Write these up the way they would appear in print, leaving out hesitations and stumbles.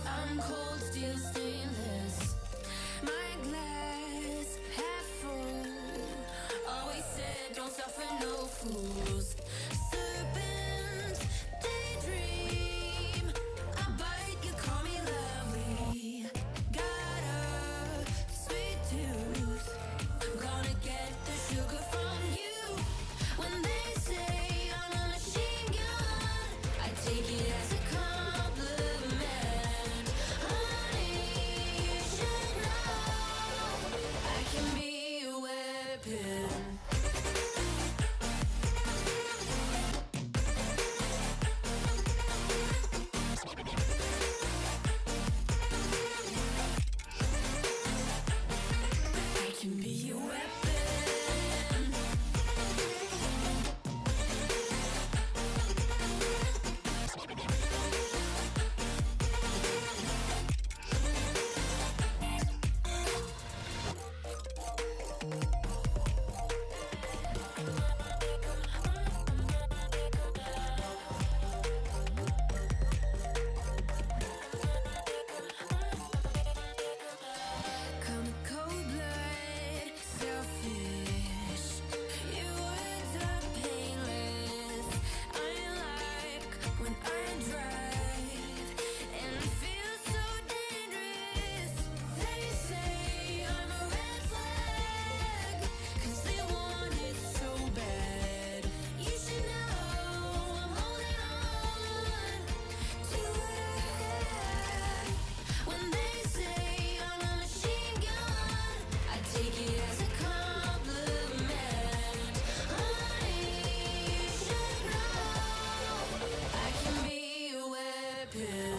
I'm cold, still stainless. My glass half full. Always said, don't suffer no fools. Serpent, daydream. I bite, you call me lovely. Got a sweet tooth. I'm gonna get the sugar from you. When they say I'm a machine gun, I take it as a compliment. Honey, you should know I can be a weapon. I can be a weapon. Come cold blood, selfish. Your words are painless. I like when I drive and feel so dangerous. They say I'm a red flag, 'cause they want it so bad. You should know I'm holding on to what I have. When they say I'm a machine gun, I take it as a compliment. Honey, you should know I can be a weapon.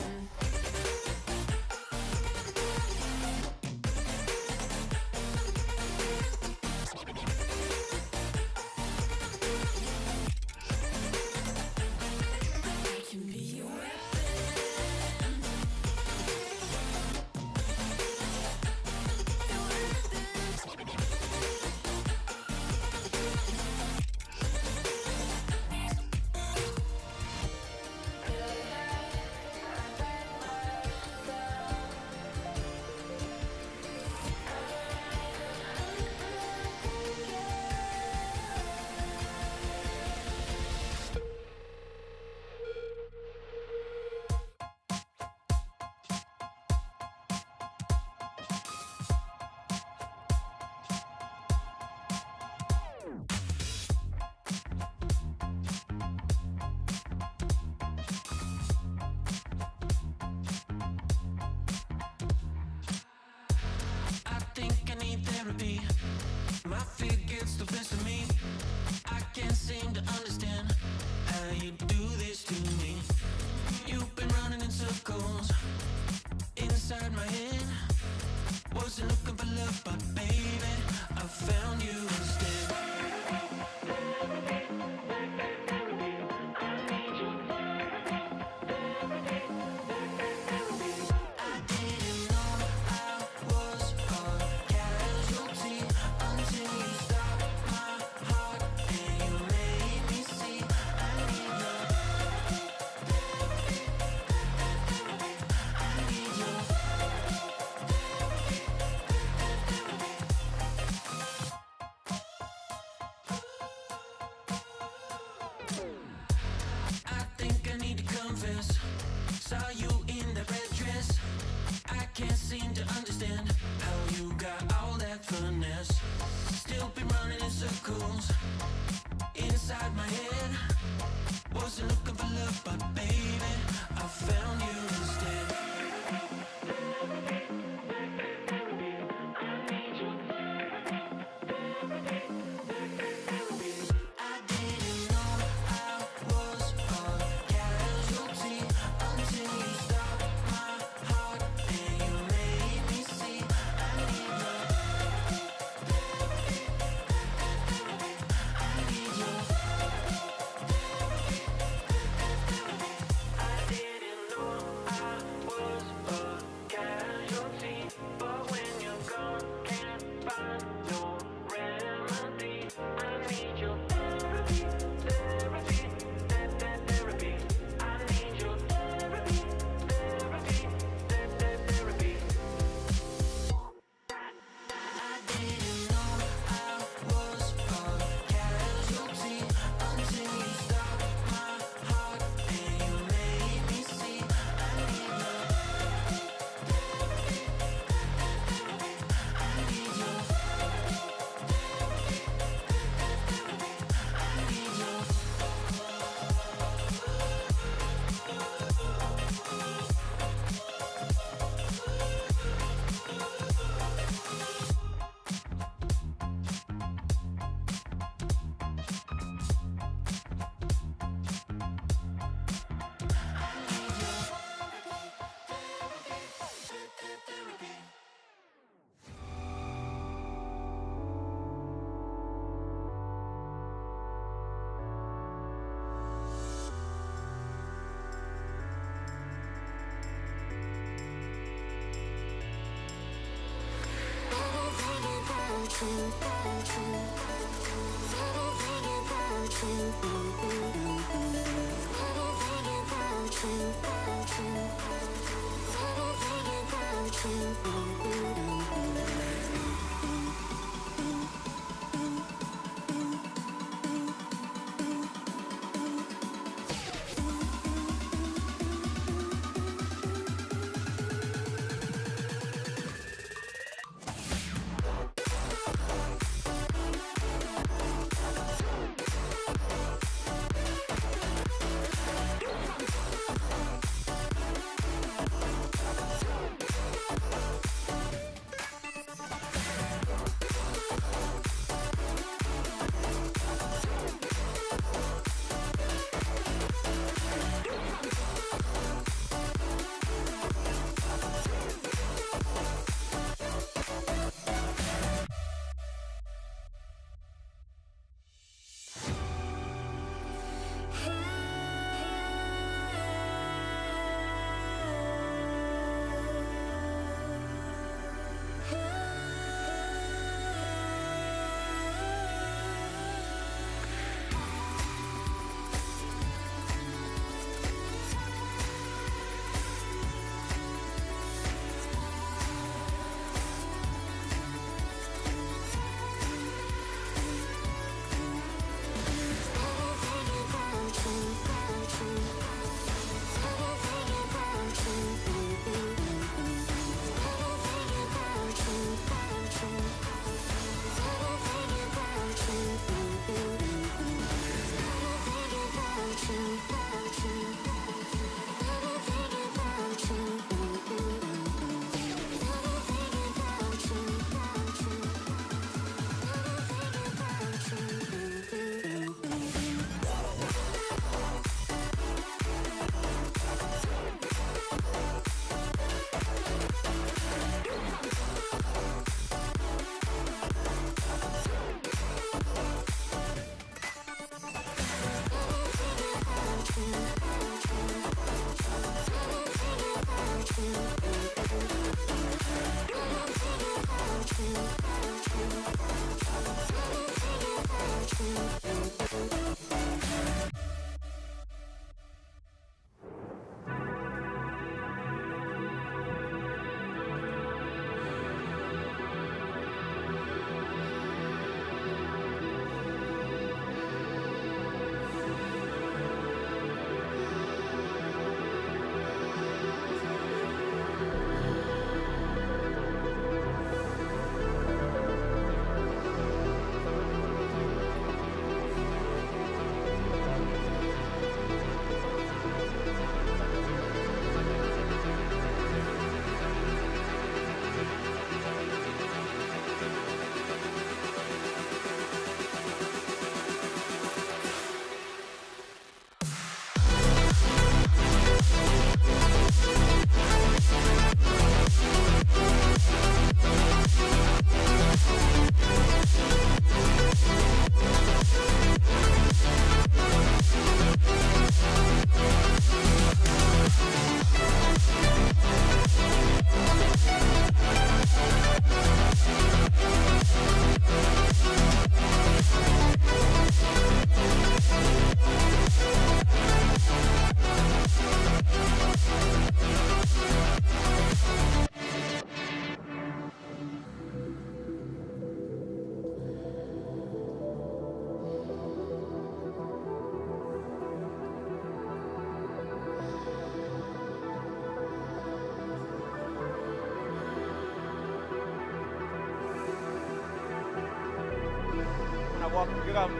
I can be a weapon. I think I need therapy. My fear gets the best of me. I can't seem to understand how you do this to me. You've been running in circles inside my head. Wasn't looking for love, but baby, I found you instead. I didn't know I was a casualty until you stopped my heart and you made me see I need love. I need love. I think I need to confess. Saw you in that red dress. I can't seem to understand how you got all that finesse. Still been running in circles inside my head. Wasn't looking for love, but baby, I found you instead. I didn't know I was a casualty until you stopped my heart and you made me see I need love. I need love. walk. Get up.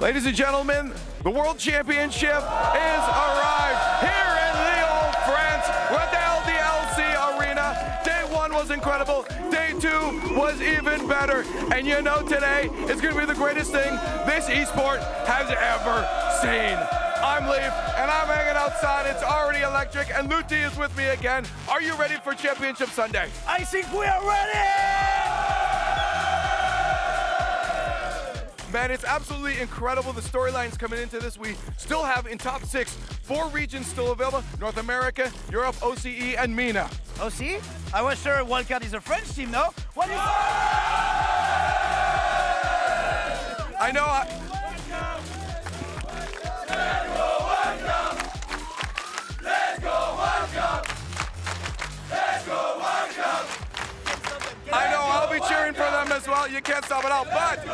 Ladies and gentlemen, the World Championship is arrived here in Lyon, France, with the RLCS Arena. Day 1 was incredible. Day 2 was even better. And you know today is going to be the greatest thing this esport has ever seen. I'm Leaf, and I'm hanging outside. It's already electric, and Luti is with me again. Are you ready for Championship Sunday? I think we are ready! Man, it's absolutely incredible, the storylines coming into this. We still have in top 6, 4 regions still available: North America, Europe, OCE, and MENA. OCE? I was sure Wildcard is a French team, no? What is... I know. I know, I'll be cheering for them as well. You can't stop it out. But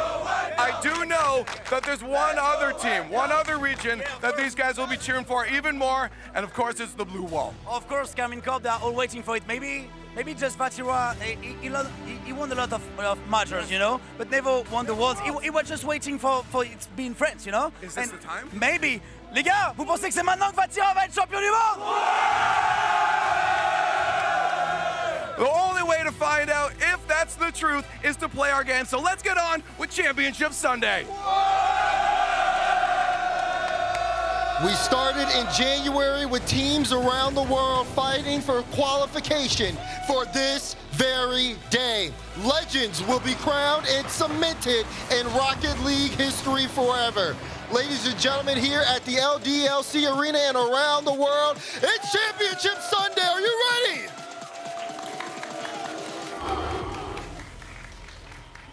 I do know that there's one other team, one other region that these guys will be cheering for even more. And of course, it's the Blue Wall. Of course, Carmine Corp, they're all waiting for it. Maybe just Vatira, he won a lot of majors, you know, but never won the Worlds. He was just waiting for it being France, you know? Is this the time? Maybe. Les gars, vous pensez que c'est maintenant que Vatira va être champion du monde? The only way to find out if that's the truth is to play our game. So let's get on with Championship Sunday. We started in January with teams around the world fighting for qualification for this very day. Legends will be crowned and cemented in Rocket League history forever. Ladies and gentlemen, here at the LDLC Arena and around the world, it's Championship Sunday. Are you ready?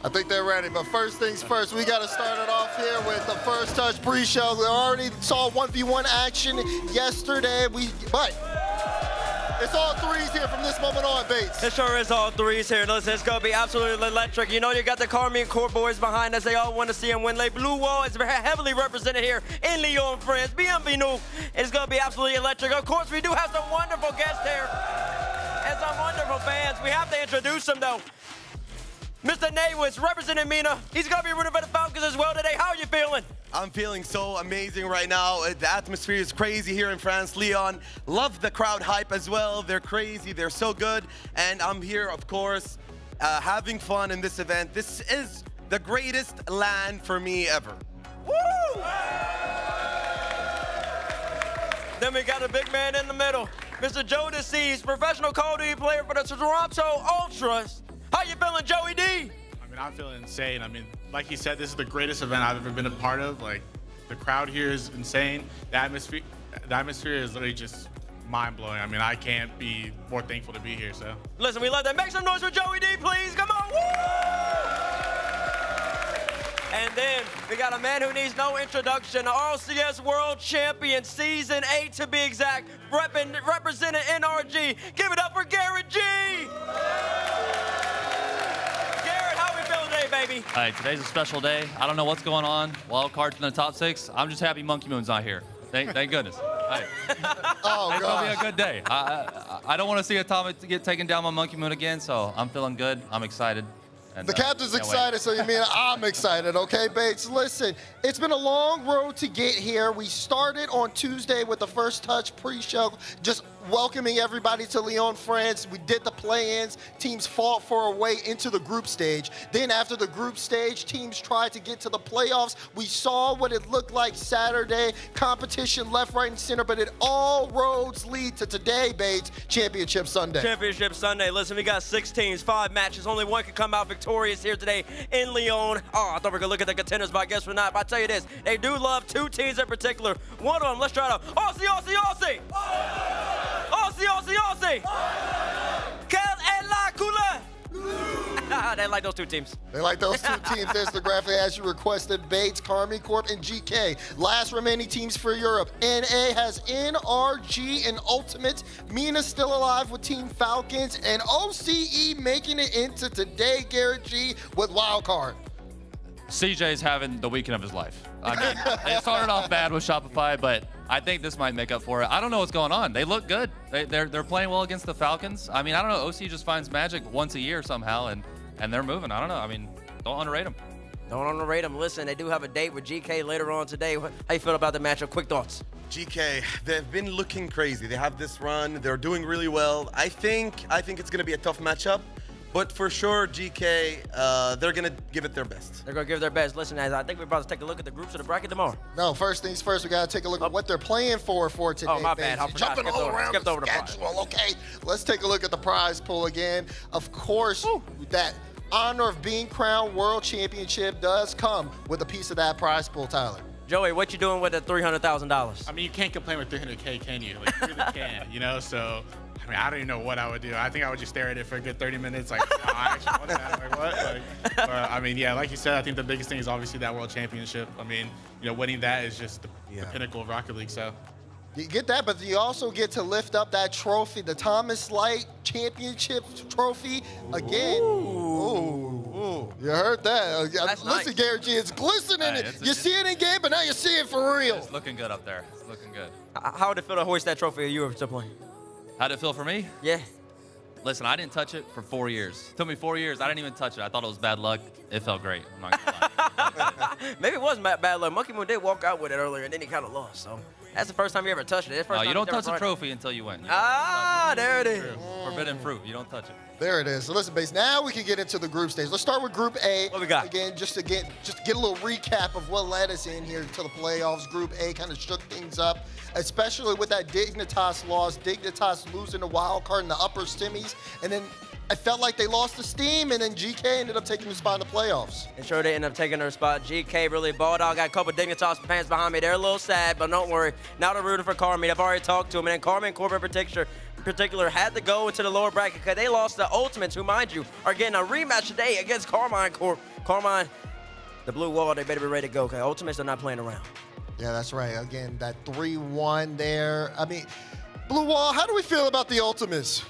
I think they're ready, but first things first, we got to start it off here with the first touch pre-show. We already saw 1v1 action yesterday, but it's all threes here from this moment on, Bates. It sure is all threes here. Listen, it's going to be absolutely electric. You know, you got the Carmine Corp boys behind us. They all want to see him win. Les Blue Wall is heavily represented here in Lyon, France. Bienvenue. It's going to be absolutely electric. Of course, we do have some wonderful guests here and some wonderful fans. We have to introduce them, though. Mr. Naywitz, representing MENA. He's going to be rooting for the Falcons as well today. How are you feeling? I'm feeling so amazing right now. The atmosphere is crazy here in France, Lyon. Love the crowd hype as well. They're crazy, they're so good. And I'm here, of course, having fun in this event. This is the greatest LAN for me ever. Woo! Then we got a big man in the middle, Mr. Joe DeCease, professional Call of Duty player for the Toronto Ultras. How you feeling, Joey D? I mean, I'm feeling insane. I mean, like he said, this is the greatest event I've ever been a part of. Like, the crowd here is insane. The atmosphere is literally just mind-blowing. I mean, I can't be more thankful to be here, so. Listen, we love that. Make some noise for Joey D, please. Come on. Woo! And then we got a man who needs no introduction, the RLCS World Champion, Season 8 to be exact, representing NRG. Give it up for Garrett G. Baby. All right, today's a special day. I don't know what's going on. Wild card's in the top 6. I'm just happy Monkey Moon's not here. Thank goodness. Hey. Oh, it's God. gonna be a good day. I don't want to see Atomic get taken down by Monkey Moon again, so I'm feeling good. I'm excited. And, The captain's excited, so you mean I'm excited, okay, Bates? Listen, it's been a long road to get here. We started on Tuesday with the first touch pre-show, just welcoming everybody to Lyon, France. We did the play-ins. Teams fought for a way into the group stage. Then after the group stage, teams tried to get to the playoffs. We saw what it looked like Saturday. Competition left, right, and center, but it all roads lead to today, Bates, Championship Sunday. Championship Sunday. Listen, we got 6 teams, 5 matches. Only one can come out victorious here today in Lyon. Oh, I thought we were going to look at the contenders, but I guess we're not. But I tell you this, they do love 2 teams in particular. One of them, let's try it out. Aussie, Aussie, Aussie! Aussie, Aussie, Aussie! Quelle est la couleur? They like those 2 teams. They like those 2 teams. There's the graphic as you requested. Bates, Carmine Corp, and GK. Last remaining teams for Europe. NA has NRG and Ultimate. MENA still alive with Team Falcons. And OCE making it into today, Garrett G, with Wildcard. CJ's having the weekend of his life. I mean, it started off bad with Shopify, but I think this might make up for it. I don't know what's going on. They look good. They're playing well against the Falcons. I mean, I don't know. OC just finds magic once a year somehow, and they're moving. I don't know. I mean, don't underrate them. Don't underrate them. Listen, they do have a date with GK later on today. How you feel about the matchup? Quick thoughts. GK, they've been looking crazy. They have this run. They're doing really well. I think it's going to be a tough matchup. But for sure, GK, they're going to give it their best. They're going to give their best. Listen, guys, I think we're about to take a look at the groups of the bracket tomorrow. No, first things first, we got to take a look at what they're playing for today. Oh, my bad. I Bates. forgot. Jumping all around Skipped the over the prize. schedule. Okay, let's take a look at the prize pool again. Of course, that honor of being crowned world championship does come with a piece of that prize pool, Tyler. Joey, what you doing with the $300,000? I mean, you can't complain with 300K, can you? Like, you really can, you know? So, I mean, I don't even know what I would do. I think I would just stare at it for a good 30 minutes, like, oh, I actually want that. Like, what? Like, but, I mean, yeah, like you said, I think the biggest thing is obviously that world championship. I mean, you know, winning that is just the pinnacle of Rocket League, so. You get that, but you also get to lift up that trophy, the Thomas Light Championship trophy again. Ooh. You heard that? That's Listen, nice. Garrett G, it's glistening. Hey, You see it in game, but now you see it for real. It's looking good up there. It's looking good. How would it feel to hoist that trophy if you were to play? How'd it feel for me? Yeah. Listen, I didn't touch it for 4 years. It took me 4 years. I didn't even touch it. I thought it was bad luck. It felt great. I'm not gonna lie. Maybe it was bad luck. Monkey Moon did walk out with it earlier, and then he kind of lost. So that's the first time you ever touched it. You don't touch a trophy until you win. There it is. Forbidden fruit. You don't touch it. There it is. So listen, Bates, now we can get into the group stage. Let's start with Group A. What we got? Again, just to get a little recap of what led us in here to the playoffs. Group A kind of shook things up, especially with that Dignitas loss. Dignitas losing the wild card in the upper semis, and then I felt like they lost the steam, and then GK ended up taking the spot in the playoffs. And sure, they ended up taking their spot. GK really balled out. Got a couple of Dignitas fans behind me. They're a little sad, but don't worry. Now they're rooting for Carmen. I've already talked to them, and then Carmen Corp in particular had to go into the lower bracket because they lost the Ultimates, who, mind you, are getting a rematch today against Carmine Corp. Carmine, the blue wall, they better be ready to go because Ultimates are not playing around. Yeah, that's right. Again, that 3-1 there. I mean, Blue Wall, how do we feel about the Ultimates?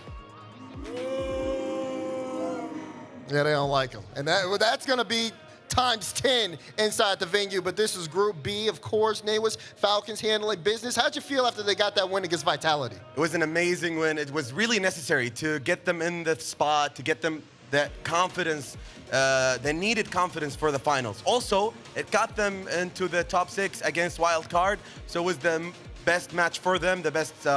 Yeah, they don't like them. And that's going to be times 10 inside the venue. But this is Group B, of course. Name was Falcons handling business. How'd you feel after they got that win against Vitality? It was an amazing win. It was really necessary to get them in the spot, to get them that confidence. They needed confidence for the finals. Also, it got them into the top 6 against Wild Card. So it was the best match for them, the best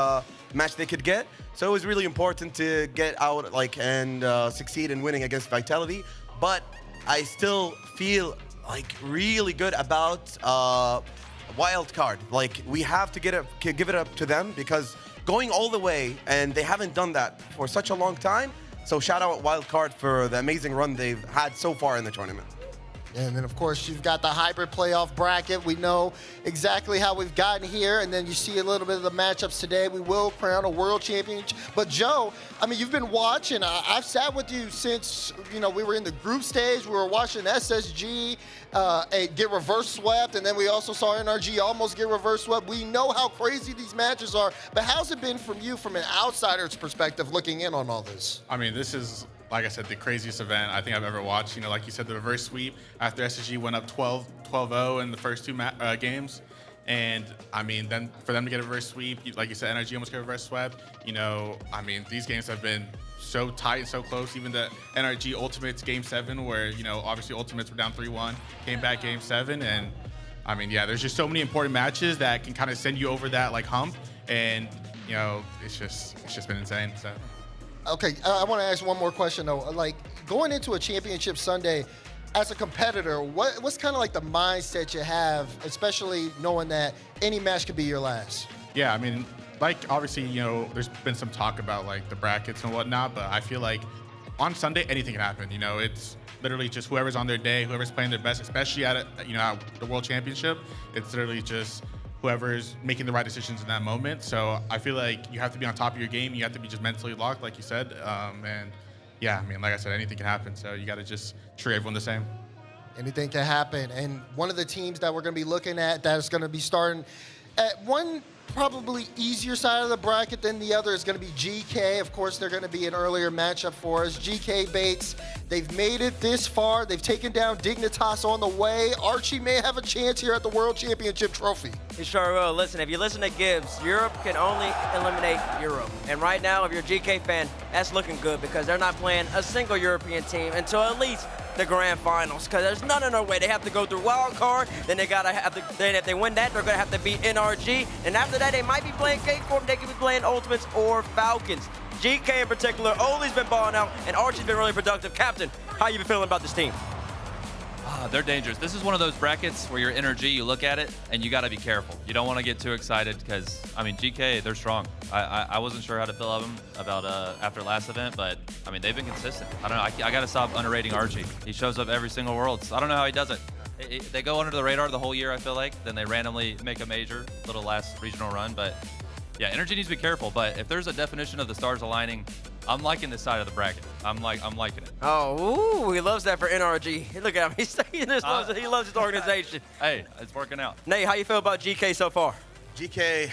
match they could get. So it was really important to get out and succeed in winning against Vitality. But I still feel like really good about Wild Card. Like, we have to give it up to them because going all the way, and they haven't done that for such a long time. So shout out Wild Card for the amazing run they've had so far in the tournament. And then, of course, you've got the hybrid playoff bracket. We know exactly how we've gotten here. And then you see a little bit of the matchups today. We will crown a world champion. But, Joe, I mean, you've been watching. I've sat with you since, we were in the group stage. We were watching SSG get reverse swept. And then we also saw NRG almost get reverse swept. We know how crazy these matches are. But how's it been from you from an outsider's perspective looking in on all this? I mean, this is, like I said, the craziest event I think I've ever watched. Like you said, the reverse sweep after SSG went up 12-0 in the first 2 games. And, I mean, then for them to get a reverse sweep, like you said, NRG almost got a reverse swept. I mean, these games have been so tight and so close. Even the NRG Ultimates Game 7 where, obviously Ultimates were down 3-1, came back Game 7. And, I mean, yeah, there's just so many important matches that can kind of send you over that, hump. And, it's just been insane, so. Okay, I want to ask one more question, though. Like, going into a championship Sunday, as a competitor, what's kind of like the mindset you have, especially knowing that any match could be your last? Yeah, I mean, obviously, there's been some talk about, the brackets and whatnot, but I feel like on Sunday, anything can happen. It's literally just whoever's on their day, whoever's playing their best, especially at the World Championship. It's literally just whoever's making the right decisions in that moment. So I feel like you have to be on top of your game. You have to be just mentally locked, like you said. And yeah, I mean, like I said, anything can happen. So you got to just treat everyone the same. Anything can happen. And one of the teams that we're going to be looking at that is going to be starting at one probably easier side of the bracket than the other is going to be GK. Of course, they're going to be an earlier matchup for us. GK Bates, they've made it this far. They've taken down Dignitas on the way. Archie may have a chance here at the World Championship Trophy. He sure will. Listen, if you listen to Gibbs, Europe can only eliminate Europe. And right now, if you're a GK fan, that's looking good because they're not playing a single European team until at least the grand finals because there's none other way. They have to go through wild card, then they gotta have to. Then if they win that, they're gonna have to beat NRG, and after that, they might be playing K-Corp. They could be playing Ultimates or Falcons. GK in particular, Oli's been balling out, and Archie's been really productive. Captain, how you been feeling about this team? They're dangerous. This is one of those brackets where your energy, you look at it, and you got to be careful. You don't want to get too excited because, I mean, GK, they're strong. I wasn't sure how to feel of them after last event, but, I mean, they've been consistent. I don't know. I got to stop underrating Archie. He shows up every single Worlds. I don't know how he does it. They go under the radar the whole year, I feel like. Then they randomly make a major, little last regional run. But, yeah, energy needs to be careful. But if there's a definition of the stars aligning, I'm liking this side of the bracket. I'm liking it. Oh, ooh, he loves that for NRG. Look at him. He loves his organization. Hey, it's working out. Nate, how you feel about GK so far? GK,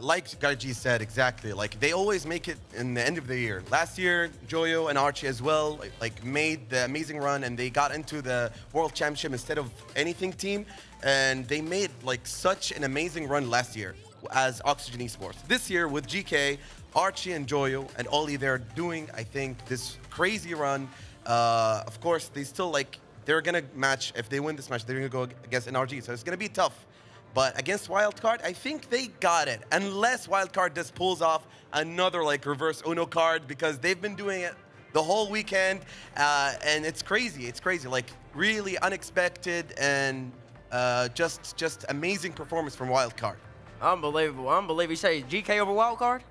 like Gaiji said, exactly. Like, they always make it in the end of the year. Last year, Joyo and Archie as well, like made the amazing run, and they got into the World Championship instead of anything team, and they made like such an amazing run last year as Oxygen Esports. This year with GK, Archie and Joyo and Oli, they're doing, I think, this crazy run. Of course, they still they're gonna match. If they win this match, they're gonna go against NRG, so it's gonna be tough. But against Wildcard, I think they got it. Unless Wildcard just pulls off another reverse Uno card, because they've been doing it the whole weekend, and it's crazy. It's crazy, really unexpected, and just amazing performance from Wildcard. Unbelievable, unbelievable. You say GK over Wildcard?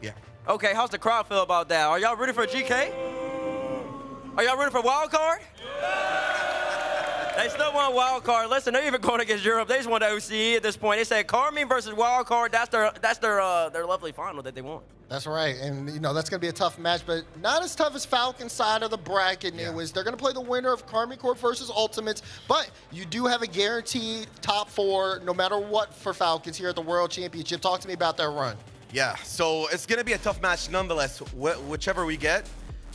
Yeah. Okay, how's the crowd feel about that? Are y'all ready for GK? Are y'all ready for Wildcard? They still want Wildcard. Listen, they're even going against Europe. They just want OCE at this point. They said Carmine versus Wildcard. That's their lovely final that they want. That's right, and that's going to be a tough match, but not as tough as Falcons side of the bracket. Yeah. They're going to play the winner of Carmine Corp versus Ultimates, but you do have a guaranteed top 4 no matter what for Falcons here at the World Championship. Talk to me about that run. Yeah, so it's going to be a tough match nonetheless, whichever we get.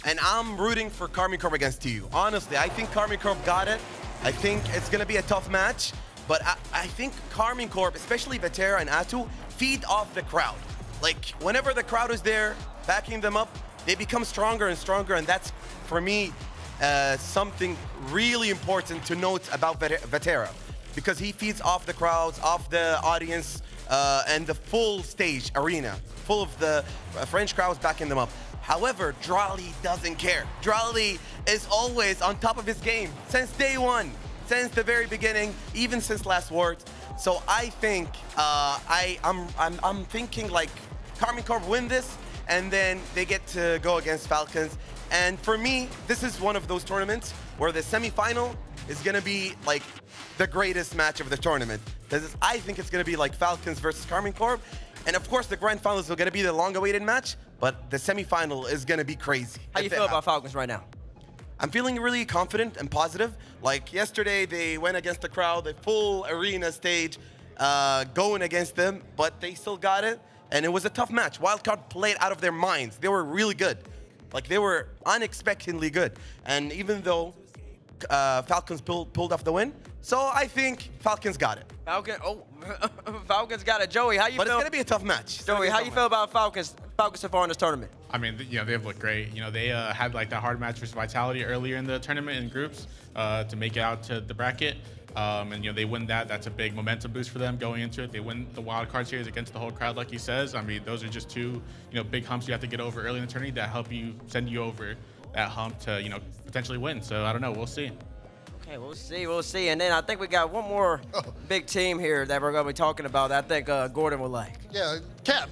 And I'm rooting for Carmine Corp against TU. Honestly, I think Carmine Corp got it. I think it's going to be a tough match, but I think Carmine Corp, especially Vatera and Atu, feed off the crowd. Whenever the crowd is there, backing them up, they become stronger and stronger, and that's, for me, something really important to note about Vatera, because he feeds off the crowds, off the audience, and the full stage arena, full of the French crowds backing them up. However, Drali doesn't care. Drali is always on top of his game since day one, since the very beginning, even since last Worlds. So I think I'm thinking Carmine Corp win this, and then they get to go against Falcons. And for me, this is one of those tournaments where the semifinal is gonna be the greatest match of the tournament. Because I think it's gonna be Falcons versus Carmine Corp. And of course, the grand finals are gonna be the long-awaited match, but the semifinal is gonna be crazy. How you feel about Falcons right now? I'm feeling really confident and positive. Yesterday, they went against the crowd, the full arena stage, going against them, but they still got it, and it was a tough match. Wildcard played out of their minds. They were really good. They were unexpectedly good. And even though Falcons pulled off the win, so I think Falcons got it. Falcons got it. Joey, how you feel? But it's gonna be a tough match. Joey, how you feel about Falcons so far in this tournament? I mean, they've looked great. They had that hard match versus Vitality earlier in the tournament in groups to make it out to the bracket. And they win that. That's a big momentum boost for them going into it. They win the wild card series against the whole crowd, like he says. I mean, those are just two, big humps you have to get over early in the tournament that help send you over that hump to, potentially win. So I don't know. We'll see. Okay, we'll see. And then I think we got one more big team here that we're going to be talking about that I think Gordon would like. Yeah, Cap,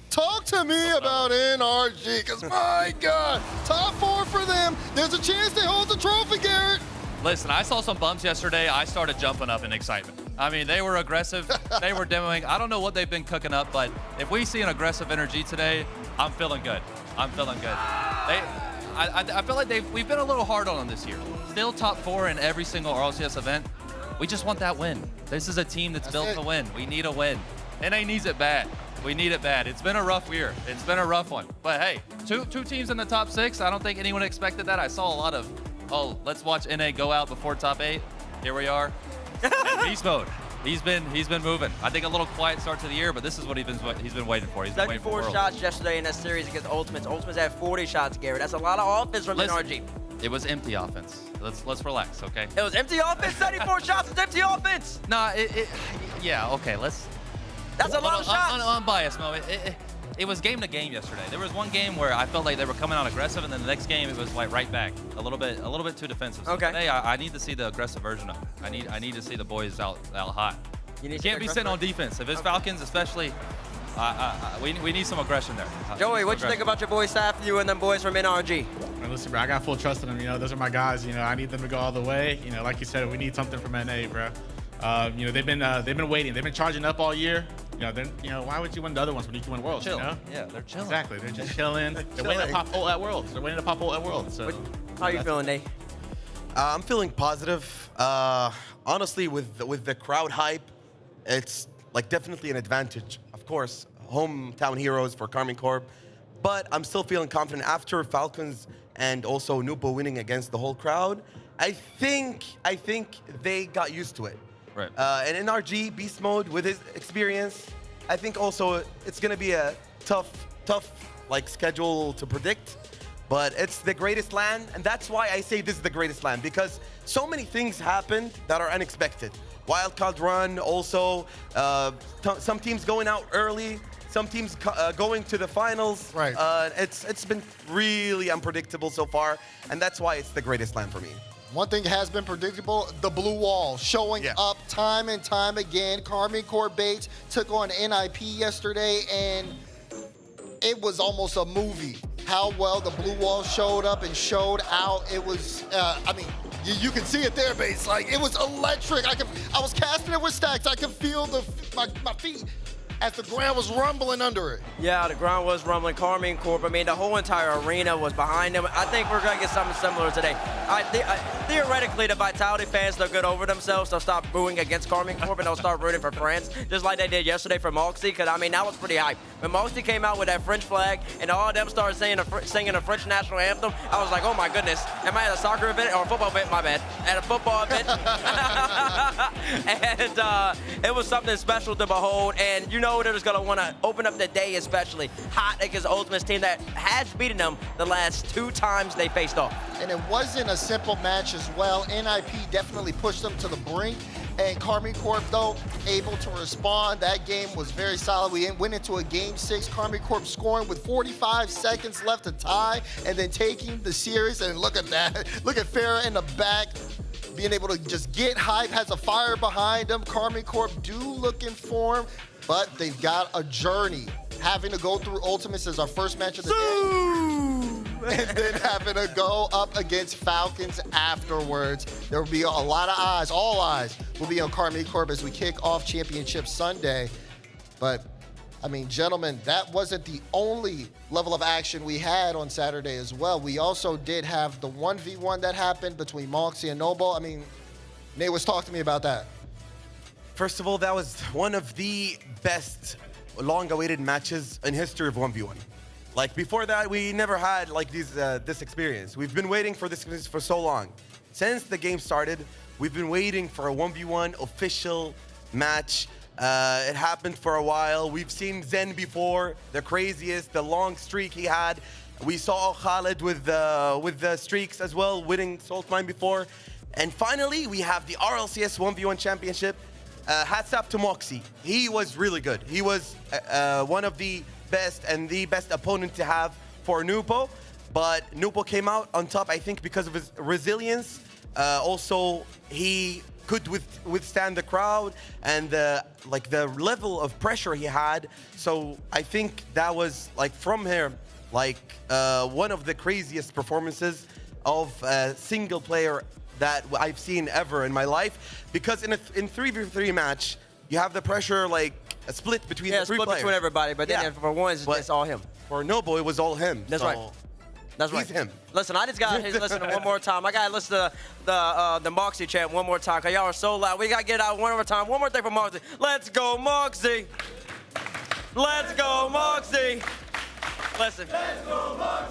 talk to me about NRG, because my God, top 4 for them. There's a chance they hold the trophy, Garrett. Listen, I saw some bumps yesterday. I started jumping up in excitement. I mean, they were aggressive. They were demoing. I don't know what they've been cooking up, but if we see an aggressive energy today, I'm feeling good. I'm feeling good. I feel like we've been a little hard on them this year. Still top 4 in every single RLCS event. We just want that win. This is a team that's built to win. We need a win. NA needs it bad. We need it bad. It's been a rough year. It's been a rough one. But hey, two teams in the top 6. I don't think anyone expected that. I saw a lot of, let's watch NA go out before top 8. Here we are. And beast mode. He's been moving. I think a little quiet start to the year, but this is what he's been waiting for. He's been waiting for 74 shots yesterday in that series against Ultimates. Ultimates had 40 shots, Garrett. That's a lot of offense from NRG. It was empty offense. Let's relax, okay? It was empty offense. 74 shots. It's empty offense. Nah, yeah, okay. That's a lot of shots. Unbiased, Mo. It was game to game yesterday. There was one game where I felt like they were coming out aggressive, and then the next game it was like right back, a little bit too defensive. So Okay. Today I need to see the aggressive version of it. I need to see the boys out hot. You can't be sitting on defense. If it's Falcons, especially, we need some aggression there. Joey, what you think about your boys Safu and them boys from NRG? Man, listen, bro, I got full trust in them. You know, those are my guys. You know, I need them to go all the way. You know, like you said, we need something from NA, bro. You know, they've been waiting. They've been charging up all year. You know, why would you win the other ones when you can win Worlds? Chill. You know? Yeah, they're chilling. Exactly. They're just chilling. They're waiting to pop ult at Worlds. So. How are you feeling, Nate? I'm feeling positive. Honestly, with the crowd hype, it's like definitely an advantage. Of course, hometown heroes for Karmine Corp, but I'm still feeling confident after Falcons and also Nupo winning against the whole crowd. I think they got used to it. Right. And NRG Beast Mode with his experience, I think also it's gonna be a tough like schedule to predict. But it's the greatest LAN, and that's why I say this is the greatest LAN, because so many things happened that are unexpected. Wildcard run, also some teams going out early, some teams going to the finals. Right. It's been really unpredictable so far, and that's why it's the greatest LAN for me. One thing has been predictable, the blue wall showing up time and time again. Karmine Corp Bates took on NIP yesterday, and it was almost a movie. How well the blue wall showed up and showed out. It was, I mean, you can see it there, Bates. Like, it was electric. I was casting it with stacks. I could feel my feet as the ground was rumbling under it. Yeah, the ground was rumbling. Karmine Corp, I mean, the whole entire arena was behind them. I think we're going to get something similar today. Theoretically, the Vitality fans, they'll get over themselves. They'll stop booing against Karmine Corp, and they'll start rooting for France, just like they did yesterday for Moxie, because, I mean, that was pretty hype. When Moxie came out with that French flag, and all of them started singing a French national anthem, I was like, oh, my goodness. Am I at a soccer event or a football event? My bad. At a football event. And it was something special to behold, and you know they're just going to want to open up the day especially hot against the Ultimates team that has beaten them the last 2 times they faced off. And it wasn't a simple match as well. NIP definitely pushed them to the brink. And Karmine Corp, though, able to respond. That game was very solid. We went into a game 6. Karmine Corp scoring with 45 seconds left to tie, and then taking the series. And look at that. Look at Farah in the back, being able to just get hype, has a fire behind them. Karmine Corp do look in form, but they've got a journey. Having to go through Ultimates as our first match of the day, and then having to go up against Falcons afterwards. There will be a lot of eyes, all eyes will be on Karmine Corp as we kick off Championship Sunday. But, I mean, gentlemen, that wasn't the only level of action we had on Saturday as well. We also did have the 1v1 that happened between Moxie and Noble. I mean, Nate was talking to me about that. First of all, that was one of the best long-awaited matches in history of 1v1. Like, before that, we never had like this experience. We've been waiting for this experience for so long. Since the game started, we've been waiting for a 1v1 official match. It happened for a while. We've seen Zen before, the craziest, the long streak he had. We saw Khaled with the streaks as well, winning Salt Mine before. And finally, we have the RLCS 1v1 championship. Hats up to Moxie. He was really good. He was one of the best and the best opponent to have for Nupo. But Nupo came out on top, I think, because of his resilience. Also, he could withstand the crowd and the level of pressure he had. So I think that was, like, from here, like one of the craziest performances of a single player that I've seen ever in my life, because in 3v3 match, you have the pressure like a split between the 3 split players. between everybody, but then for one, it's all him. For Noble, it was all him. That's right. That's right. He's him. Listen, I just got to listen one more time. I got to listen to the Moxie chant one more time, because y'all are so loud. We got to get it out one more time. One more thing for Moxie. Let's go, Moxie. Let's go, Moxie. Listen,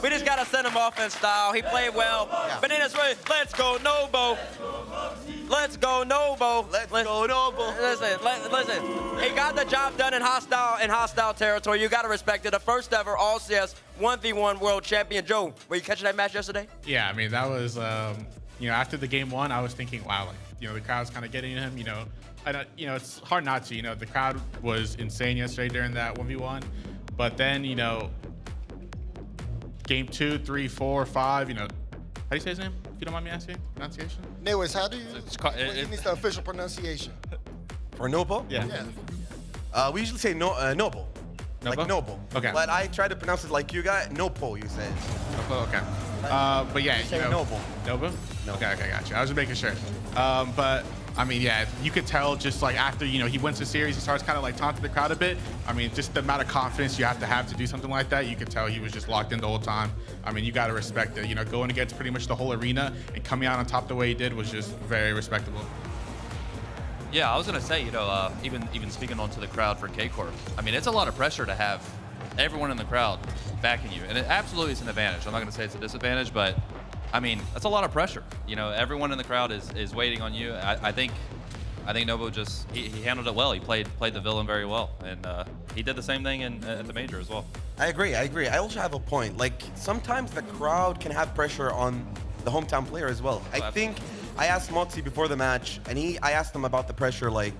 we just got to send him off in style. He played well. But then it's really, let's go, Nobo. Let's go, Nobo. Let's go, Noble. Listen. He got the job done in hostile territory. You got to respect it. The first ever RLCS 1v1 world champion. Joe, were you catching that match yesterday? Yeah, I mean, that was after the game one, I was thinking, wow, the crowd's kind of getting to him. It's hard not to. The crowd was insane yesterday during that 1v1, but then game 2, 3, 4, 5. How do you say his name? If you don't mind me asking, pronunciation. Anyways, how do you? He needs the official pronunciation. For Noble? Yeah. We usually say Noble. Like Noble. Okay. But I try to pronounce it like you got Noble, you say. Noble, okay. But yeah, Say Noble. Noble? No. Okay, gotcha. I was just making sure. But I mean, yeah, you could tell just like after, he wins the series, he starts kind of like taunting the crowd a bit. I mean, just the amount of confidence you have to do something like that, you could tell he was just locked in the whole time. I mean, you got to respect it. Going against pretty much the whole arena and coming out on top the way he did was just very respectable. Yeah, I was gonna say, even speaking onto the crowd for K-Corp, I mean, it's a lot of pressure to have everyone in the crowd backing you, and it absolutely is an advantage. I'm not gonna say it's a disadvantage, but I mean, that's a lot of pressure. Everyone in the crowd is waiting on you. I think Nobu just he handled it well. He played the villain very well, and he did the same thing at the major as well. I agree. I also have a point. Like, sometimes the crowd can have pressure on the hometown player as well. I think I asked Moxie before the match, and I asked him about the pressure, like,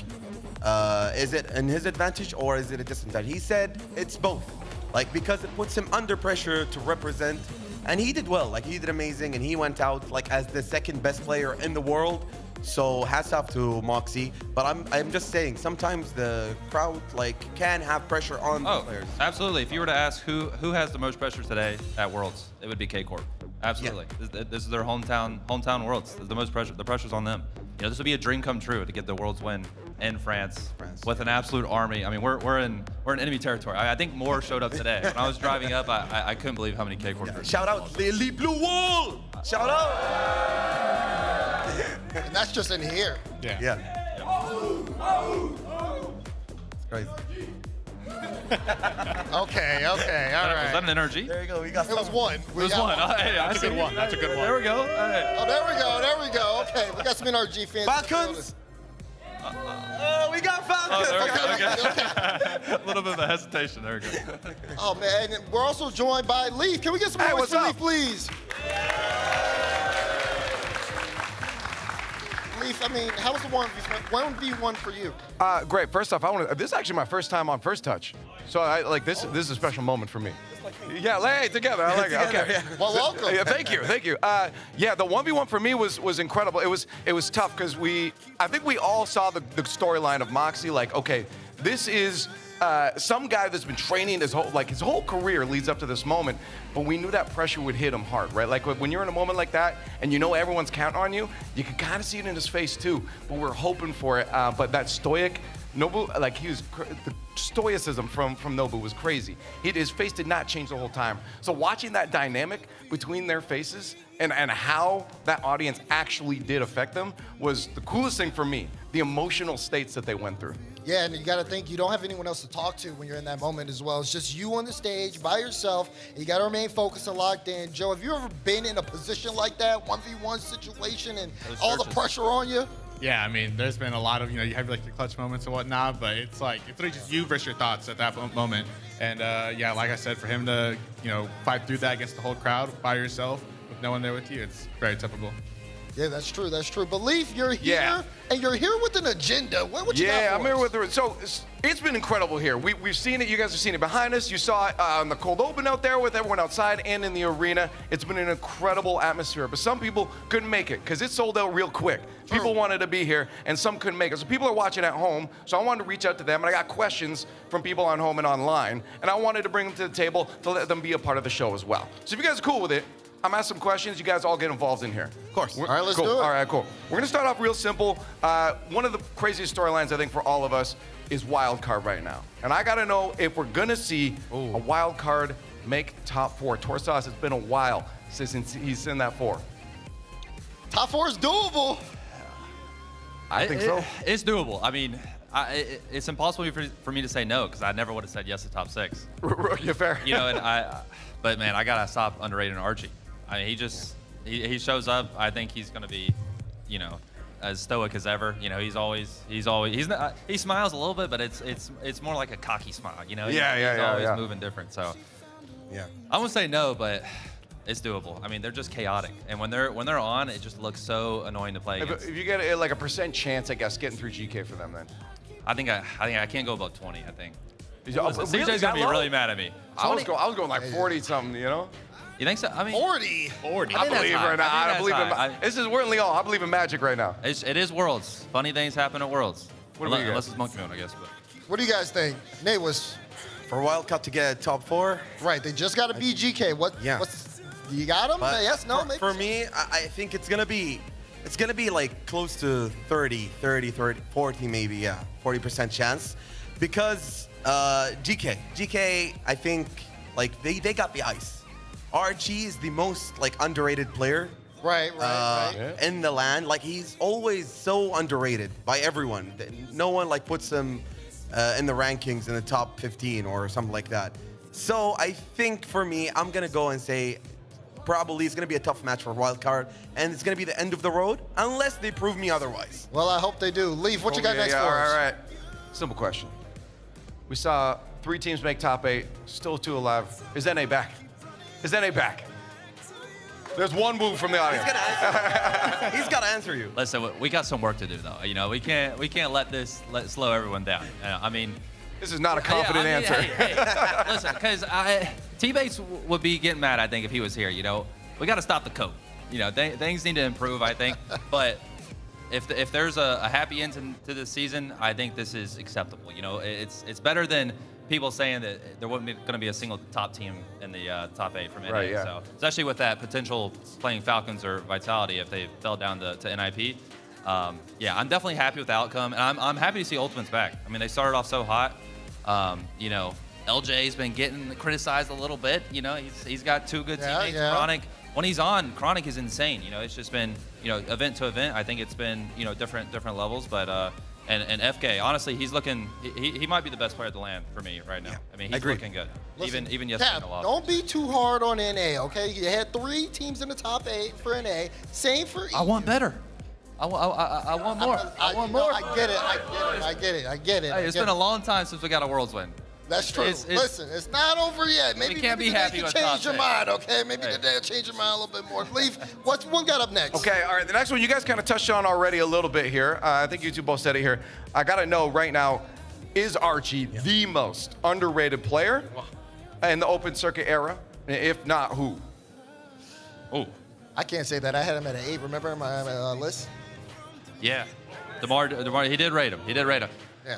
is it in his advantage or is it a disadvantage? He said it's both. Like, because it puts him under pressure to represent, and he did well. Like, he did amazing, and he went out like as the second best player in the world. So hats off to Moxie. But I'm just saying, sometimes the crowd can have pressure on the players. Absolutely. If you were to ask who has the most pressure today at Worlds, it would be K-Corp. Absolutely. Yeah. This is their hometown Worlds. The most pressure. The pressure's on them. This would be a dream come true to get the Worlds win in France with an absolute army. I mean, we're in enemy territory. I think more showed up today. When I was driving up, I couldn't believe how many K-Corp. Yeah. Shout out the Elite Blue Wall. Shout out. And that's just in here. Yeah. It's crazy. Okay, all right. Was that an energy? There you go. We got. It was one. It was one. That's a good one. That's a good one. There we go. All right. Oh, there we go. Okay, we got some NRG fans. Falcons. Oh, we got Falcons. Okay. A little bit of a hesitation. There we go. Oh man, and we're also joined by Leaf. Can we get some noise for Leaf, please? Leaf, I mean, how was the 1v1 for you? Great. First off, this is actually my first time on First Touch, so this is a special moment for me. Yeah, lay together. I like it. Okay. Yeah. Well, welcome. Yeah, thank you. Yeah, the 1v1 for me was incredible. It was tough because I think we all saw the storyline of Moxie. Like, okay, this is some guy that's been training his whole career leads up to this moment, but we knew that pressure would hit him hard, right? Like when you're in a moment like that and everyone's counting on you, you can kind of see it in his face too. But we're hoping for it. But that stoic Nobu, the stoicism from Nobu was crazy. His face did not change the whole time. So watching that dynamic between their faces and how that audience actually did affect them was the coolest thing for me. The emotional states that they went through. Yeah, and you got to think you don't have anyone else to talk to when you're in that moment as well. It's just you on the stage by yourself. You got to remain focused and locked in. Joe, have you ever been in a position like that, 1v1 situation, and all the pressure on you? Yeah, I mean, there's been a lot of, you have like your clutch moments and whatnot, but it's really just you versus your thoughts at that moment. And yeah, like I said, for him to, fight through that against the whole crowd by yourself with no one there with you, it's very typical. Yeah, that's true. But Leaf, you're here, and you're here with an agenda. What you got for I'm here with the. So it's been incredible here. We've seen it. You guys have seen it behind us. You saw it on the cold open out there with everyone outside and in the arena. It's been an incredible atmosphere. But some people couldn't make it because it sold out real quick. People wanted to be here, and some couldn't make it. So people are watching at home. So I wanted to reach out to them, and I got questions from people on home and online, and I wanted to bring them to the table to let them be a part of the show as well. So if you guys are cool with it, I'm asking some questions. You guys all get involved in here. Of course. All right, let's do it. All right, cool. We're gonna start off real simple. One of the craziest storylines I think for all of us is wild card right now, and I gotta know if we're gonna see a wild card make top 4. Torsas, it's been a while since he's in that 4. Top 4 is doable. I think so. It's doable. I mean, it's impossible for me to say no because I never would have said yes to top 6. You're fair. But man, I gotta stop underrating Archie. I mean, he shows up. I think he's gonna be, as stoic as ever. He smiles a little bit, but it's more like a cocky smile. He's always moving different. So yeah, I'm gonna say no, but It's doable. I mean, they're just chaotic, and when they're on, it just looks so annoying to play against. If you get like a % chance, I guess, getting through GK for them, then. I think I can't go above 20. I think. Listen, CJ's gonna be really mad at me. I was going like 40 something, you know. You think so? I mean, 40. 40. I believe right now. I believe in. We're in Lyon. I believe in magic right now. It is Worlds. Funny things happen at Worlds. What about you Unless guys? it's Monkey Moon, I guess. But. What do you guys think? Nate was For Wildcat to get top 4. right. They just got to beat GK. Yeah. What's you got them? But Yes, no. for me, I think it's gonna be like close to 30, 40 maybe, yeah, 40% chance, because GK, I think like they got the ice. RG is the most like underrated player. Right. In the land, like he's always so underrated by everyone. No one like puts him in the rankings in the top 15 or something like that. So I think for me, I'm gonna go and say probably it's gonna be a tough match for Wildcard, and it's gonna be the end of the road unless they prove me otherwise. Well, I hope they do. Leaf, what you got next for us? All right. Simple question. We saw 3 teams make top 8, still 2 alive. Is NA back? Is NA back? There's one move from the audience. He's gotta answer you. Listen, we got some work to do though. You know, we can't let this slow everyone down. I mean, This is not a confident answer. Hey, listen, because T-Bates would be getting mad, I think, if he was here. You know, we got to stop the coat. You know, things need to improve, I think. But if there's a happy end to this season, I think this is acceptable. You know, it's better than people saying that there wasn't going to be a single top team in the top 8 from NA. Right, yeah. So, especially with that potential playing Falcons or Vitality if they fell down to NIP. Yeah, I'm definitely happy with the outcome, and I'm happy to see Ultimate's back. I mean, they started off so hot. You know, LJ's been getting criticized a little bit. You know, he's got 2 good teammates. Yeah. Chronic, when he's on, Chronic is insane. You know, it's just been, you know, event to event. I think it's been, you know, different levels. But and FK, honestly, he's looking. He might be the best player at the LAN for me right now. Yeah, I mean, he's looking good. Listen, even yesterday Cap, in the loss. don't be too hard on NA, okay? You had 3 teams in the top 8 for NA. Same for I want better. I want more. I want more. I get it. Hey, it's been a long time since we got a Worlds win. That's true. Listen, it's not over yet. Maybe can't be happy today with can change top your 8. mind, okay? Maybe Hey. today will change your mind a little bit more. Leaf, what got up next? Okay, all right. The next one you guys kind of touched on already a little bit here. I think you two both said it here. I got to know right now, is Archie the most underrated player in the open circuit era? If not, who? Oh, I can't say that. I had him at an 8. Remember my list? yeah. DeMar, he did rate him. Yeah.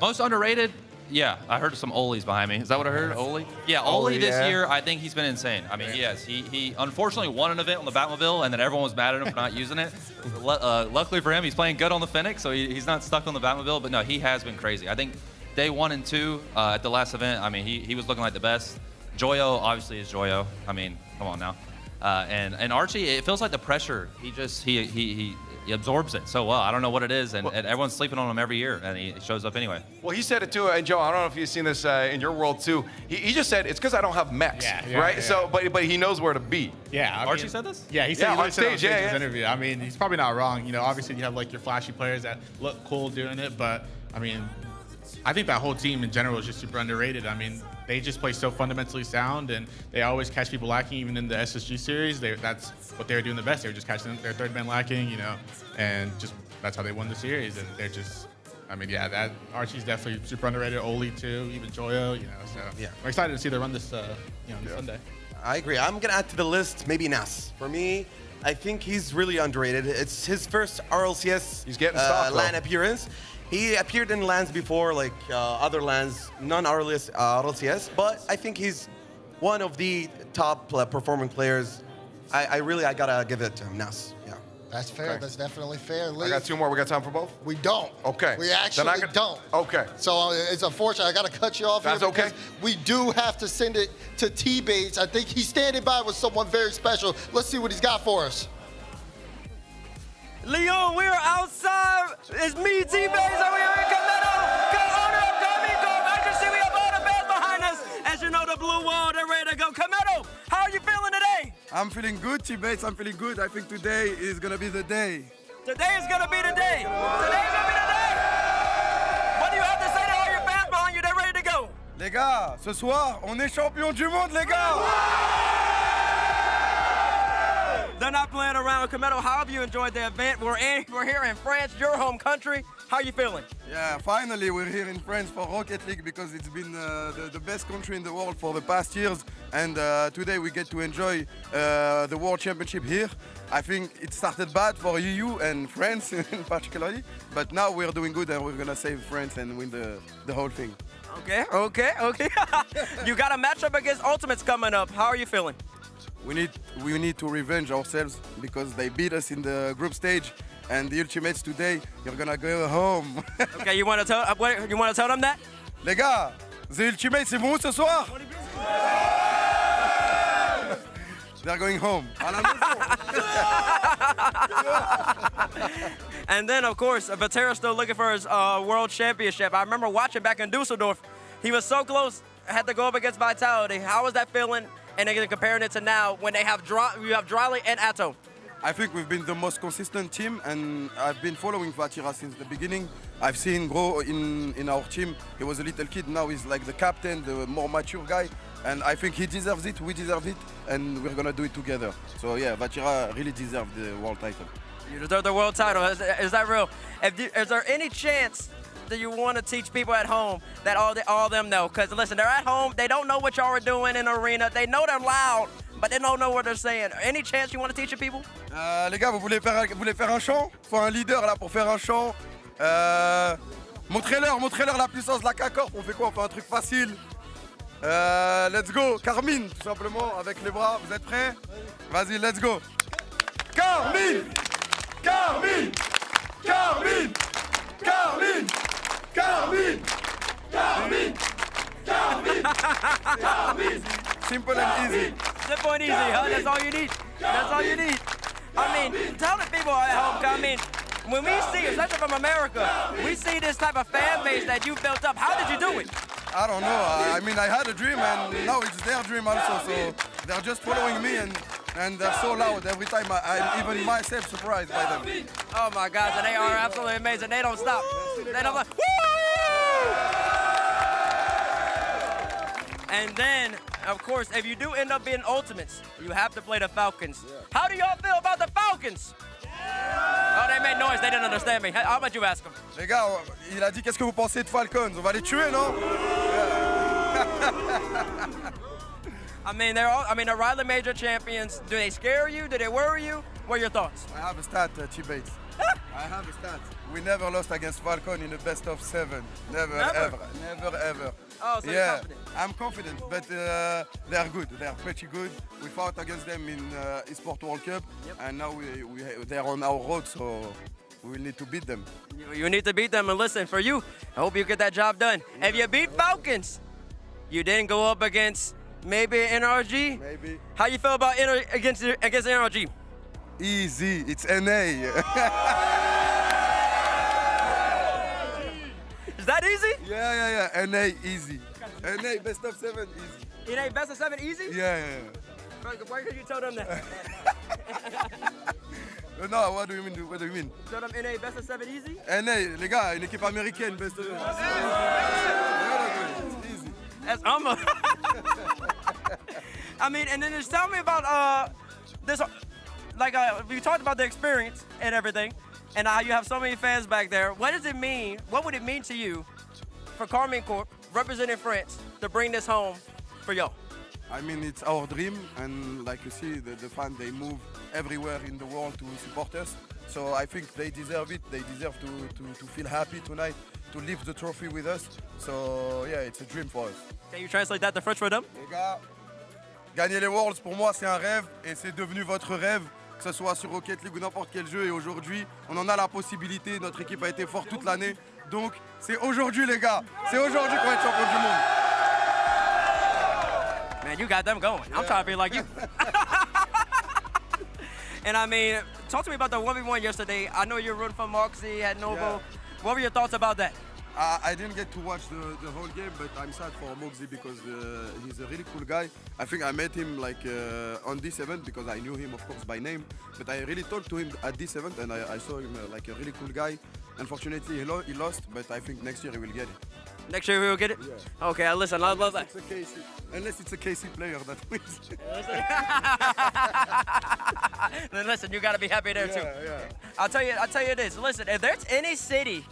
Most underrated. Yeah, I heard some Oli's behind me. Is that what I heard? Oli? Yeah, Oli, Oli this yeah. year, I think he's been insane. I mean, yes, he unfortunately won an event on the Batmobile, and then everyone was mad at him for not using it. Luckily for him, he's playing good on the Fennec, so he's not stuck on the Batmobile. But no, he has been crazy. I think day 1 and 2 at the last event, I mean, he was looking like the best. Joyo obviously is Joyo. I mean, come on now. And Archie, it feels like the pressure. He absorbs it so well. I don't know what it is, and everyone's sleeping on him every year, and he shows up anyway. Well, he said it too, and Joe, I don't know if you've seen this in your world too. He just said it's because I don't have mechs, right? Yeah. So, but he knows where to be. Yeah, Archie said this? Yeah, he said Yeah, he said on stage, in his yeah. interview. I mean, he's probably not wrong. You know, obviously you have like your flashy players that look cool doing it, but I mean, I think that whole team in general is just super underrated. I mean, they just play so fundamentally sound, and they always catch people lacking. Even in the SSG series, that's what they were doing the best. They were just catching their third man lacking, you know, and just that's how they won the series. And they're just, I mean, yeah, that Archie's definitely super underrated. Oli too, even Joyo, you know. So Yeah. I'm excited to see them run this, this Sunday. I agree. I'm gonna add to the list maybe Nas. For me, I think he's really underrated. It's his first RLCS He's getting stock, though. LAN appearance. He appeared in LANs before, like other LANs, non-RLCS, but I think he's one of the top performing players. I gotta give it to him, Nas. Yeah. That's fair. Okay. That's definitely fair. I Leaf, got 2 more. We got time for both? we don't. Okay. We Then actually I got- don't. Okay. So it's unfortunate. I got to cut you off That's here okay. because we do have to send it to T-Bates. I think he's standing by with someone very special. Let's see what he's got for us. Leon, we are outside. It's me, T-Baze, and we are in Cometto. Go owner of Comico. I can see we have all the fans behind us. As you know, the blue wall, they're ready to go. Cometto, how are you feeling today? I'm feeling good, T-Bates. I'm feeling good. I think today is going to be the day. Today is going to be the day. Today's going to be the day. What do you have to say to all your fans behind you? They're ready to go. Les gars, ce soir, on est champion du monde, les gars. They're not playing around. Kameto, how have you enjoyed the event? We're here in France, your home country. How are you feeling? Yeah, finally we're here in France for Rocket League because it's been the best country in the world for the past years, and today we get to enjoy the World Championship here. I think it started bad for EU and France in particularly, but now we're doing good and we're gonna save France and win the whole thing. Okay. You got a matchup against Ultimates coming up. How are you feeling? We need to revenge ourselves because they beat us in the group stage, and the Ultimates today, you're gonna go home. Okay, you want to tell them that? Les gars, the Ultimates, c'est bon ce soir? They're going home. À la maison. And then, of course, Vatera's still looking for his world championship. I remember watching back in Dusseldorf. He was so close, had to go up against Vitality. How was that feeling? And then comparing it to now when you have Dryly and Atto. I think we've been the most consistent team, and I've been following Vatira since the beginning. I've seen him grow in our team. He was a little kid, now he's like the captain, the more mature guy. And I think he deserves it, we deserve it, and we're gonna do it together. So yeah, Vatira really deserves the world title. You deserve the world title, is that real? Is there any chance that you want to teach people at home that all of them know? Because listen, they're at home, they don't know what y'all are doing in the arena, they know they're loud, but they don't know what they're saying. Any chance you want to teach the people? Les gars, vous voulez faire un chant? Faut un leader là pour faire un chant. Montrez-leur la puissance de la K-Corp. On fait quoi? On fait un truc facile. Let's go, Carmine, tout simplement, avec les bras. Vous êtes prêts? Vas-y, let's go. Carmine! Carmine! Carmine! Carmine! Carmine! Carmine! Carmine! Carmine! Simple and easy. Simple and easy, huh? That's all you need. That's all you need. I mean, tell the people at home, I mean, when we see, especially from America, we see this type of fan base that you built up. How did you do it? I don't know. I mean, I had a dream, and now it's their dream also. So they're just following me, and they're so loud every time. I'm even myself surprised by them. Oh my gosh, and they are absolutely amazing. They don't stop. They don't stop. Woo! And then, of course, if you do end up being Ultimates, you have to play the Falcons. How do y'all feel about the Falcons? Oh, they made noise. They didn't understand me. How about you ask them? Les gars, il a dit qu'est-ce que vous pensez de Falcons? On va les tuer, non? I mean, they're Riley Major champions. Do they scare you? Do they worry you? What are your thoughts? I have a stat, T-Bates. I have a stat. We never lost against Falcon in the best of 7. Never, ever. Oh, so yeah, you're confident? I'm confident, but they're good. They're pretty good. We fought against them in Esport World Cup, and now they're on our road, so we will need to beat them. You need to beat them, and listen, for you, I hope you get that job done. If you beat Falcons, you didn't go up against maybe NRG? Maybe. How you feel about against NRG? Easy, it's NA. Is that easy? Yeah, NA easy. NA best of 7 easy. NA best of 7 easy? Yeah. Why could you tell them that? No, what do you mean? Tell them NA best of 7 easy? NA, les gars, une équipe américaine best of 7. It's easy. That's I mean, and then just tell me about this. Like we talked about the experience and everything, and how you have so many fans back there. What does it mean? What would it mean to you for Carmine Corp, representing France, to bring this home for y'all? I mean, it's our dream, and like you see, the fans, they move everywhere in the world to support us. So I think they deserve it. They deserve to feel happy tonight, to lift the trophy with us. So yeah, it's a dream for us. Can you translate that to French for them? Les gars, gagner les Worlds, pour moi, c'est un rêve, et c'est devenu votre rêve, que ce soit sur Rocket League ou n'importe quel jeu. Et aujourd'hui, on en a la possibilité. Notre équipe a été forte toute l'année. Donc, c'est aujourd'hui, les gars. C'est aujourd'hui qu'on va être champion du monde. Man, you got them going. I'm trying to be like you. And I mean, talk to me about the 1v1 yesterday. I know you're rooting for Moxie at Novo. Yeah. What were your thoughts about that? I didn't get to watch the whole game, but I'm sad for Moxie because he's a really cool guy. I think I met him like on this event because I knew him, of course, by name. But I really talked to him at this event, and I saw him like a really cool guy. Unfortunately, he lost, but I think next year he will get it. Next year we will get it? Yeah. Okay, listen, I love that. Unless it's a KC player that wins. listen, you got to be happy there too. Yeah. I'll tell you this. Listen, if there's any city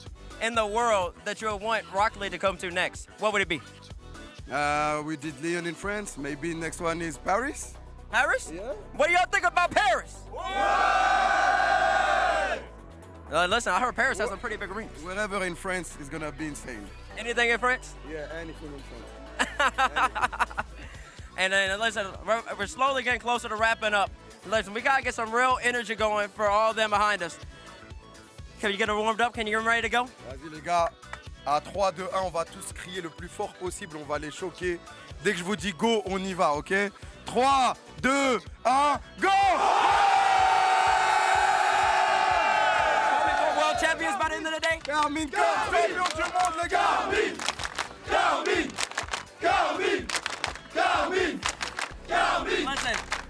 in the world that you would want Rocket League to come to next, what would it be? We did Lyon in France. Maybe next one is Paris. Paris? Yeah. What do y'all think about Paris? Listen, I heard Paris has some pretty big arenas. Wherever in France is gonna be insane. Anything in France? Yeah, anything in France. And then listen, we're slowly getting closer to wrapping up. Listen, we gotta get some real energy going for all them behind us. Can you get it warmed up? Can you get them ready to go? Vas-y les gars, à 3, 2, 1, on va tous crier le plus fort possible, on va les choquer. Dès que je vous dis go, on y va, ok? 3, 2, 1, go! World champions by the end of the day? Carmine, champion du monde les gars! Carmine!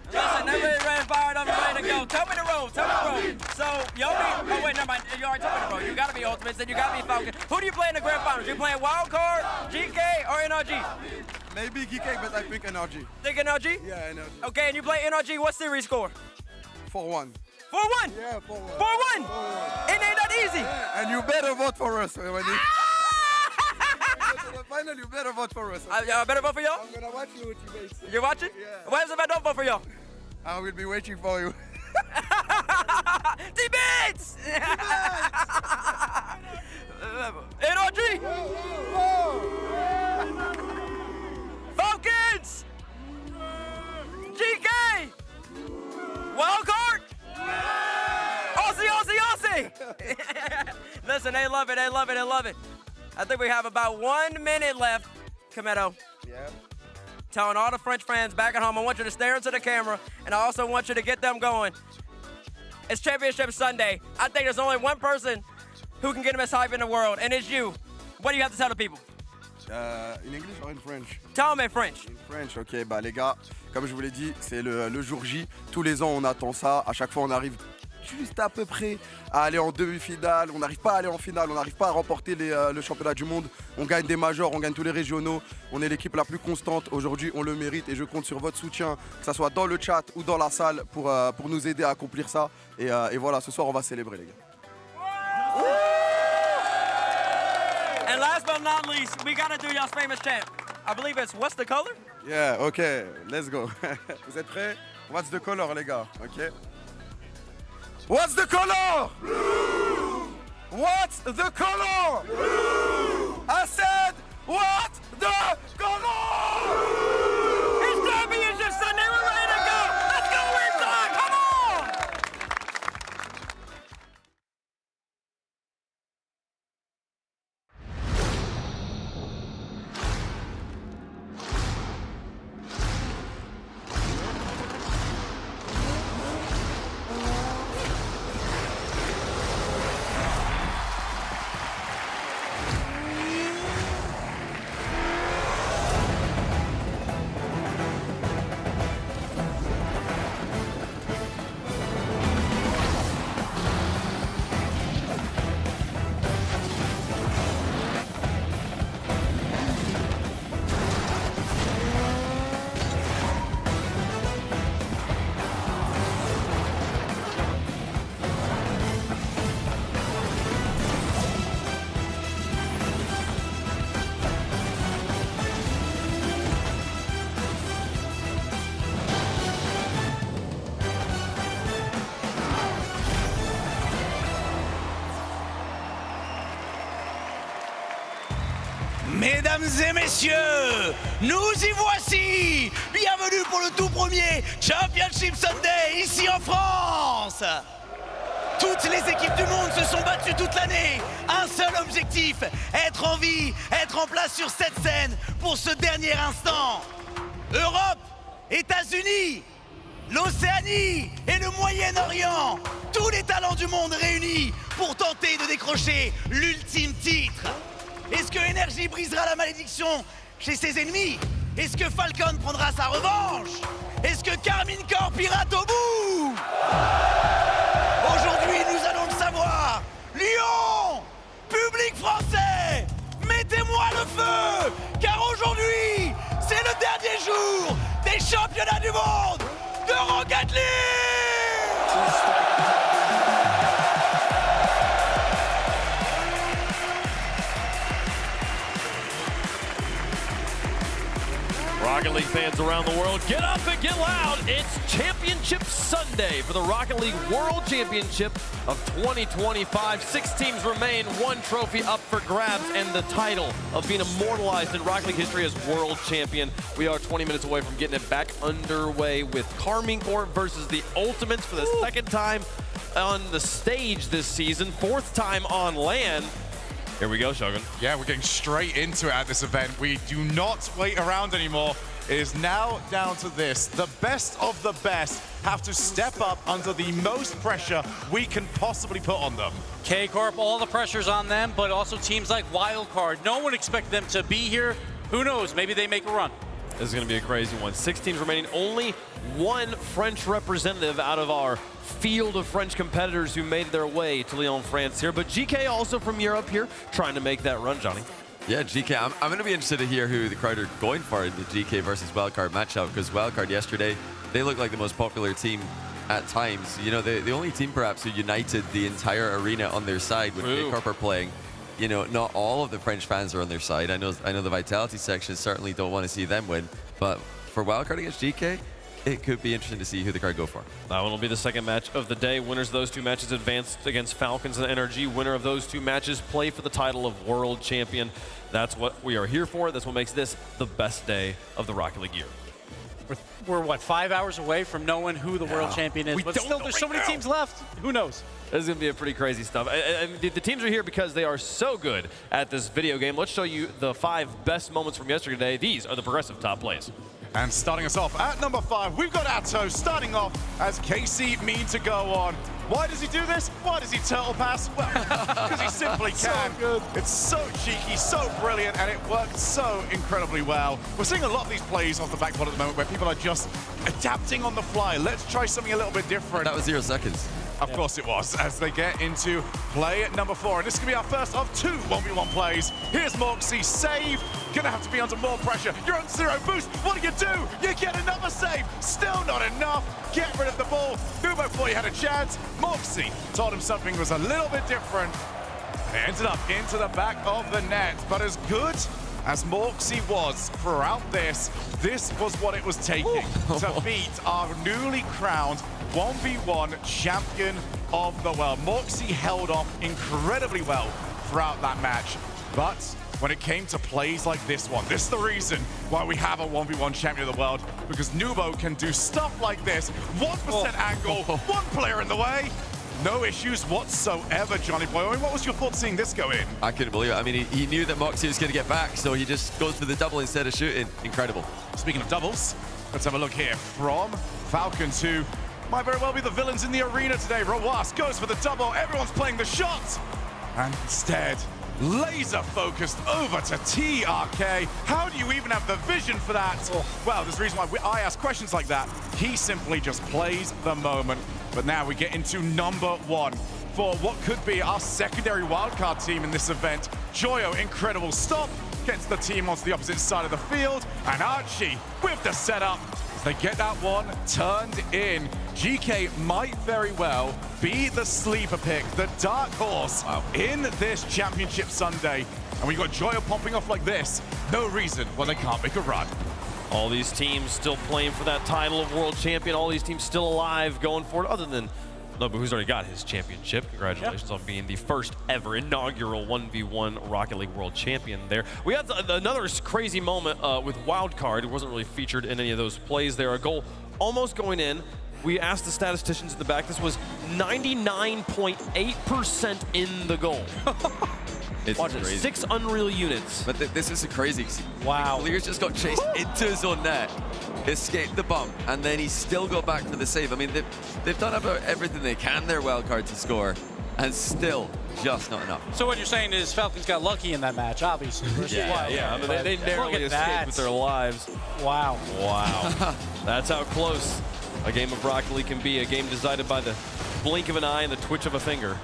Listen, they're ready, fired up, ready to go. Tell me the road. So, Yobi, oh wait, never mind. You already told me the road. You gotta be Ultimates, then you gotta be Falcons. Who do you play in the grand finals? You playing Wild Card, GK, or NRG? Maybe GK, but I think NRG. Think NRG? Yeah, NRG. Okay, and you play NRG, what series score? 4-1. 4-1? Yeah, 4-1. 4-1? It ain't that easy. Yeah, and you better vote for us. When you... Finally, you better vote for us. Okay? I better vote for y'all? I'm gonna watch you with you, mate. You're watching? Yeah. Why is it I don't vote for y'all? I will be waiting for you. Debates! NRG! Falcons! GK! Wildcard! Aussie! Listen, they love it. I think we have about 1 minute left, Kameto. Yeah. Telling all the French fans back at home, I want you to stare into the camera, and I also want you to get them going. It's Championship Sunday. I think there's only one person who can get them as hype in the world, and it's you. What do you have to tell the people? In English or in French? Tell them in French. In French, ok. Bah les gars, comme je vous l'ai dit, c'est le jour J. Tous les ans, on attend ça. À chaque fois, on arrive juste à peu près à aller en demi-finale. On n'arrive pas à aller en finale, on n'arrive pas à remporter le championnat du monde. On gagne des majors, on gagne tous les régionaux. On est l'équipe la plus constante. Aujourd'hui, on le mérite et je compte sur votre soutien, que ce soit dans le chat ou dans la salle, pour nous aider à accomplir ça. Et voilà, ce soir, on va célébrer, les gars. And last but not least, we gotta do y'all's famous chant. I believe it's what's the color? Yeah, ok, let's go. Vous êtes prêts? What's the color, les gars? Ok. What's the color? Blue! What's the color? Blue! I said, what the color? It's Championship Sunday, we're ready to go! Let's go inside, come on! Mesdames et messieurs, nous y voici. Bienvenue pour le tout premier Championship Sunday ici en France. Toutes les équipes du monde se sont battues toute l'année. Un seul objectif, être en vie, être en place sur cette scène pour ce dernier instant. Europe, États-Unis, l'Océanie et le Moyen-Orient. Tous les talents du monde réunis pour tenter de décrocher l'ultime titre. Est-ce que Energy brisera la malédiction chez ses ennemis? Est-ce que Falcon prendra sa revanche? Est-ce que Carmine Corp ira au bout? Aujourd'hui, nous allons le savoir. Lyon, public français, mettez-moi le feu, car aujourd'hui, c'est le dernier jour des championnats du monde de Rocket League. Rocket League fans around the world, get up and get loud. It's Championship Sunday for the Rocket League World Championship of 2025. 6 teams remain, 1 trophy up for grabs, and the title of being immortalized in Rocket League history as world champion. We are 20 minutes away from getting it back underway with Carmine Corp versus the Ultimates for the second time on the stage this season, 4th time on land. Here we go, Shogun. Yeah, we're getting straight into it at this event. We do not wait around anymore. It is now down to this. The best of the best have to step up under the most pressure we can possibly put on them. K-Corp, all the pressure's on them, but also teams like Wildcard. No one expected them to be here. Who knows, maybe they make a run. This is going to be a crazy one. 6 teams remaining, only 1 French representative out of our field of French competitors who made their way to Lyon, France here. But GK also from Europe here, trying to make that run, Johnny. Yeah, GK, I'm going to be interested to hear who the crowd are going for in the GK versus Wildcard matchup, because Wildcard yesterday, they looked like the most popular team at times. You know, the only team perhaps who united the entire arena on their side when K-Corp are playing. You know, not all of the French fans are on their side. I know the Vitality section certainly don't want to see them win, but for Wildcard against GK, it could be interesting to see who the card go for. That one will be the second match of the day. Winners of those 2 matches advance against Falcons and NRG. Winner of those 2 matches play for the title of world champion. That's what we are here for. That's what makes this the best day of the Rocket League year. We're what, 5 hours away from knowing who the world champion is, but still there's so many teams left. Who knows? This is going to be a pretty crazy stuff. The teams are here because they are so good at this video game. Let's show you the 5 best moments from yesterday. These are the progressive top plays. And starting us off at number 5, we've got Atto starting off as Casey mean to go on. Why does he do this? Why does he turtle pass? Well, because he simply can. So good. It's so cheeky, so brilliant, and it works so incredibly well. We're seeing a lot of these plays off the backboard at the moment where people are just adapting on the fly. Let's try something a little bit different. That was 0 seconds. Of course it was, as they get into play at number 4. And this is going to be our first of 2 1v1 plays. Here's Morksy, save. Gonna have to be under more pressure. You're on 0 boost. What do? You get another save. Still not enough. Get rid of the ball. Nubo thought he had a chance. Morksy told him something was a little bit different. It ended up into the back of the net. But as good as Morksy was throughout this was what it was taking to beat our newly crowned 1v1 champion of the world. Morksy held off incredibly well throughout that match, but when it came to plays like this one, this is the reason why we have a 1v1 champion of the world, because Nubo can do stuff like this. 1% angle, 1 player in the way. No issues whatsoever, Johnny Boy. I mean, what was your thought seeing this go in? I couldn't believe it. I mean, he knew that Moxie was going to get back, so he just goes for the double instead of shooting. Incredible. Speaking of doubles, let's have a look here from Falcons, who might very well be the villains in the arena today. Rawas goes for the double. Everyone's playing the shot. And instead, laser focused over to TRK. How do you even have the vision for that? Well, there's a reason why I ask questions like that. He simply just plays the moment. But now we get into number 1 for what could be our secondary wildcard team in this event. Joyo, incredible stop, gets the team onto the opposite side of the field. And Archie with the setup as they get that one turned in. GK might very well be the sleeper pick, the dark horse in this championship Sunday. And we've got Joyo popping off like this. No reason why they can't make a run. All these teams still playing for that title of world champion. All these teams still alive going for it, other than Nobu, who's already got his championship. Congratulations on being the first ever inaugural 1v1 Rocket League world champion there. We had another crazy moment with Wildcard. It wasn't really featured in any of those plays there. A goal almost going in. We asked the statisticians in the back. This was 99.8% in the goal. It's Watch crazy. it, 6 Unreal units. But this is crazy. Wow. Clears just got chased into his own net, escaped the bump, and then he still got back for the save. I mean, they've done about everything they can their wildcard to score, and still just not enough. So what you're saying is Falcons got lucky in that match, obviously. Yeah. I mean, they narrowly escaped with their lives. Wow. Wow. That's how close a game of Rocket League can be. A game decided by the blink of an eye and the twitch of a finger.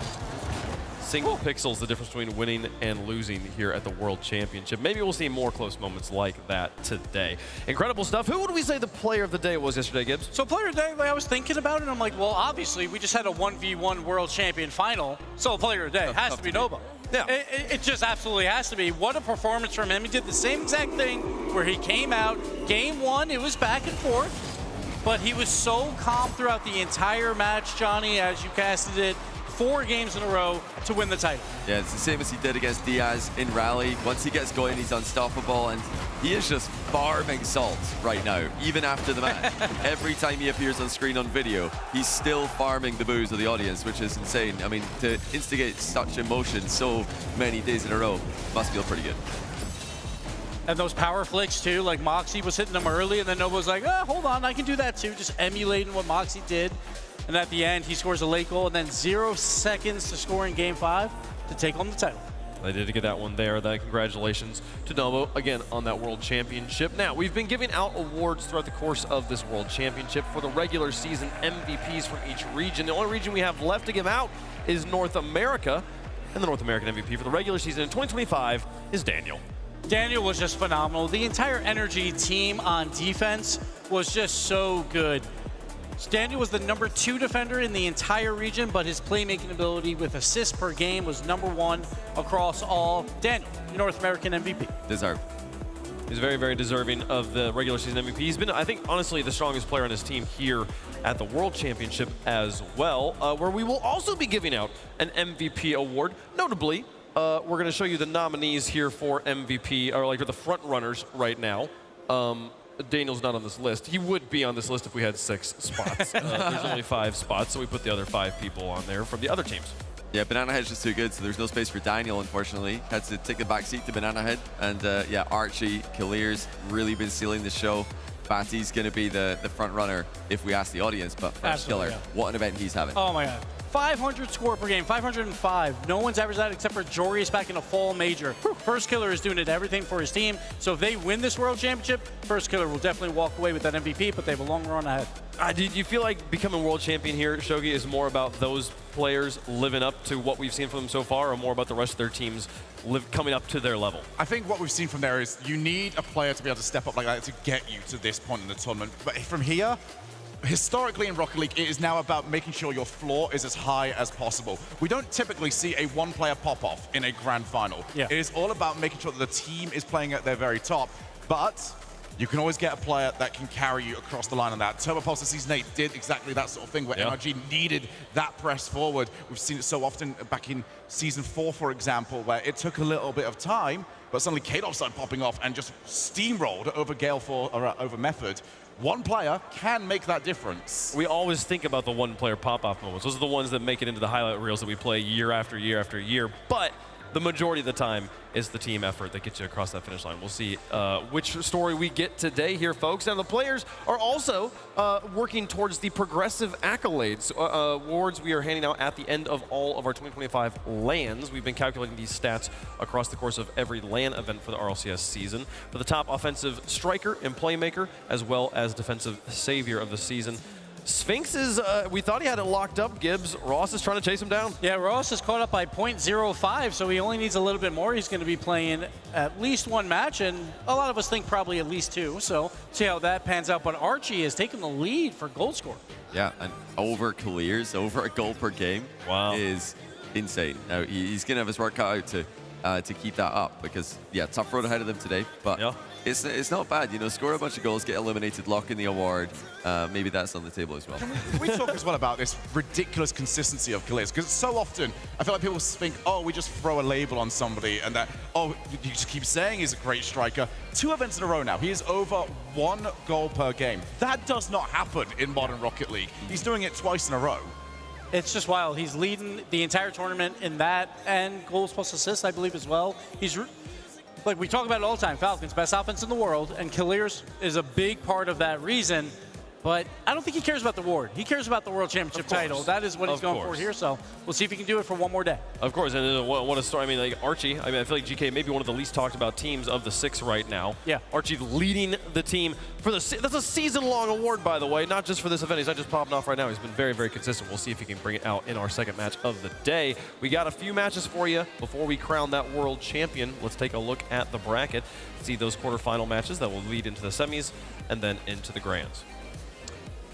Single pixels, the difference between winning and losing here at the World Championship. Maybe we'll see more close moments like that today. Incredible stuff. Who would we say the player of the day was yesterday, Gibbs? So player of the day, I was thinking about it, I'm like, well, obviously, we just had a 1v1 World Champion final, so player of the day has to be Nobo. Yeah. It just absolutely has to be. What a performance from him. He did the same exact thing where he came out. Game 1, it was back and forth, but he was so calm throughout the entire match, Johnny, as you casted it. 4 games in a row to win the title. Yeah, it's the same as he did against Diaz in Rally. Once he gets going, he's unstoppable, and he is just farming salt right now, even after the match. Every time he appears on screen on video, he's still farming the boos of the audience, which is insane. I mean, to instigate such emotion so many days in a row must feel pretty good. And those power flicks too, like Moxie was hitting them early, and then Nova was like, oh, hold on, I can do that too, just emulating what Moxie did. And at the end, he scores a late goal, and then 0 seconds to score in Game 5 to take home the title. They did get that one there. Congratulations to Novo, again, on that World Championship. Now, we've been giving out awards throughout the course of this World Championship for the regular season MVPs from each region. The only region we have left to give out is North America, and the North American MVP for the regular season in 2025 is Daniel. Daniel was just phenomenal. The entire Energy team on defense was just so good. Daniel was the #2 defender in the entire region, but his playmaking ability with assists per game was #1 across all. Daniel, North American MVP. Deserved. He's very, very deserving of the regular season MVP. He's been, I think, honestly, the strongest player on his team here at the World Championship as well, where we will also be giving out an MVP award. Notably, we're going to show you the nominees here for MVP, or like for the front runners right now. Daniel's not on this list. He would be on this list if we had 6 spots. There's only 5 spots, so we put the other 5 people on there from the other teams. Yeah, Banana Head's just too good, so there's no space for Daniel, unfortunately. Had to take the back seat to Banana Head. And yeah, Archie, Kalir's really been stealing the show. Batty's going to be the front runner if we ask the audience, but first Killer, yeah. what an event he's having. Oh my God. 500 score per game, 505. No one's averaged that except for Jory's back in a fall major. First Killer is doing everything for his team. So if they win this World Championship, First Killer will definitely walk away with that MVP, but they have a long run ahead. Do you feel like becoming world champion here, Shogi, is more about those players living up to what we've seen from them so far, or more about the rest of their teams coming up to their level? I think what we've seen from there is you need a player to be able to step up like that to get you to this point in the tournament. But from here, historically in Rocket League, it is now about making sure your floor is as high as possible. We don't typically see a one-player pop-off in a grand final. Yeah. It is all about making sure that the team is playing at their very top, but you can always get a player that can carry you across the line on that. Turbo Pulse in Season 8 did exactly that sort of thing where NRG needed that press forward. We've seen it so often back in Season 4, for example, where it took a little bit of time, but suddenly Kadoff started popping off and just steamrolled over Gale or over Method. One player can make that difference. We always think about the one-player pop-off moments. Those are the ones that make it into the highlight reels that we play year after year after year. But the majority of the time is the team effort that gets you across that finish line. We'll see which story we get today here, folks. And the players are also working towards the progressive accolades awards we are handing out at the end of all of our 2025 LANs. We've been calculating these stats across the course of every LAN event for the RLCS season. For the top offensive striker and playmaker, as well as defensive savior of the season. Sphinx is, we thought he had it locked up, Gibbs. Ross is trying to chase him down. Yeah, Ross is caught up by 0.05, so he only needs a little bit more. He's going to be playing at least 1 match, and a lot of us think probably at least 2, so see how that pans out. But Archie has taken the lead for goal score. Yeah, and over Kalir's, over a goal per game is insane. Now, he's going to have his work cut out to keep that up because, yeah, tough road ahead of them today, but it's not bad. You know, score a bunch of goals, get eliminated, lock in the award. Maybe that's on the table as well. Can we talk as well about this ridiculous consistency of Kalir's? Because so often, I feel like people think, oh, we just throw a label on somebody and that, oh, you just keep saying he's a great striker. 2 events in a row now. He is over 1 goal per game. That does not happen in modern Rocket League. He's doing it twice in a row. It's just wild. He's leading the entire tournament in that and goals plus assists, I believe, as well. He's, like we talk about it all the time, Falcons, best offense in the world, and Kalir's is a big part of that reason. But I don't think he cares about the award. He cares about the World Championship title. That is what he's going for here. So we'll see if he can do it for 1 more day. Of course, and what a story. I mean, like Archie, I feel like GK may be one of the least talked about teams of the 6 right now. Yeah. Archie leading the team for that's a season-long award, by the way, not just for this event. He's not just popping off right now. He's been very, very consistent. We'll see if he can bring it out in our second match of the day. We got a few matches for you before we crown that world champion. Let's take a look at the bracket, see those quarterfinal matches that will lead into the semis and then into the grands.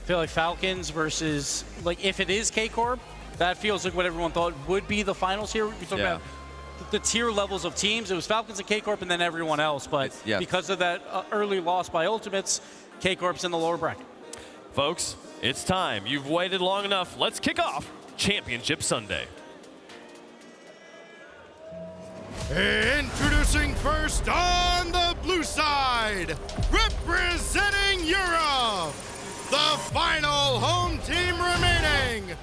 I feel like Falcons versus, like, if it is K-Corp, that feels like what everyone thought would be the finals here. We talk about the tier levels of teams. It was Falcons and K-Corp and then everyone else. But because of that early loss by Ultimates, K-Corp's in the lower bracket. Folks, it's time. You've waited long enough. Let's kick off Championship Sunday. Introducing first on the blue side, representing Europe, the final home team remaining,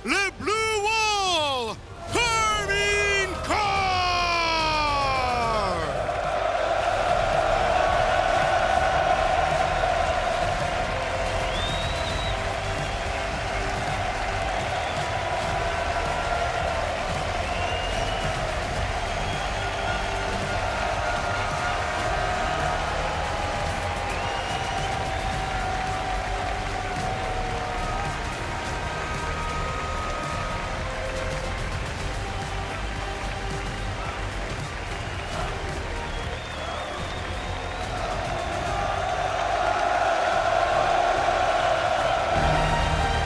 Le Blue Wall, Carmine Carr!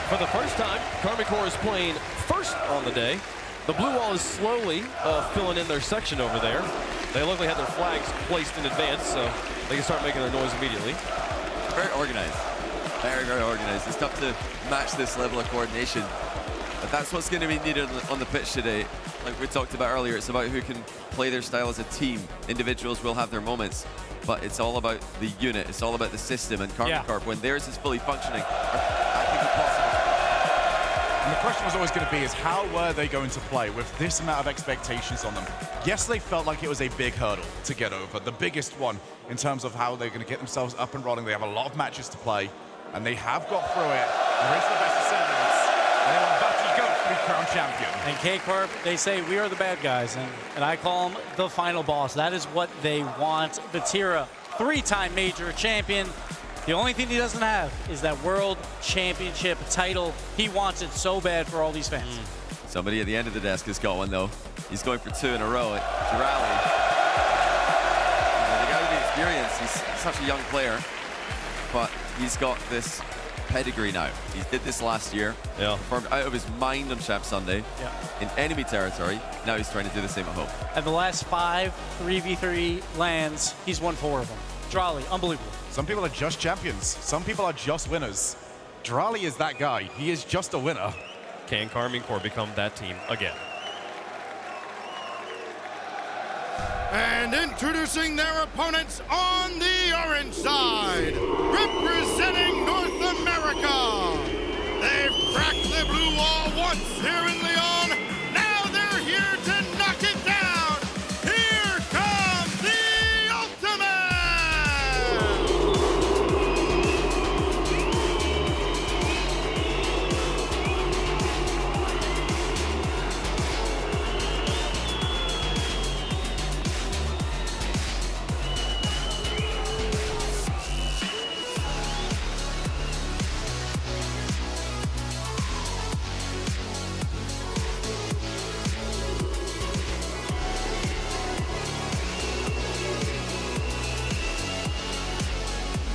For the first time, Carmine Corps is playing first on the day. The Blue Wall is slowly filling in their section over there. They look like they have their flags placed in advance, so they can start making their noise immediately. Very organized. Very, very organized. It's tough to match this level of coordination. But that's what's going to be needed on the pitch today. Like we talked about earlier, it's about who can play their style as a team. Individuals will have their moments, but it's all about the unit. It's all about the system. And Carmine Corp, when theirs is fully functioning, I think it's possible. And the question was always going to be is how were they going to play with this amount of expectations on them? Yes, they felt like it was a big hurdle to get over, the biggest one in terms of how they're going to get themselves up and rolling. They have a lot of matches to play, and they have got through it. They're into the best of sevens, and they will about to go to be crowned champion. And K-Corp, they say we are the bad guys, and I call them the final boss. That is what they want. Vatira, three-time major champion. The only thing he doesn't have is that world championship title. He wants it so bad for all these fans. Somebody at the end of the desk has got one, though. He's going for two in a row at Rally. The guy with the experience, he's such a young player, but he's got this pedigree now. He did this last year. Performed out of his mind on Champ Sunday in enemy territory. Now he's trying to do the same at home. And the last 5 3v3 lands, he's won 4 of them. Drali, unbelievable. Some people are just champions. Some people are just winners. Drali is that guy. He is just a winner. Can Carmine Corps become that team again? And introducing their opponents on the orange side, representing North America. They've cracked the blue wall once here in Lyon. Now they're here to knock it down. Here comes the Ultimate!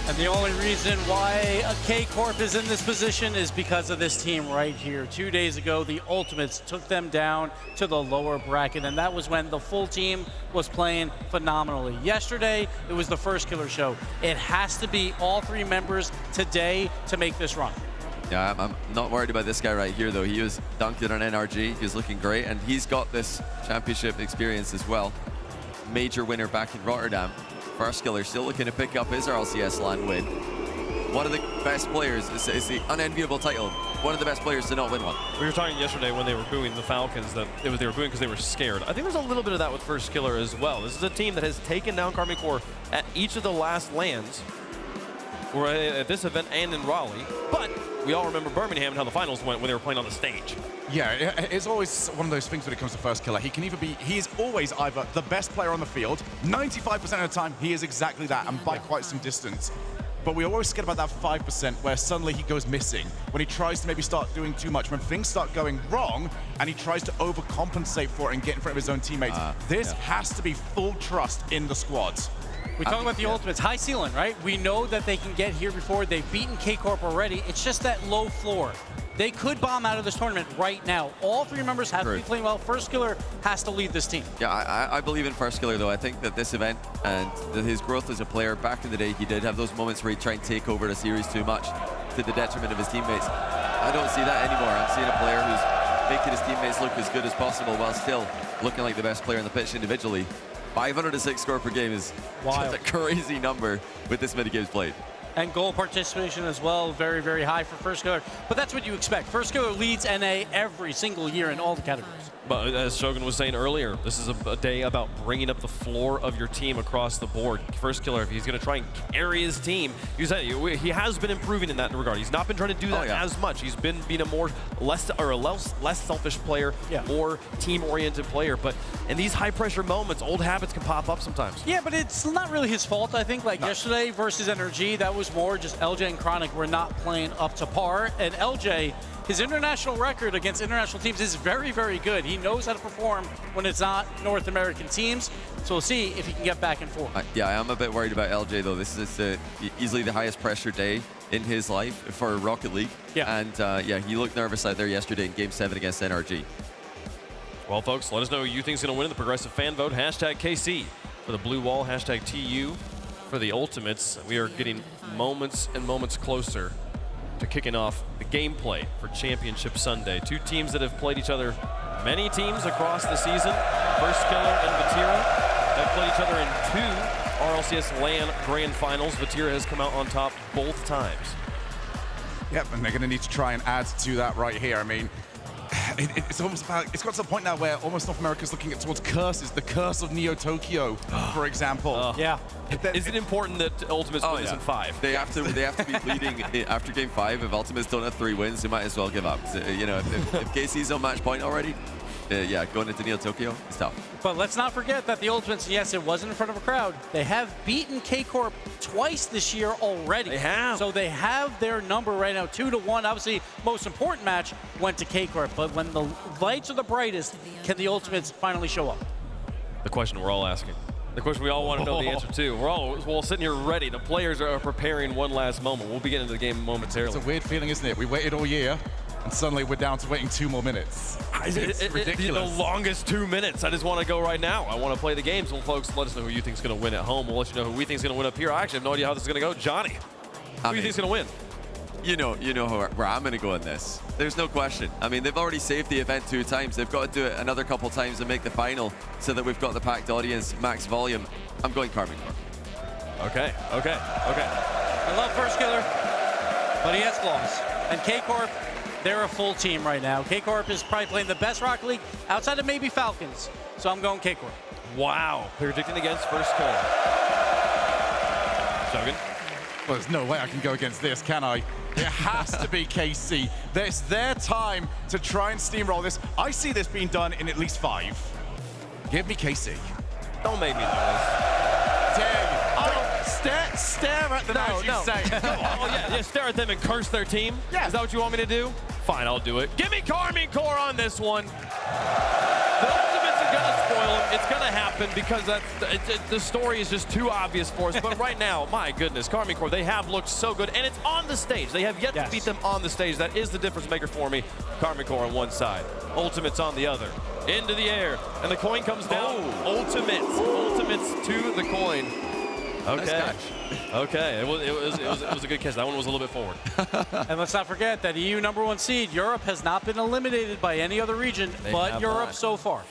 And the only reason why a K-Corp is in this position is because of this team right here. 2 days ago, the Ultimates took them down to the lower bracket, and that was when the full team was playing phenomenally. Yesterday, it was the first killer show. It has to be all 3 members today to make this run. Yeah, I'm not worried about this guy right here, though. He was dunked on NRG. He was looking great, and he's got this championship experience as well. Major winner back in Rotterdam. First killer, still looking to pick up his RLCS LAN win. One of the best players, it's the unenviable title. One of the best players to not win one. We were talking yesterday when they were booing the Falcons that they were booing because they were scared. I think there's a little bit of that with First Killer as well. This is a team that has taken down Carmine Corps at each of the last lands, or at this event and in Raleigh. But we all remember Birmingham and how the finals went when they were playing on the stage. Yeah, it's always one of those things when it comes to First Killer. He is always either the best player on the field, 95% of the time he is exactly that, and by quite some distance. But we always scared about that 5% where suddenly he goes missing, when he tries to maybe start doing too much, when things start going wrong, and he tries to overcompensate for it and get in front of his own teammates. This has to be full trust in the squad. We talk about the Ultimates, high ceiling, right? We know that they can get here before. They've beaten K-Corp already. It's just that low floor. they could bomb out of this tournament right now. All three members have to be playing well. First Killer has to lead this team. Yeah, I believe in First Killer, though. I think that this event and his growth as a player, back in the day, he did have those moments where he'd try and take over the series too much to the detriment of his teammates. I don't see that anymore. I'm seeing a player who's making his teammates look as good as possible while still looking like the best player on the pitch individually. 506 score per game is just a crazy number with this many games played. And goal participation as well, very, very high for First Killer. But that's what you expect. First Killer leads NA every single year in all the categories. But as Shogun was saying earlier, this is a day about bringing up the floor of your team across the board. First Killer, if he's going to try and carry his team, he has been improving in that regard. He's not been trying to do that as much. He's been being a less selfish player, more team-oriented player. But in these high-pressure moments, old habits can pop up sometimes. Yeah, but it's not really his fault, I think. Like yesterday versus NRG, that was more just LJ and Chronic were not playing up to par. And LJ, his international record against international teams is very, very good. He knows how to perform when it's not North American teams. So we'll see if he can get back and forth. Yeah, I am a bit worried about LJ, though. This is easily the highest pressure day in his life for Rocket League. Yeah. And yeah, he looked nervous out there yesterday in Game 7 against NRG. Well, folks, let us know who you think is going to win in the Progressive Fan Vote. Hashtag KC for the Blue Wall. Hashtag TU for the Ultimates. We are getting moments and moments closer to kicking off the gameplay for Championship Sunday. Two teams that have played each other many teams across the season. First Killer and Vatira have played each other in 2 RLCS LAN Grand Finals. Vatira has come out on top both times. Yep, and they're going to need to try and add to that right here. I mean, it's almost about, it's got to the point now where almost North America's looking at towards curses, the curse of Neo Tokyo, for example. Yeah. Is it important that Ultimates win this in 5? They have to be leading after Game 5. If Ultimates don't have 3 wins, they might as well give up. So, you know, if KC's on match point already, yeah, going into Neo Tokyo, it's tough. But let's not forget that the Ultimates, yes, it wasn't in front of a crowd. They have beaten K-Corp twice this year already. They have. So they have their number right now, 2-1. Obviously, most important match went to K-Corp. But when the lights are the brightest, can the Ultimates finally show up? The question we're all asking. The question we all want to know the answer to. We're all sitting here ready. The players are preparing one last moment. We'll be getting into the game momentarily. It's a weird feeling, isn't it? We waited all year, and suddenly we're down to waiting 2 more minutes. It's ridiculous. The longest 2 minutes. I just want to go right now. I want to play the games. Well, folks, let us know who you think is going to win at home. We'll let you know who we think is going to win up here. I actually have no idea how this is going to go. Johnny, who do you think is going to win? You know where I'm going to go in this. There's no question. I mean, they've already saved the event 2 times. They've got to do it another couple times and make the final so that we've got the packed audience, max volume. I'm going Karmine Corp. Okay. I love First Killer, but he has flaws. And K-Corp, they're a full team right now. K-Corp is probably playing the best Rocket League outside of maybe Falcons. So I'm going K-Corp. Wow. Predicting against First Killer. Shogun? Well, there's no way I can go against this, can I? It has to be KC. It's their time to try and steamroll this. I see this being done in at least 5. Give me KC. Don't make me do this. Dare you. Stare at them as you say. Oh, yeah, stare at them and curse their team? Yeah. Is that what you want me to do? Fine, I'll do it. Give me Karmine Corp on this one. The Ultimates are going to spoil them. It's going to happen because the story is just too obvious for us. But right now, my goodness, Karmine Corp, they have looked so good. And it's on the stage. They have yet to beat them on the stage. That is the difference maker for me. Karmine Corp on one side, Ultimates on the other. Into the air, and the coin comes down. Ultimates to the coin. Okay. Nice Okay, it was a good catch. That one was a little bit forward. And let's not forget that EU #1 seed, Europe, has not been eliminated by any other region but Europe so far.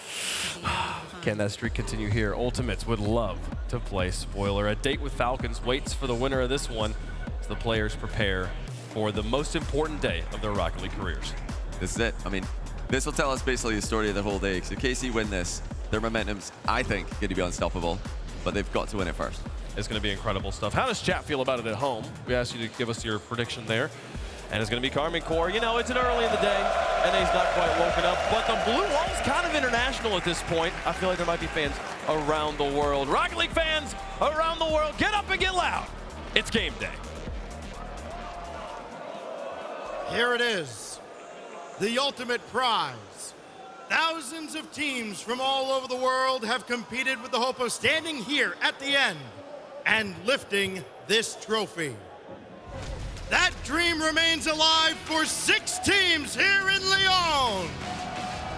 Can that streak continue here? Ultimates would love to play spoiler. A date with Falcons waits for the winner of this one as the players prepare for the most important day of their Rocket League careers. This is it. I mean, this will tell us basically the story of the whole day. Because if KC win this, their momentum's, I think, going to be unstoppable. But they've got to win it first. It's going to be incredible stuff. How does chat feel about it at home? We asked you to give us your prediction there. And it's going to be Karmine Corp. You know, it's an early in the day. NA's not quite woken up. But the Blue Wall's kind of international at this point. I feel like there might be fans around the world. Rocket League fans around the world, get up and get loud. It's game day. Here it is, the ultimate prize. Thousands of teams from all over the world have competed with the hope of standing here at the end and lifting this trophy. that dream remains alive for 6 teams here in Lyon.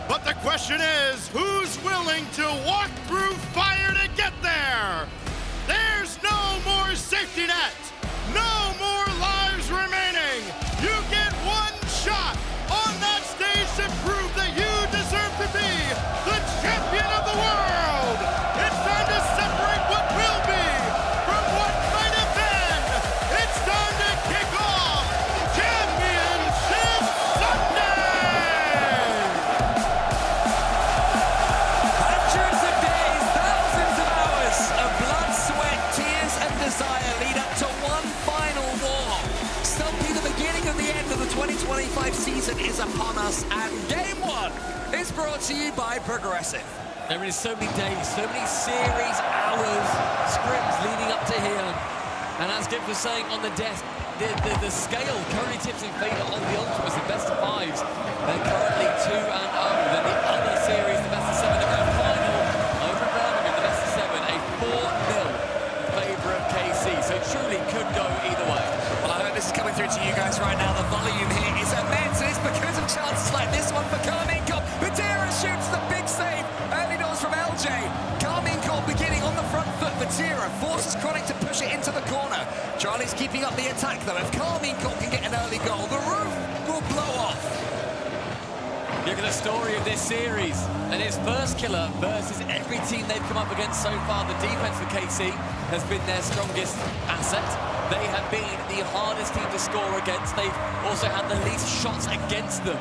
But the question is, who's willing to walk through fire to get there? There's no more safety net, no more lives remaining. You get one shot on that stage to prove that you deserve to be the champion of the world. It's time to separate what will be from what might have been. It's time to kick off Championship Sunday! Hundreds of days, thousands of hours of blood, sweat, tears, and desire lead up to one final war. Stumpy, the beginning of the end of the 2025 season is upon us, and Game 1 is brought to you by Progressive. There is so many days, so many series, hours, scrims leading up to here. And as Gibb was saying on the desk, the scale currently tips in favour of the Ultimates in best of 5s. They're currently 2-0. Then the other series, the best of 7, the grand final over Birmingham, the best of 7, a 4-0 in favour of KC. So truly could go either way. Well, I hope this is coming through to you guys right now. The volume here is immense, and it's because of chances like this one for Carmine Corp. Vatira shoots the big save. Early doors from LJ. Carmine Corp beginning on the front foot. Vatira forces Chronic to push it into the corner. Charlie's keeping up the attack, though. If Carmine Corp can get an early goal, the roof will blow off. Look at the story of this series, and it's first killer versus every team they've come up against so far. The defense for KC has been their strongest asset. They have been the hardest team to score against. They've also had the least shots against them,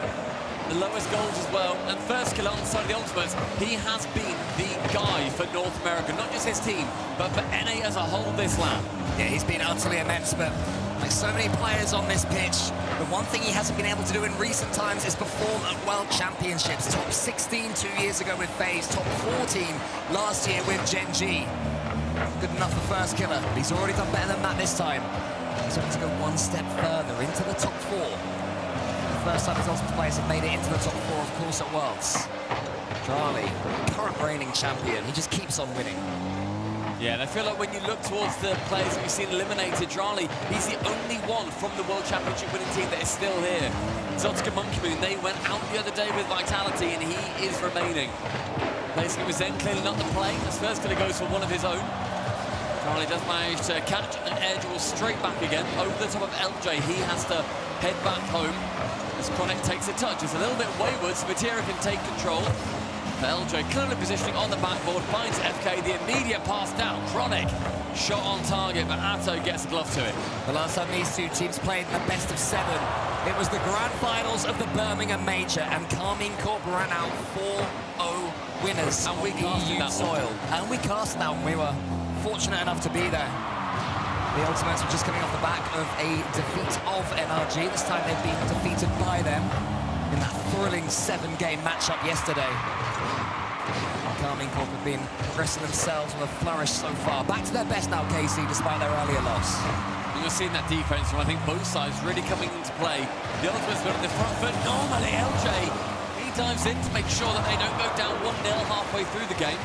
the lowest goals as well. And first killer on the side of the Ultimates, he has been the guy for North America, not just his team, but for NA as a whole this lap. Yeah, he's been utterly immense, but like so many players on this pitch, the one thing he hasn't been able to do in recent times is perform at World Championships. Top 16 2 years ago with FaZe, top 14 last year with Gen G. Good enough for first killer, but he's already done better than that this time. He's going to go one step further into the top 4. The first time his Ultimate players have made it into the top 4, of course, at Worlds. Charlie, current reigning champion, he just keeps on winning. Yeah, and I feel like when you look towards the players that we've seen eliminated, Charlie, he's the only one from the World Championship winning team that is still here. Zotka Monkey Moon, they went out the other day with Vitality, and he is remaining. Basically, with Zen clearly not the play, as first killer goes for one of his own. Charlie does manage to catch an air duel straight back again, over the top of LJ. He has to head back home as Chronic takes a touch. It's a little bit wayward, so Vatira can take control. LJ clearly positioning on the backboard, finds FK, the immediate pass down. Chronic, shot on target, but Atto gets a glove to it. The last time these two teams played in the best of 7, it was the grand finals of the Birmingham Major, and Carmine Corp ran out 4-0 winners on EU soil. And we cast that one. We were fortunate enough to be there. The Ultimates were just coming off the back of a defeat of NRG. This time they've been defeated by them in that thrilling 7-game matchup yesterday. Carmine Corp have been progressing themselves with a flourish so far. Back to their best now, KC, despite their earlier loss. You're seeing that defense from, I think, both sides really coming into play. The Ultimates put in the front foot. Normally, LJ, he dives in to make sure that they don't go down 1-0 halfway through the game.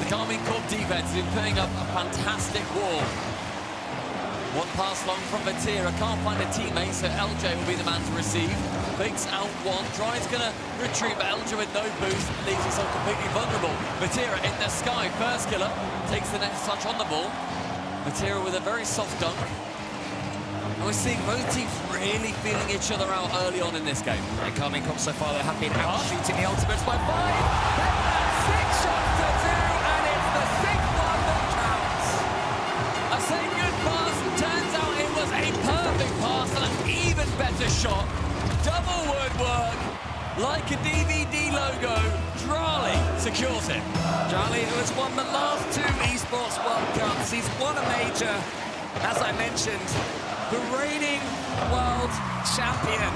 The Carmine Corp defense has been putting up a fantastic wall. One pass long from Vatira, can't find a teammate, so LJ will be the man to receive. Fakes out one, Dry's gonna retreat, but LJ with no boost leaves himself completely vulnerable. Vatira in the sky, first killer, takes the next touch on the ball. Vatira with a very soft dunk. And we're seeing both teams really feeling each other out early on in this game. And Carmine Corp so far, they have been out shooting the Ultimates by 5. That's 6 shots to 2, and it's the 6th one that counts. A same good pass, turns out it was a perfect pass and an even better shot. Double woodwork, like a DVD logo. Drali secures it. Charlie, who has won the last 2 esports World Cups, he's won a major. As I mentioned, the reigning world champion.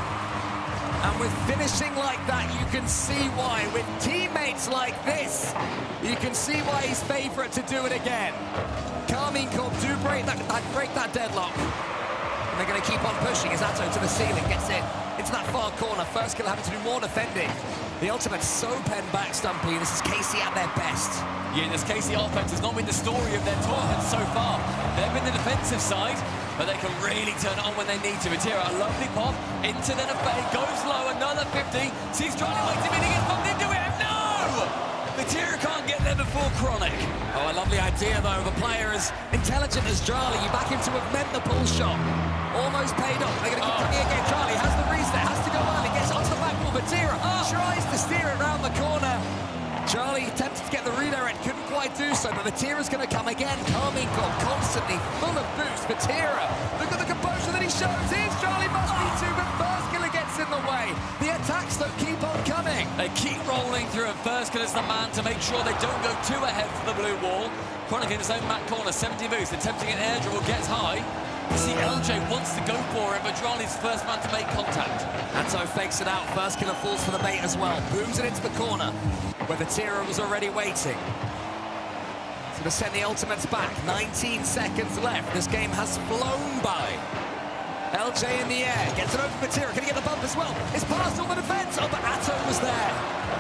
And with finishing like that, you can see why. With teammates like this, you can see why he's favourite to do it again. Carmine Corp do break that deadlock. And they're going to keep on pushing as Atto to the ceiling, gets it into that far corner. First killer having to do more defending. The Ultimate's so penned back, Stumpy. This is KC at their best. Yeah, this KC offense has not been the story of their tournament so far. They've been the defensive side. but they can really turn it on when they need to. Vatira, a lovely pop into then a fade, goes low, another 50. Sees Charlie waiting, he gets bumped into it. No! Vatira can't get there before Chronic. Oh, a lovely idea though of a player as intelligent as Charlie. You back him to have meant the pull shot. Almost paid off. They're going to keep coming again. Charlie has the reset, has to go early, gets onto the back wall. Vatira tries to steer it around the corner. Charlie attempted to get the redirect, couldn't quite do so, but Vatira's going to come again. Carmine constantly full of boost. Vatira, look at the composure that he shows. Here's Charlie, must be too, but Firskiller gets in the way. The attacks, though, keep on coming. They keep rolling through, and Firskiller's the man to make sure they don't go too ahead for the blue wall. Chronic in his own back corner, 70 boost, attempting an air dribble, gets high. You see, LJ wants to go for it, but Charlie's first man to make contact. Anto fakes it out. Firskiller falls for the bait as well. Booms it into the corner, where Vatira was already waiting. So to send the ultimates back. 19 seconds left. This game has flown by. LJ in the air, gets it over Vatira. Can he get the bump as well? It's past all the defense. Oh, but Atto was there.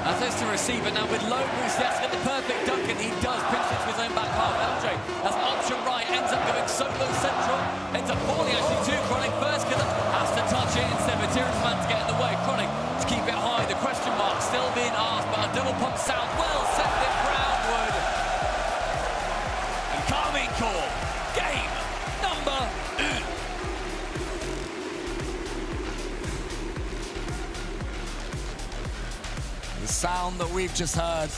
Atto's to receive it now with low boost. He has to get the perfect dunk, and he does. Pinch it to his own back half. LJ has option right, ends up going solo central. Ends up falling actually too. Chronic Firskiller has to touch it instead. Vatira's man to get in the way. Chronic to keep it high. The question mark still being asked, but a double pump south. Well sent it Brownwood. And Carmine call. Game number 2. The sound that we've just heard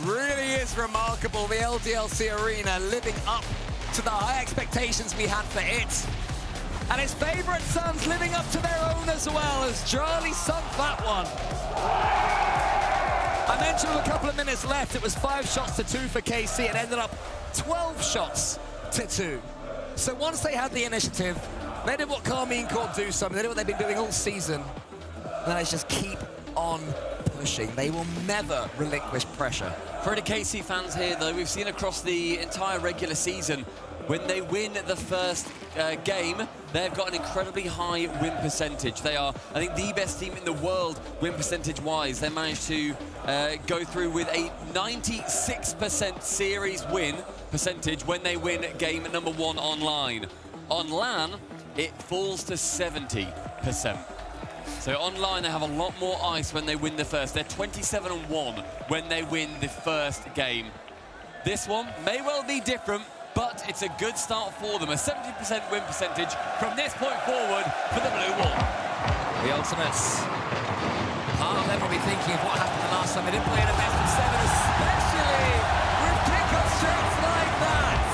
really is remarkable. The LDLC Arena living up to the high expectations we had for it. And his favourite sons living up to their own as well, as Charlie sunk that one. I mentioned with a couple of minutes left, it was 5 shots to 2 for KC. It ended up 12 shots to 2. So once they had the initiative, they did what Carmine called do something. They did what they've been doing all season. And that is just keep on pushing. They will never relinquish pressure. For the KC fans here, though, we've seen across the entire regular season, when they win the first game, they've got an incredibly high win percentage. They are, I think, the best team in the world win percentage-wise. They managed to go through with a 96% series win percentage when they win game number 1 online. On LAN, it falls to 70%. So online, they have a lot more ice when they win the first. They're 27-1 when they win the first game. This one may well be different, but it's a good start for them. A 70% win percentage from this point forward for the blue wall. The Ultimates. Part of them will be thinking of what happened the last time they didn't play in a best of 7, especially with kick-off shots like that.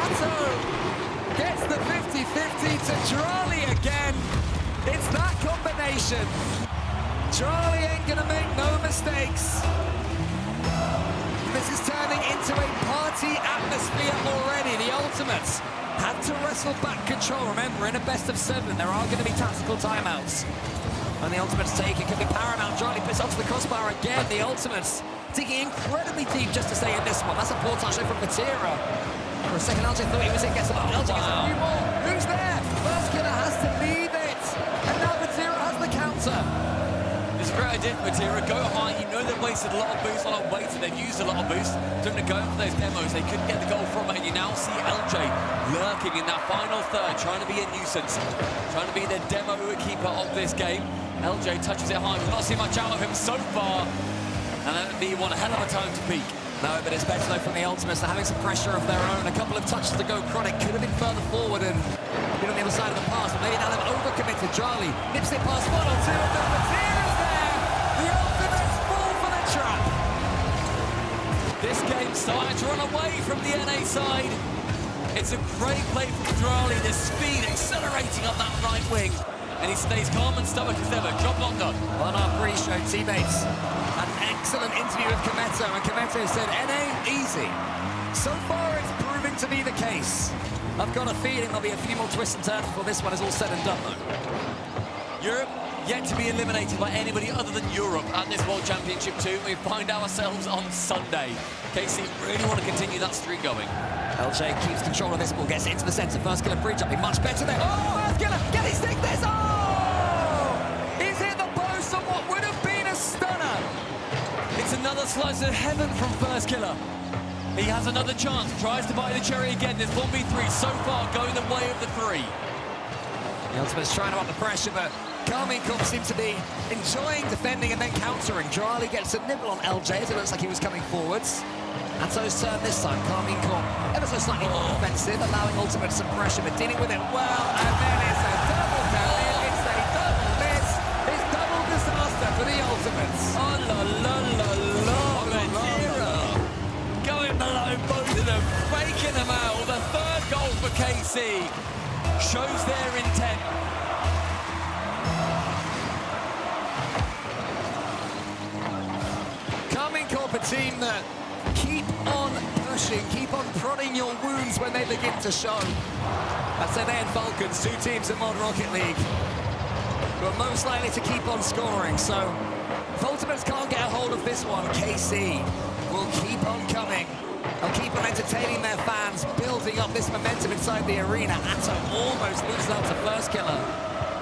Atto gets the 50-50 to Charlie again. It's that combination. Charlie ain't gonna make no mistakes. This is turning into a party atmosphere already. The Ultimates had to wrestle back control. Remember, in a best of 7, there are going to be tactical timeouts. And the Ultimates take it, could be paramount. Charlie puts onto the crossbar again. The Ultimates digging incredibly deep just to stay in this one. That's a poor touch from Vatira. For a second, LJ thought he was in. Gets a LJ gets a few more. Who's there? Firskiller has to leave it. And now Vatira has the counter. It's a great idea for Vatira. Go high. You know they've wasted a lot of boost, a lot of weight, and they've used a lot of boost. Don't go for those demos. They couldn't get the goal from it. And you now see LJ lurking in that final third, trying to be a nuisance, trying to be the demo keeper of this game. LJ touches it high. We've not seen much out of him so far. And that would be one hell of a time to peak. No, but it's better though from the Ultimates. They're having some pressure of their own. A couple of touches to go. Chronic could have been further forward and been on the other side of the pass. But maybe now they've overcommitted. Charlie nips it past 1 or 2 of them. Vatira's there. The Ultimates fall for the trap. This game started to run away from the NA side. It's a great play from Charlie. The speed accelerating up that right wing. And he stays calm and stoic as ever. Job not done. On our pre-show, teammates had an excellent interview with Kometo, and Kometo said, NA, easy. So far, it's proving to be the case. I've got a feeling there'll be a few more twists and turns before this one is all said and done, though. Europe yet to be eliminated by anybody other than Europe at this World Championship 2. We find ourselves on Sunday. KC really want to continue that streak going. LJ keeps control of this ball, gets it into the centre. Firskiller pre-jumping, much better there. Oh, Firskiller, can he stick this? Oh! He's hit the post on what would have been a stunner. It's another slice of heaven from Firskiller. He has another chance, tries to buy the cherry again. There's 1v3 so far going the way of the 3. The Ultimate's trying to up the pressure, but Karmine Corp seems to be enjoying defending and then countering. Drali gets a nibble on LJ as it looks like he was coming forwards. Atto's turn this time. Karmine Corp ever so slightly more offensive, allowing Ultimate some pressure, but dealing with it well. And then it's a double failure. It's a double miss. It's double disaster for the Ultimates. Oh la la la la. Medira going below both of them, faking them out. The third goal for KC shows their intent. Karmine Corp, a team that keep on pushing, keep on prodding your wounds when they begin to show. That's they and Falcons, 2 teams in Mod Rocket League, who are most likely to keep on scoring. So if Ultimates can't get a hold of this one, KC will keep on coming. They'll keep on entertaining their fans, building up this momentum inside the arena. Atto almost loses out to first killer.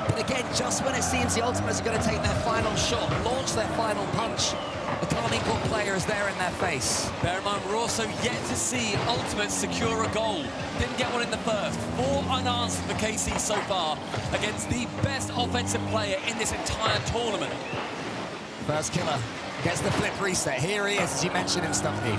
But again, just when it seems the Ultimates are going to take their final shot, launch their final punch, the Karmine Corp player is there in their face. Bear in mind, we're also yet to see Ultimates secure a goal. Didn't get one in the first. 4 unanswered for KC so far against the best offensive player in this entire tournament. First killer gets the flip reset. Here he is, as you mentioned him, Stumpy.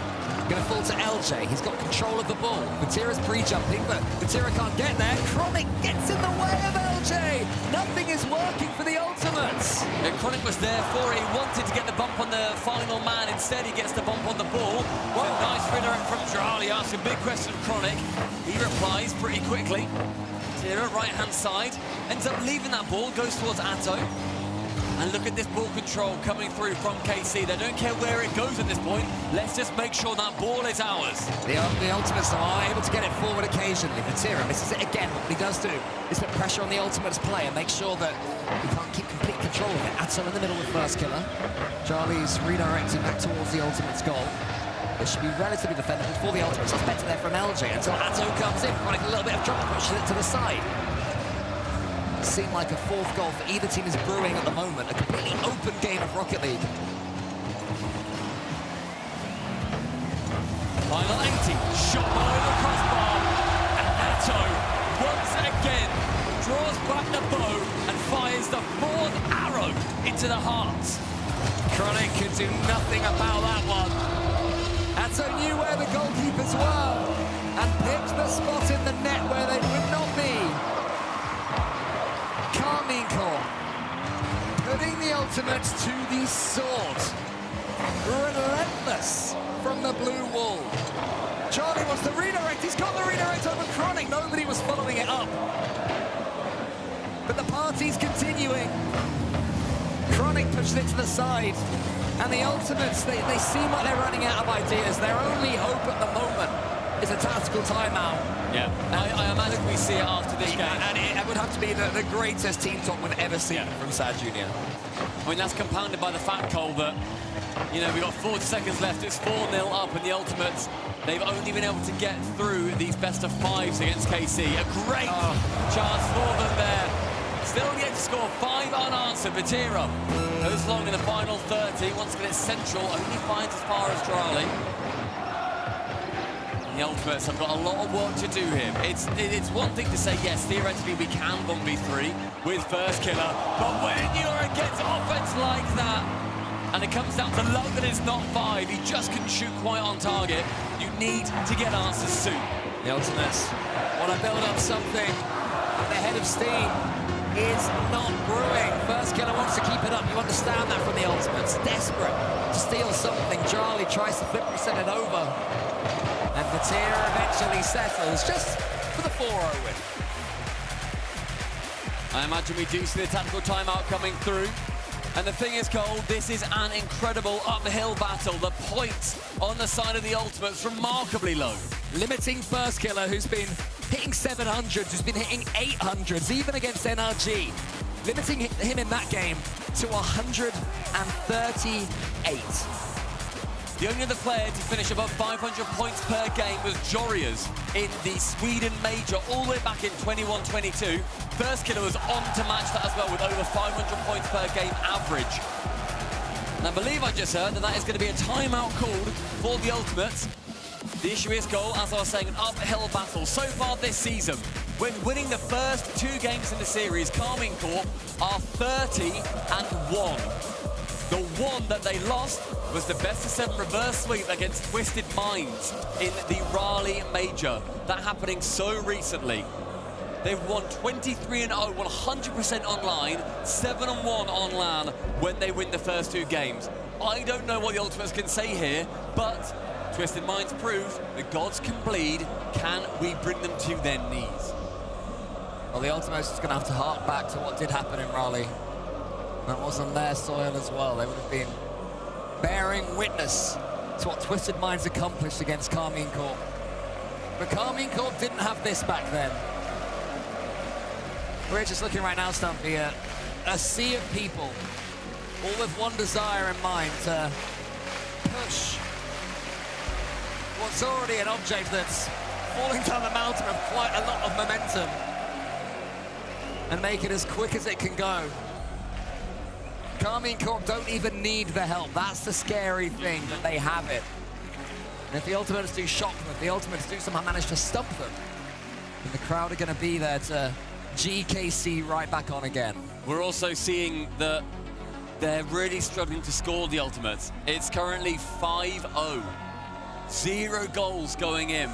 Gonna fall to LJ. He's got control of the ball. Vatira's pre-jumping, but Vatira can't get there. Chronic gets in the way of LJ. Nothing is working for the Ultimates. And Chronic was there for it. He wanted to get the bump on the final man. Instead, he gets the bump on the ball. Well, nice redirect from Drali. Asks a big question of Chronic. He replies pretty quickly. Vatira, right-hand side. Ends up leaving that ball. Goes towards Atto. And look at this ball control coming through from KC. They don't care where it goes at this point. Let's just make sure that ball is ours. The Ultimates are able to get it forward occasionally. Vatira misses it again. What he does do is put pressure on the Ultimates player, make sure that he can't keep complete control of it. Atto in the middle with first killer. Charlie's redirecting back towards the Ultimates goal. It should be relatively defendable for the Ultimates. It's better there from LJ until Atto comes in. Chronic a little bit of trouble, pushes it to the side. Seem like a 4th goal for either team is brewing at the moment. A completely open game of Rocket League. Final 80, shot below the crossbar. And Atto, once again, draws back the bow and fires the 4th arrow into the heart. Chronic could do nothing about that one. Atto knew where the goalkeepers were and picked the spot in the net where they would not be. Karmine Corp putting the Ultimates to the sword. Relentless from the blue wall. Charlie wants the redirect. He's got the redirect over Chronic. Nobody was following it up. But the party's continuing. Chronic pushed it to the side. And the Ultimates, they seem like they're running out of ideas. Their only hope at the moment is a tactical timeout. Yeah, I imagine we see it after this game. And it would have to be the greatest team talk we've ever seen from Sad Junior. I mean, that's compounded by the fact, Cole, that, you know, we've got 40 seconds left. It's 4-0 up, and the Ultimates, they've only been able to get through these best-of-5s against KC. A great chance for them there. Still yet to score 5 unanswered. Vatira goes long in the final 30. Wants to get it central. Only finds as far as Drali. The Ultimates have got a lot of work to do here. It's one thing to say, yes, theoretically we can 1v3 with first killer, but when you're against offense like that, and it comes down to luck that it's not 5, he just can shoot quite on target, you need to get answers soon. The Ultimates want to build up something, and the head of steam is not brewing. First killer wants to keep it up. You understand that from the Ultimates. Desperate to steal something. Charlie tries to flip reset it over. And Vatira eventually settles just for the 4-0 win. I imagine we do see the tactical timeout coming through. And the thing is, Cole, this is an incredible uphill battle. The points on the side of the Ultimates remarkably low. Limiting first killer, who's been hitting 700s, who's been hitting 800s, even against NRG. Limiting him in that game to 138. The only other player to finish above 500 points per game was Jorias in the Sweden Major all the way back in 21-22. First killer was on to match that as well with over 500 points per game average. And I believe I just heard that is going to be a timeout called for the Ultimates. The issue is goal, as I was saying, an uphill battle. So far this season, when winning the first 2 games in the series, Carmine Corp are 30-1. The one that they lost was the best-of-7 reverse sweep against Twisted Minds in the Raleigh Major. That happening so recently. They've won 23-0, 100% online, 7-1 on LAN when they win the first 2 games. I don't know what the Ultimates can say here, but Twisted Minds prove the gods can bleed. Can we bring them to their knees? Well, the Ultimates is going to have to hark back to what did happen in Raleigh. That was on their soil as well. They would have been bearing witness to what Twisted Minds accomplished against Carmine Corp. But Carmine Corp didn't have this back then. We're just looking right now, Stumpy, at a sea of people, all with one desire in mind, to push what's already an object that's falling down the mountain of quite a lot of momentum and make it as quick as it can go. Carmine Corp don't even need the help. That's the scary thing, that they have it. And if the Ultimates do shock them, if the Ultimates do somehow manage to stump them, then the crowd are going to be there to GKC right back on again. We're also seeing that they're really struggling to score the Ultimates. It's currently 5-0. 0 goals going in.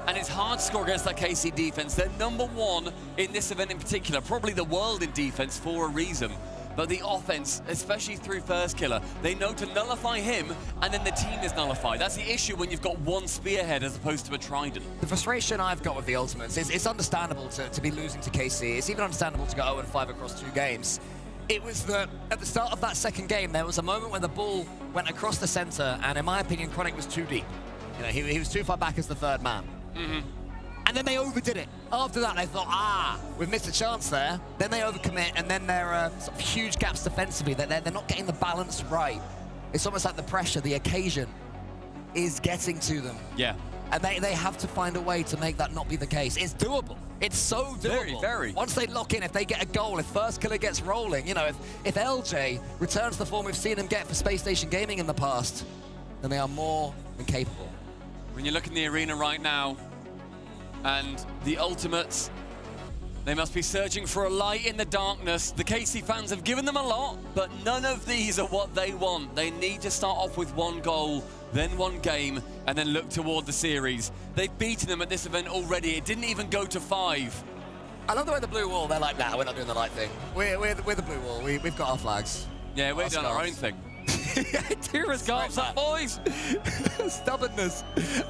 And it's hard to score against that KC defense. They're #1 in this event in particular, probably the world in defense for a reason. But the offense, especially through First Killer, they know to nullify him, and then the team is nullified. That's the issue when you've got one spearhead as opposed to a trident. The frustration I've got with the Ultimates is it's understandable to be losing to KC. It's even understandable to go 0-5 across 2 games. It was that at the start of that second game, there was a moment where the ball went across the center, and in my opinion, Chronic was too deep. You know, he was too far back as the 3rd man. And then they overdid it. After that, they thought, we've missed a chance there. Then they overcommit, and then there are sort of huge gaps defensively that they're not getting the balance right. It's almost like the pressure, the occasion is getting to them. Yeah. And they have to find a way to make that not be the case. It's doable. It's so doable. Very, very. Once they lock in, if they get a goal, if First Killer gets rolling, you know, if LJ returns the form we've seen him get for Space Station Gaming in the past, then they are more than capable. When you look in the arena right now, and the Ultimates, they must be searching for a light in the darkness. The KC fans have given them a lot, but none of these are what they want. They need to start off with 1 goal, then 1 game, and then look toward the series. They've beaten them at this event already. It didn't even go to 5. I love the way the blue wall, they're like, nah, we're not doing the light thing. We're the blue wall. We've got our flags. Yeah, we're doing our own thing. Scarves up, boys! Stubbornness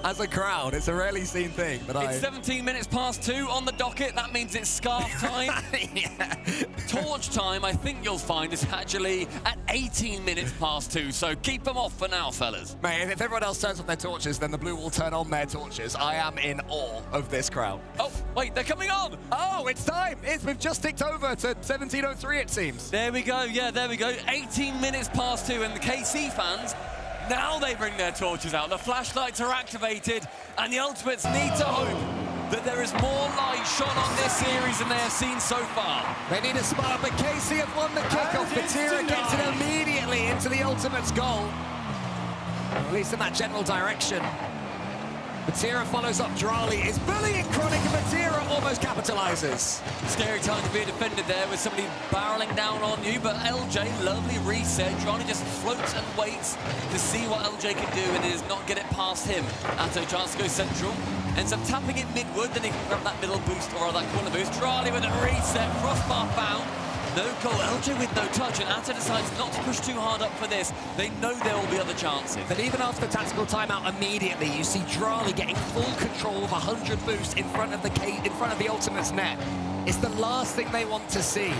as a crowd. It's a rarely seen thing. But it's 17 minutes past 2 on the docket. That means it's scarf time. Torch time, I think you'll find, is actually at 18 minutes past 2. So keep them off for now, fellas. Mate, if everyone else turns off their torches, then the blue will turn on their torches. I am in awe of this crowd. Oh, wait, they're coming on! Oh, it's time! We've just ticked over to 17:03, it seems. There we go, yeah, there we go. 18 minutes past 2, and the KC fans, now they bring their torches out. The flashlights are activated, and the Ultimates need to hope that there is more light shone on this series than they have seen so far. They need a spark, but KC have won the kickoff. Batira gets it immediately into the Ultimates' goal. At least in that general direction. Batira follows up Drali, is bullying Chronic, and Batira almost capitalizes. Scary time to be a defender there with somebody barreling down on you, but LJ, lovely reset. Drali just floats and waits to see what LJ can do, and it does not get it past him. Atto chance to go central, ends up tapping it midward, then he can grab that middle boost or that corner boost. Drali with a reset, crossbar found. No goal, LJ with no touch, and Atto decides not to push too hard up for this. They know there will be other chances. But even after the tactical timeout, immediately you see Drali getting full control of 100 boost in front of the Ultimates net. It's the last thing they want to see.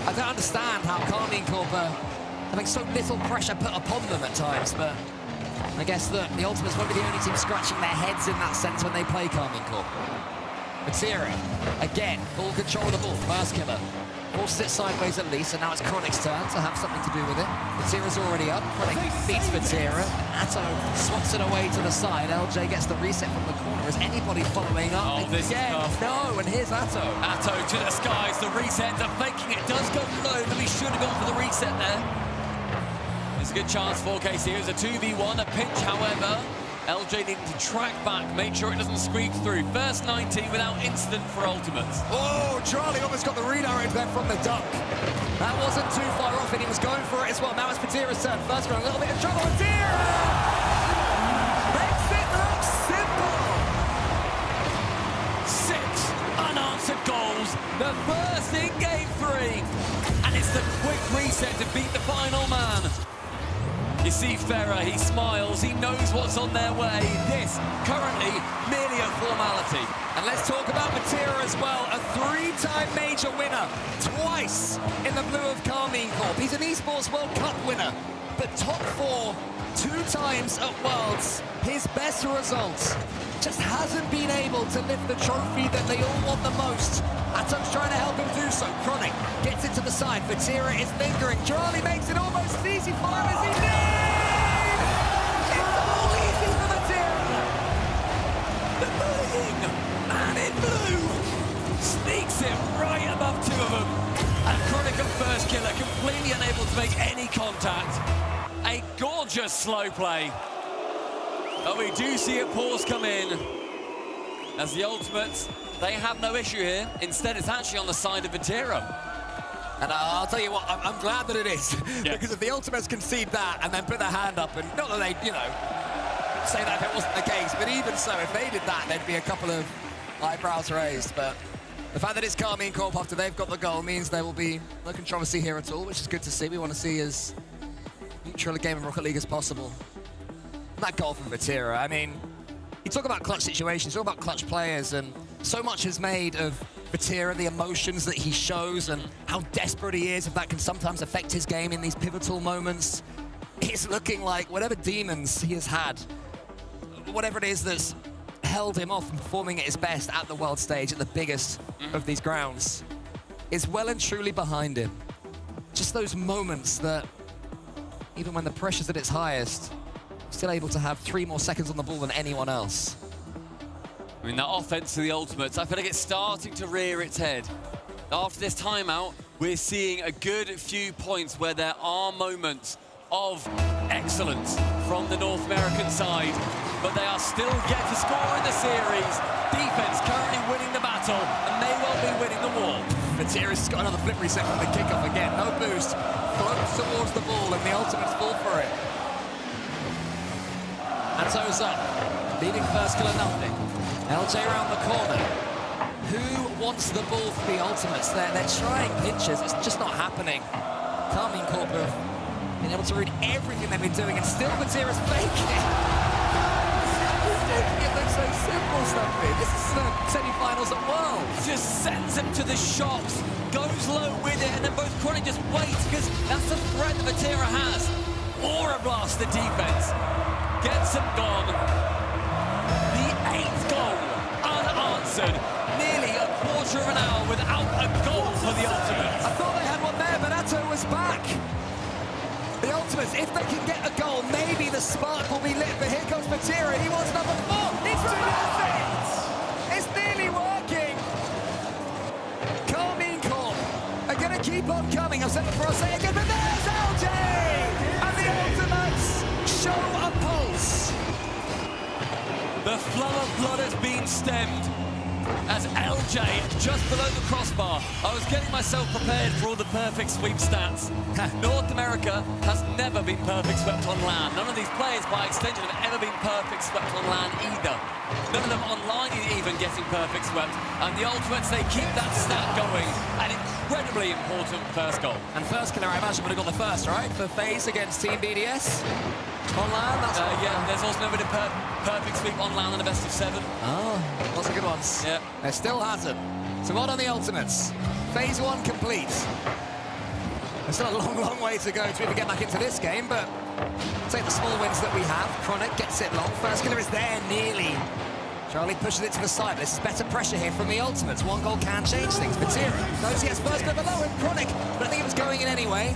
I don't understand how Carmine Corp are having so little pressure put upon them at times, but I guess that the Ultimates won't be the only team scratching their heads in that sense when they play Carmine Corp. Batira, again, full control of the ball, First Killer. Forces it sideways at least, and now it's Chronic's turn to have something to do with it. Batira's already up. Chronic beats Batira. Atto swats it away to the side. LJ gets the reset from the corner. Is anybody following up? Oh, this is tough. No, and here's Atto. Atto to the skies. The reset ends up faking it. Does go low, but he should have gone for the reset there. There's a good chance for KC. It was a 2v1, a pinch, however. LJ needing to track back, make sure it doesn't squeak through. First 90 without incident for Ultimates. Oh, Charlie almost got the redirect there from the duck. That wasn't too far off, and he was going for it as well. Now it's Patira's turn. First one, a little bit of trouble. Patira makes it look simple. 6 unanswered goals, the first in game 3. And it's the quick reset to beat the final man. You see Ferrer, he smiles, he knows what's on their way. This, currently, merely a formality. And let's talk about Patira as well, a 3-time major winner, twice in the blue of Carmine Corp. He's an Esports World Cup winner, but top 4, 2 times at Worlds. His best results, just hasn't been able to lift the trophy that they all want the most. Atom's trying to help him do so. Chronic gets it to the side. Patira is lingering. Charlie makes it almost easy for him as he did! It's all easy for Patira! The bullying man in blue sneaks it right above 2 of them. And Chronic at first killer, completely unable to make any contact. A gorgeous slow play. But we do see a pause come in as the Ultimates, they have no issue here. Instead, it's actually on the side of Patira. And I'll tell you what, I'm glad that it is. Yeah. Because if the Ultimates concede that and then put their hand up, and not that they, you know, say that if it wasn't the case, but even so, if they did that, there'd be a couple of eyebrows raised. But the fact that it's Carmine Corp after they've got the goal means there will be no controversy here at all, which is good to see. We want to see as neutral a game of Rocket League as possible. And that goal from Patira, I mean, you talk about clutch situations, you talk about clutch players, and so much is made of Patira, the emotions that he shows and how desperate he is, if that can sometimes affect his game in these pivotal moments. It's looking like whatever demons he has had, whatever it is that's held him off from performing at his best at the world stage, at the biggest of these grounds, is well and truly behind him. Just those moments that, even when the pressure's at its highest, still able to have 3 more seconds on the ball than anyone else. I mean, that offense to the Ultimates, I feel like it's starting to rear its head. After this timeout, we're seeing a good few points where there are moments of excellence from the North American side, but they are still yet to score in the series. Defense currently winning the battle and may well be winning the war. Patira's got another flip reset from the kickoff again. No boost, floats towards the ball, and the Ultimates fall for it. And toes up, leading first killer nothing. LJ around the corner. Who wants the ball for the Ultimates? They're trying pitches, it's just not happening. Carmine Corp have been able to read everything they've been doing, and still Patira's faking it. He's making it look so simple, Stumpy. This is the semi-finals at Worlds. Just sends him to the shots, goes low with it, and then both Chronic just wait, because that's the threat that Patira has. Aura blast the defense. Gets him gone. The 8th goal unanswered. Nearly a quarter of an hour without a goal for the Ultimates. I thought they had one there, but Atto was back. The Ultimates, if they can get a goal, maybe the spark will be lit. But here comes Patira. He wants number 4. It's perfect. It's nearly working. Carmine Corp are going to keep on coming. I've said it before, I'll say it again, but there's LJ! And the Ultimates show a pulse. The flow of blood has been stemmed as LJ just below the crossbar. I was getting myself prepared for all the perfect sweep stats. North America has never been perfect swept on land. None of these players by extension have ever been perfect swept on land either. None of them online even getting perfect swept. And the Ultimates, they keep that stat going. An incredibly important first goal. And first killer, I imagine, would have got the first, right? For FaZe against Team BDS. On land, that's yeah, there's also never been a perfect sweep on land in a best of 7. Oh, lots of good ones. Yeah. There still hasn't. So what on the Ultimates? Phase 1 complete. There's still a long, long way to go to even get back into this game, but take the small wins that we have. Chronic gets it long. First killer is there, nearly. Charlie pushes it to the side. This is better pressure here from the Ultimates. 1 goal can change things. Patira knows he has first killer below him. Chronic, but I think it was going in anyway.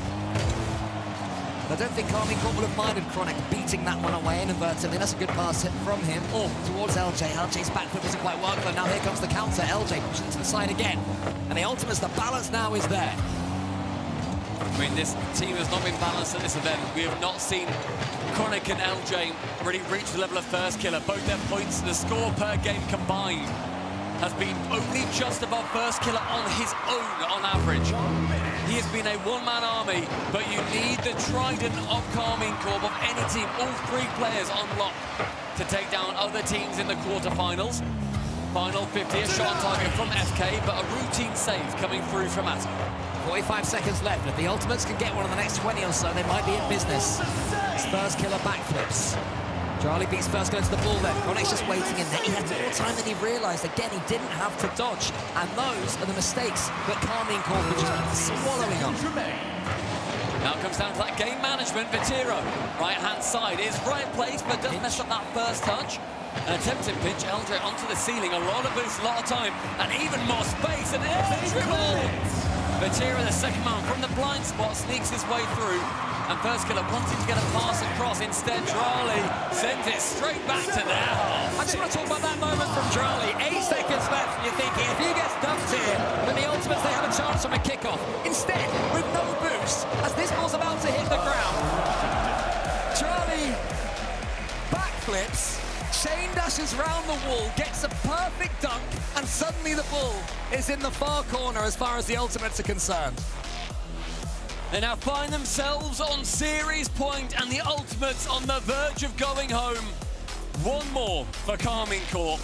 I don't think Carmine Corp will have minded Chronic beating that one away inadvertently. That's a good pass hit from him. Oh, towards LJ. LJ's back foot doesn't quite work, but now here comes the counter. LJ pushes it to the side again. And the Ultimates, the balance now is there. I mean, this team has not been balanced at this event. We have not seen Chronic and LJ really reach the level of first killer. Both their points, the score per game combined, has been only just above first killer on his own on average. He has been a one-man army, but you need the trident of Karmine Corp of any team, all three players on lock to take down other teams in the quarterfinals. Final 50, a shot on target from FK, but a routine save coming through from Atto. 45 seconds left. If the Ultimates can get one in the next 20 or so, they might be in business. It's first killer backflips. Charlie beats first killer to the ball then. Chronic's just waiting in there. He had more time than he realized. Again, he didn't have to dodge. And those are the mistakes that Karmine Corp were just swallowing up. Now it comes down to that game management. Vitero, right-hand side, is right place, but doesn't mess up that first touch. An attempted pinch, Eldre onto the ceiling. A lot of boost, a lot of time, and even more space. And dribble! Vitero, the second man from the blind spot, sneaks his way through. And first killer wanting to get a pass across. Instead, Drali sends it straight back to now. I just want to talk about that moment from Drali. 8 seconds left, and you're thinking, if he gets dumped here, then the Ultimates, they have a chance from a kickoff. Instead, with no boost, as this ball's about to hit the ground, Drali backflips, chain dashes round the wall, gets a perfect dunk, and suddenly the ball is in the far corner as far as the Ultimates are concerned. They now find themselves on series point, and the Ultimates on the verge of going home. One more for Karmine Corp.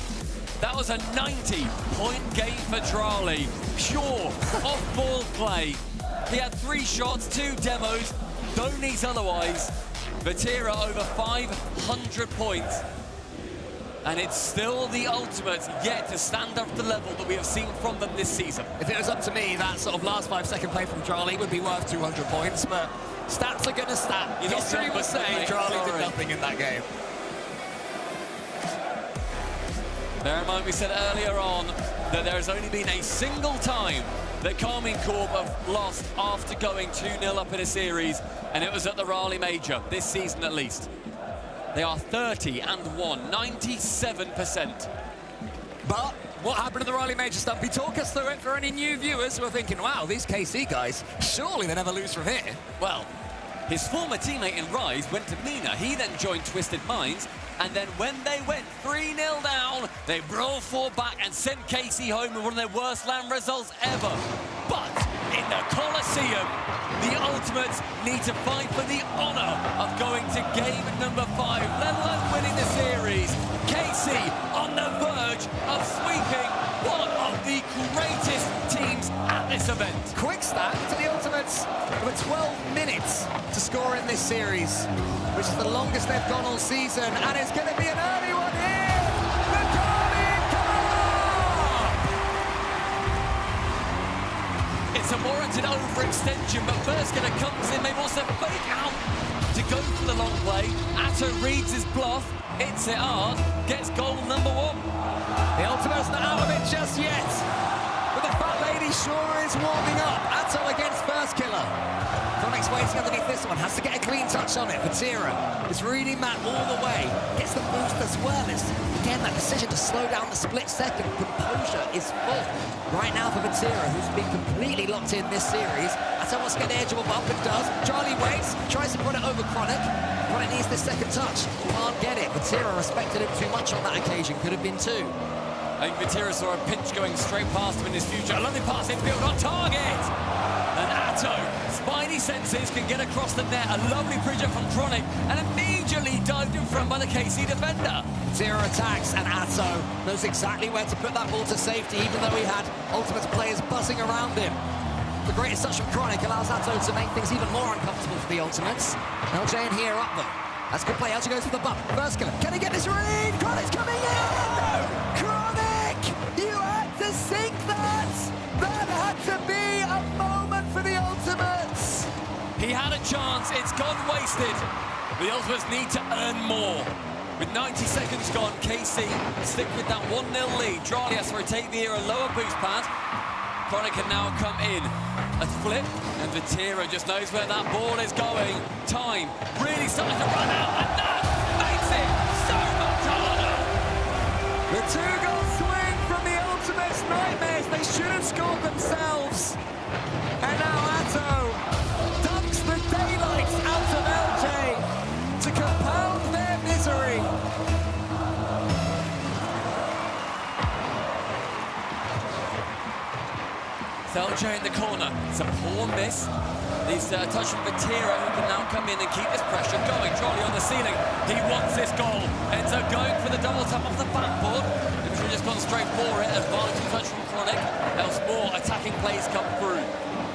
That was a 90-point game for Drali. Pure off-ball play. He had 3 shots, 2 demos, don't need otherwise. Vitera over 500 points. And it's still the Ultimates yet to stand up to the level that we have seen from them this season. If it was up to me, that sort of last 5-second play from Drali would be worth 200 points, but stats are going to stat. History will say Drali did nothing in that game. Bear in mind, we said earlier on that there has only been a single time that Karmine Corp have lost after going 2-0 up in a series, and it was at the Raleigh Major, this season at least. They are 30-1, 97%. But what happened in the Raleigh Major, Stumpy? Talk us through it for any new viewers who are thinking, wow, these KC guys, surely they never lose from here. Well, his former teammate in Rise went to Mina. He then joined Twisted Minds, and then when they went 3-0 down, they brought 4 back and sent KC home with one of their worst LAN results ever. But in the Coliseum, the Ultimates need to fight for the honor of going to game number 5, let alone winning the series. KC on the verge of sweeping one of the greatest teams at this event. Quick stat to the Ultimates over 12 minutes to score in this series, which is the longest they've gone all season, and it's going to be an early one here. The Karmine Corp! It's a warranted overextension, but first killer comes in, maybe also fake out to go for the long play. Atto reads his bluff, hits it hard, gets goal number 1. The Ultimates not out of it just yet, but the fat lady sure is warming up. Atto against first killer. Chronic's waiting underneath this one, has to get a clean touch on it. Vitero is reading that all the way, gets the boost as well as, again, that decision to slow down the split second. Composure is full right now for Vitero, who's been completely locked in this series. Atto wants to get the edge of a bump and does. Charlie waits, tries to put it over Chronic. Chronic needs the second touch, can't get it. Vitero respected him too much on that occasion, could have been 2. I think Vitero saw a pinch going straight past him in his future. A lovely pass infield on target. And Atto, spidey senses, can get across the net. A lovely bridge up from Chronic and immediately dived in front by the KC defender. Vitero attacks and Atto knows exactly where to put that ball to safety, even though he had Ultimate players buzzing around him. The greatest touch from Chronic allows Atto to make things even more uncomfortable for the Ultimates. LJ and here up though. That's a good play. LJ goes for the bump. First killer. Can he get this read? Chronic's coming in! Chronic! You had to sink that! That had to be a moment for the Ultimates! He had a chance. It's gone wasted. The Ultimates need to earn more. With 90 seconds gone, KC stick with that 1-0 lead. Drali has to rotate the a lower boost pad. Chronic can now come in. A flip, and Vitero just knows where that ball is going. Time really starting to run out, and that makes it so much harder. The 2-goal swing from the Ultimates nightmares. They should have scored themselves. And now Atto LJ in the corner. It's a poor miss. These touch from Vatira, who can now come in and keep this pressure going. Charlie on the ceiling. He wants this goal. Ends up going for the double tap off the backboard. If he just gone straight for it, advantage touch from Chronic. Else more attacking plays come through.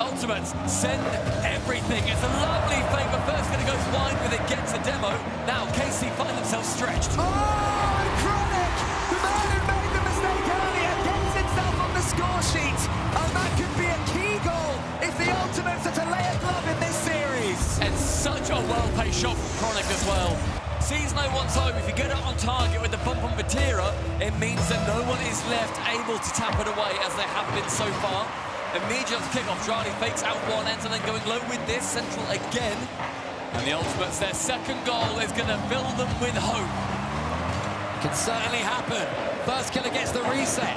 Ultimates send everything. It's a lovely fake, but first going to go wide with it, gets a demo. Now KC find themselves stretched. Oh, and Chronic, the man who made the mistake earlier, gets himself on the score sheet. And that could be a key goal if the Ultimates are to lay a glove in this series. And such a well-paced shot from Chronic as well. Sees no one's home. If you get it on target with the bump on Vatira, it means that no one is left able to tap it away as they have been so far. Immediate kickoff, Charlie fakes out one end and then going low with this, central again. And the Ultimates, their second goal is going to fill them with hope. Can certainly happen. First killer gets the reset.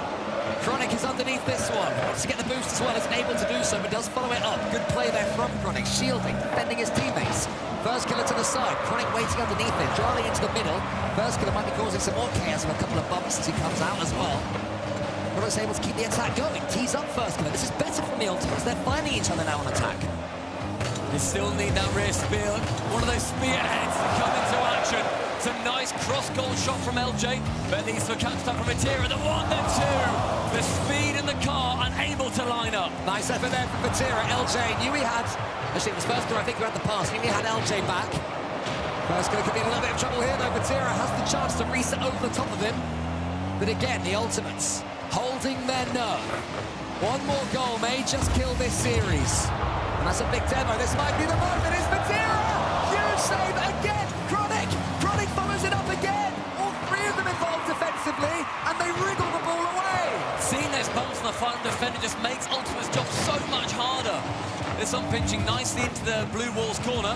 Chronic is underneath this one. Wants to get the boost as well, isn't able to do so, but does follow it up. Good play there from Chronic, shielding, defending his teammates. First killer to the side, Chronic waiting underneath it. Charlie into the middle. First killer might be causing some more chaos with a couple of bumps as he comes out as well. Chronic's able to keep the attack going. Tees up first killer. This is better from the Ultimates. They're finding each other now on attack. They still need that rear spear. One of those spearheads to come into action. It's a nice cross-goal shot from LJ, but needs to catch that from Vatira. The 1, the 2. The speed in the car, unable to line up. Nice effort there from Vatira. LJ knew he had... Actually, it was first killer, I think, who had the pass. He had LJ back. First killer could be in a little bit of trouble here, though. Vatira has the chance to reset over the top of him. But again, the Ultimates holding their nerve. One more goal may just kill this series. And that's a big demo. This might be the moment. It's Vatira! Huge save again! Chronic! Chronic follows it up again! All three of them involved defensively, and they wriggle the ball away! Seeing those bumps on the final defender just makes Ultimate's job so much harder. This one pinching nicely into the blue wall's corner.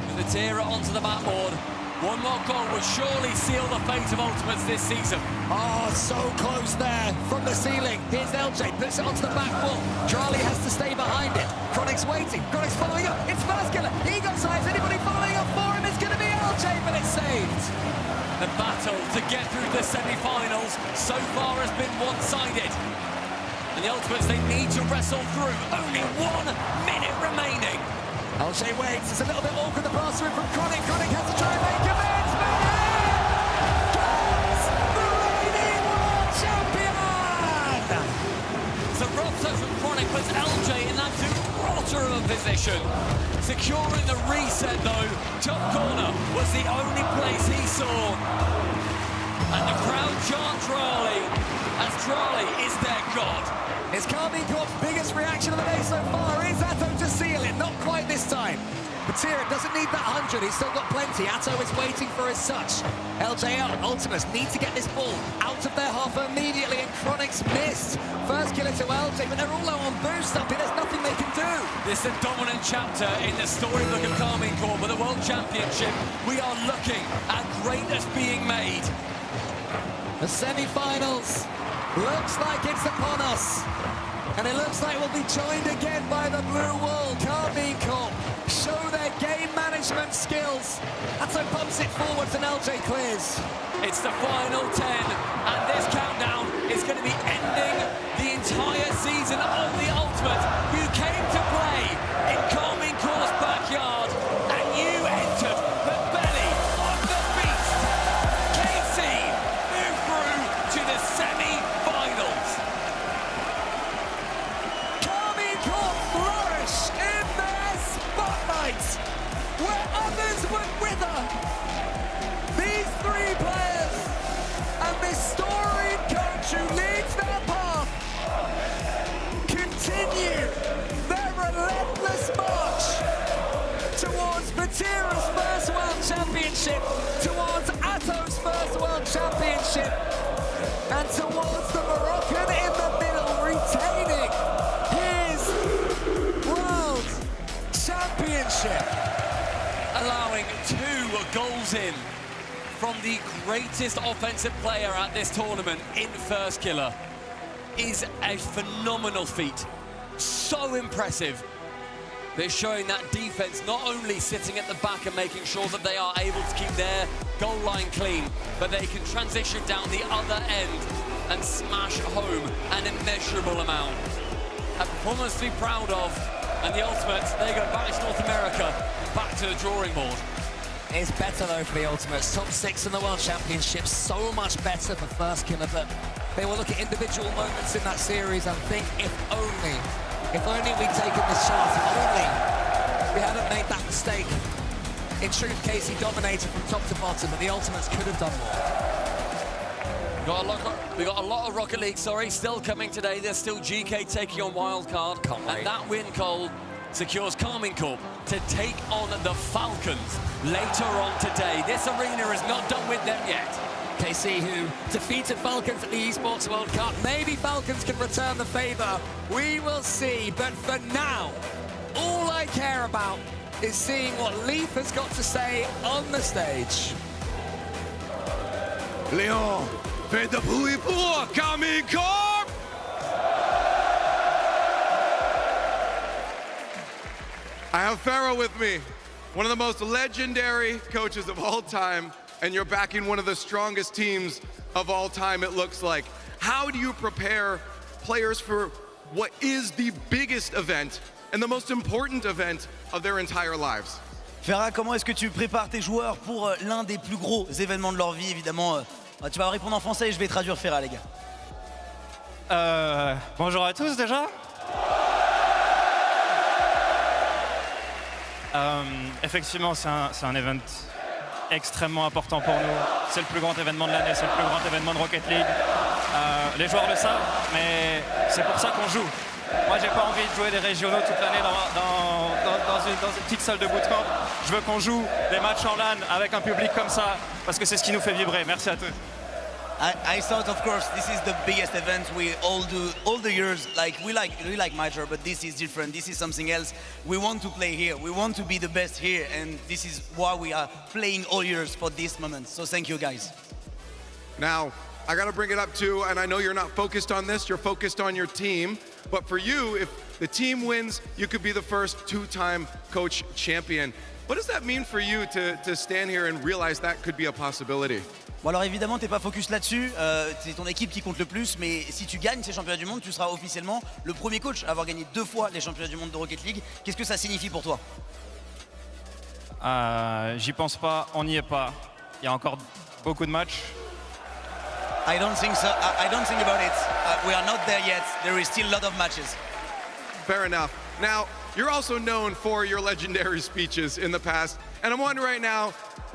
With Vatira onto the backboard. One more goal will surely seal the fate of Ultimates this season. Oh, so close there from the ceiling. Here's LJ, puts it onto the back wall. Charlie has to stay behind it. Chronic's waiting. Chronic's following up. It's first killer. He goes high. Is anybody following up for him? It's going to be LJ, but it's saved. The battle to get through the semi-finals so far has been one-sided. And the Ultimates, they need to wrestle through. Only 1 minute remaining. LJ waits. It's a little bit awkward, the pass through from Chronic. Chronic has to try and make amends, but Gets the reigning world champion! So rough touch from Chronic puts LJ in that rotter of a position. Securing the reset though, top corner was the only place he saw. And the crowd chant Charlie, as Charlie is their god. It's Carmine Corp's biggest reaction of the day so far. Is Atto to seal it? Not quite this time. Vatira doesn't need that 100. He's still got plenty. Atto is waiting for his touch. LJ out. Ultimates need to get this ball out of their half immediately, and Chronic's missed. First killer to LJ, but they're all low on boost up. There's nothing they can do. This is a dominant chapter in the storybook of Carmine Corp with the World Championship. We are looking at greatness being made. The semi-finals looks like it's upon us. And it looks like we'll be joined again by the blue wall. Carmine Corp show their game management skills. Atto bumps it forwards and LJ clears. It's the final 10, and this countdown is going to be ending the entire season of the Ultimate. You came to play in Carmine Corp's backyard, and you entered the belly of the beast. KC move through to the semi-finals. Carmine Corp flourish in their spotlight, where others would wither. These three players and this storied coach who leads their path continue their relentless march towards Vatira's first World Championship, towards Atto's first World Championship, and towards the Moroccan in the middle retaining his World Championship. Allowing 2 goals in from the greatest offensive player at this tournament in First Killer is a phenomenal feat. So impressive. They're showing that defense not only sitting at the back and making sure that they are able to keep their goal line clean, but they can transition down the other end and smash home an immeasurable amount. a performance to be proud of. And the Ultimates, they go back to North America, back to the drawing board. It's better though for the Ultimates. Top 6 in the World Championship, so much better for First Killer, but they will look at individual moments in that series and think, if only we'd taken this chance, if only we hadn't made that mistake. In truth, Casey dominated from top to bottom, but the Ultimates could have done more. We got a lot of Rocket League, still coming today. There's still GK taking on Wildcard. And that win, Cole, secures Karmine Corp to take on the Falcons later on today. This arena is not done with them yet. KC, who defeated Falcons at the Esports World Cup. Maybe Falcons can return the favor. We will see. But for now, all I care about is seeing what Leaf has got to say on the stage. Leon, fais de bruit pour Karmine Corp! I have Pharaoh with me, one of the most legendary coaches of all time, and you're backing one of the strongest teams of all time, it looks like. How do you prepare players for what is the biggest event and the most important event of their entire lives? Farah, comment est-ce que tu prépares tes joueurs pour l'un des plus gros événements de leur vie, évidemment? Tu vas répondre en français et je vais traduire Farah, les gars. Bonjour à tous déjà. Effectivement, c'est un event extrêmement important pour nous. C'est le plus grand événement de l'année, c'est le plus grand événement de Rocket League. Les joueurs le savent, mais c'est pour ça qu'on joue. Moi, j'ai pas envie de jouer des régionaux toute l'année dans une petite salle de bootcamp. Je veux qu'on joue des matchs en LAN avec un public comme ça, parce que c'est ce qui nous fait vibrer. Merci à tous. I thought, of course, this is the biggest event we all do all the years. Like we like Major, but this is different. This is something else. We want to play here. We want to be the best here, and this is why we are playing all years for this moment. So thank you, guys. Now, I got to bring it up too, and I know you're not focused on this. You're focused on your team. But for you, if the team wins, you could be the first two-time coach champion. What does that mean for you to stand here and realize that could be a possibility? Bon alors évidemment t'es pas focus là-dessus, c'est ton équipe qui compte le plus, mais si tu gagnes ces championnats du monde, tu seras officiellement le premier coach à avoir gagné 2 fois les championnats du monde de Rocket League. Qu'est-ce que ça signifie pour toi? J'y pense pas, on n'y est pas. Il y a encore beaucoup de matchs. I don't think so. I don't think about it. We are not there yet. There is still a lot of matches. Fair enough. Now, you're also known for your legendary speeches in the past, and I'm wondering right now,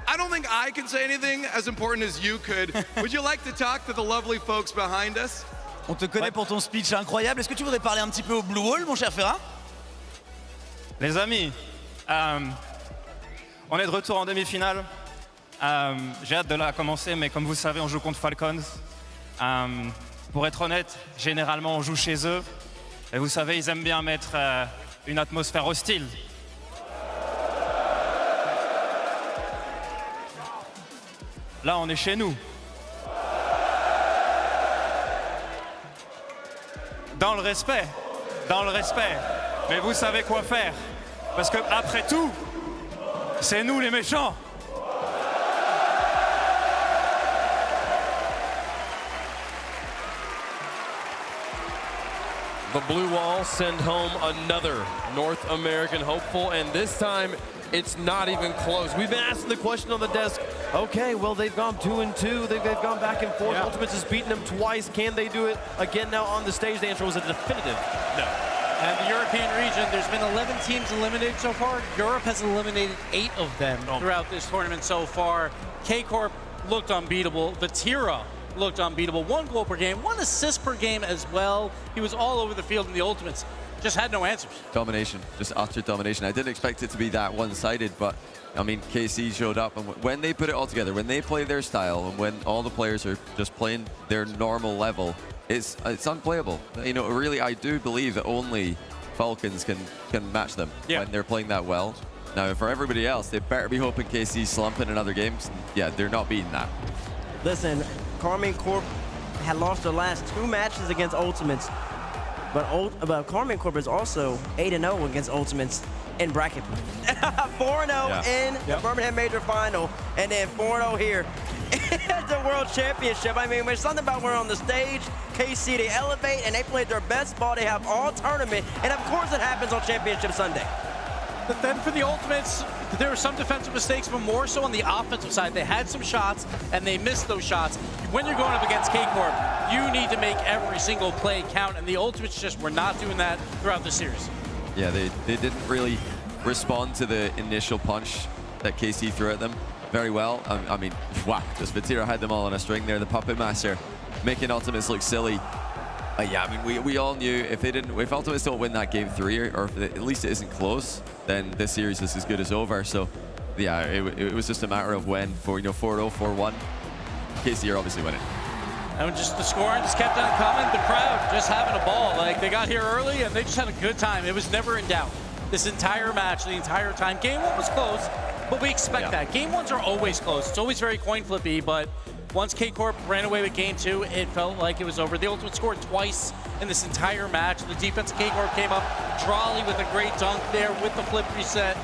I don't think I can say anything as important as you could. Would you like to talk to the lovely folks behind us? On te connaît pour ton speech incroyable. Est-ce que tu voudrais parler un petit peu au Blue Wall, mon cher Ferrat? Les amis, on est de retour en demi-finale. J'ai hâte de la commencer, mais comme vous savez, on joue contre Falcons. Pour être honnête, généralement, on joue chez eux. Et vous savez, ils aiment bien mettre une atmosphère hostile. Là, on est chez nous. Dans le respect. Mais vous savez quoi faire. Parce que après tout, c'est nous les méchants. The Blue Wall send home another North American hopeful, and this time it's not even close. We've been asking the question on the desk, okay, well, they've gone 2-2. They've gone back and forth. Yeah. Ultimates has beaten them twice. Can they do it again now on the stage? The answer was a definitive no. And the European region, there's been 11 teams eliminated so far. Europe has eliminated 8 of them throughout this tournament so far. K-Corp looked unbeatable. Vatira looked unbeatable. 1 goal per game, 1 assist per game as well. He was all over the field in the Ultimates. Just had no answers. Domination, just utter domination. I didn't expect it to be that one-sided, but I mean, KC showed up, and when they put it all together, when they play their style, and when all the players are just playing their normal level, it's unplayable. You know, really, I do believe that only Falcons can match them when they're playing that well. Now, for everybody else, they better be hoping KC slump in other games. Yeah, they're not beating that. Listen, Karmine Corp had lost their last 2 matches against Ultimates, but Karmine Corp is also 8-0 against Ultimates in bracket play. 4-0 in the Birmingham Major Final, and then 4-0 here. the World Championship. I mean, there's something about we're on the stage, KC, they elevate, and they played their best ball they have all tournament, and of course it happens on Championship Sunday. But then for the Ultimates, there were some defensive mistakes, but more so on the offensive side. They had some shots, and they missed those shots. When you're going up against K-Corp, you need to make every single play count, and the Ultimates just were not doing that throughout the series. Yeah, they didn't really respond to the initial punch that KC threw at them very well. I mean, wow, just Vatira had them all on a string there. The Puppet Master making Ultimates look silly. Yeah, I mean, we all knew if Ultimates don't win that game 3, or if at least it isn't close, then this series is as good as over. So, yeah, it was just a matter of when. For 4-0, 4-1, KC are obviously winning. And just the scoring just kept on coming. The crowd just having a ball. Like, they got here early, and they just had a good time. It was never in doubt. This entire match, the entire time. Game 1 was close, but we expect that. Game 1s are always close. It's always very coin flippy, but once K-Corp ran away with Game 2, it felt like it was over. The Ultimate scored twice in this entire match. The defense of K-Corp came up. Trolley with a great dunk there with the flip reset.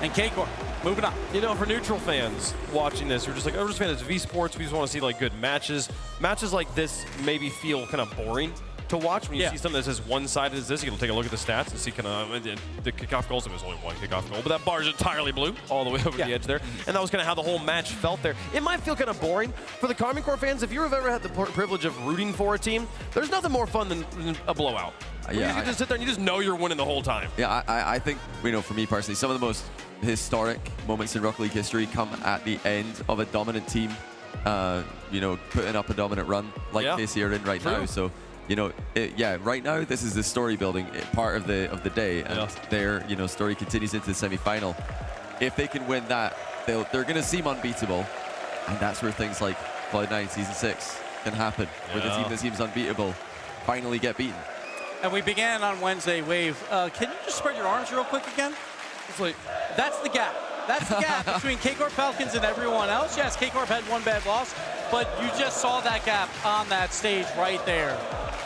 And K-Corp moving on. You know, for neutral fans watching this, we're just like, we're just fans of V-Sports. We just want to see like good matches. Matches like this maybe feel kind of boring to watch when you see something that's as one-sided as this. You can take a look at the stats and see kind of the kickoff goals. It was only one kickoff goal, but that bar is entirely blue all the way over the edge there, and that was kind of how the whole match felt there. It might feel kind of boring for the Karmine Corp fans. If you've ever had the privilege of rooting for a team, there's nothing more fun than a blowout. Yeah, you just sit there and you just know you're winning the whole time. Yeah, I think, for me personally, some of the most historic moments in Rocket League history come at the end of a dominant team, putting up a dominant run like KC are in right now. So, right now this is the story building part of the day, and their story continues into the semi-final. If they can win that, they're going to seem unbeatable, and that's where things like Cloud9 Season 6 can happen, where the team that seems unbeatable finally get beaten. And we began on Wednesday, Wave. Can you just spread your arms real quick again? That's the gap. That's the gap between K-Corp Falcons and everyone else. Yes, K-Corp had one bad loss, but you just saw that gap on that stage right there.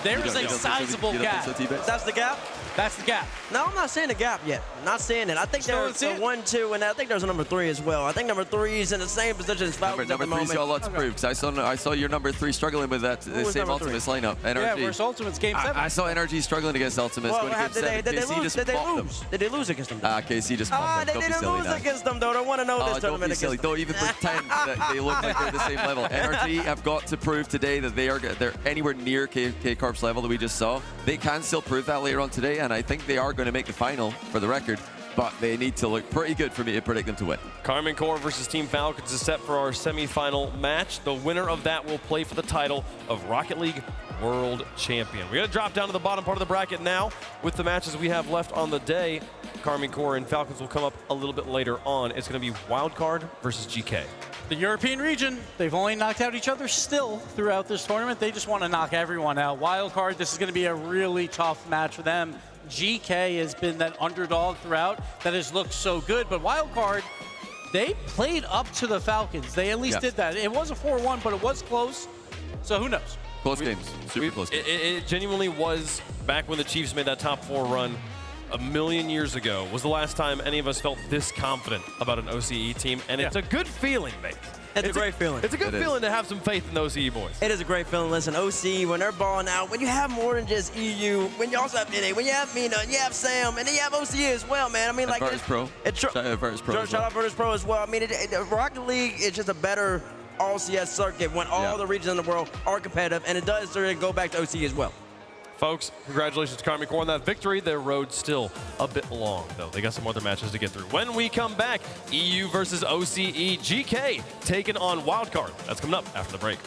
There is a sizable gap. That's the gap? That's the gap. No, I'm not saying the gap yet. Not saying it. I think there's a 1, 2, and I think there's a number 3 as well. I think number 3 is in the same position as Falcons at the moment. Number 3's got a lot to prove, because I saw your number 3 struggling with that same Ultimates lineup. NRG. Yeah, where's Ultimates Game 7? I saw NRG struggling against Ultimates. Well, did they lose against them? KC just popped them. They didn't lose against them, though. Don't want to know this tournament against them. Don't even pretend that they look like they're the same level. NRG have got to prove today that they're anywhere near K-Corp's level that we just saw. They can still prove that later on today, and I think they are going to make the final for the record, but they need to look pretty good for me to predict them to win. Karmine Corp versus Team Falcons is set for our semi-final match. The winner of that will play for the title of Rocket League World Champion. We're going to drop down to the bottom part of the bracket now with the matches we have left on the day. Karmine Corp and Falcons will come up a little bit later on. It's going to be Wildcard versus GK. The European region, they've only knocked out each other still throughout this tournament. They just want to knock everyone out. Wildcard, this is going to be a really tough match for them. GK has been that underdog throughout that has looked so good, but Wildcard, they played up to the Falcons. They at least did that. It was a 4-1, but it was close, so who knows? Close games, super close games. It genuinely was, back when the Chiefs made that top 4 run a million years ago, was the last time any of us felt this confident about an OCE team, and it's a good feeling, mate. It's a great feeling. It's a good feeling to have some faith in the OCE boys. It is a great feeling. Listen, OCE, when they're balling out, when you have more than just EU, when you also have NA, when you have Mina, and you have Sam, and then you have OCE as well, man. I mean, like, Virtus Pro. Shout out Virtus Pro. Shout out Virtus Pro as well. I mean, Rocket League is just a better RLCS circuit when all the regions in the world are competitive, and it does sort of go back to OCE as well. Folks, congratulations to Karmine Corp on that victory. Their road's still a bit long, though. They got some other matches to get through. When we come back, EU versus OCE, GK taking on Wildcard. That's coming up after the break.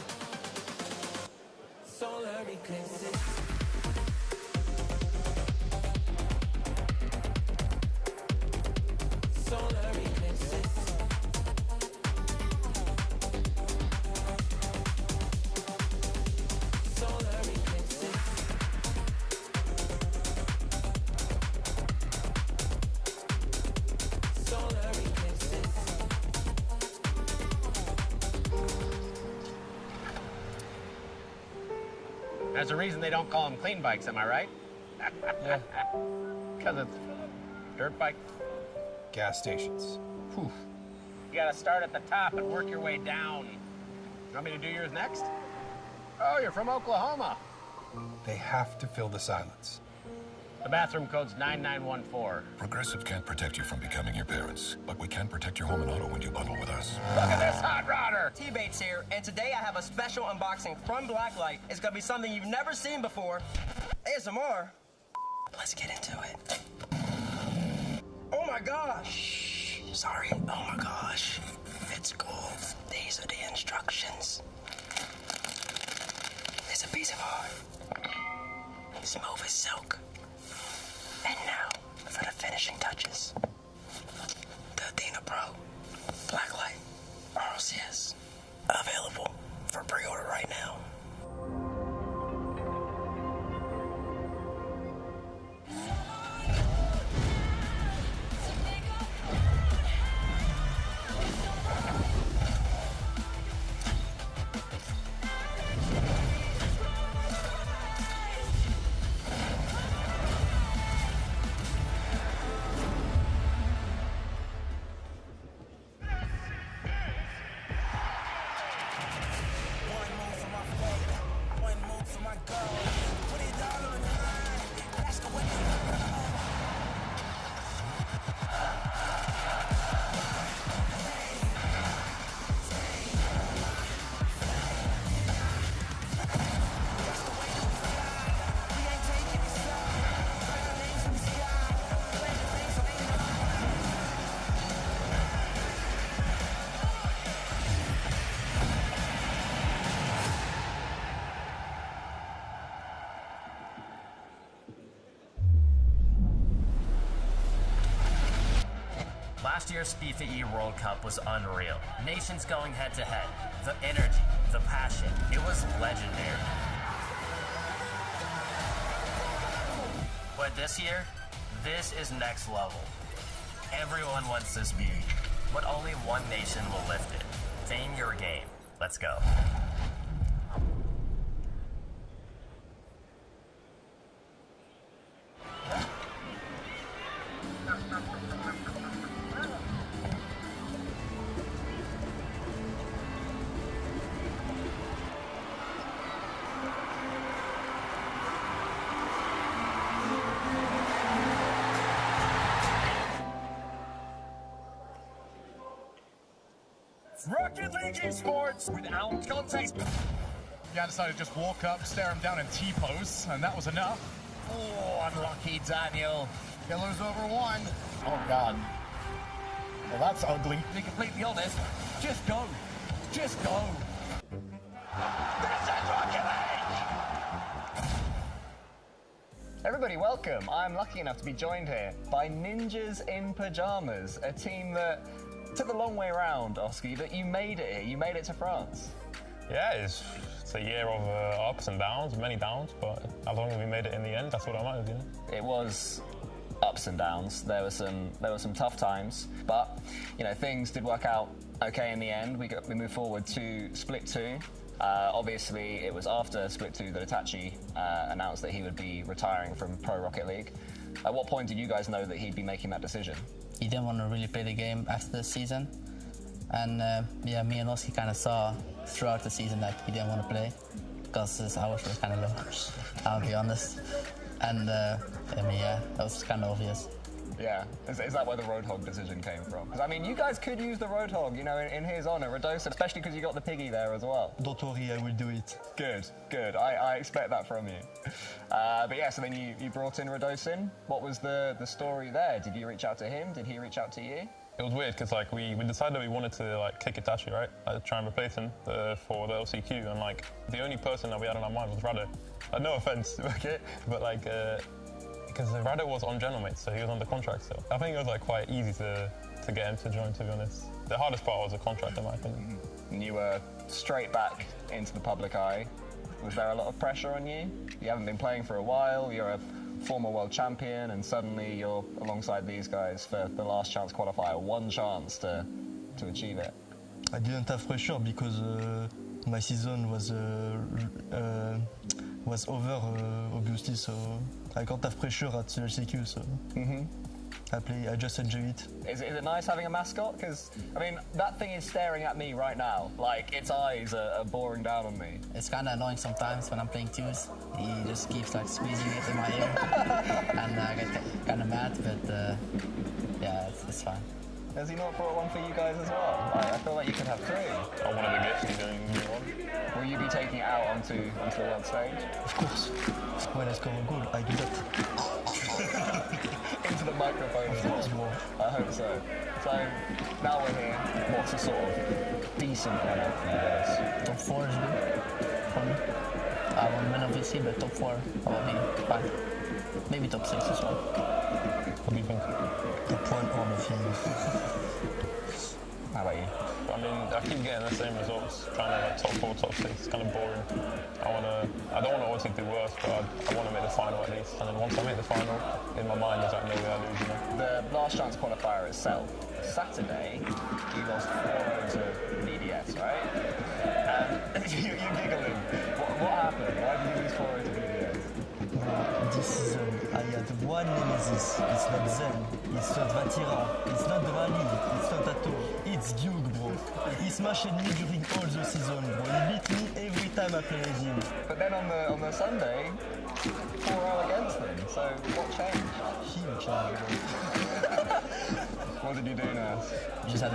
There's a reason they don't call them clean bikes, am I right? Yeah. Because it's dirt bike. Gas stations. Whew. You gotta start at the top and work your way down. You want me to do yours next? Oh, you're from Oklahoma. They have to fill the silence. The bathroom code's 9914. Progressive can't protect you from becoming your parents, but we can protect your home and auto when you bundle with us. Look at this hot rodder! T-Bates here, and today I have a special unboxing from Blacklight. It's gonna be something you've never seen before. ASMR. Let's get into it. Oh my gosh! Sorry, oh my gosh. It's cool. These are the instructions. It's a piece of art. Smooth as silk. And now, for the finishing touches. The Athena Pro Blacklight RLCS. Available for pre-order right now. Last year's FIFA E World Cup was unreal. Nations going head to head. The energy, the passion, it was legendary. But this year, this is next level. Everyone wants this beauty, but only one nation will lift it. Fame your game. Let's go. Rocket League esports without context. Yeah, I decided to just walk up, stare him down, and T-pose, and that was enough. Oh, unlucky Daniel. Killer's over one. Oh, God. Well, that's ugly. To be completely honest, just go. Just go. This is Rocket League! Everybody, welcome. I'm lucky enough to be joined here by Ninjas in Pajamas, a team that took the long way around, Oski, but you made it here. You made it to France. Yeah, it's a year of ups and downs, many downs, but as long as we made it in the end, that's what I matters, you know? It was ups and downs. There were some tough times, but you know things did work out okay in the end. We moved forward to Split 2. Obviously, it was after Split 2 that Itachi announced that he would be retiring from Pro Rocket League. At what point did you guys know that he'd be making that decision? He didn't want to really play the game after the season. And yeah, me and Oski kind of saw throughout the season that he didn't want to play because his hours were kind of low, I'll be honest. And I mean, yeah, that was kind of obvious. Yeah, is that where the Roadhog decision came from? Because I mean, you guys could use the Roadhog, you know, in his honor, Radosin, especially because you got the piggy there as well. Don't worry, I will do it. Good, good. I expect that from you. But yeah, so then you brought in Radosin. What was the story there? Did you reach out to him? Did he reach out to you? It was weird because like we decided we wanted to like kick Itachi, right? Try and replace him for the LCQ, and like the only person that we had on our mind was Rado. No offense, okay, but like because Rado was on General Mates, so he was under contract still. I think it was like quite easy to get him to join, to be honest. The hardest part was the contract, in my opinion. And you were straight back into the public eye. Was there a lot of pressure on you? You haven't been playing for a while. You're a former world champion, and suddenly you're alongside these guys for the last chance qualifier, one chance to achieve it. I didn't have pressure because my season was over, obviously, so I can't have pressure at LCQ. So. I just enjoy it. Is it nice having a mascot? Because, I mean, that thing is staring at me right now. Like, its eyes are boring down on me. It's kind of annoying sometimes when I'm playing twos. He just keeps like squeezing it in my ear, and I get kind of mad. But yeah, it's fine. Has he not brought one for you guys as well? Like, I feel like you could have 3. I wanted the gift, he's doing one. Will you be taking it out onto the world stage? Of course. When I score a goal, I do that. Into the microphone as well. I hope so. So, now we're here. What's a sort of decent lineup for you guys? Top 4 is good for me. I won't win obviously, but top 4 probably fine. Maybe top 6 as well. What do you think? Top 1 all of you. How about you? I mean, I keep getting the same results. Trying to like top 4, top 6, it's kind of boring. I don't want to obviously do worse, but I want to make the final at least. And then once I make the final, in my mind, there's like no way I lose, you know? The last chance qualifier itself, Saturday, you lost 4-0 to BDS, right? And you're giggling. What happened? Why did you lose 4-0 to BDS? This season, I had one nemesis. It's not Zen, it's not Vatira, it's not Drali, it's not Tato, it's Duke, bro. He smashed me during all the season, bro. He beat me every time I play with him. But then on the Sunday, 4-0 against them. So what changed? Him changed. What did you do now? Just had a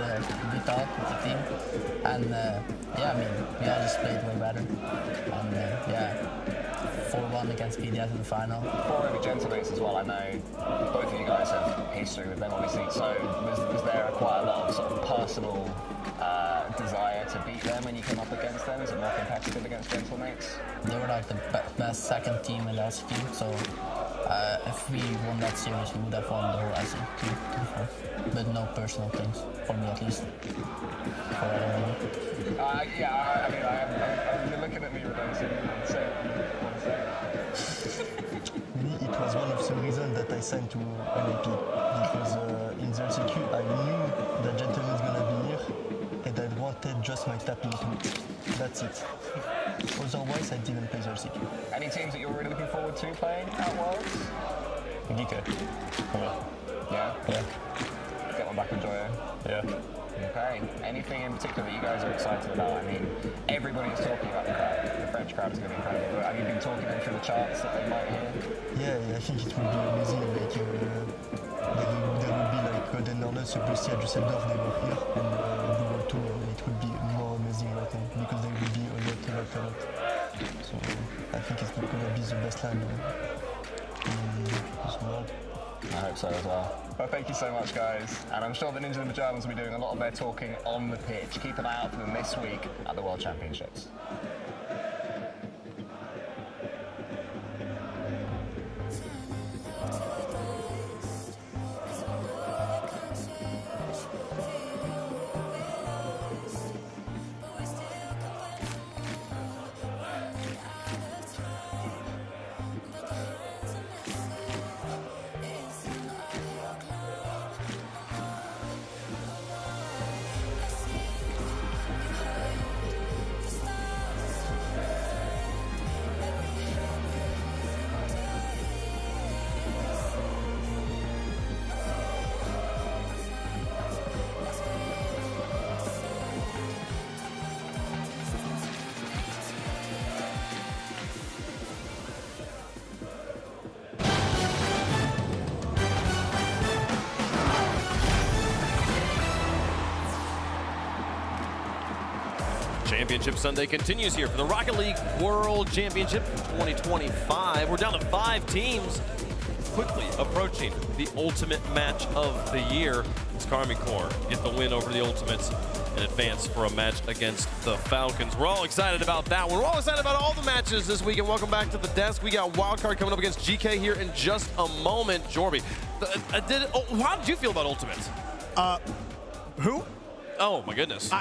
good talk with the team, and yeah, I mean, we all just played way better, and yeah. 4-1 against BDS in the final. 4 over Gentlemates as well. I know both of you guys have history with them, obviously. So was there quite a lot of sort of personal desire to beat them when you came up against them? Is it more competitive against Gentlemates? They were like the best second team in the LCQ, so if we won that series, we would have won the whole LCQ. But no personal things, for me at least. For yeah, I mean, you're looking at me with those and saying what you want to say. It was one of the reasons that I signed to LAP, because in the LCQ I knew that Gentleman's gonna be here, and I wanted just my tapping to. That's it. Otherwise, I didn't play the LCQ. Any teams that you're really looking forward to playing at Worlds? Geeko. Yeah? Yeah. Get one back with Joyo? Yeah. Okay. Anything in particular that you guys are excited about? I mean, everybody is talking about the crowd. The French crowd is going to be incredible. But have you been talking them through the charts that they might hear? Yeah, I think it will be amazing. Like, there will be like Golden Earnest, Brucey, and Dusseldorf, they were here, and the World Tour, it will be more amazing, I think, because there will be a lot. So I think it's going to be the best line in this world. I hope so as well. Well, thank you so much, guys. And I'm sure the Ninja in the Pajamas will be doing a lot of their talking on the pitch. Keep an eye out for them this week at the World Championships. Championship Sunday continues here for the Rocket League World Championship 2025. We're down to 5 teams, quickly approaching the ultimate match of the year. It's Army Corps get the win over the Ultimates and advance for a match against the Falcons. We're all excited about that one. We're all excited about all the matches this week, and welcome back to the desk. We got Wildcard coming up against GK here in just a moment. Jorby, how did you feel about Ultimates? Who? Oh my goodness.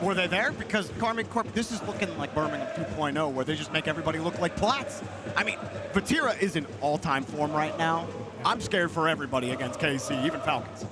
Were they there? Because Karmic Corp, this is looking like Birmingham 2.0, where they just make everybody look like Platts. I mean, Vatira is in all-time form right now. I'm scared for everybody against KC, even Falcons.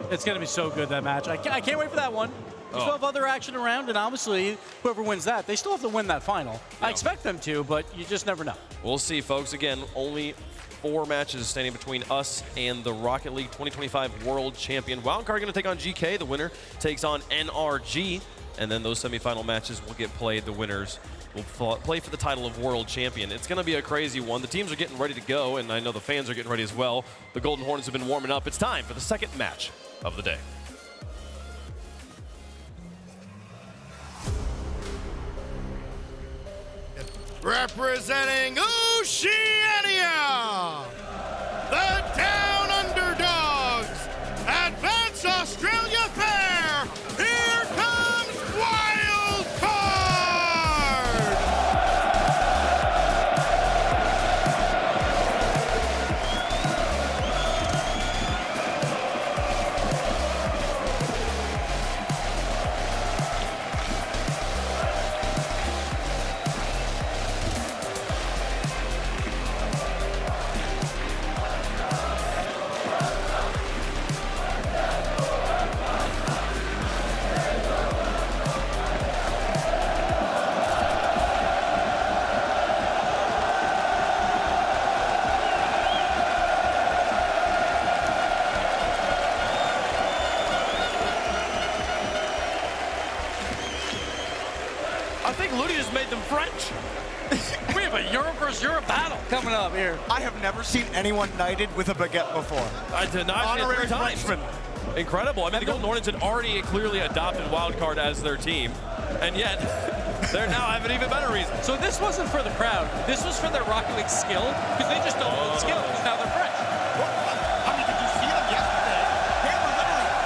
It's going to be so good, that match. I can't wait for that one. We still have other action around, and obviously, whoever wins that, they still have to win that final. I expect them to, but you just never know. We'll see, folks. Again, only 4 matches standing between us and the Rocket League 2025 World Champion. Wildcard going to take on GK. The winner takes on NRG. And then those semifinal matches will get played. The winners will play for the title of World Champion. It's going to be a crazy one. The teams are getting ready to go, and I know the fans are getting ready as well. The Golden Hornets have been warming up. It's time for the second match of the day. Representing Oceania, the Down Underdogs, Advance Australia Pair, here comes Wild Card! I think Ludi just made them French. We have a Europe versus Europe battle coming up here. I have never seen anyone knighted with a baguette before. I did not. Honorary Frenchman. Incredible. I mean, the Golden Hornets had already clearly adopted Wildcard as their team, and yet they're now have an even better reason. So this wasn't for the crowd. This was for their Rocket League skill, because they just don't know the skill, because now they're French. I mean, did you see them yesterday? They were literally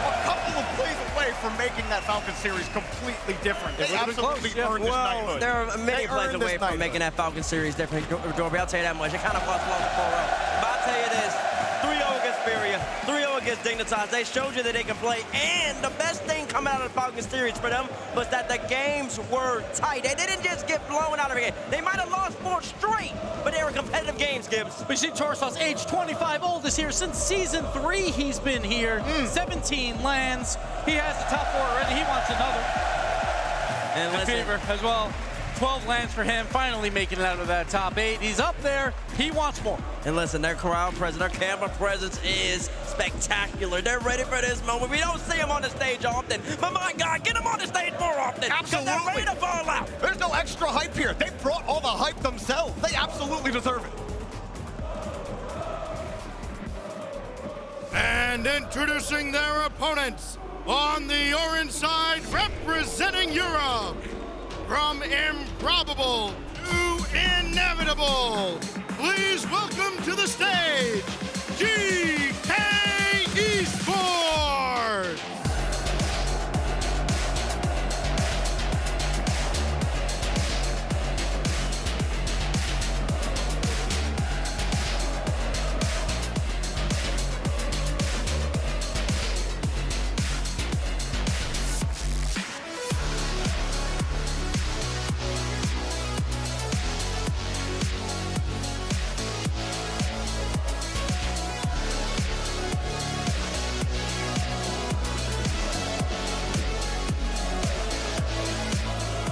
a couple of plays away from making that Falcons series completely different. They absolutely earned this knighthood. There are many They plays earned away this from making that Falcons series different, Dorby. I'll tell you that much. It kind of cost long for us. But I'll tell you this, 3-0 against Feria, 3-0 against Dignitas. They showed you that they can play, and the best thing coming out of the Falcons series for them was that the games were tight. They didn't just get blown out of a game. They might have lost 4 straight, but they were competitive games, Gibbs. We see Torsov's age 25, oldest here since season 3. He's been here, 17 lands. He has the top 4 already. He wants another. And Fever as well. 12 lands for him, finally making it out of that top 8. He's up there. He wants more. And listen, their crowd presence, their camera presence is spectacular. They're ready for this moment. We don't see them on the stage often, but my God, get them on the stage more often. Absolutely. They're ready to fall out. There's no extra hype here. They brought all the hype themselves. They absolutely deserve it. And introducing their opponents on the orange side, representing Europe, from improbable to inevitable, please welcome to the stage, GK Esports!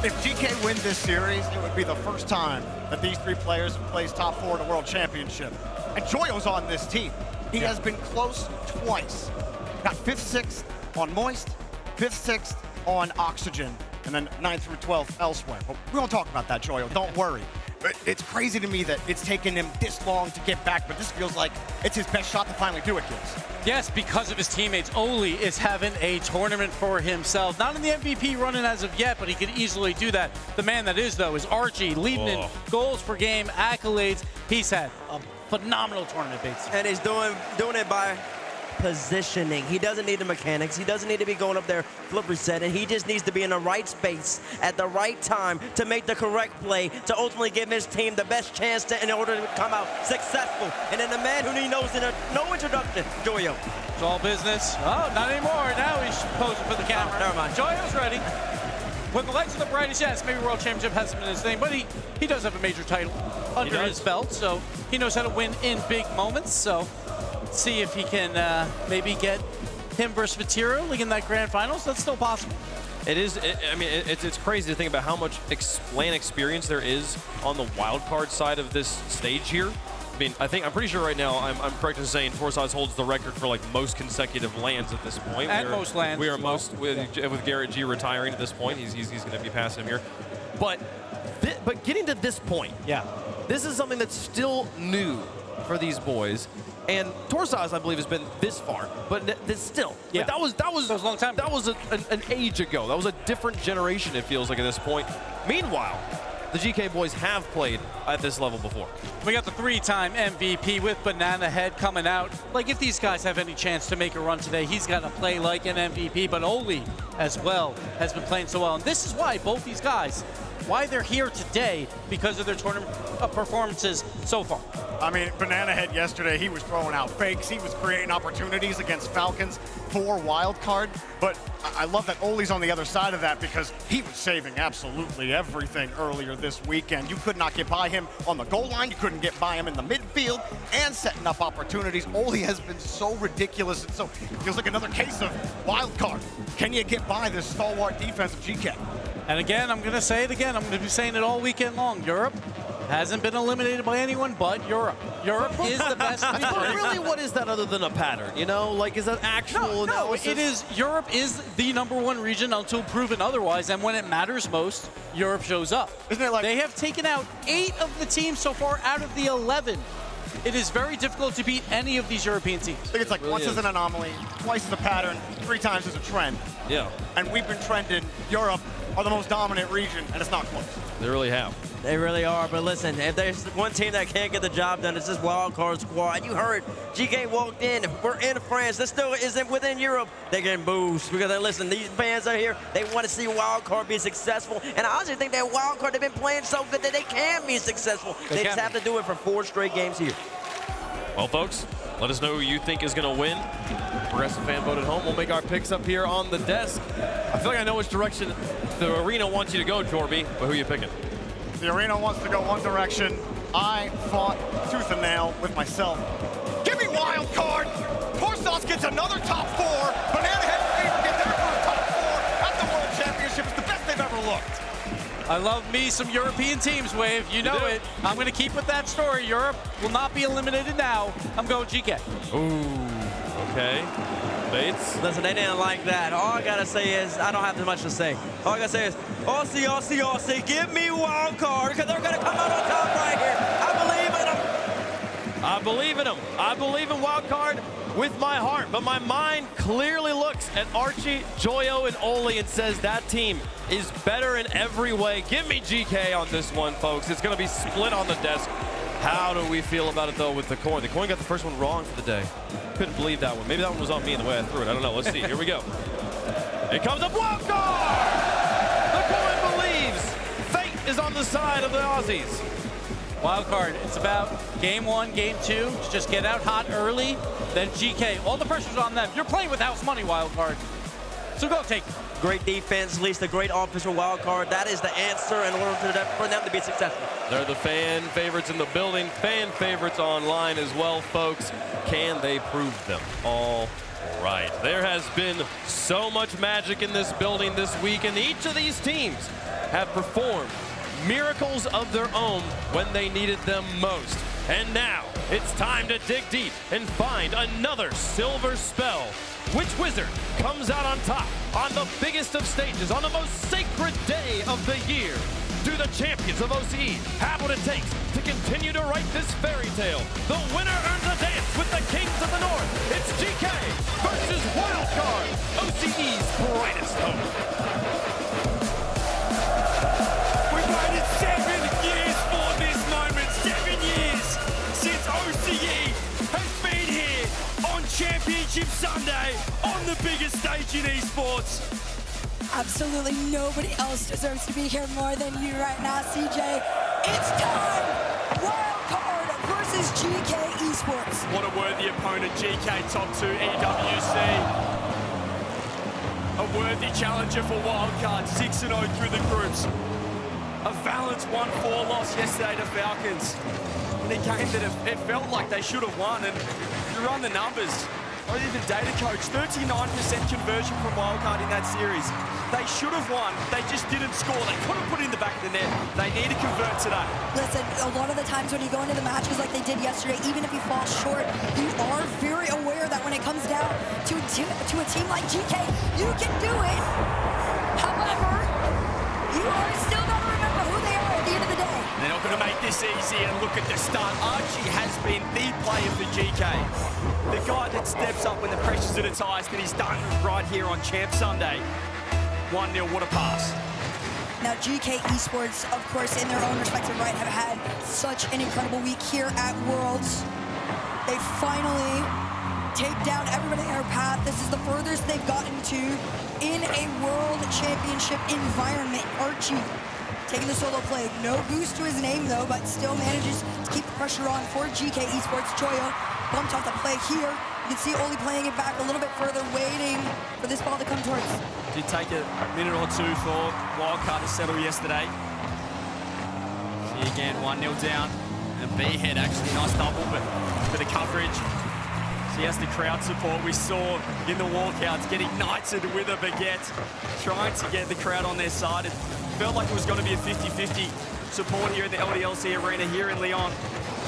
If GK win this series, it would be the first time that these 3 players have placed top 4 in the World Championship. And Joyo's on this team. He has been close twice. Got 5th, 6th on Moist, 5th, 6th on Oxygen, and then 9th through 12th elsewhere. But we won't talk about that, Joyo. Don't worry. But it's crazy to me that it's taken him this long to get back, but this feels like it's his best shot to finally do it, Gibbs. Yes, because of his teammates. Oli is having a tournament for himself. Not in the MVP running as of yet, but he could easily do that. The man that is, though, is Archie, leading in goals per game, accolades. He's had a phenomenal tournament, Bates. And he's doing it by positioning. He doesn't need the mechanics. He doesn't need to be going up there flip resetting. He just needs to be in the right space at the right time to make the correct play to ultimately give his team the best chance in order to come out successful. And then the man who he knows in no introduction, Joyo. It's all business. Oh, not anymore. Now he's posing for the camera. Oh, never mind. Joyo's ready. When the lights are the brightest, yes, maybe World Championship hasn't been his thing, but he does have a major title under his belt, so he knows how to win in big moments. So see if he can maybe get him versus Vatiro in that grand finals. That's still possible. It is. I mean, it's crazy to think about how much LAN experience there is on the wild card side of this stage here. mean, I'm pretty sure right now I'm correct in saying Torsaz holds the record for like most consecutive lands at this point. And most lands. We are as well. most with Garrett G retiring at this point. He's going to be passing him here. But getting to this point, yeah, this is something that's still new for these boys. And Torsaz, I believe, has been this far, but still, yeah, like, that was a long time. That was an age ago. That was a different generation. It feels like at this point. Meanwhile, the GK boys have played at this level before. We got the 3-time MVP with Banana Head coming out. Like, if these guys have any chance to make a run today, he's got to play like an MVP. But Oli, as well, has been playing so well. And this is why both these guys, why they're here today, because of their tournament performances so far. I mean, Banana Head yesterday, he was throwing out fakes. He was creating opportunities against Falcons for wild card. But I love that Oli's on the other side of that because he was saving absolutely everything earlier this weekend. You could not get by him on the goal line. You couldn't get by him in the midfield and setting up opportunities. Oli has been so ridiculous. And so it feels like another case of wild card. Can you get by this stalwart defense of GK? And again, I'm going to say it again. I'm going to be saying it all weekend long. Europe hasn't been eliminated by anyone but Europe. Europe is the best. But really, what is that other than a pattern? You know, like, is that actual analysis? No, it is. Europe is the #1 region until proven otherwise. And when it matters most, Europe shows up. Isn't it like they have taken out 8 of the teams so far out of the 11. It is very difficult to beat any of these European teams. I think it's like once is an anomaly, twice is a pattern, 3 times is a trend. Yeah. And we've been trending. Europe are the most dominant region, and it's not close. They really have. They really are, but listen, if there's one team that can't get the job done, it's this wild card squad. You heard GK walked in. We're in France. This still isn't within Europe. They're getting boos because, listen, these fans are here. They want to see wild card be successful, and I honestly think that wild card, they've been playing so good that they can be successful. They just have to do it for 4 straight games here. Well, folks, let us know who you think is going to win. Progressive fan vote at home. We'll make our picks up here on the desk. I feel like I know which direction the arena wants you to go, Jorby, but who are you picking? The arena wants to go one direction. I fought tooth and nail with myself. Give me wild card. Torsaz gets another top 4. Banana Head will even get their first top 4 at the World Championship. It's the best they've ever looked. I love me some European teams, Wave. You know it. I'm going to keep with that story. Europe will not be eliminated now. I'm going GK. Ooh, okay. Bates? Listen, they didn't like that. All I got to say is, I don't have too much to say. All I got to say is, Aussie, Aussie, Aussie, give me wild card, because they're going to come out on top right here. I believe in them. I believe in them. I believe in wild card with my heart, but my mind clearly looks at Archie, Joyo, and Oli and says that team is better in every way. Give me GK on this one, folks. It's going to be split on the desk. How do we feel about it, though, with the coin? The coin got the first one wrong for the day. Couldn't believe that one. Maybe that one was on me in the way I threw it. I don't know. Let's see. Here we go. It comes up wild card! The coin believes. Fate is on the side of the Aussies. Wild card. It's about game 1, game 2. To just get out hot early. Then GK. All the pressure's on them. You're playing with house money, wild card. So go take it. Great defense, at least a great offensive wild card. That is the answer in order for them to be successful. They're the fan favorites in the building, fan favorites online as well, folks. Can they prove them? All right. There has been so much magic in this building this week, and each of these teams have performed miracles of their own when they needed them most. And now it's time to dig deep and find another silver spell. Which wizard comes out on top on the biggest of stages on the most sacred day of the year? Do the champions of OCE have what it takes to continue to write this fairy tale? The winner earns a dance with the kings of the north. It's GK versus Wildcard, OCE's brightest hope. We've waited 7 years for this moment. 7 years since OCE has been here on Championship Sunday on the biggest stage in esports. Absolutely nobody else deserves to be here more than you right now, CJ. It's time! Wildcard versus GK Esports. What a worthy opponent, GK top 2 EWC. A worthy challenger for Wildcard, 6-0 through the groups. A Valence 1-4 loss yesterday to Falcons. In a game that it felt like they should have won, and you run the numbers. or even data coach, 39% conversion from wildcard in that series. They should have won. They just didn't score. They couldn't put it in the back of the net. They need to convert today. Listen, a lot of the times when you go into the matches like they did yesterday, even if you fall short, you are very aware that when it comes down to a team like GK, you can do it. However, you are still going to remember who they are at the end of the day. They're not going to make this easy, and look at the start. Archie has been the player for GK. The guy that steps up when the pressure's at its highest, and he's done right here on Champ Sunday. 1-0, what a pass. Now, GK Esports, of course, in their own respective right, have had such an incredible week here at Worlds. They finally take down everybody in their path. This is the furthest they've gotten to in a World Championship environment. Archie taking the solo play. No boost to his name, though, but still manages to keep the pressure on for GK Esports. Joyo bumped off the play here. You can see Oli playing it back a little bit further, waiting for this ball to come towards. Did take a minute or two for wildcard to settle yesterday. See again, 1-0 down. And B-Head actually, nice double, but for the coverage. So he has the crowd support. We saw in the walkouts get ignited with a baguette, trying to get the crowd on their side. It felt like it was going to be a 50-50 support here in the LDLC arena here in Lyon.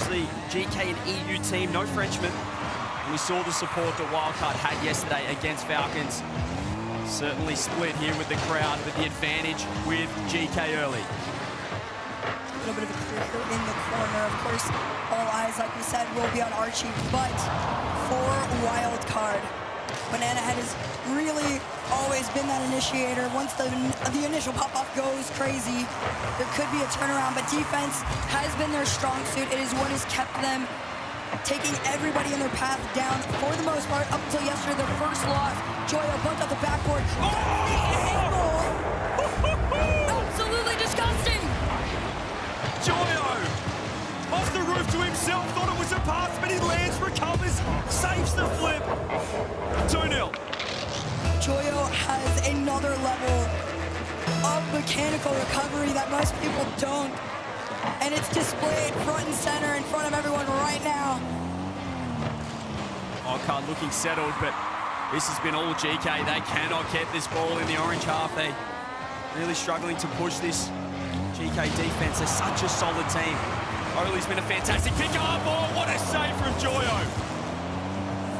See, GK and EU team, no Frenchman. We saw the support that Wildcard had yesterday against Falcons. Certainly split here with the crowd, but the advantage with GK early. A little bit of a clear in the corner. Of course, all eyes, like we said, will be on Archie, but for Wildcard, Banana Head has really always been that initiator. Once the initial pop-off goes crazy, there could be a turnaround, but defense has been their strong suit. It is what has kept them taking everybody in their path down for the most part up until yesterday, their first loss. Joyo bumped up the backboard. Absolutely disgusting. Joyo off the roof to himself, thought it was a pass, but he lands, recovers, saves the flip. 2-0. Joyo has another level of mechanical recovery that most people don't. And it's displayed front and center in front of everyone right now. Wildcard looking settled, but this has been all GK. They cannot get this ball in the orange half. They really struggling to push this GK defense. They're such a solid team. Oli's been a fantastic pick up. Oh, what a save from Joyo.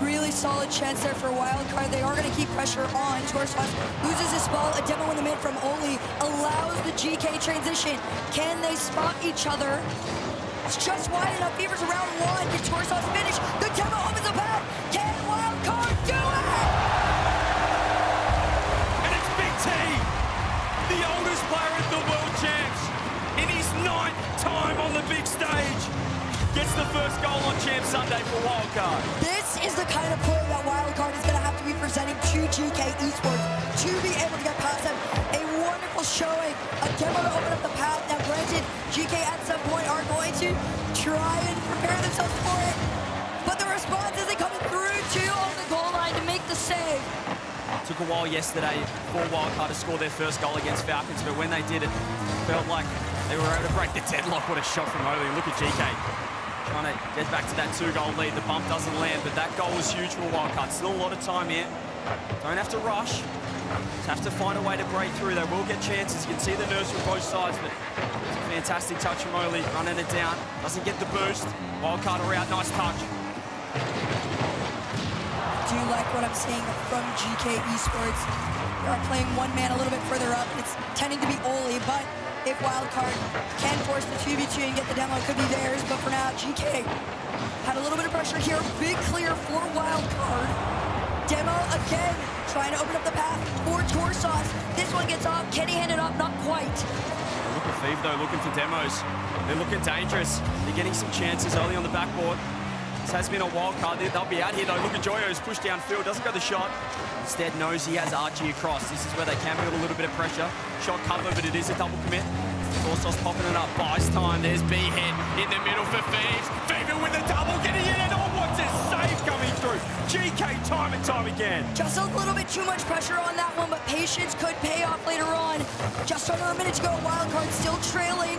Really solid chance there for Wildcard. They are going to keep pressure on. Torsos loses this ball. A demo in the mid from Oli allows the GK transition. Can they spot each other? It's just wide enough. Beavers around one. Can Torsos finish? The demo opens the path. Can Wildcard do it? And it's Big T, the oldest player at the World Champs, in his 9th time on the big stage. Gets the first goal on Champ Sunday for Wildcard. This is the kind of play that Wildcard is going to have to be presenting to GK Esports to be able to get past them. A wonderful showing, a demo to open up the path. Now, granted, GK at some point are going to try and prepare themselves for it, but the response isn't coming through to on the goal line to make the save. Took a while yesterday for Wildcard to score their first goal against Falcons, but when they did it, felt like they were able to break the deadlock. What a shot from Oli. Look at GK. Trying to get back to that 2-goal lead. The bump doesn't land, but that goal was huge for Wildcard. Still a lot of time here. Don't have to rush. Just have to find a way to break through. They will get chances. You can see the nerves from both sides, but it's a fantastic touch from Oli. Running it down. Doesn't get the boost. Wildcard are out. Nice touch. Do you like what I'm seeing from GK Esports? They're playing one man a little bit further up. It's tending to be Oli, but if Wildcard can force the 2v2 and get the demo, it could be theirs. But for now, GK had a little bit of pressure here. Big clear for Wildcard. Demo again, trying to open up the path for Torsos. This one gets off. Can he hand it up? Not quite. Look at Thief, though, looking for demos. They're looking dangerous. They're getting some chances early on the backboard. This has been a wild card. They'll be out here, though. Look at Joyo, who's pushed downfield. Doesn't go the shot. Instead, knows he has Archie across. This is where they can build a little bit of pressure. Shot cover, but it is a double commit. Torsos popping it up. Buys time. There's B-Head in the middle for Thieves. Fever with a double, getting in. Oh, what's a save coming through? GK time and time again. Just a little bit too much pressure on that one, but patience could pay off later on. Just under a minute to go. Wildcard still trailing.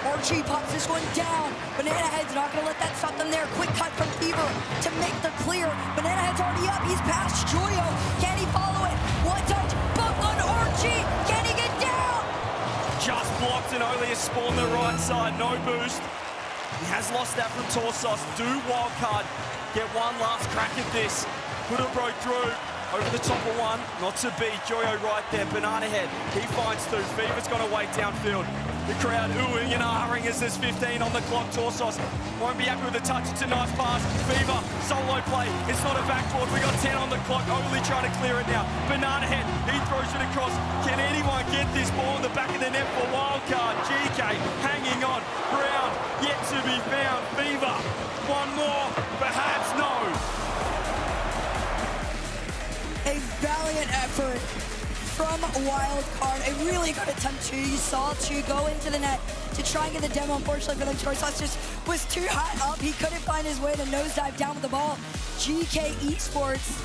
Archie pops this one down. Banana Head's not gonna let that stop them there. Quick cut from Fever to make the clear. Banana Head's already up. He's past Joyo. Can he follow it? One touch, but one Archie. Can he get down? Just blocked and only a spawn the right side. No boost. He has lost that from Torsos. Do wildcard. Get one last crack at this. Could have broke through. Over the top of one. Not to beat. Joyo right there. Banana Head. He finds two. Fever's gonna wait downfield. The crowd oohing and ahhing as there's 15 on the clock. Torsos won't be happy with the touch. It's a nice pass. Fever, solo play. It's not a backboard. We got 10 on the clock. Only trying to clear it now. Banana Head, he throws it across. Can anyone get this ball in the back of the net for wildcard? GK hanging on. Brown yet to be found. Fever, one more, perhaps no. A valiant effort from Wildcard. A really good attempt too. You saw to go into the net to try and get the demo. Unfortunately for them, Torsos just was too high up. He couldn't find his way to nosedive down with the ball. GK Esports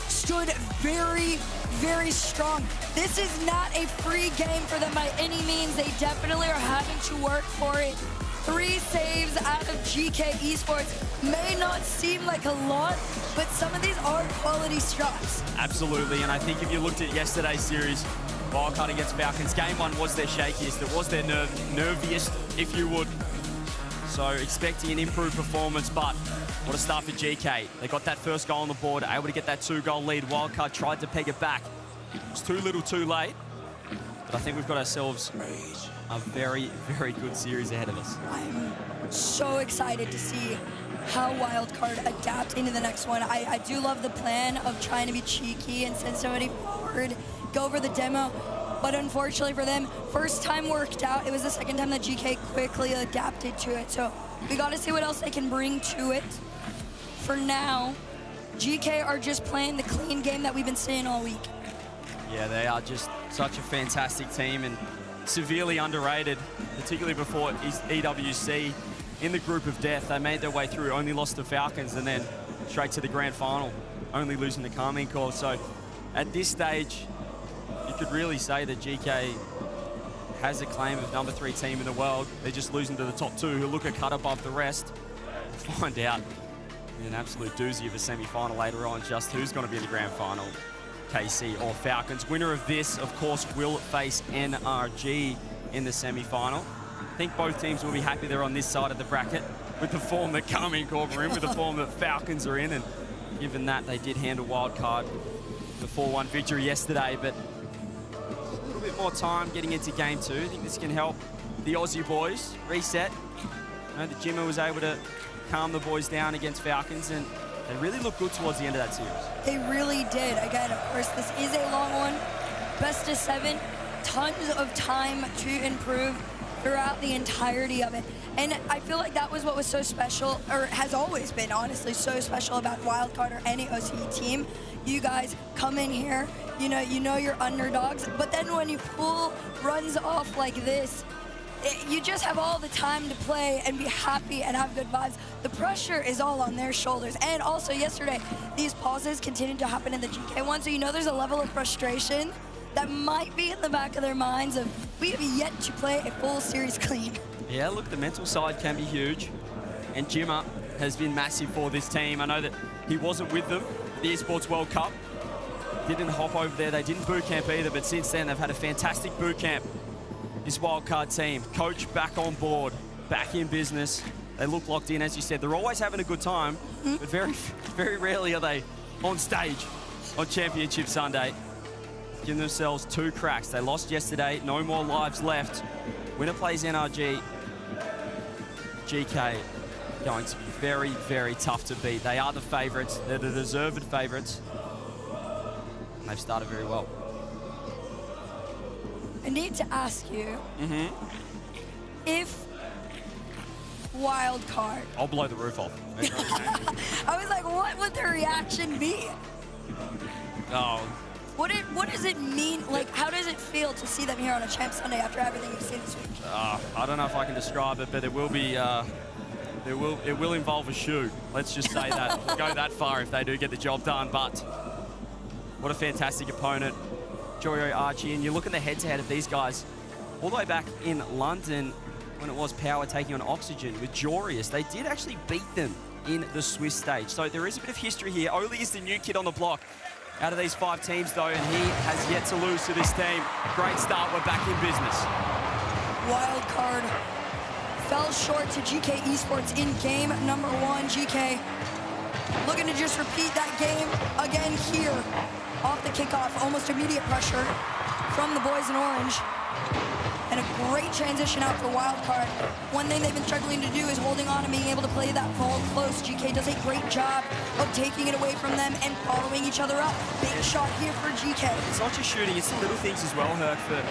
stood very, very strong. This is not a free game for them by any means. They definitely are having to work for it. 3 saves out of GK Esports may not seem like a lot, but some of these are quality shots. Absolutely, and I think if you looked at yesterday's series, wildcard against Falcons, game 1 was their shakiest. It was their nerviest, if you would. So expecting an improved performance, but what a start for GK. They got that first goal on the board, able to get that 2-goal lead. Wildcard tried to peg it back. It was too little too late, but I think we've got ourselves a very, very good series ahead of us. I'm so excited to see how Wildcard adapt into the next one. I do love the plan of trying to be cheeky and send somebody forward, go over the demo, but unfortunately for them, first time worked out. It was the second time that GK quickly adapted to it. So we got to see what else they can bring to it. For now, GK are just playing the clean game that we've been seeing all week. Yeah, they are just such a fantastic team and severely underrated, particularly before EWC in the group of death. They made their way through, only lost to Falcons and then straight to the grand final, only losing to Carmine Corp. So at this stage, you could really say that GK has a claim of number 3 team in the world. They're just losing to the top 2 who look a cut above the rest. We'll find out in an absolute doozy of a semi-final later on just who's going to be in the grand final. KC or Falcons. Winner of this, of course, will face NRG in the semi-final. I think both teams will be happy they're on this side of the bracket with the form that Carmine Corp are in, with the form that Falcons are in, and given that they did handle wildcard the 4-1 victory yesterday, but a little bit more time getting into game 2. I think this can help the Aussie boys reset. You know, the Jimmer was able to calm the boys down against Falcons, and they really looked good towards the end of that series. They really did. Again, of course, this is a long one. Best of 7, tons of time to improve throughout the entirety of it. And I feel like that was what was so special, or has always been, honestly, so special about Wildcard or any OCE team. You guys come in here, you know you're underdogs, but then when you pull runs off like this, you just have all the time to play and be happy and have good vibes. The pressure is all on their shoulders. And also yesterday, these pauses continued to happen in the GK one, so you know there's a level of frustration that might be in the back of their minds of, we have yet to play a full series clean. Yeah, look, the mental side can be huge, and Jimmer has been massive for this team. I know that he wasn't with them at the Esports World Cup. Didn't hop over there, they didn't boot camp either, but since then they've had a fantastic boot camp. This wildcard team, coach back on board, back in business. They look locked in, as you said. They're always having a good time, but very, very rarely are they on stage on Championship Sunday. Giving themselves 2 cracks. They lost yesterday, no more lives left. Winner plays NRG. GK going to be very, very tough to beat. They are the favourites. They're the deserved favourites. And they've started very well. I need to ask you, if Wildcard... I'll blow the roof off. I was like, what would their reaction be? Oh. What does it mean? Like, how does it feel to see them here on a Champ Sunday after everything you've seen this week? I don't know if I can describe it, but it will be... it will involve a shoe. Let's just say that. We'll go that far if they do get the job done, but what a fantastic opponent. Joyo, Archie, and you look at the head-to-head of these guys all the way back in London when it was Power taking on Oxygen with Jorius. They did actually beat them in the Swiss stage. So there is a bit of history here. Oli is the new kid on the block out of these 5 teams, though, and he has yet to lose to this team. Great start. We're back in business. Wild card fell short to GK Esports in game number 1. GK looking to just repeat that game again here. Off the kickoff, almost immediate pressure from the boys in orange. And a great transition out for Wildcard. One thing they've been struggling to do is holding on and being able to play that ball close. GK does a great job of taking it away from them and following each other up. Big shot here for GK. It's not just shooting, it's the little things as well, Herc, for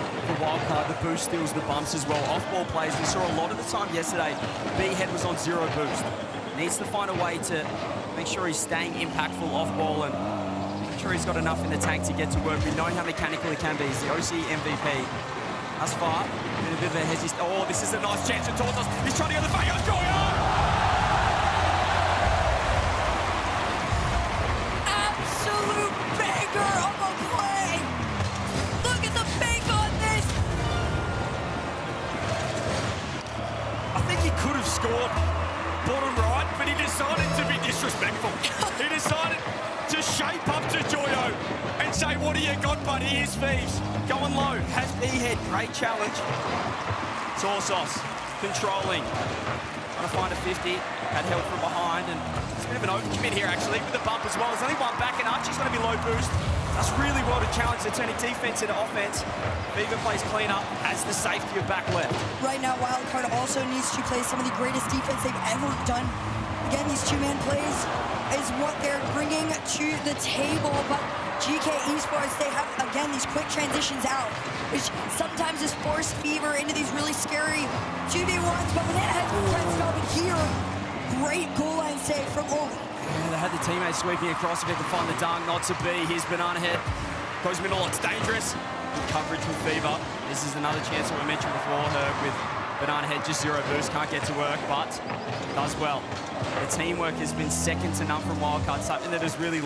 Wildcard. The boost steals, the bumps as well. Off-ball plays, we saw a lot of the time yesterday. B-Head was on 0 boost. Needs to find a way to make sure he's staying impactful off-ball and make sure he's got enough in the tank to get to work. We know how mechanical he can be. He's the OC MVP. Thus far, been a bit of a hesitation. Oh, this is a nice chance for Tortos. He's trying to get the back. Absolute banger of a play. Look at the fake on this. I think he could have scored bottom right, but he decided to be disrespectful. He decided to shape up to Joyo and say, what do you got, buddy? Here's Thieves. Going low, has B-Head, great challenge. Torsos, controlling. Trying to find a 50, had help from behind, and it's a bit of an overcommit here actually with the bump as well. There's only one back and Archie's going to be low boost. That's really well to challenge the turning defense into offense. Fever plays clean up, has the safety of back left. Right now, Wildcard also needs to play some of the greatest defense they've ever done. Again, these 2-man plays is what they're bringing to the table, but GK Esports, they have, again, these quick transitions out, which sometimes is force Fever into these really scary 2v1s, but Banana Head can't stop it here. Great goal line save from Oli. Yeah, they had the teammates sweeping across if they can find the dunk, not to be. Here's Banana Head, goes middle, it's dangerous. Good coverage with Fever. This is another chance that we mentioned before, Herc, with Banana Head, just 0 boost, can't get to work, but does well. The teamwork has been second to none from Wildcard, something that has really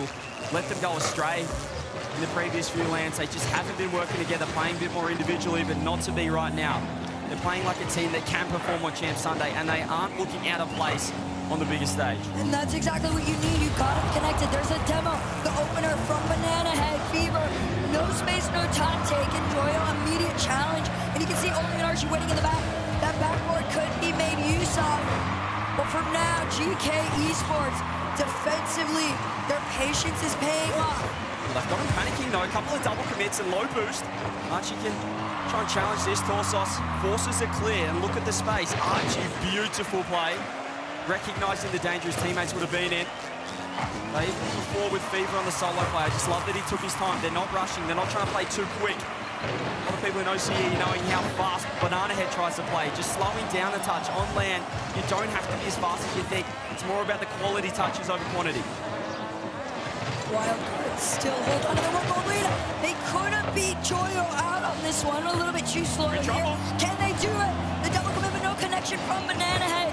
let them go astray in the previous few lands. They just haven't been working together, playing a bit more individually, but not to be right now. They're playing like a team that can perform on Champ Sunday, and they aren't looking out of place on the biggest stage. And that's exactly what you need. You've got them connected. There's a demo, the opener from Banana Head. Fever, no space, no time taken. Joyo, immediate challenge. And you can see Oli and Archie waiting in the back. That backboard could be made use of. But for now, GK Esports, defensively, their patience is paying off. Well, they've got him panicking though, a couple of double commits and low boost. Archie can try and challenge this. Torsos forces it clear, and look at the space. Archie, beautiful play. Recognizing the danger his teammates would have been in. They moved forward with Fever on the solo play. I just love that he took his time. They're not rushing, they're not trying to play too quick. A lot of people in OCE knowing how fast Banana Head tries to play, just slowing down the touch on land. You don't have to be as fast as you think. It's more about the quality touches over quantity. Wildcard still hold on to the local arena. They couldn't beat Joyo out on this one. A little bit too slow here. Can they do it? The double commitment, no connection from Banana Head.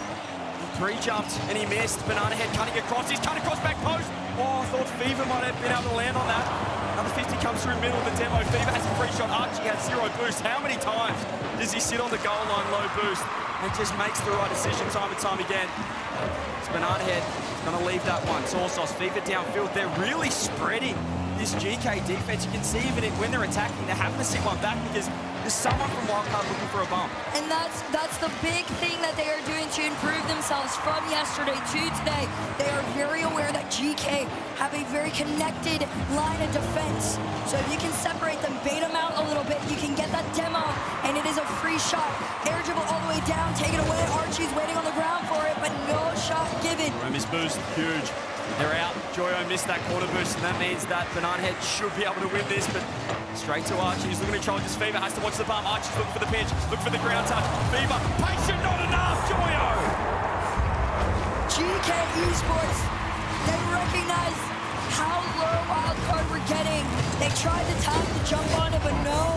Pre-jumped and he missed. Banana Head cutting across. He's cutting across back post. Oh, I thought Fever might have been able to land on that. Another 50 comes through middle of the demo. Fever has a free shot. Archie has 0 boost. How many times does he sit on the goal line low boost and just makes the right decision time and time again? It's Banana Head going to leave that one. Torsos, Fever downfield. They're really spreading this GK defense. You can see even when they're attacking, they're having to sit one back because there's someone from Wildcard looking for a bump. And that's the big thing that they are doing to improve themselves from yesterday to today. They are very aware that GK have a very connected line of defense. So if you can separate them, bait them out a little bit, you can get that demo, and it is a free shot. Air dribble all the way down, take it away. Archie's waiting on the ground for it, but no shot given. Miss boost, huge. They're out. Joyo missed that corner boost, and that means that Banana Head should be able to win this, but straight to Archie. He's looking to control this. Fever has to watch the bump. Archie's looking for the pitch, looking for the ground touch. Fever, patient, not enough. Joyo! GK Esports, they recognize how low Wildcard were getting. They tried to time the jump on it, but no.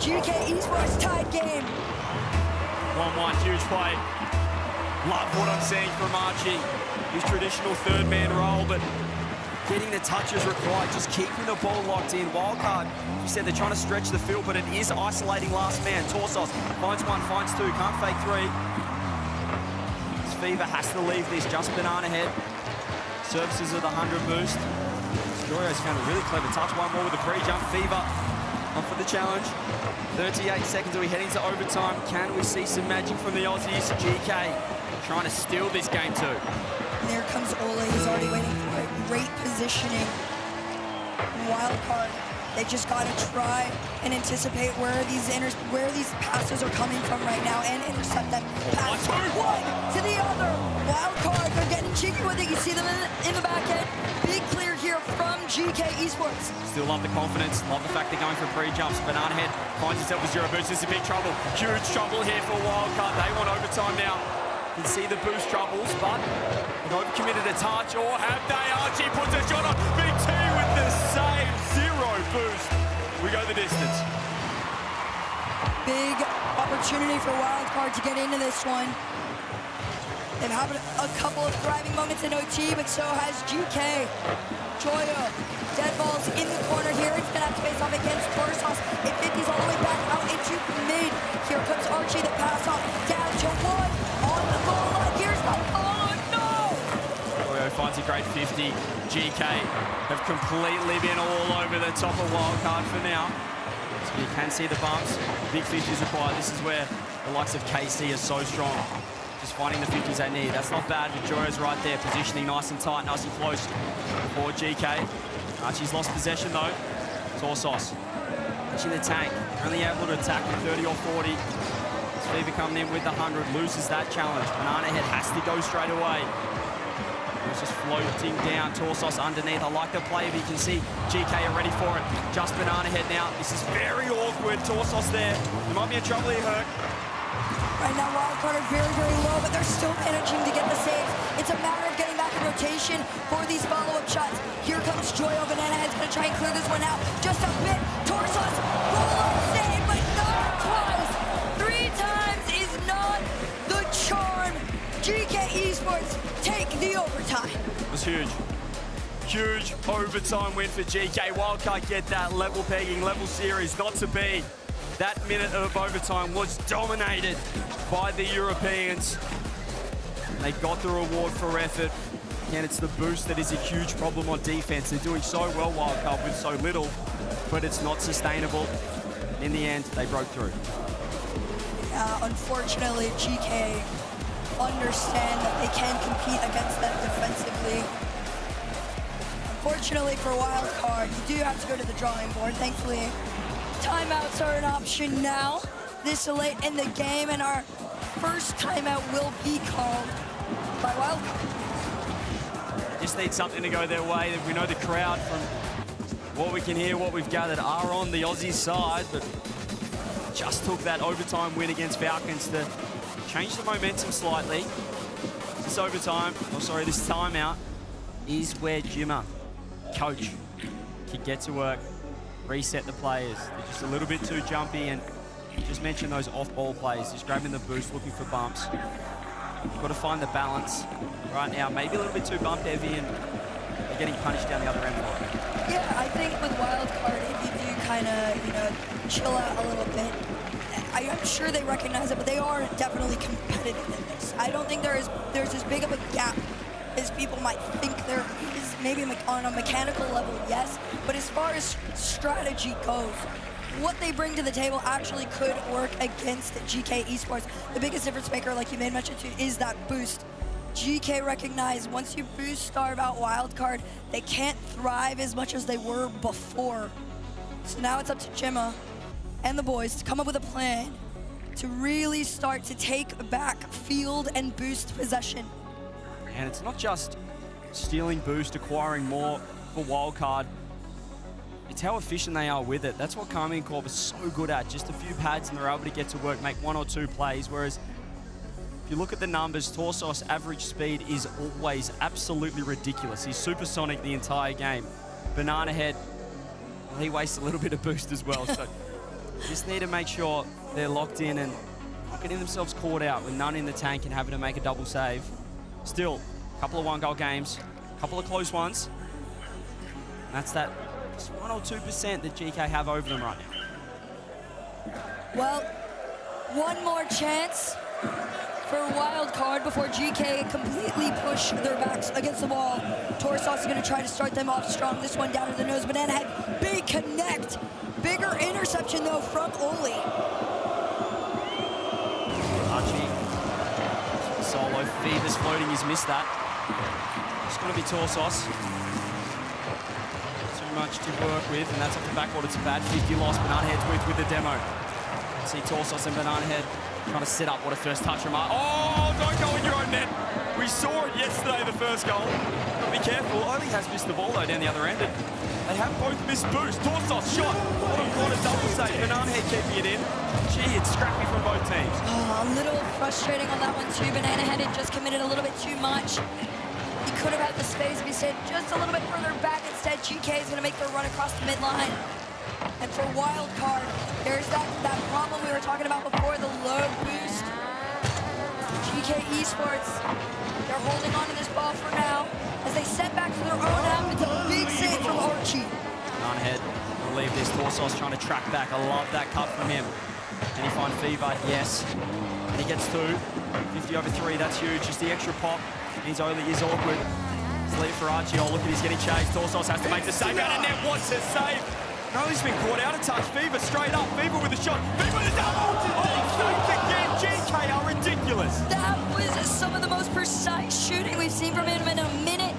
GK Esports tied game. 1-1, huge play. Love what I'm seeing from Archie. His traditional third-man role, but getting the touches required, just keeping the ball locked in. Wildcard, you said they're trying to stretch the field, but it is isolating last man. Torsos finds one, finds two, can't fake three. Fever has to leave this, just banana head. Services of the 100 boost. Joyo's found a really clever touch. One more with the pre-jump. Fever on for the challenge. 38 seconds, are we heading to overtime? Can we see some magic from the Aussies? GK trying to steal this game too. And there comes Ole, he's already waiting for it. Great positioning. Wild card. They just got to try and anticipate where these passes are coming from right now and intercept them. Pass one to the other. Wild card, they're getting cheeky with it. You see them in the back end. Big clear here from GK Esports. Still love the confidence, love the fact they're going for pre-jumps. Banana Head finds himself with zero boost. This is big trouble. Huge trouble here for Wildcard. They want overtime now. You can see the boost troubles, but they've overcommitted a touch, or have they? Archie puts a shot on. Big T with the save. Zero boost. We go the distance. Big opportunity for Wildcard to get into this one. They've had a couple of thriving moments in OT, but so has GK. Joyo, dead balls in the corner here. It's gonna have to face off against Torsos. It 50s all the way back out into mid. Here comes Archie, the pass off down to one on the goal line. Here's the, oh no! Joyo finds a great 50. GK have completely been all over the top of Wildcard for now. So you can see the bumps. Big 50s required. This is where the likes of KC are so strong. Just finding the 50s they need. That's not bad, but Joyo's right there, positioning nice and tight, nice and close for GK. Archie's lost possession though. Torsos, touching the tank, only able to attack with 30 or 40. Fever coming in with the 100, loses that challenge. Banana Head has to go straight away. It's just floating down, Torsos underneath. I like the play, but you can see GK are ready for it. Just Banana Head now. This is very awkward. Torsos there. There might be a trouble here, Herc. Right now, Wildcard are very, very low, but they're still managing to get the saves. It's a matter of getting back in rotation for these follow-up shots. Here comes Joyo. Banana Head's going to try and clear this one out. Just a bit. Torsos, roll-up save, but not twice. 3 times is not the charm. GK Esports take the overtime. It was huge. Huge overtime win for GK. Wildcard get that level pegging, level series, not to be. That minute of overtime was dominated by the Europeans. They got the reward for effort. Again, it's the boost that is a huge problem on defense. They're doing so well, Wildcard, with so little, but it's not sustainable. In the end, they broke through. Unfortunately, GK understand that they can compete against them defensively. Unfortunately for Wildcard, you do have to go to the drawing board. Thankfully, timeouts are an option now, this late in the game, and our first timeout will be called by Wildcard. Just need something to go their way. We know the crowd, from what we can hear, what we've gathered, are on the Aussie side, but just took that overtime win against Falcons to change the momentum slightly. This overtime, this timeout is where Jimmer, coach, can get to work, reset the players. They're just a little bit too jumpy, and just mention those off-ball plays, just grabbing the boost, looking for bumps. You've got to find the balance right now. Maybe a little bit too bump heavy, and they're getting punished down the other end for it. Yeah, I think with Wildcard, if you do kind of, chill out a little bit, I'm sure they recognize it, but they are definitely competitive in this. I don't think there's as big of a gap as people might think there is. Maybe on a mechanical level, yes, but as far as strategy goes, what they bring to the table actually could work against GK Esports. The biggest difference maker, like you made mention to, is that boost. GK recognized once you boost starve out Wildcard, they can't thrive as much as they were before. So now it's up to Gemma and the boys to come up with a plan to really start to take back field and boost possession. And it's not just stealing boost, acquiring more for Wildcard. It's how efficient they are with it. That's what Karmine Corp is so good at. Just a few pads and they're able to get to work, make 1 or 2 plays. Whereas if you look at the numbers, Torsos' average speed is always absolutely ridiculous. He's supersonic the entire game. Banana Head, well, he wastes a little bit of boost as well. So just need to make sure they're locked in and not getting themselves caught out with none in the tank and having to make a double save. Still, a couple of 1-goal games, a couple of close ones. That's that just 1 or 2% that GK have over them right now. Well, one more chance for a wild card before GK completely push their backs against the wall. Torsos is going to try to start them off strong. This one down to the nose. Banana Head, big connect. Bigger interception, though, from Oli. Archie, solo. Fever's floating, he's missed that. It's going to be Torsos. Too much to work with, and that's off the backboard. It's a bad 50 loss. Banana Head's with the demo. See Torsos and Banana Head trying to set up. What a first touch from Oh, don't go in your own net. We saw it yesterday, the first goal. But be careful. Oli has missed the ball, though, down the other end. They have both missed boost. Torsos shot. What a double save. Banana Head keeping it in. Gee, it's scrappy from both teams. Oh, a little frustrating on that one, too. Banana Head had just committed a little bit too much. He could have had the space if he stayed just a little bit further back. Instead, GK is going to make their run across the midline. And for wild card, there's that problem we were talking about before, the low boost. GK Esports, they're holding on to this ball for now as they set back for their own half. It's a big save from Archie. Banana Head will leave this. Torsos trying to track back. I love that cut from him. Can he find Fever? Yes. And he gets 2. 50 over 3, that's huge. Just the extra pop. He's only is awkward. It's lead for Archie. Oh, look at he's getting chased. Torsos has to make the save out, and net wants to save. No, he's been caught out of touch. Fever straight up. Fever with a shot. Fever with a double. Oh, saved again. GK are ridiculous. That was some of the most precise shooting we've seen from him in a minute.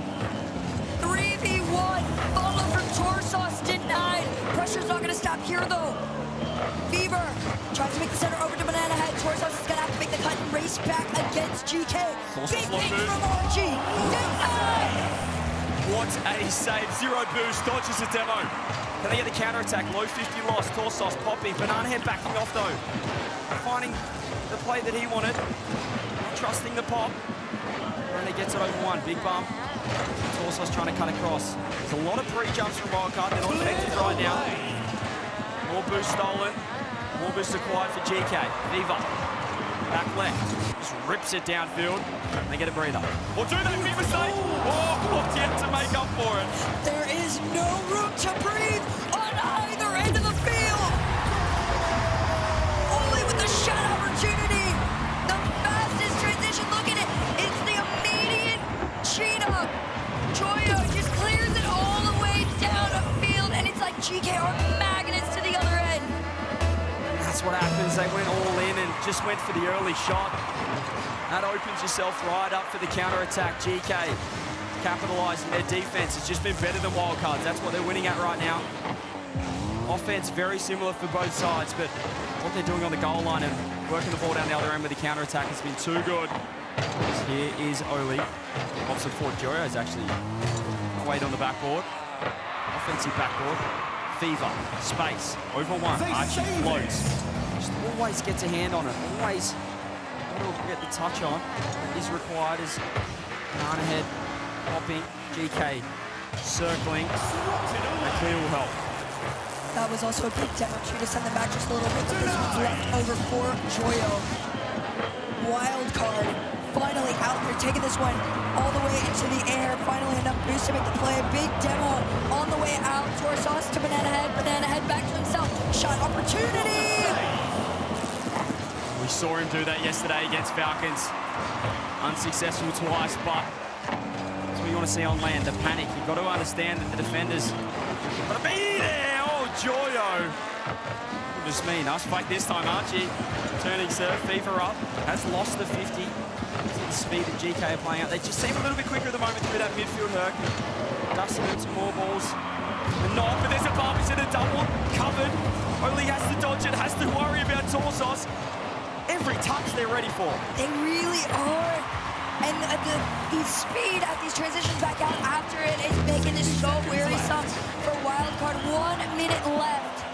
3v1. Follow from Torsos denied. Pressure's not going to stop here, though. Fever tries to make the center over to Banana Head. Torsos is going to have to make the cut and race back against GK. Big thing from Archie. Denied. What a save. 0 boost. Dodges a demo. Can they get the counter-attack? Low 50 loss. Torsos popping. Banana Head backing off, though. Finding the play that he wanted. Not trusting the pop. And he gets it over 1. Big bump. Torsos trying to cut across. There's a lot of pre-jumps from Wildcard. They're not effective right now. More boost stolen. More boost acquired for GK. Fever. Back left. Just rips it downfield. They get a breather. Or do they Fever save? Oh, yet to make up for it. There is no room to breathe on either end of the field. Only with the shot opportunity. The fastest transition. Look at it. It's the immediate cheat up. Joyo just clears it all the way down the field, and it's like GK are magnets to the other end. That's what happens. They went all in and just went for the early shot. That opens yourself right up for the counter-attack. GK capitalising their defense. It's just been better than Wildcards. That's what they're winning at right now. Offense very similar for both sides, but what they're doing on the goal line and working the ball down the other end with the counter-attack has been too good. Here is Oli. Opposite for Joyo is actually weight on the backboard. Offensive backboard. Fever. Space. Over 1. Archie floats. Just always gets a hand on it. Always get the touch on. Is required as Banana Head popping. GK circling. A clear will help. That was also a big demo to send them back just a little bit, but this one's left over for Joyo. Wild card finally out there, taking this one all the way into the air. Finally enough boost to make the play. Big demo on the way out. Torsos to Banana Head. Banana Head back to himself. Shot opportunity. We saw him do that yesterday against Falcons. Unsuccessful twice, but that's what you want to see on land, the panic. You've got to understand that the defenders got to be there. Oh, Joyo. Goodness me, nice fight this time, Archie. Turning serve, Fever up, has lost the 50. The speed that GK are playing out. They just seem a little bit quicker at the moment through that midfield herc. Dusting in some more balls. And not, but there's a bump, it's in a double, covered. Only has to dodge it, has to worry about Torsos. Every touch they're ready for. They really are. And the speed at these transitions back out after it is making this so wearisome for Wildcard. 1 minute left.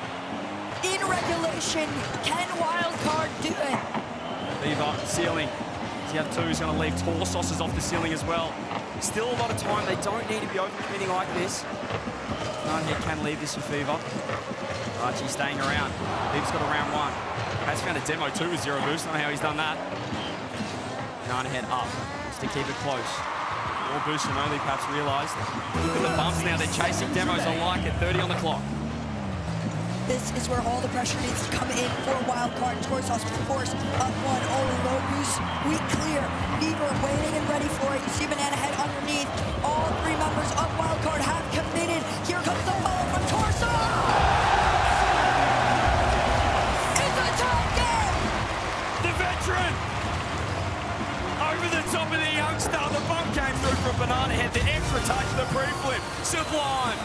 In regulation, can Wildcard do it? Fever, ceiling. TF2 is going to leave. Torsos is off the ceiling as well. Still a lot of time. They don't need to be overcommitting like this. Banana Head can leave this for Fever. Archie staying around. Fever's got a round 1. Has found a demo too with 0 boost. I don't know how he's done that. Banana Head up. Just to keep it close. Or Boostrom only perhaps realised. Look at the bumps now. They're chasing demos alike at 30 on the clock. This is where all the pressure needs to come in for wildcard. Torsos force up one. Oli low boost. Weak clear. Beaver waiting and ready for it. You see Banana Head underneath. All three members of wildcard have committed. Here comes the follow from Torsos. It's a tie game. The veteran over the top of the youngster. The bump came through from Banana Head. The extra touch, the pre-flip. Sublime.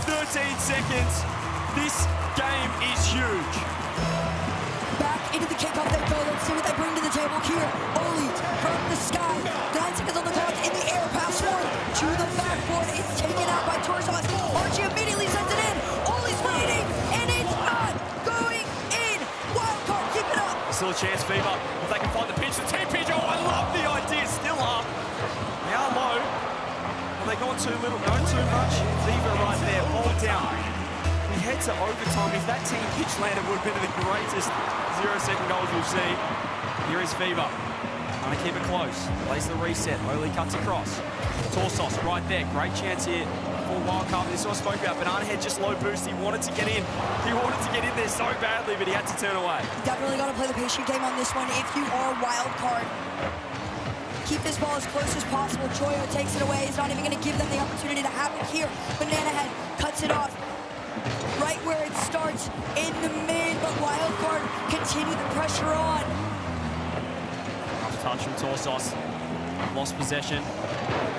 13 seconds. This game is huge. Back into the kickoff they go. Let's see what they bring to the table here. Oli from the sky. 9 seconds on the clock in the air. Pass one to the backboard. It's taken out by Torsos. Archie immediately sends it in. Oli's waiting, and it's not going in. Wildcard, keep it up. Still a chance, Fever. If they can find the pitch, the 10 pitch. Oh, I love the idea. Still up. Now low. Have they gone too little? No, too much. Fever right there. Ball down. We head to overtime. If that 10 pitch landed, would have been the greatest 0-second goals we've seen. Here is Fever. Trying to keep it close. Plays the reset. Oli cuts across. Torsos right there. Great chance here for wildcard. This is what I spoke about. Banana Head just low boost. He wanted to get in. He wanted to get in there so badly, but he had to turn away. Definitely got to play the patient game on this one if you are wildcard. Keep this ball as close as possible. Joyo takes it away. He's not even going to give them the opportunity to have it here. Banana Head cuts it off. Right where it starts in the mid, but wildcard continue the pressure on. Rough touch from Torsos. Lost possession.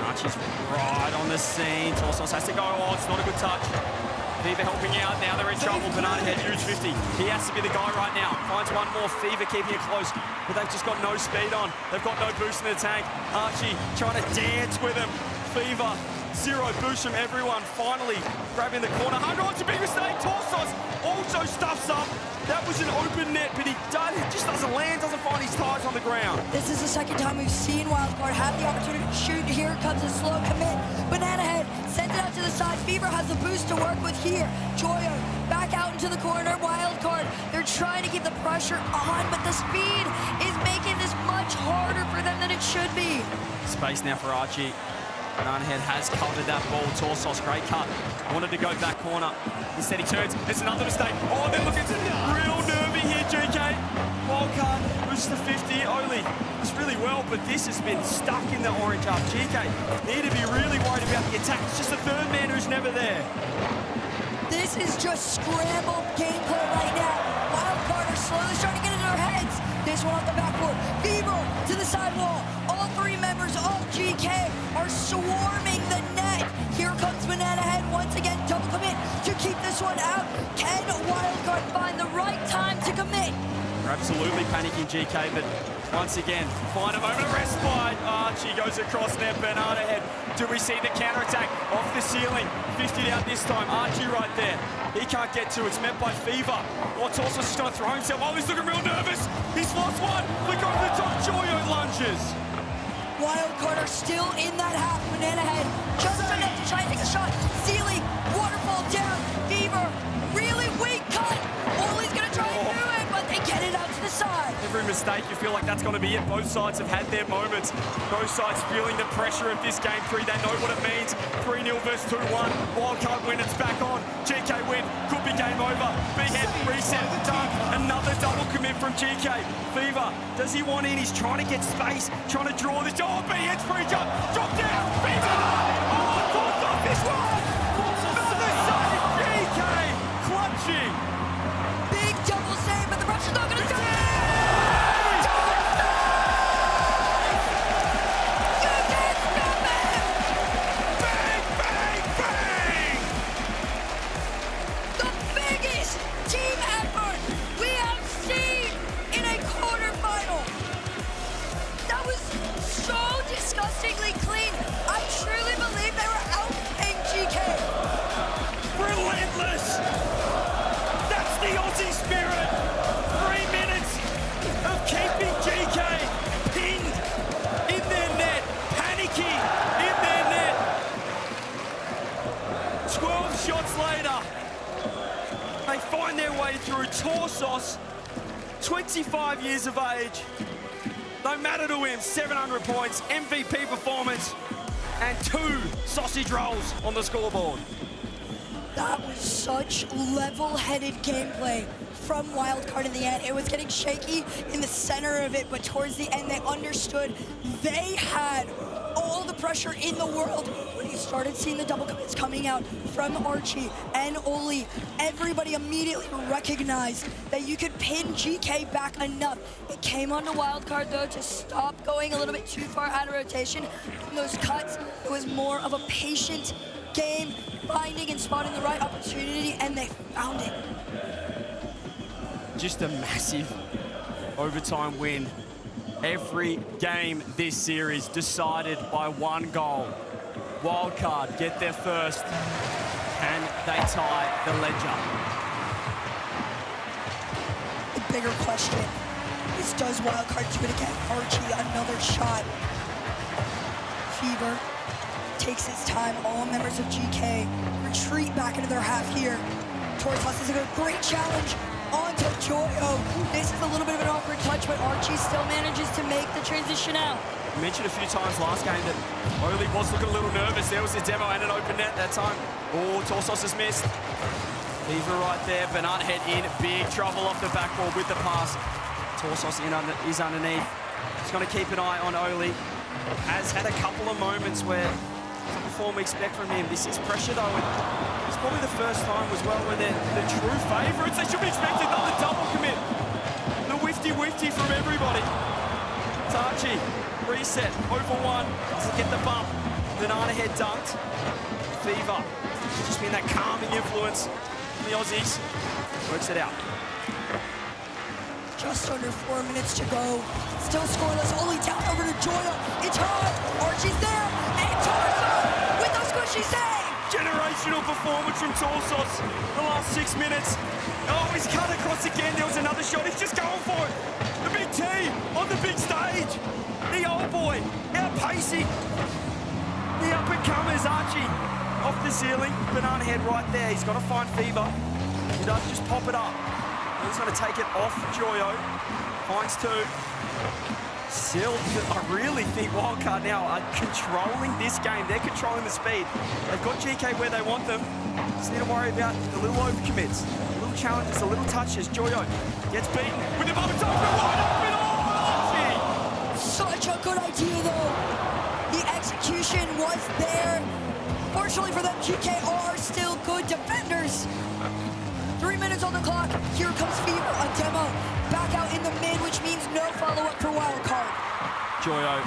Archie's right on the scene. Torsos has to go. Oh, it's not a good touch. Fever helping out. Now they're in trouble. Banana Head, huge 50. He has to be the guy right now. Finds one more. Fever keeping it close, but they've just got no speed on. They've got no boost in the tank. Archie trying to dance with him. Fever. Zero boost from everyone. Finally grabbing the corner. Oh, it's a big mistake. Torsos also stuffs up. That was an open net, but he just doesn't land, doesn't find his ties on the ground. This is the second time we've seen wildcard have the opportunity to shoot. Here comes a slow commit. Banana Head sends it out to the side. Fever has the boost to work with here. Joyo back out into the corner. Wildcard, they're trying to keep the pressure on, but the speed is making this much harder for them than it should be. Space now for Archie. Banana Head has covered that ball. Torsos, great cut. Wanted to go back corner. Instead he turns. It's another mistake. Oh, they're looking real nervy here, GK. Wildcard moves to 50. Oli does really well, but this has been stuck in the orange up. GK need to be really worried about the attack. It's just the third man who's never there. This is just scrambled gameplay right now. Wildcard are slowly starting to get into their heads. This one off the backboard. Fever to the sidewall. All three members of GK are swarming the net. Here comes Banana Head once again. Double commit to keep this one out. Can Wildcard find the right time to commit? We're absolutely panicking, GK, but once again, find a moment of respite. Archie goes across there. Banana Head. Do we see the counterattack off the ceiling? 50 out this time. Archie right there. He can't get to. It's met by Fever. Oh, Torsos is going to throw himself. Oh, he's looking real nervous. He's lost one. They go to the top. Joyo lunges. Wildcard are still in that half. Banana Head just enough to try and take a shot. Ceiling, waterfall down. Fever, really weak cut. Oli's going to try and do it, but they get it out to the side. Every mistake, you feel like that's going to be it. Both sides have had their moments. Both sides feeling the pressure of this game 3. They know what it means. 3-0 versus 2-1. Wildcard win, it's back on. GK win, could be game over. Big head, reset, dunk. Another double commit from GK. Fever, does he want in? He's trying to get space, trying to draw this. Oh, big head, free jump, drop down. Fever! Oh, caught off this one! Another save, GK, clutching. Big double save, but the pressure's not going to stop. Disgustingly clean. I truly believe they were outplaying GK. Relentless. That's the Aussie spirit. 3 minutes of keeping GK pinned in their net, panicking in their net. 12 shots later, they find their way through. Torsos, 25 years of age. No matter to him, 700 points, MVP performance. and 2 sausage rolls on the scoreboard. That was such level-headed gameplay from Wildcard in the end. It was getting shaky in the center of it, but towards the end they understood they had all the pressure in the world. When you started seeing the double commits coming out from Archie and Oli, everybody immediately recognized that you could pin GK back enough. It came on to Wildcard though to stop going a little bit too far out of rotation. In those cuts, it was more of a patient game, finding and spotting the right opportunity, and they found it. Just a massive overtime win. Every game this series decided by 1 goal. Wildcard get there first. Can they tie the ledger? The bigger question is, does Wildcard do it again? Archie, another shot. Fever takes his time. All members of GK retreat back into their half here. Torres is a great challenge onto Joyo. This is a little bit of an awkward touch, but Archie still manages to make the transition out. I mentioned a few times last game that Oli was looking a little nervous. There was his demo and an open net that time. Oh, Torsos has missed. Fever right there. Banana Head in big trouble off the backboard with the pass. Torsos is underneath. He's going to keep an eye on Oli. Has had a couple of moments where it's not the form we expect from him. This is pressure though. It's probably the first time as well where they're the true favourites. They should be expecting another double commit. The whifty from everybody. It's Archie. Reset, over 1, does get the bump. Banana Head dunked. Fever, just been that calming influence from the Aussies. Works it out. Just under 4 minutes to go. Still scoreless, Oli down over to Joyo. It's hard, Archie's there, and Torso with the squishy save! Generational performance from Torsos the last 6 minutes. Oh, he's cut across again, there was another shot, he's just going for it. The big T on the big stage. The old boy, outpacing the up-and-comers. Archie off the ceiling, Banana Head right there. He's got to find Fever. He does just pop it up. He's going to take it off Joyo. Finds 2. Still, I really think Wildcard now are controlling this game. They're controlling the speed. They've got GK where they want them. Just need to worry about the little overcommits, the little challenges, the little touches. Joyo gets beaten with the bubble top and wide open. Such a good idea, though. The execution was there. Fortunately for them, GK are still good defenders. 3 minutes on the clock. Here comes Fever, a demo. Back out in the mid, which means no follow-up for Wildcard. Joyo,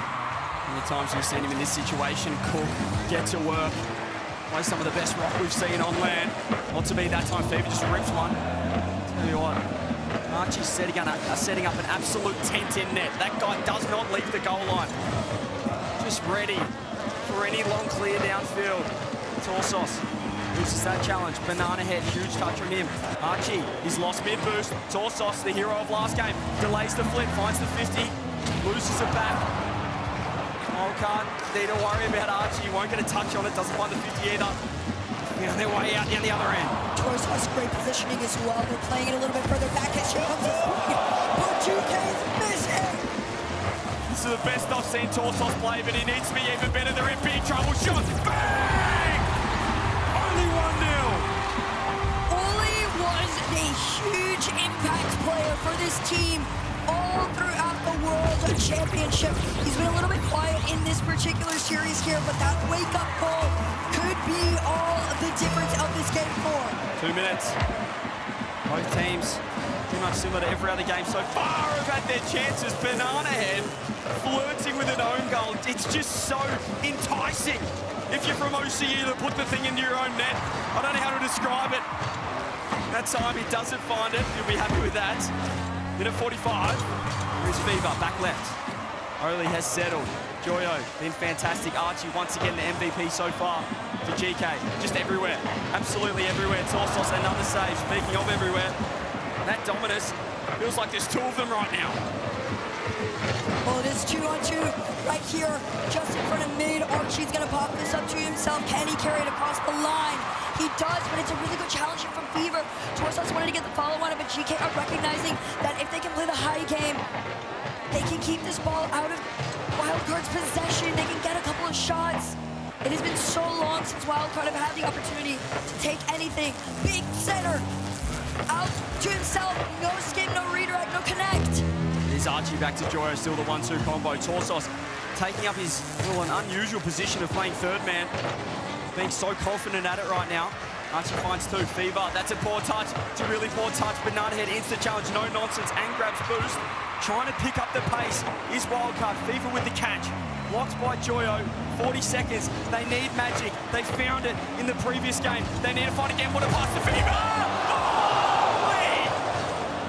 many times we've seen him in this situation. Cook, get to work. Play some of the best rock we've seen on land. Not to be that time, Fever just rips one. Tell you what. Archie's setting up an absolute tent in net. That guy does not leave the goal line. Just ready for any long clear downfield. Torsos loses that challenge. Banana Head, huge touch from him. Archie, he's lost mid-boost. Torsos, the hero of last game, delays the flip, finds the 50, loses it back. Wildcard, need to worry about Archie. He won't get a touch on it, doesn't find the 50 either. On their way out down the other end. Torres has great positioning as well. They're playing it a little bit further back as here comes the speed. But GK's missing. This is the best I've seen Torsos play, but he needs to be even better. They're in big trouble. Shot, bang! Only 1-0. Oli was a huge impact player for this team all throughout the World Championship. He's been a little bit quiet in this particular series here, but that wake-up goal could be all the difference of this game for. 2 minutes. Both teams pretty much similar to every other game so far have had their chances. Banana Head flirting with an own goal. It's just so enticing. If you're from OCE to put the thing into your own net, I don't know how to describe it. That time he doesn't find it. You'll be happy with that. Minute 45. Here's Fever, back left. Oli has settled. Joyo, been fantastic. Archie once again the MVP so far for GK. Just everywhere, absolutely everywhere. Torsos, another save. Speaking of everywhere, that dominus feels like there's 2 of them right now. Well, it is 2-on-2 right here, just in front of mid. Archie's gonna pop this up to himself. Can he carry it across the line? He does, but it's a really good challenge from Fever. Torsos wanted to get the follow on it, but GK are recognizing that if they can play the high game, they can keep this ball out of Wildcard's possession. They can get a couple of shots. It has been so long since Wildcard have had the opportunity to take anything. Big center, out to himself, no skip, no redirect, no connect. It is Archie back to Joyo, still the 1-2 combo. Torsos taking up his, well, an unusual position of playing third man. Being so confident at it right now. Archie finds two. Fever, that's a poor touch. It's a really poor touch. Banana Head instant challenge, no nonsense, and grabs boost. Trying to pick up the pace is Wildcard. Fever with the catch. Blocked by Joyo. 40 seconds. They need magic. They found it in the previous game. They need to find again. What a pass to Fever! Oh,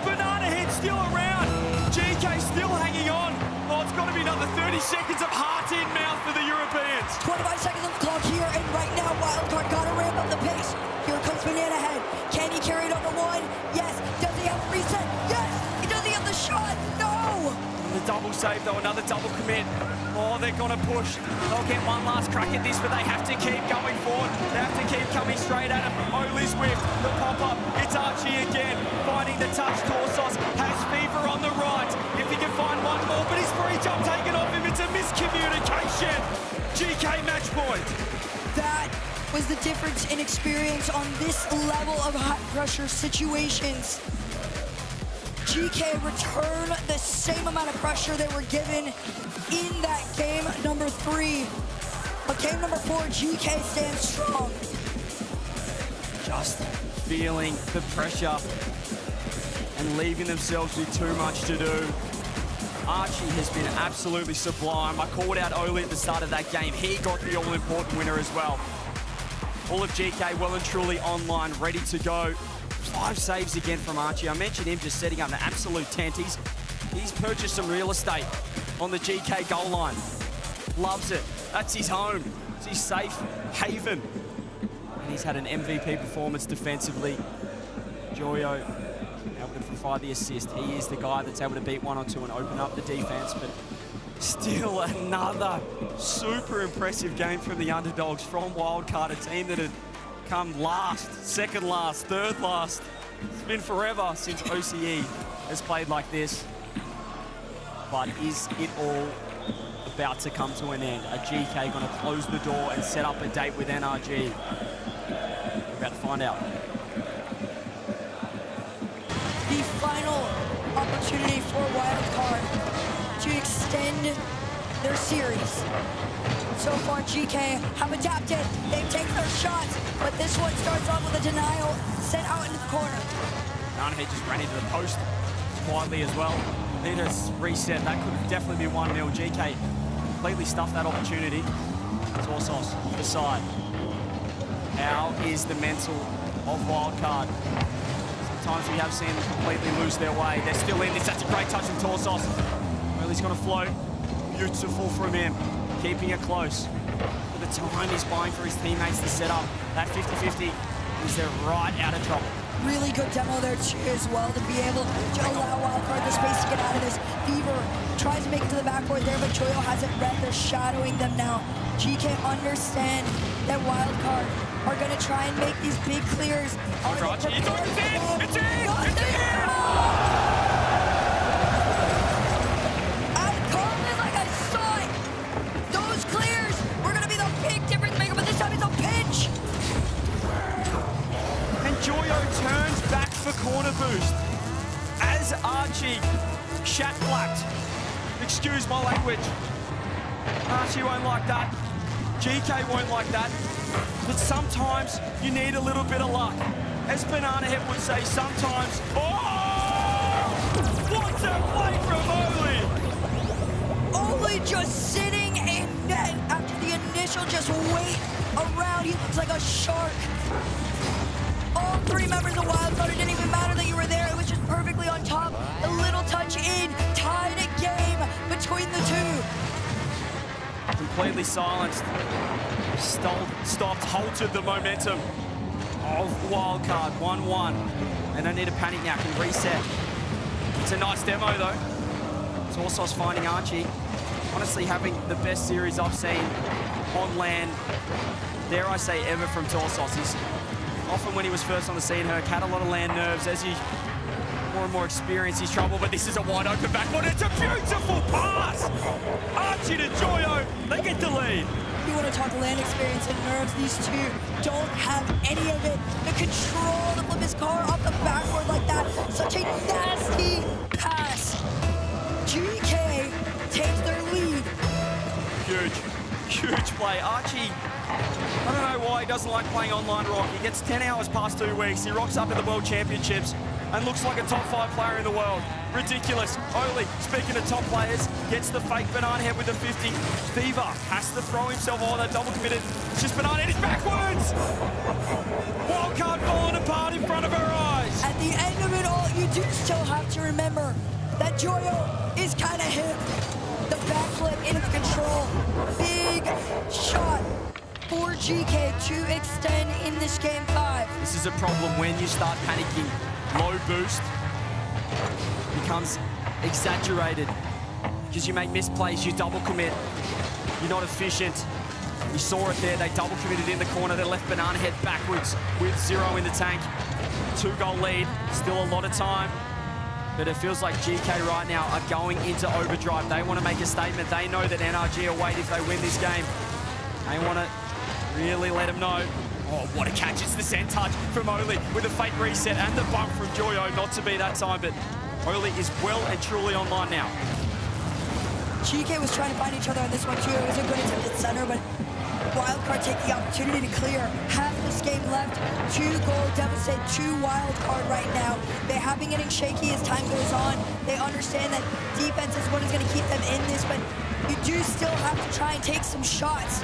Banana Head still around. GK still hanging on. Oh, it's got to be another 30 seconds of heart in mouth for the Europeans. 25 seconds on the clock here, and right now Wildcard got to ramp up the pace. Here comes Banana Head. Can he carry it over one? Yes. Does he have a reset? Yes. Does he have the shot? No. The double save though, another double commit. Oh, they're gonna push. They'll get one last crack at this, but they have to keep going forward. They have to keep coming straight at him. Oli's whip, the pop-up. It's Archie again, finding the touch. Torsos has Fever on the right. If he can find one more, but his free jump taken off him. It's a miscommunication. GK match point. That was the difference in experience on this level of high-pressure situations. GK return the same amount of pressure they were given in that game number 3. But game number 4, GK stands strong. Just feeling the pressure and leaving themselves with too much to do. Archie has been absolutely sublime. I called out Oli at the start of that game. He got the all-important winner as well. All of GK well and truly online, ready to go. 5 saves again from Archie. I mentioned him just setting up an absolute tent. He's purchased some real estate on the GK goal line. Loves it. That's his home. It's his safe haven. And he's had an MVP performance defensively. Joyo able to provide the assist. He is the guy that's able to beat 1-on-2 and open up the defense, but still another super impressive game from the underdogs from Wildcard, a team that had come last, second last, third last. It's been forever since OCE has played like this. But is it all about to come to an end? Are GK going to close the door and set up a date with NRG? We're about to find out. The final opportunity for Wildcard to extend their series. So far, GK have adapted. They've taken their shots, but this one starts off with a denial sent out into the corner. Banana Head just ran into the post quietly as well. Need a reset. That could definitely be 1-0. GK completely stuffed that opportunity. Torsos off the side. How is the mental of Wildcard? Sometimes we have seen them completely lose their way. They're still in this. That's a great touch from Torsos. Well, he's going to float. Beautiful from him. Keeping it close. For the time he's buying for his teammates to set up that 50-50, he's there right out of trouble. Really good demo there too as well to be able to allow Wildcard the space to get out of this. Fever tries to make it to the backboard there, but Joyo has it read. They're shadowing them now. GK understand that Wildcard are going to try and make these big clears. It's in! It's in! Joyo turns back for corner boost as Archie shat-flacked. Excuse my language. Archie won't like that. GK won't like that. But sometimes you need a little bit of luck. As Banana Head would say, sometimes... Oh! What a play from Oli! Oli just sitting in net after the initial just wait around. He looks like a shark. All 3 members of Wildcard, it didn't even matter that you were there. It was just perfectly on top. A little touch in, tied a game between the 2. Completely silenced. Stopped, halted the momentum of Wildcard. 1-1. And they need to panic now, can reset. It's a nice demo though. Torsos finding Archie. Honestly, having the best series I've seen on land, dare I say, ever from Torsos. He's often when he was first on the scene, Herc had a lot of land nerves. As he more and more experience, he's trouble, but this is a wide open backboard. It's a beautiful pass! Archie to Joyo, they get the lead. you want to talk land experience and nerves, these two don't have any of it. The control to flip his car off the backboard like that, such a nasty pass. GK takes their lead. Huge play. Archie, I don't know why he doesn't like playing online rock. He gets 10 hours past 2 weeks. He rocks up at the World Championships and looks like a top 5 player in the world. Ridiculous. Oli, speaking of top players, gets the fake banana head with the 50. Fever has to throw himself on that double committed. It's just banana head, he's backwards! Wildcard falling apart in front of her eyes. At the end of it all, you do still have to remember that Joyo is kind of hip. The backflip into the control. Big shot for GK to extend in this game 5. This is a problem when you start panicking. Low boost becomes exaggerated because you make misplays, you double commit, you're not efficient. You saw it there, they double committed in the corner, they left banana head backwards with 0 in the tank. 2-goal lead, still a lot of time. But it feels like GK right now are going into overdrive. They want to make a statement. They know that NRG will wait if they win this game. They want to really let them know. Oh, what a catch. It's the send touch from Oli with a fake reset and the bump from Joyo. Not to be that time, but Oli is well and truly online now. GK was trying to find each other on this one too. It was a good attempt at center, but Wildcard take the opportunity to clear. Half this game left, 2-goal deficit to Wildcard right now. They have been getting shaky as time goes on. They understand that defense is what is going to keep them in this, but you do still have to try and take some shots.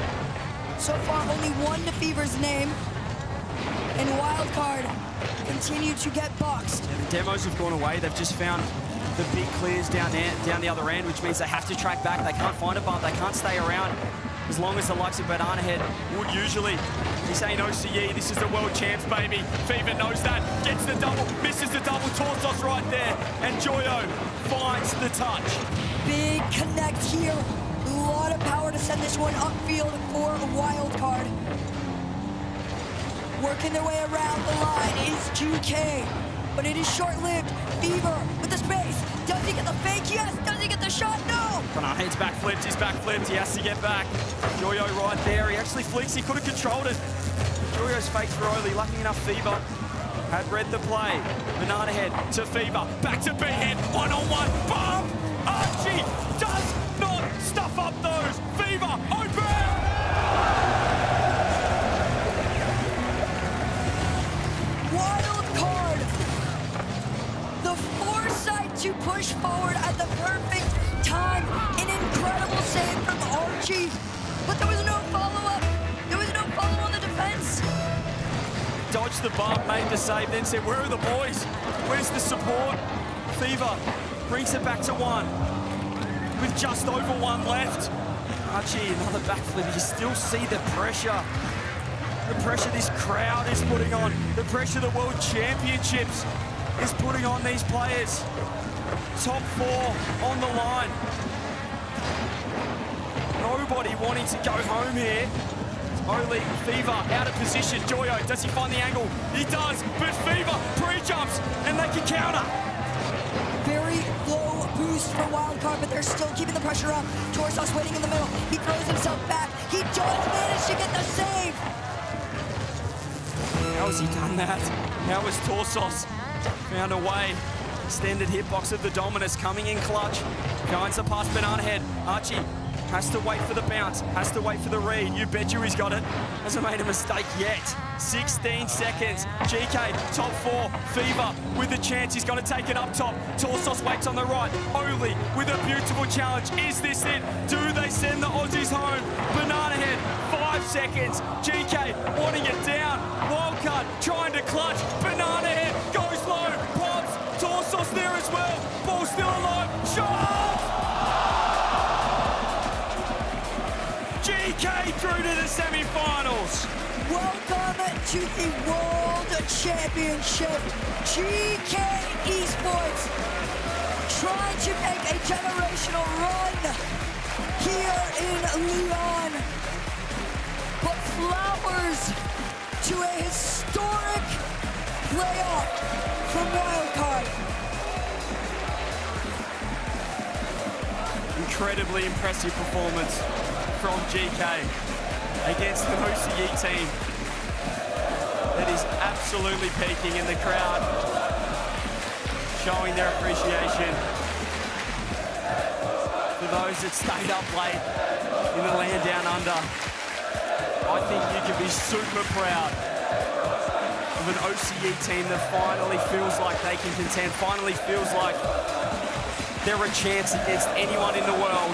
So far, only 1 to Fever's name, and Wildcard continue to get boxed. Yeah, the demos have gone away. They've just found the big clears down there, down the other end, which means they have to track back. They can't find a bump. They can't stay around as long as the likes of Banana Head would usually. He's saying OCE, this is the world champs, baby. Fever knows that, gets the double, misses the double, Torsos right there, and Joyo finds the touch. Big connect here. A lot of power to send this one upfield for a Wildcard. Working their way around the line is GK, but it is short-lived. Fever with the space. Does he get the fake? Yes. Does he get the shot? No. Banana Head's backflipped. He's backflipped. He has to get back. Joyo right there. He actually flicks. He could have controlled it. Joyo's fake for Oli. Lucky enough, Fever had read the play. Banana Head to Fever. Back to B-Head. One-on-one. Bump. Archie does not stuff up those. Fever open. Wildcard. The foresight to push forward at the perfect time. An incredible save from Archie. But there was no follow-up. There was no follow on the defense. Dodged the bump, made the save, then said, where are the boys? Where's the support? Fever brings it back to 1 with just over 1 left. Archie, another backflip. You still see the pressure. The pressure this crowd is putting on. The pressure the World Championships is putting on these players. Top 4 on the line. Nobody wanting to go home here. Oli, Fever out of position. Joyo, does he find the angle? He does, but Fever pre-jumps and they can counter. Very low boost for Wildcard, but they're still keeping the pressure up. Torsos waiting in the middle. He throws himself back. He does manage to get the save. How has he done that? How has Torsos found a way? Extended hitbox of the Dominus coming in clutch. Finds the pass Banana Head. Archie has to wait for the bounce, has to wait for the read. You bet you he's got it. Hasn't made a mistake yet. 16 seconds. GK, top 4. Fever with the chance. He's going to take it up top. Torsos waits on the right. Oli with a beautiful challenge. Is this it? Do they send the Aussies home? Banana Head, 5 seconds. GK wanting it down. Wildcard trying to clutch. Banana Head goes low. Pops. Torsos there as well. Ball still alive. Shot! GK through to the semi-finals. Welcome to the World Championship. GK Esports trying to make a generational run here in Lyon. But flowers to a historic playoff from Wildcard. Incredibly impressive performance from GK. against an OCE team that is absolutely peaking in the crowd, showing their appreciation for those that stayed up late in the land down under. I think you can be super proud of an OCE team that finally feels like they can contend, finally feels like they're a chance against anyone in the world.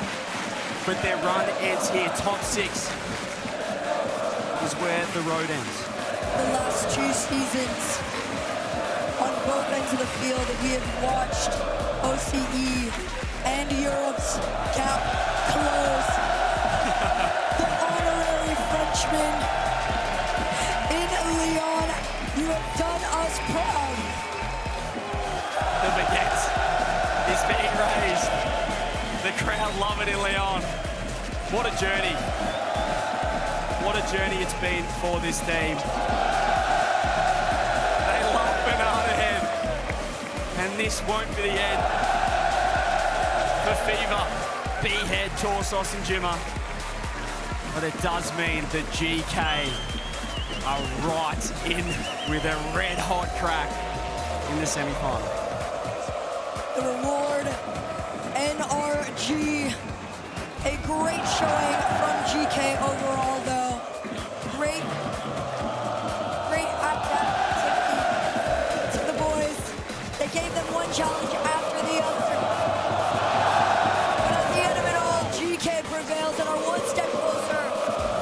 But their run ends here. Top 6 is where the road ends. The last 2 seasons, on both ends of the field, we have watched OCE and Europe's gap close. The honorary Frenchman in Lyon, you have done us proud. The baguette is being raised. The crowd love it in Lyon. What a journey. What a journey it's been for this team. They love Banana Head. And this won't be the end for Fever, B-Head, Torsos and Jimmer. But it does mean that GK are right in with a red-hot crack in the semi-final. The reward, NRG. A great showing from GK overall, though. Great activity to the boys. They gave them one challenge after the other. But at the end of it all, GK prevails and are one step closer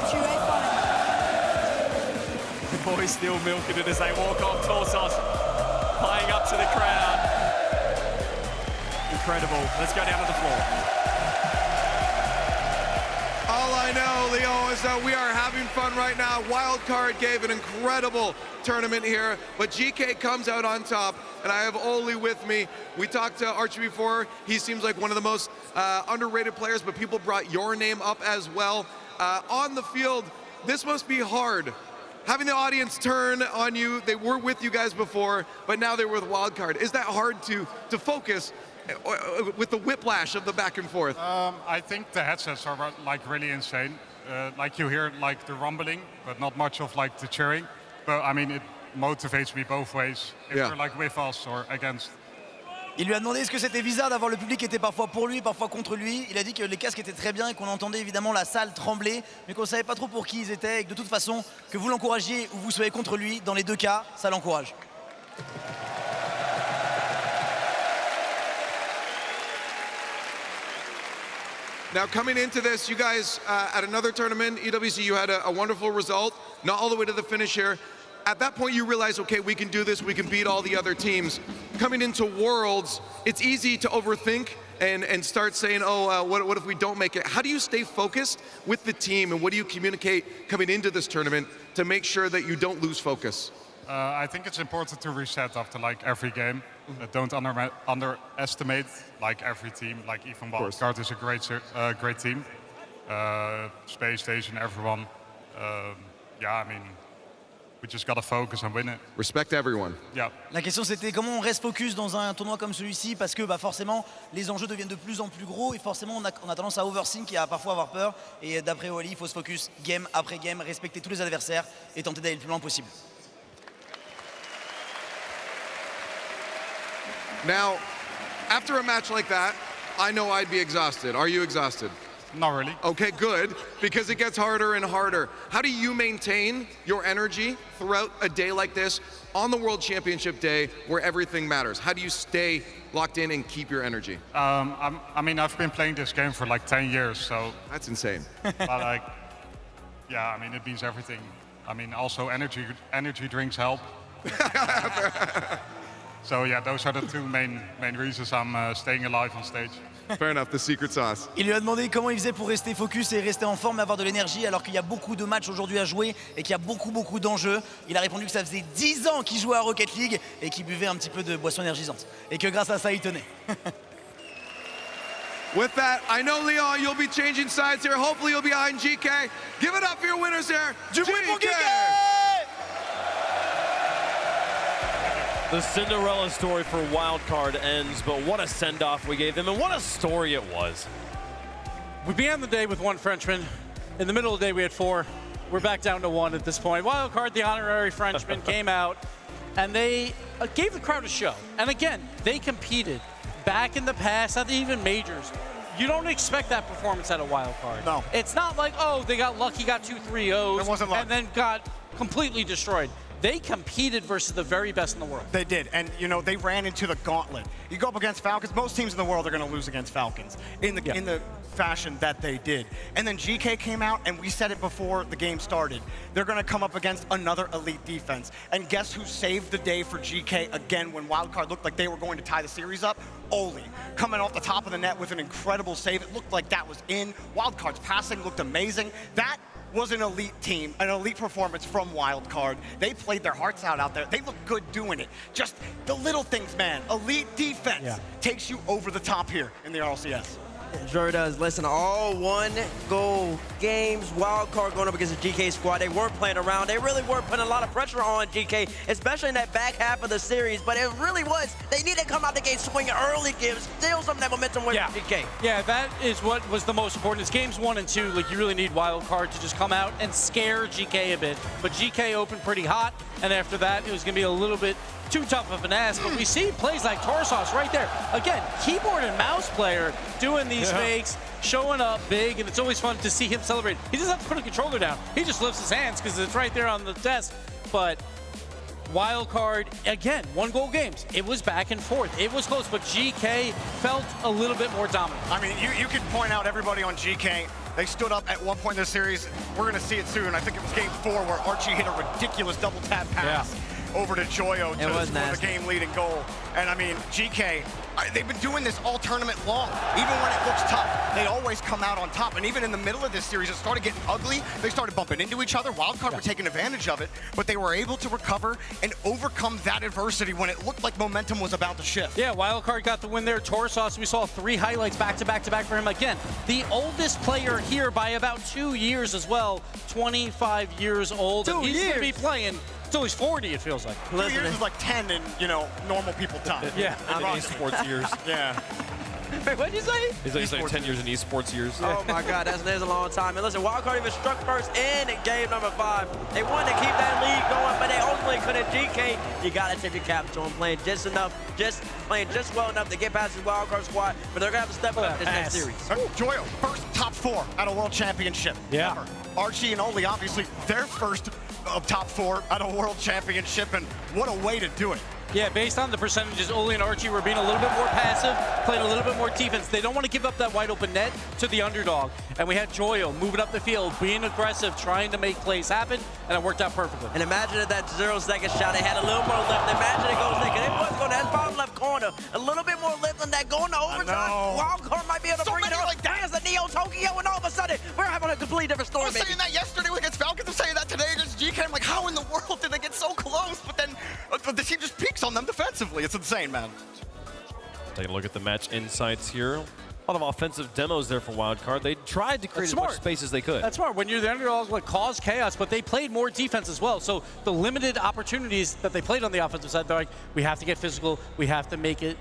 to a final. The boys still milking it as they walk off. Torsos playing up to the crowd. Incredible. Let's go down to the floor. All I know, Leo, is that we are having fun right now. Wildcard gave an incredible tournament here, but GK comes out on top, and I have Oli with me. We talked to Archie before. He seems like one of the most underrated players, but people brought your name up as well. On the field, this must be hard. Having the audience turn on you, they were with you guys before, but now they're with Wildcard. Is that hard to focus with the whiplash of the back and forth? I think the headsets are like really insane. Like you hear like the rumbling, but not much of like the cheering. But I mean, it motivates me both ways. If they're like with us or against. Il lui a demandé est-ce que c'était bizarre d'avoir le public qui était parfois pour lui, parfois contre lui. Il a dit que les casques étaient très bien et qu'on entendait évidemment la salle trembler, mais qu'on ne savait pas trop pour qui ils étaient et que de toute façon, que vous l'encouragiez ou vous soyez contre lui, dans les deux cas, ça l'encourage. Now, coming into this, you guys, at another tournament, EWC, you had a wonderful result, not all the way to the finish here. At that point, you realize, okay, we can do this, we can beat all the other teams. Coming into Worlds, it's easy to overthink and start saying, oh, what if we don't make it? How do you stay focused with the team, and what do you communicate coming into this tournament to make sure that you don't lose focus? I think it's important to reset after like every game. Don't underestimate like every team. Like even Wildcard is a great team. Space Station, everyone. Yeah, I mean, we just gotta focus and win it. Respect everyone. Yeah. La question c'était comment on reste focus dans un tournoi comme celui-ci, parce que forcément les enjeux deviennent de plus en plus gros et forcément on a tendance à overthink et à parfois avoir peur. Et d'après Oli, il faut se focus game après game, respecter tous les adversaires et tenter d'aller le plus loin possible. Now, after a match like that, I know I'd be exhausted. Are you exhausted? Not really. Okay, good, because it gets harder and harder. How do you maintain your energy throughout a day like this on the World Championship day where everything matters? How do you stay locked in and keep your energy? I mean, I've been playing this game for like 10 years, so... That's insane. But like, yeah, I mean, it means everything. I mean, also energy drinks help. So yeah, those are the two main reasons I'm staying alive on stage. Fair enough, the secret sauce. Il lui a demandé comment il faisait pour rester focus et rester en forme et avoir de l'énergie alors qu'il y a beaucoup de matchs aujourd'hui à jouer et qu'il y a beaucoup d'enjeux. Il a répondu que ça faisait 10 ans qu'il jouait à Rocket League et qu'il buvait un petit peu de boisson énergisante. Et que grâce à ça, il tenait. With that, I know, Leon, you'll be changing sides here. Hopefully you'll be behind GK. Give it up for your winners here. Du bruit pour GK! The Cinderella story for Wildcard ends, but what a send-off we gave them, and what a story it was. We began the day with one Frenchman. In the middle of the day, we had 4. we're back down to 1 at this point. Wild card, the honorary Frenchman, came out, and they gave the crowd a show. And again, they competed back in the past at even majors. You don't expect that performance at a wild card. No. It's not like, oh, they got lucky, got 2 3-0s, and then got completely destroyed. They competed versus the very best in the world. They did, and you know, they ran into the gauntlet. You go up against Falcons, most teams in the world are going to lose against Falcons in the fashion that they did. And then GK came out, and we said it before the game started. They're going to come up against another elite defense. And guess who saved the day for GK again when Wildcard looked like they were going to tie the series up? Oli, coming off the top of the net with an incredible save. It looked like that was in. Wildcard's passing looked amazing. That was an elite team, an elite performance from Wildcard. They played their hearts out there. They looked good doing it. Just the little things, man. Elite defense takes you over the top here in the RLCS. It sure does. Listen, all 1-goal games. Wild card going up against the GK squad. They weren't playing around. They really were putting a lot of pressure on GK, especially in that back half of the series. But it really was. They needed to come out the gate swinging early, give still some of that momentum with GK. Yeah, that is what was the most important. It's games 1 and 2. Like, you really need Wild Card to just come out and scare GK a bit. But GK opened pretty hot, and after that, it was going to be a little bit too tough of an ask, but we see plays like Torsos right there. Again, keyboard and mouse player doing these fakes, showing up big, and it's always fun to see him celebrate. He doesn't have to put a controller down. He just lifts his hands because it's right there on the desk. But Wild Card, again, 1-goal games. It was back and forth. It was close, but GK felt a little bit more dominant. I mean, you can point out everybody on GK. They stood up at one point in the series. We're going to see it soon. I think it was game 4 where Archie hit a ridiculous double tap pass over to Joyo to score the game-leading goal. And I mean, GK, they've been doing this all tournament long. Even when it looks tough, they always come out on top. And even in the middle of this series, it started getting ugly. They started bumping into each other. Wildcard were taking advantage of it, but they were able to recover and overcome that adversity when it looked like momentum was about to shift. Yeah, Wildcard got the win there. Torsos, we saw 3 highlights back-to-back-to-back for him. Again, the oldest player here by about 2 years as well, 25 years old. 2 and he's years. going to be playing until he's 40, it feels like. 2 years is like 10 in, you know, normal people time. Yeah, in esports years. Yeah. Wait, what'd you say? He's like 10 years in esports years. Oh my God, that's a long time. And listen, Wildcard even struck first in game number 5. They wanted to keep that lead going, but they ultimately couldn't. GK, you gotta tip your cap to them, playing just well enough to get past the Wildcard squad, but they're gonna have to step up this next series. Joyo, first top 4 at a world championship. Yeah. Ever. Archie and Oli, obviously, their first top 4 at a world championship, and what a way to do it. Yeah, based on the percentages, Oli and Archie were being a little bit more passive, playing a little bit more defense. They don't want to give up that wide open net to the underdog. And we had Joyo moving up the field, being aggressive, trying to make plays happen, and it worked out perfectly. And imagine if that 0-second shot, they had a little more lift. Imagine it goes second. It was going to that bottom left corner. A little bit more lift than that going to overtime. Wildcard might be able to bring it up. Like that. There's the Neo Tokyo, and all of a sudden, we're having a completely different story. I was saying that yesterday against Falcons. I'm saying that today against GK. I'm like, how in the world did they get so close? But then the team just peaks on them defensively. It's insane, man. Take a look at the match insights here. A lot of offensive demos there for Wildcard. They tried to create as much space as they could. That's smart. When you're the underdog, like, cause chaos, but they played more defense as well. So the limited opportunities that they played on the offensive side, they're like, we have to get physical, we have to make it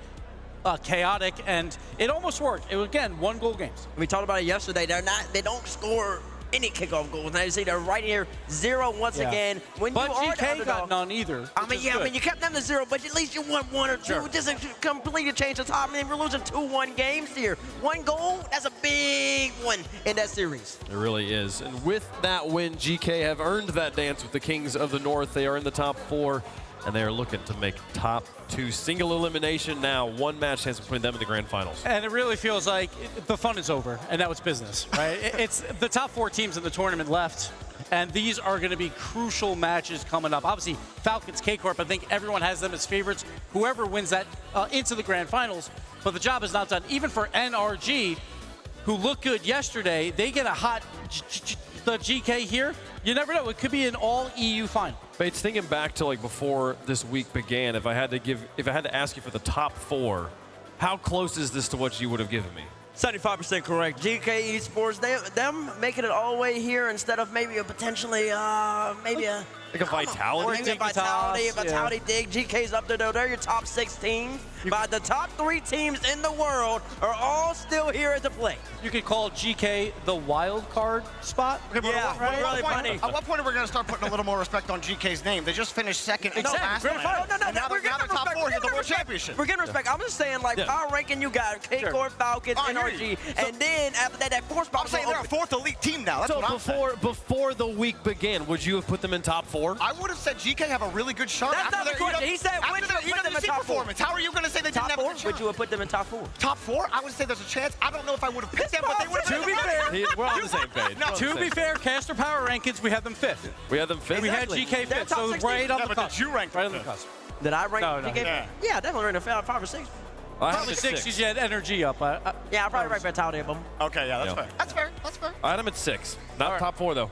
chaotic, and it almost worked. It was, again, 1-goal games. We talked about it yesterday. They don't score any kickoff goals. Now you see they're right here, 0 once again. When but you are GK the got none either. I mean, you kept them to 0, but at least you won 1 or 2. Just to completely change the top. I mean, we're losing 2-1 games here. 1 goal, that's a big one in that series. It really is. And with that win, GK have earned that dance with the Kings of the North. They are in the top 4, and they are looking to make top 2 single elimination now. 1 match chance between them in the grand finals. And it really feels like the fun is over, and now it's business, right? It's the top 4 teams in the tournament left, and these are going to be crucial matches coming up. Obviously, Falcons, K-Corp, I think everyone has them as favorites. Whoever wins that into the grand finals, but the job is not done. Even for NRG, who looked good yesterday, they get a hot the GK here. You never know. It could be an all-EU final. Bates, thinking back to like before this week began, if I had to ask you for the top 4, how close is this to what you would have given me? 75% correct. GK Esports, them making it all the way here instead of maybe a potentially maybe a Like a Vitality? Or even Vitality, Dig, GK's up there, though. They're your top 6 teams. But the top 3 teams in the world are all still here at the play. You could call GK the wild card spot. Okay, but at what point are we going to start putting a little more respect on GK's name? They just finished second in the last No, and now they're top 4 here, the World Championship. We're getting respect. I'm just saying, like, power ranking, you got K-Corp, Falcons, NRG, and then after that 4th spot. I'm saying they're a 4th elite team now. That's so what I'm saying. before the week began, would you have put them in top 4? I would have said GK have a really good shot. That's not the question. He said, would you have put them in top 4? How are you going to say they didn't have a good shot? Would you have put them in top 4? Top 4? I would say there's a chance. I don't know if I would have picked them, but they would have. To be fair, we're on the same page. To be fair, Caster Power Rankings, we had them 5th. We had them 5th. We had GK 5th, so right on the cusp. Did you rank right on the cusp? Did I rank No, GK? Yeah, definitely ranked 5 or 6. Probably 6 because you had energy up. Yeah, I probably ranked Vitality above them. Okay, yeah, that's fair. That's fair. That's fair. I had them at 6. Not top 4 though.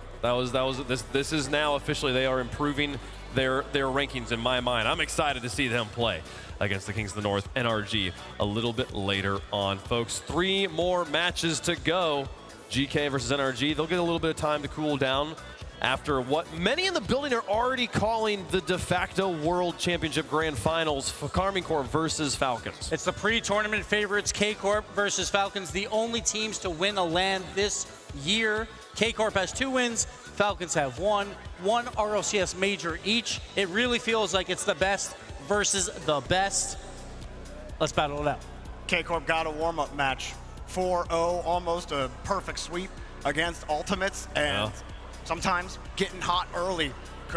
This is now officially they are improving their rankings in my mind. I'm excited to see them play against the Kings of the North, NRG, a little bit later on, folks. 3 more matches to go. GK versus NRG. They'll get a little bit of time to cool down after what many in the building are already calling the de facto World Championship Grand Finals for Karmine Corp versus Falcons. It's the pre-tournament favorites, K-Corp versus Falcons, the only teams to win a LAN this year. K-Corp has 2 wins, Falcons have 1 RLCS major each. It really feels like it's the best versus the best. Let's battle it out. K-Corp got a warm-up match. 4-0, almost a perfect sweep against Ultimates, and sometimes getting hot early.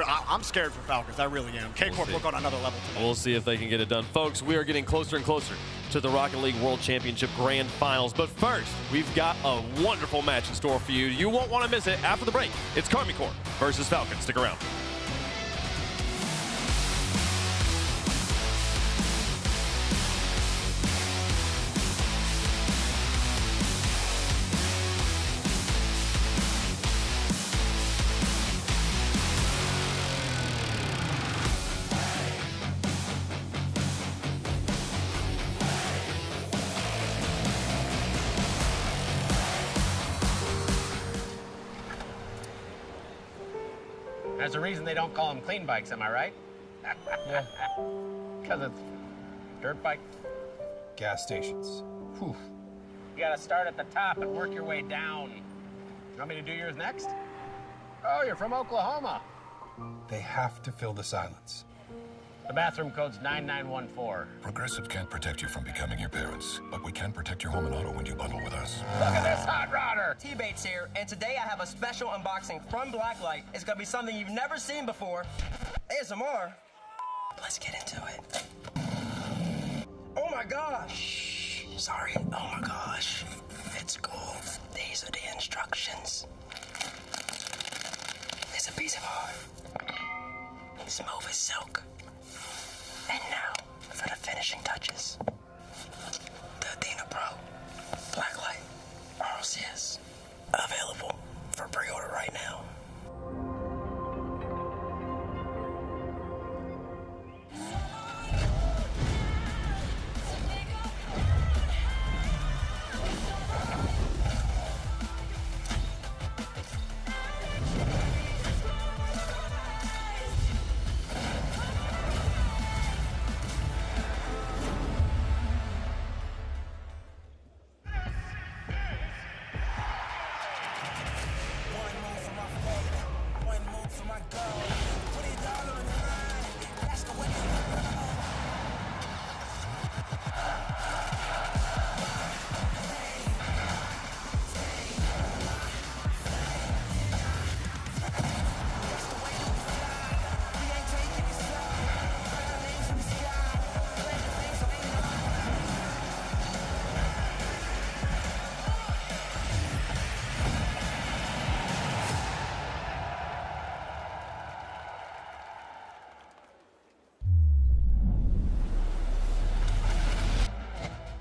I'm scared for Falcons, I really am. K-Corp look on another level today. We'll see if they can get it done. Folks, we are getting closer and closer to the Rocket League World Championship Grand Finals. But first, we've got a wonderful match in store for you. You won't want to miss it after the break. It's Karmine Corp versus Falcons. Stick around. There's a reason they don't call them clean bikes, am I right? Yeah. Because it's dirt bike. Gas stations. Whew. You gotta start at the top and work your way down. You want me to do yours next? Oh, you're from Oklahoma. They have to fill the silence. The bathroom code's 9914. Progressive can't protect you from becoming your parents, but we can protect your home and auto when you bundle with us. Look at this hot rodder! T-Bates here, and today I have a special unboxing from Blacklight. It's gonna be something you've never seen before. ASMR. Let's get into it. Oh my gosh! Sorry, oh my gosh. It's cool. These are the instructions. It's a piece of art. Smooth as silk. And now, for the finishing touches. The Athena Pro. Blacklight. RLCS. Available for pre-order right now.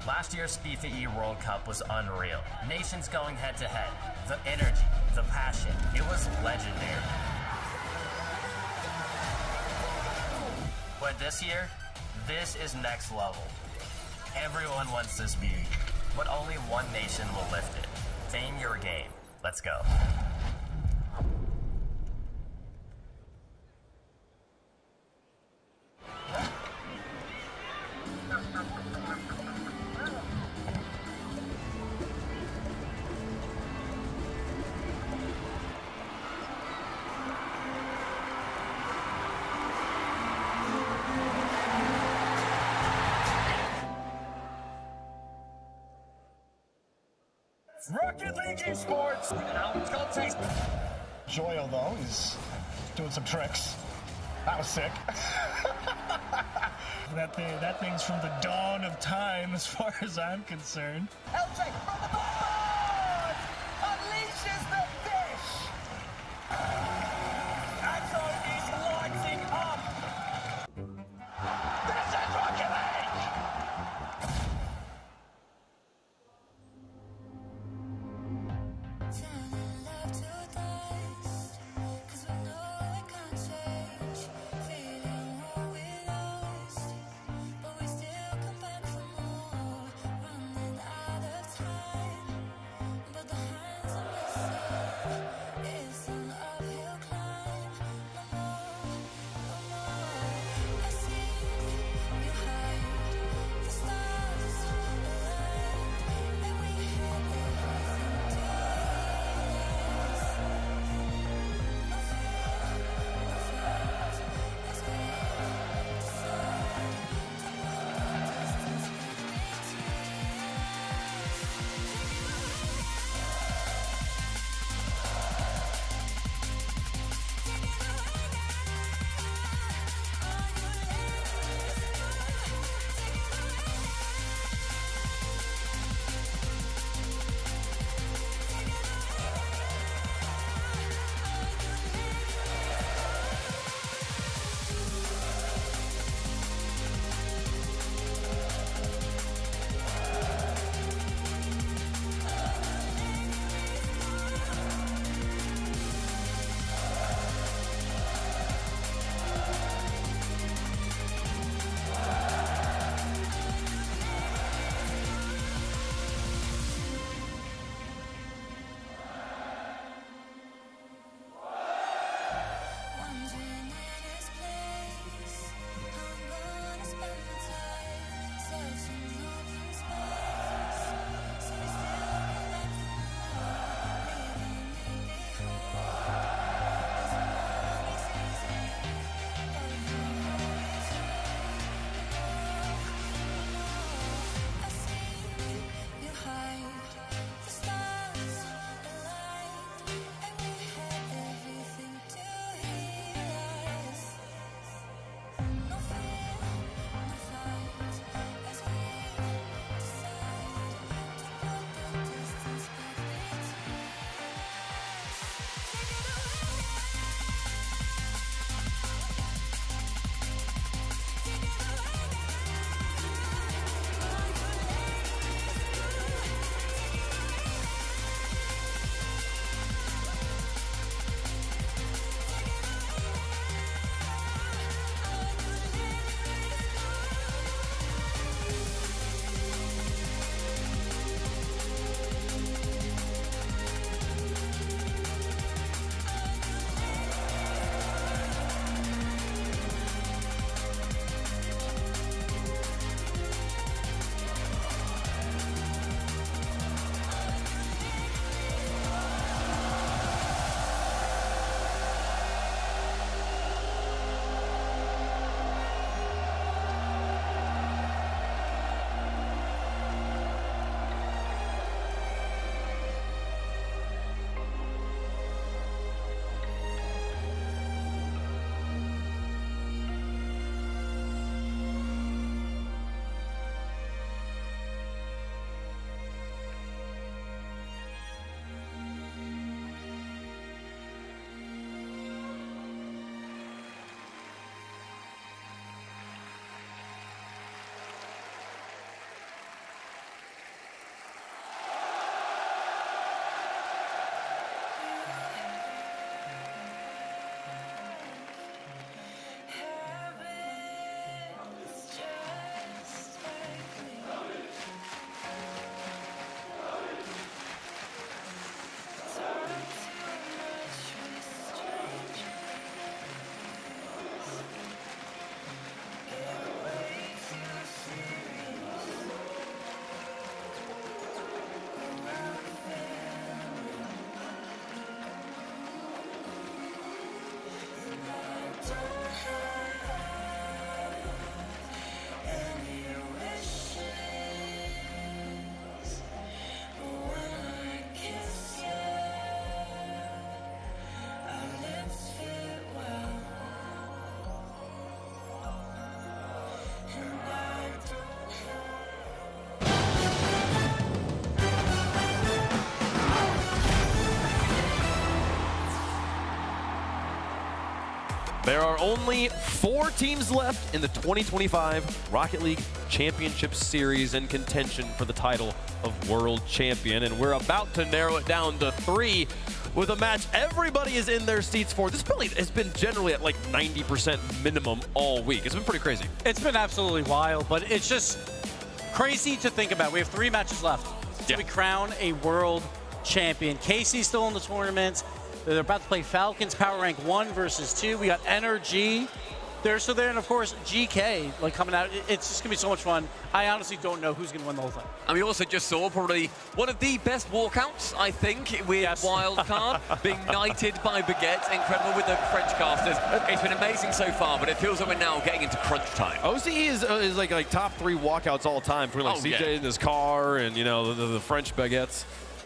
Last year's FIFA E World Cup was unreal. Nations going head to head. The energy, the passion, it was legendary. But this year, this is next level. Everyone wants this beauty, but only one nation will lift it. Fame your game. Let's go. Rocket League Esports without context. Joyo, though, is doing some tricks. That was sick. that thing's from the dawn of time, as far as I'm concerned. LJ from the board unleashes the fish. That's Odie's lighting up. This is Rocket League. But we still come back for more, running out of time. There are only 4 teams left in the 2025 Rocket League Championship Series in contention for the title of World Champion, and we're about to narrow it down to 3 with a match everybody is in their seats for. This really has been generally at like 90% minimum all week. It's been pretty crazy. It's been absolutely wild, but it's just crazy to think about. We have 3 matches left till we crown a world champion. KC's still in the tournament. They're about to play Falcons Power Rank 1 versus 2. We got NRG. So there, and of course, GK coming out. It's just going to be so much fun. I honestly don't know who's going to win the whole thing. And we also just saw probably one of the best walkouts, I think, with Wildcard being knighted by Baguette. Incredible with the French casters. It's been amazing so far, but it feels like we're now getting into crunch time. OCE is like top 3 walkouts all time between CJ in his car and, you know, the French Baguettes.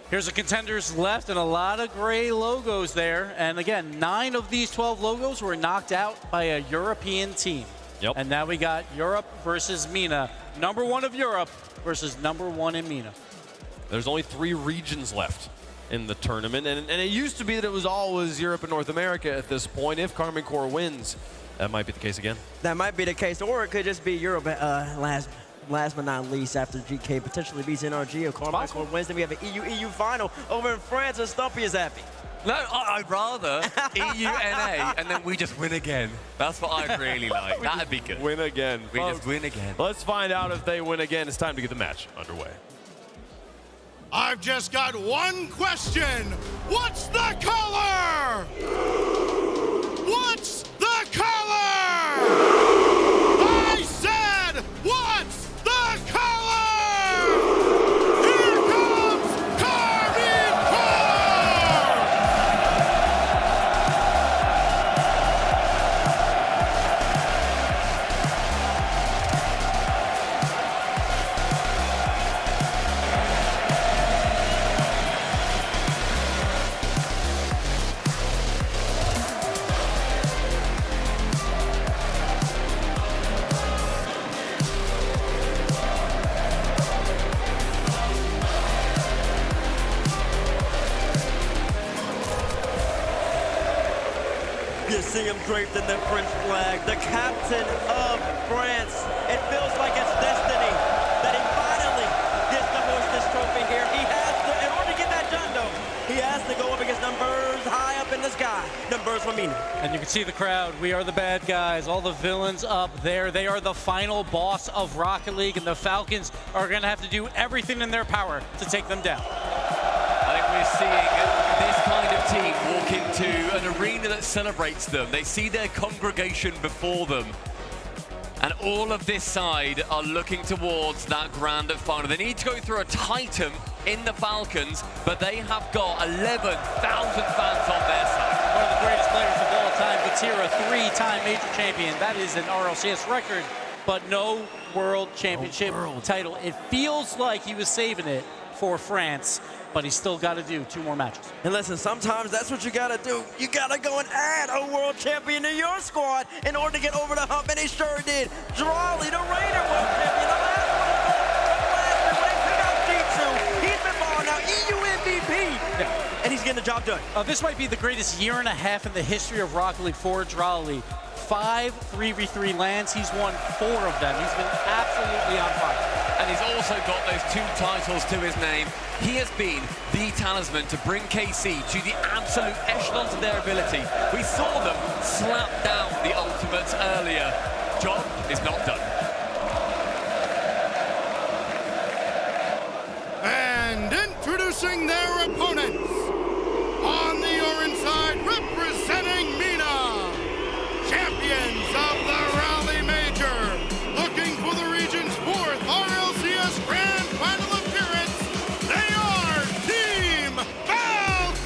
Here's the contenders left and a lot of gray logos there. And again, 9 of these 12 logos were knocked out by a European team. Yep. And now we got Europe versus MENA. Number 1 of Europe versus number 1 in MENA. There's only 3 regions left in the tournament. And it used to be that it was always Europe and North America at this point. If Karmine Corp wins, that might be the case again. That might be the case, or it could just be Europe last but not least, after GK potentially beats NRG or Karmine Corp wins, then we have an EU final over in France, and Stumpy is happy. No, I'd rather EU-NA, and then we just win again. That's what I'd really like. That'd be good. Win again. We just win again. Let's find out if they win again. It's time to get the match underway. I've just got one question. What's the color? What's the color? I said, what's the color? Here comes Karmine Corp! You see him draped in the French flag, the captain of France. It feels like it's destiny that he finally gets to hoist this trophy here. He has to, in order to get that done though, he has to go up against numbers high up in the sky, numbers from MENA. And you can see the crowd. We are the bad guys. All the villains up there. They are the final boss of Rocket League, and the Falcons are going to have to do everything in their power to take them down. I think we're seeing this kind of team walk into an arena that celebrates them. They see their congregation before them. And all of this side are looking towards that grand final. They need to go through a titan in the Falcons, but they have got 11,000 fans on their side. One of the greatest players of all time, Vatira, 3-time major champion. That is an RLCS record, but no world championship title. It feels like he was saving it for France, but he's still got to do 2 more matches. And listen, sometimes that's what you got to do. You got to go and add a world champion to your squad in order to get over the hump, and he sure did. Drawley, the Raider world champion, the last one to go last year, when he took out G2. He's been balling out, EU MVP, and he's getting the job done. This might be the greatest year and a half in the history of Rocket League for Drawley. 5 3v3 lands, he's won 4 of them. He's been absolutely on fire. And he's also got those 2 titles to his name. He has been the talisman to bring KC to the absolute echelons of their ability. We saw them slap down the Ultimates earlier. Job is not done. And introducing their opponents, on the orange side, representing MENA, champions of the Rally Major, looking for the region's 4th RLCS Grand Final appearance, they are Team Falcons!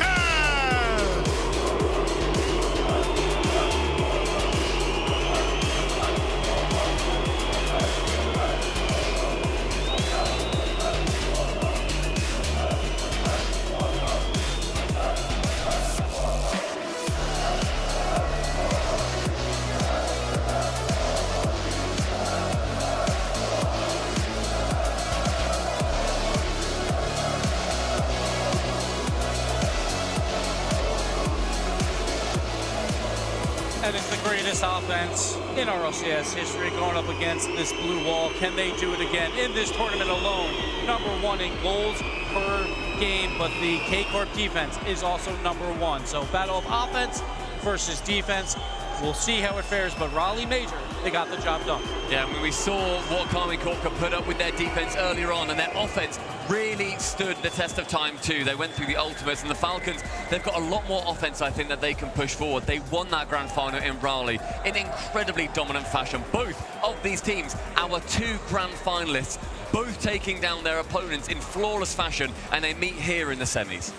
greatest offense in RLCS history going up against this blue wall. Can they do it again in this tournament alone? #1 in goals per game, but the K-Corp defense is also #1. So battle of offense versus defense. We'll see how it fares, but Raleigh Major, they got the job done. Yeah, I mean, we saw what Karmine Corp could put up with their defense earlier on, and their offense really stood the test of time too. They went through the ultimates, and the Falcons, they've got a lot more offense, I think, that they can push forward. They won that grand final in Raleigh in incredibly dominant fashion. Both of these teams, our 2 grand finalists, both taking down their opponents in flawless fashion, and they meet here in the semis.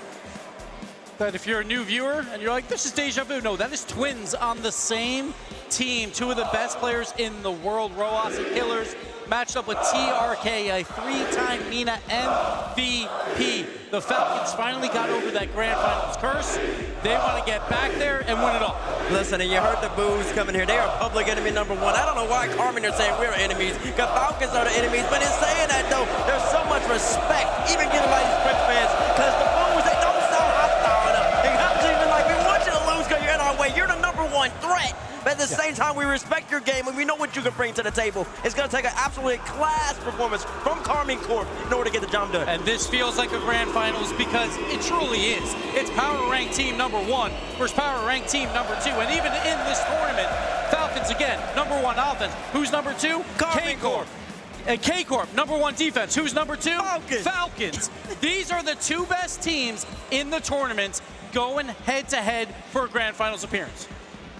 That if you're a new viewer and you're like, this is deja vu, no, that is twins on the same team. 2 of the best players in the world, Roas and Killers, matched up with TRK, a 3-time MENA MVP. The Falcons finally got over that grand finals curse. They want to get back there and win it all. Listen, and you heard the boos coming here. They are public enemy #1. I don't know why Karmine are saying we're enemies, because Falcons are the enemies, but in saying that, though, there's so much respect, even given by these French fans, because the boos, they don't sound hostile enough. They have to even like, we want you to lose because you're in our way. You're the #1 threat. But at the same time, we respect your game, and we know what you can bring to the table. It's going to take an absolutely class performance from Karmine Corp in order to get the job done. And this feels like a grand finals because it truly is. It's power ranked team #1 versus power ranked team #2. And even in this tournament, Falcons again, #1 offense. Who's #2? Karmine Corp. And K-Corp, #1 defense. Who's #2? Falcons. Falcons. These are the 2 best teams in the tournament going head-to-head for a grand finals appearance.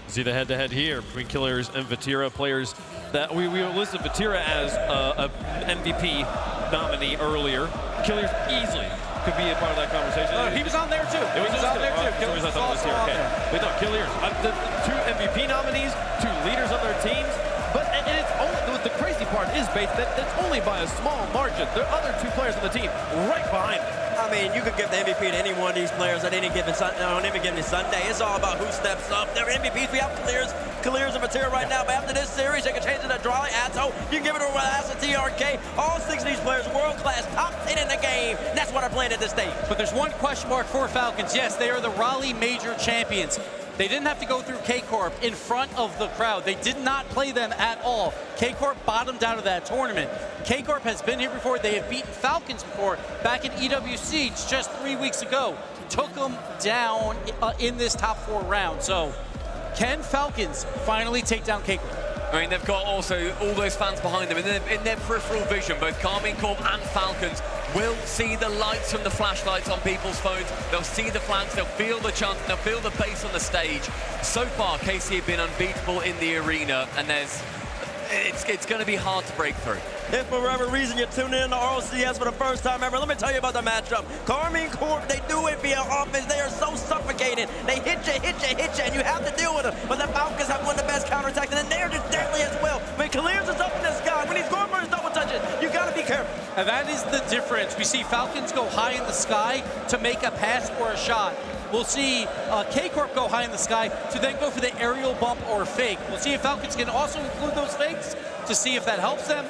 See the head-to-head here between Killers and Vatira, players that we listed Vatira as a MVP nominee earlier. Killers easily could be a part of that conversation. He was on there too. He was on there too. Killers I thought it was here. Okay. But no, Killers, the 2 MVP nominees, 2 leaders on their teams. But and it's only, the crazy part is, Bates, that it's only by a small margin. There are other 2 players on the team right behind them. I mean, you could give the MVP to any one of these players at any given Sunday. It's all about who steps up. They're MVPs. We have Killers and Vatira right now, but after this series, they can change it to Drawley, Atto. You can give it to Roas and TRK. All 6 of these players, world-class, top 10 in the game. That's what are playing at this stage. But there's one question mark for Falcons. Yes, they are the Raleigh Major champions. They didn't have to go through K-Corp in front of the crowd. They did not play them at all. K-Corp bottomed out of that tournament. K-Corp has been here before. They have beaten Falcons before, back in EWC just 3 weeks ago. Took them down in this top 4 round. So, can Falcons finally take down K-Corp? I mean, they've got also all those fans behind them. In their peripheral vision, both Karmine Corp and Falcons will see the lights from the flashlights on people's phones. They'll see the flags, they'll feel the chant, they'll feel the bass on the stage. So far, KC have been unbeatable in the arena, and it's going to be hard to break through. If for whatever reason you're tuning in to RLCS for the first time ever, let me tell you about the matchup. Karmine Corp, they do it via offense. They are so suffocating. They hit you, and you have to deal with them. But the Falcons have one of the best counterattacks, and they're just deadly as well. When Khalil's is up in the sky, when he's going for his double touches, you got to be careful. And that is the difference. We see Falcons go high in the sky to make a pass or a shot. We'll see K-Corp go high in the sky to then go for the aerial bump or fake. We'll see if Falcons can also include those fakes to see if that helps them.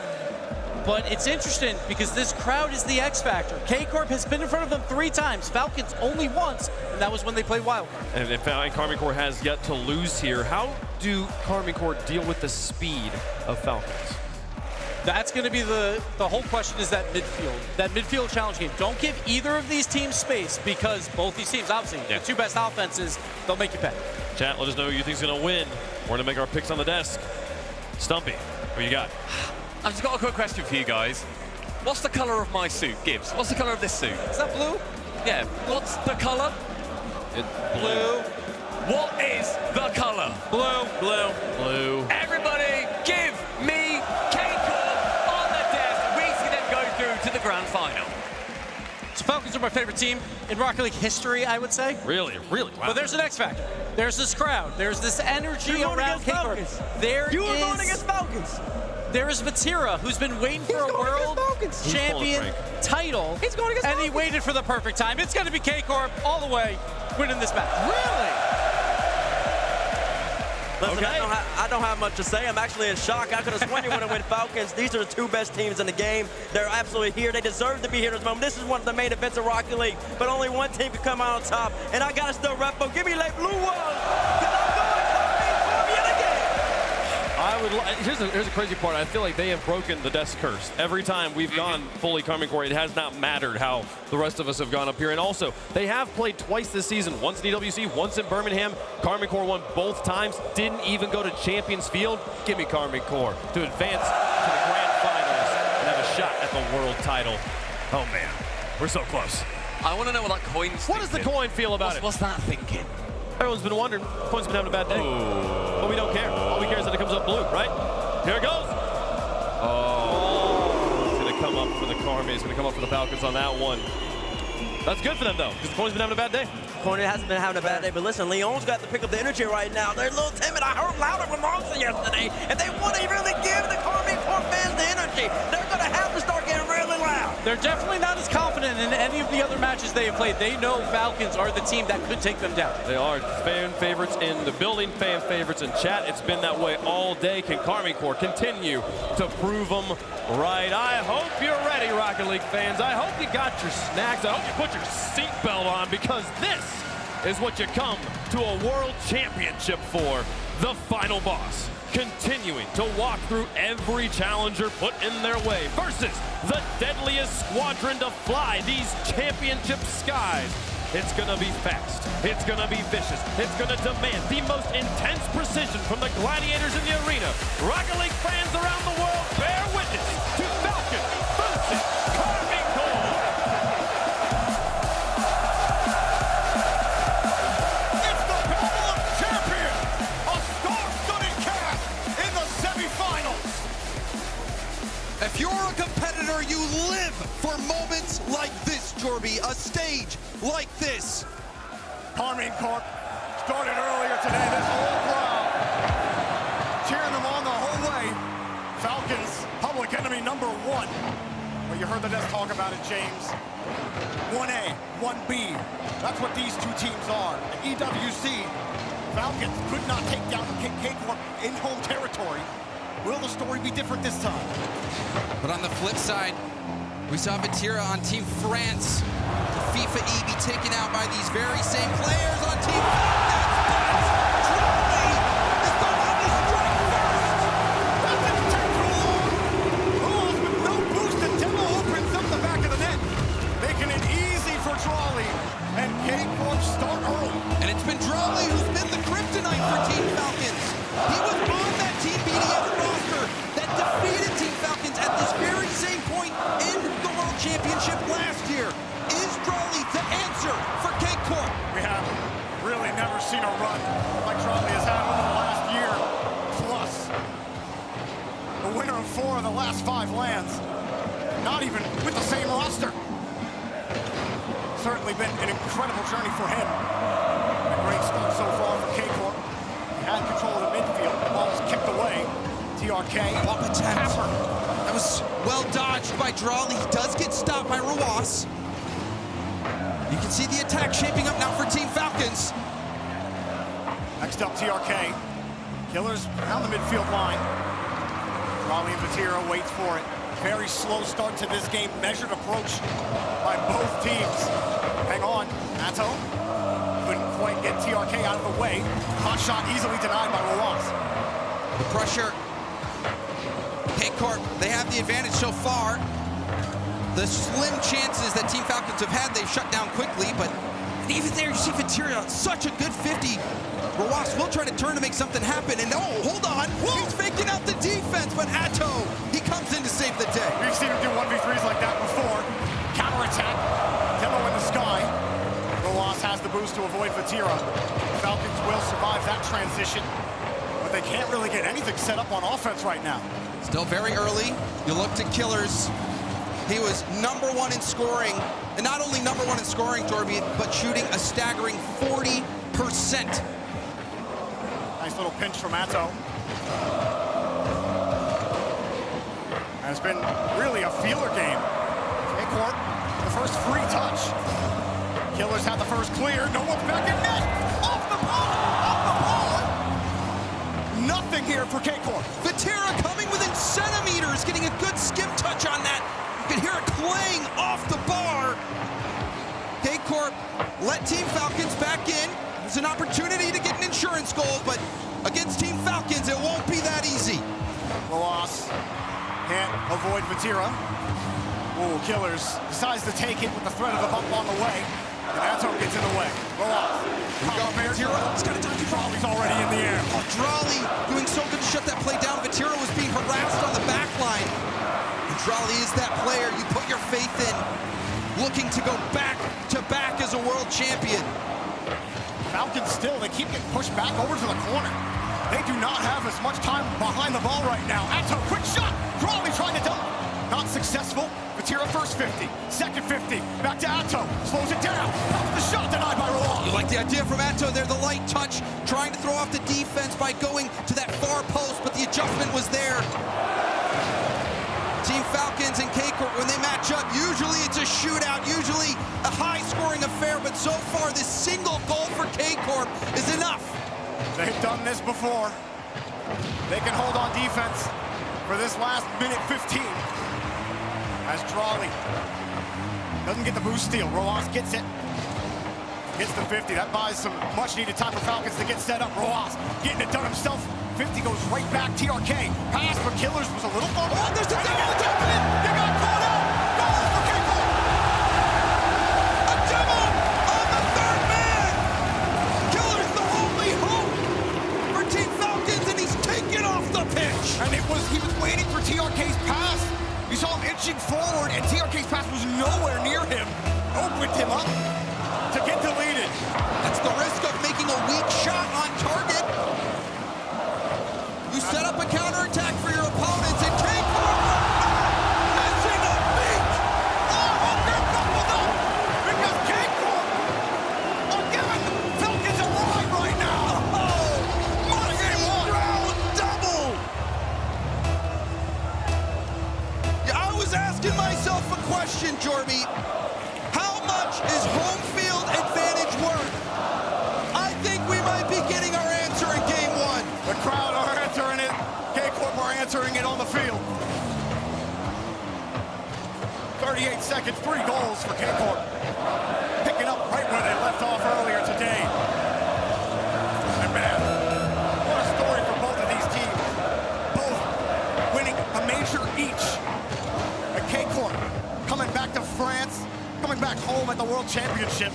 But it's interesting because this crowd is the X factor. K-Corp has been in front of them 3 times. Falcons only once, and that was when they played Wildcard. And in fact, Karmine Corp has yet to lose here. How do Karmine Corp deal with the speed of Falcons? That's going to be the whole question, is that midfield challenge game. Don't give either of these teams space, because both these teams, obviously, the 2 best offenses, they'll make you pay. Chat, let us know who you think's going to win. We're going to make our picks on the desk. Stumpy, what you got? I've just got a quick question for you guys. What's the color of my suit, Gibbs? What's the color of this suit? Is that blue? Yeah. What's the color? Blue. What is the color? Blue. Blue. Blue. Everybody, give me K-Corp on the desk. We see them go through to the grand final. So Falcons are my favorite team in Rocket League history, I would say. Really? Wow. But there's an X factor. There's this crowd. There's this energy around K-Corp. You were going against Falcons. There is Vatira, who's been waiting for a world champion title. He's going against And Falcons. he waited for the perfect time. It's going to be K-Corp all the way winning this match. Really? Listen, Okay. I don't have much to say. I'm actually in shock. I could have sworn you would have went Falcons. These are the 2 best teams in the game. They're absolutely here. They deserve to be here at this moment. This is one of the main events of Rocket League, but only one team can come out on top. And I got to still rep them. Give me like blue ones, because I'm going Karmine Corp yet again. Here's a crazy part. I feel like they have broken the death curse. Every time we've gone fully Karmine Corp, it has not mattered how the rest of us have gone up here. And also, they have played twice this season. Once in EWC, once in Birmingham. Karmine Corp won both times. Didn't even go to Champions Field. Give me Karmine Corp to advance to the grand finals and have a shot at the world title. Oh man, we're so close. I want to know what that coin's What does the coin feel about it? What's that thinking? Everyone's been wondering. Coin's been having a bad day. But we don't care. All we care is that it comes up blue, right? Here it goes. Oh, it's going to come up for the Karmine. It's going to come up for the Falcons on that one. That's good for them, though, because the coin's been having a bad day. Corner hasn't been having a bad day, but listen, Leon's got to pick up the energy right now. They're a little timid. I heard louder from Monson yesterday, and they want to really give the Karmine Corp fans the energy. They're going to have to start getting really loud. They're definitely not as confident in any of the other matches they have played. They know Falcons are the team that could take them down. They are fan favorites in the building, fan favorites in chat. It's been that way all day. Can Karmine Corp continue to prove them right? I hope you're ready, Rocket League fans. I hope you got your snacks. I hope you put your seatbelt on, because this is what you come to a world championship for. The final boss, continuing to walk through every challenger put in their way versus the deadliest squadron to fly these championship skies. It's gonna be fast, it's gonna be vicious, it's gonna demand the most intense precision from the gladiators in the arena. Rocket League fans around the world, bear witness to Falcon versus Karmine Corp. It's the Battle of Champions, a star-studded cast in the semifinals. If you're a competitor, you live for moments like this, Jorby, a stage like this. Karmine Corp started earlier today. This whole crowd cheering them on the whole way. Falcons, public enemy number one. Well, you heard the desk talk about it, James. 1A, 1B. That's what these two teams are. The EWC, Falcons could not take down K-Corp in home territory. Will the story be different this time? But on the flip side, we saw Vatira on Team France. The FIFA E be taken out by these very same players on Team France. Trolley is the one to strike first. That didn't take too long. Rules with no boost, and Demo opens up the back of the net, making it easy for Trolley. And K-Corp start early. And it's been Trolley who's been the kryptonite for Team Falcons. He was on that Team BDS roster that defeated Team Falcons at this very same point in the World Championship last year. Is Trolley the answer for K-Corp? We have really never seen a run like Trolley has had over the last year. Plus, the winner of 4 of the last 5 lands, not even with the same roster. Certainly been an incredible journey for him. A great start so far for K-Corp. He had control of the midfield. The ball was kicked away. TRK. Ball attempt. That was well dodged by Drawley. He does get stopped by Rawas. You can see the attack shaping up now for Team Falcons. Next up, TRK. Killers around the midfield line. Drawley and Vatira waits for it. Very slow start to this game. Measured approach by both teams. Hang on. Atto couldn't quite get TRK out of the way. Hot shot easily denied by Rawas. The pressure. K-Corp, they have the advantage so far. The slim chances that Team Falcons have had, they've shut down quickly, but even there, you see Vatira, such a good 50. Rawas will try to turn to make something happen, and oh, hold on, he's faking out the defense, but Atto, he comes in to save the day. We've seen him do 1v3s like that before. Counterattack, demo in the sky. Rawas has the boost to avoid Vatira. Falcons will survive that transition, but they can't really get anything set up on offense right now. Still very early. You look to Killers. He was #1 in scoring, and not only #1 in scoring, Jorby, but shooting a staggering 40%. Nice little pinch from Atto. And it's been really a feeler game. K-Corp, the first free touch. Killers had the first clear. No one's back in net. Off the ball. Off the ball. Nothing here for K-Corp. Vatira coming within centimeters, getting a good skim touch on that. You can hear it clang off the bar. K-Corp let Team Falcons back in. It's an opportunity to get an insurance goal, but against Team Falcons, it won't be that easy. Rojas can't avoid Vatira. Ooh, Killers decides to take it with the threat of the bump on the way. And Atto gets in the way. Rojas. We got Vatira. It's got to touch Drawley's already in the air. Oh, Drawley doing so good to shut that play down. Vatira was being harassed on the back line. And Drawley is that player you put your faith in, looking to go back to back as a world champion. Falcons still, they keep getting pushed back over to the corner. They do not have as much time behind the ball right now. Atto, quick shot. Drawley trying to dunk. Not successful. Vatira first 50, second 50. Back to Atto, slows it down. Pops the shot, denied by Roland. You like the idea from Atto there, the light touch, trying to throw off the defense by going to that far post, but the adjustment was there. Team Falcons and K-Corp, when they match up, usually it's a shootout, usually a high-scoring affair, but so far this single goal for K-Corp is enough. They've done this before. They can hold on defense for this last minute 15. As Drawley doesn't get the boost steal. Rojas gets it. Gets the 50. That buys some much-needed time for Falcons to get set up. Rojas getting it done himself. 50 goes right back. TRK. Pass for Killers was a little far. Oh, there's the demo! They got caught out! Goal for K-Corp! A demo on the third man! Killers the only hope for Team Falcons, and he's taken off the pitch! And he was waiting for TRK's pass. You saw him inching forward, and TRK's pass was nowhere near him. Opened him up to get deleted. That's the risk of making a weak shot on target. You set up a counterattack for your opponents, and K-Corp missing a beat. Oh, they're buckled up because K-Corp are giving Falcons a ride right now. Oh, what a game one. Round double. Yeah, I was asking myself a question, Jorby. How much is home field advantage worth? I think we might be getting our answer in game one. The crowd are answering it. K-Corp are answering it on the field. 38 seconds, 3 goals for K-Corp. Picking up right where they left off earlier today. And man, what a story for both of these teams. Both winning a major each. And K-Corp coming back to France, coming back home at the World Championship,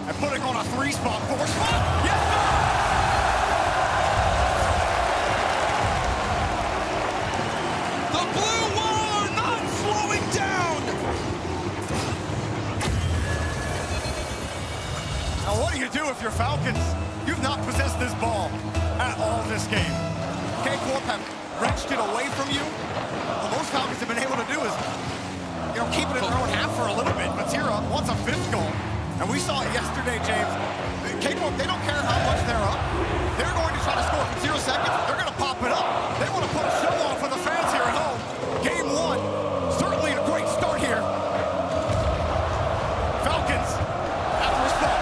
and putting on a 3-spot, 4-spot. Yes, sir! Now, what do you do if you're Falcons? You've not possessed this ball at all this game. K-Corp have wrenched it away from you. What most Falcons have been able to do is, keep it in their own half for a little bit. Vatira wants a 5th goal. And we saw it yesterday, James. K-Corp, they don't care how much they're up. They're going to try to score for 0 seconds. They're going to pop it up. They want to put a show on for the fans here at home. Game 1, certainly a great start here. Falcons have to respond.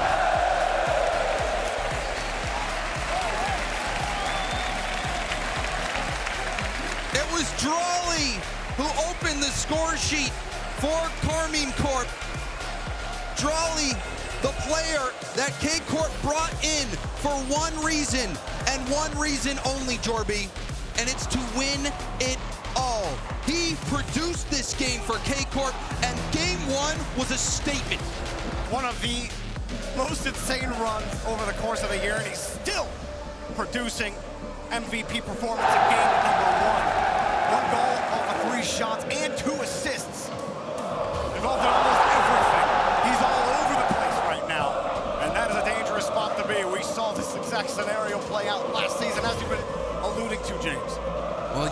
It was Drawley who opened the score sheet for Karmine Corp. Drawley, the player that K-Corp brought in for one reason, and one reason only, Jorby, and it's to win it all. He produced this game for K-Corp, and game 1 was a statement. One of the most insane runs over the course of the year, and he's still producing MVP performance in game number 1. 1 goal off of 3 shots and 2 assists. Involved in almost everything. He's all over the place right now, and that is a dangerous spot to be. We saw this exact scenario play out last season, as you've been alluding to, James. Well,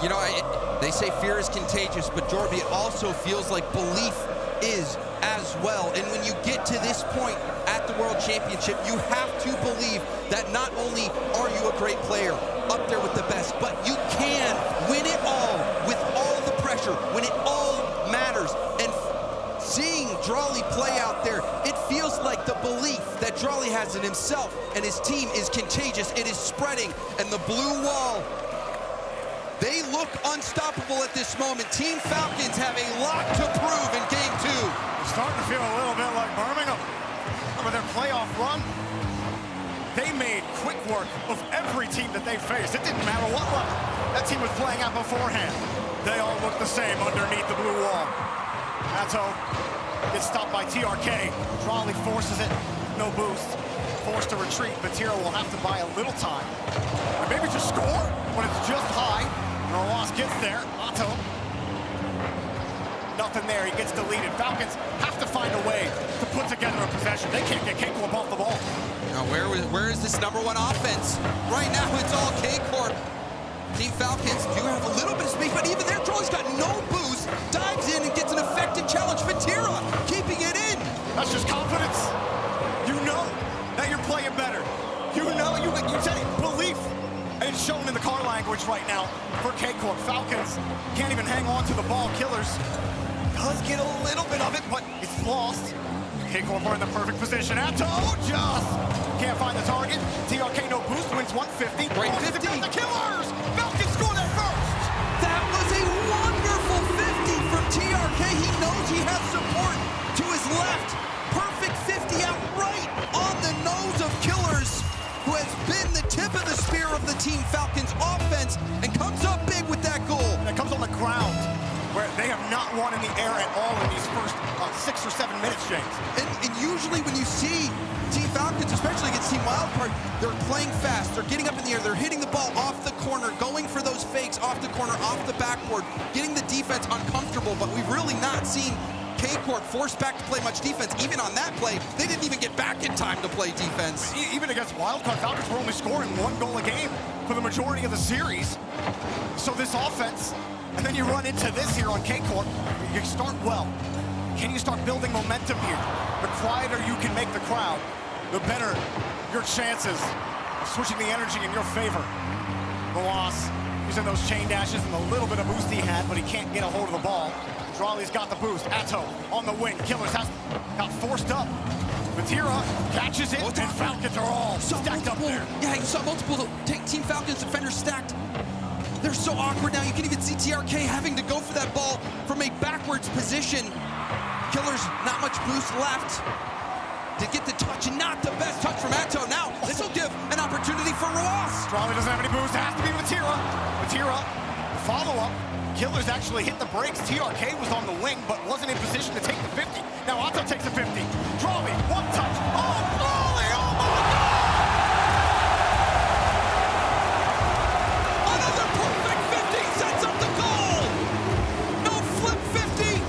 they say fear is contagious, but Jorby, it also feels like belief is as well. And when you get to this point at the World Championship, you have to believe that not only are you a great player, up there with the best, but you can win it all with all the pressure, when it all matters. And seeing Drawley play out there, it feels like the belief that Drawley has in himself and his team is contagious. It is spreading, and the blue wall, they look unstoppable at this moment. Team Falcons have a lot to prove in game 2. It's starting to feel a little bit like Birmingham. Remember their playoff run? they made quick work of every team that they faced. It didn't matter what level that team was playing at beforehand. They all looked the same underneath the blue wall. Atto gets stopped by TRK. Trolley forces it, no boost. Forced to retreat. Vatira will have to buy a little time. Or maybe just score when it's just high. Rojas gets there. Atto. Nothing there. He gets deleted. Falcons have to find a way to put together a possession. They can't get K-Corp off the ball. Now where is this #1 offense? Right now it's all K-Corp. Team Falcons do have a little bit of space, but even there, Trolley's got no boost. Dives in and gets an effective challenge. Vatira keeping it in. That's just confidence. You know that you're playing better. You know, you said it, belief. And it's shown in the car language right now for K-Corp. Falcons can't even hang on to the ball. Killers does get a little bit of it, but it's lost. K-Corp are in the perfect position. Atto just can't find the target. TRK no boost, wins 150. Great 50. The Killers! Falcons score their first! That was a wonderful 50 from TRK. He knows he has support to his left. Perfect 50 out right on the nose of Killers, who has been the tip of the spear of the Team Falcons offense and comes up big with that goal. And it comes on the ground, where they have not won in the air at all in these first 6 or 7 minutes, James. And usually when you see Team Falcons, especially against Team Wildcard, they're playing fast, they're getting up in the air, they're hitting the ball off the corner, going for those fakes off the corner, off the backboard, getting the defense uncomfortable, but we've really not seen K-Corp forced back to play much defense. Even on that play, they didn't even get back in time to play defense. Even against Wildcard, Falcons were only scoring 1 goal a game for the majority of the series. So this offense, and then you run into this here on K-Corp, you start well. Can you start building momentum here? The quieter you can make the crowd, the better your chances of switching the energy in your favor. Rojas using those chain dashes and a little bit of boost he had, but he can't get a hold of the ball. Drawley's got the boost. Atto on the wing. Killers got forced up. Vatira catches it, and Falcons are all stacked up there. Yeah, you saw multiple Team Falcons defenders stacked. They're so awkward now. You can even see TRK having to go for that ball from a backwards position. Killers, not much boost left to get the touch, and not the best touch from Atto. Now, this will give an opportunity for Rojas. Drawley doesn't have any boost. It has to be Vatira. Vatira, follow-up. Killers actually hit the brakes. TRK was on the wing, but wasn't in position to take the 50. Now Atto takes the 50. Drawley, one touch. Oh, Drawley! Oh, my God! Another perfect 50 sets up the goal! No flip 50!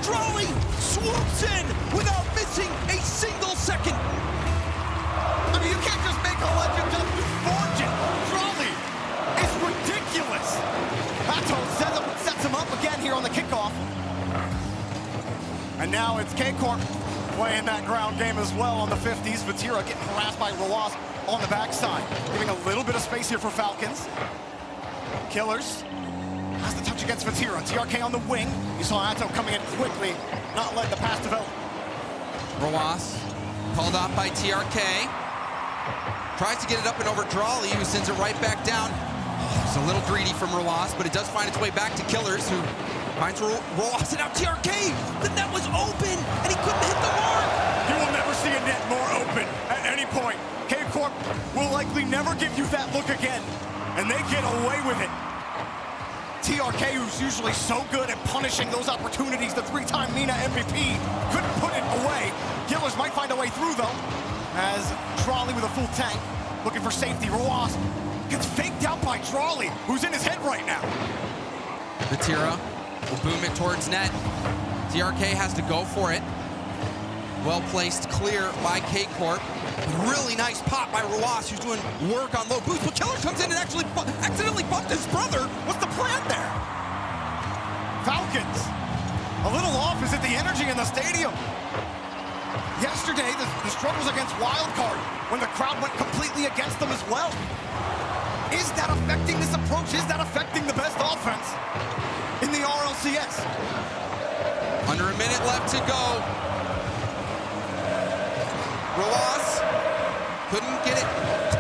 Drawley swoops in without missing a single second. I mean, you can't just make a legend just forge it. Drawley is ridiculous. Atto sets him up again here on the kickoff. And now it's K-Corp playing that ground game as well on the 50s. Vatira getting harassed by Rojas on the backside, giving a little bit of space here for Falcons. Killers has the touch against Vatira. TRK on the wing. You saw Atto coming in quickly, not letting the pass develop. Rojas called off by TRK. Tries to get it up and over Drawley, who sends it right back down. It's a little greedy from Rojas, but it does find its way back to Killers, who finds Rojas, and now TRK! The net was open, and he couldn't hit the mark! You will never see a net more open at any point. K-Corp will likely never give you that look again, and they get away with it. TRK, who's usually so good at punishing those opportunities, the 3-time MENA MVP, couldn't put it away. Killers might find a way through, though, as Drawley with a full tank, looking for safety. Rojas gets faked out by Drawley, who's in his head right now. Vatira will boom it towards net. TRK has to go for it. Well-placed clear by K-Corp. Really nice pop by Rojas, who's doing work on low boost. But Killers comes in and actually accidentally bumped his brother. What's the plan there? Falcons, a little off. Is it the energy in the stadium? Yesterday, the struggles against Wildcard, when the crowd went completely against them as well. Is that affecting this approach? Is that affecting the best offense in the RLCS? Under a minute left to go. Rojas couldn't get it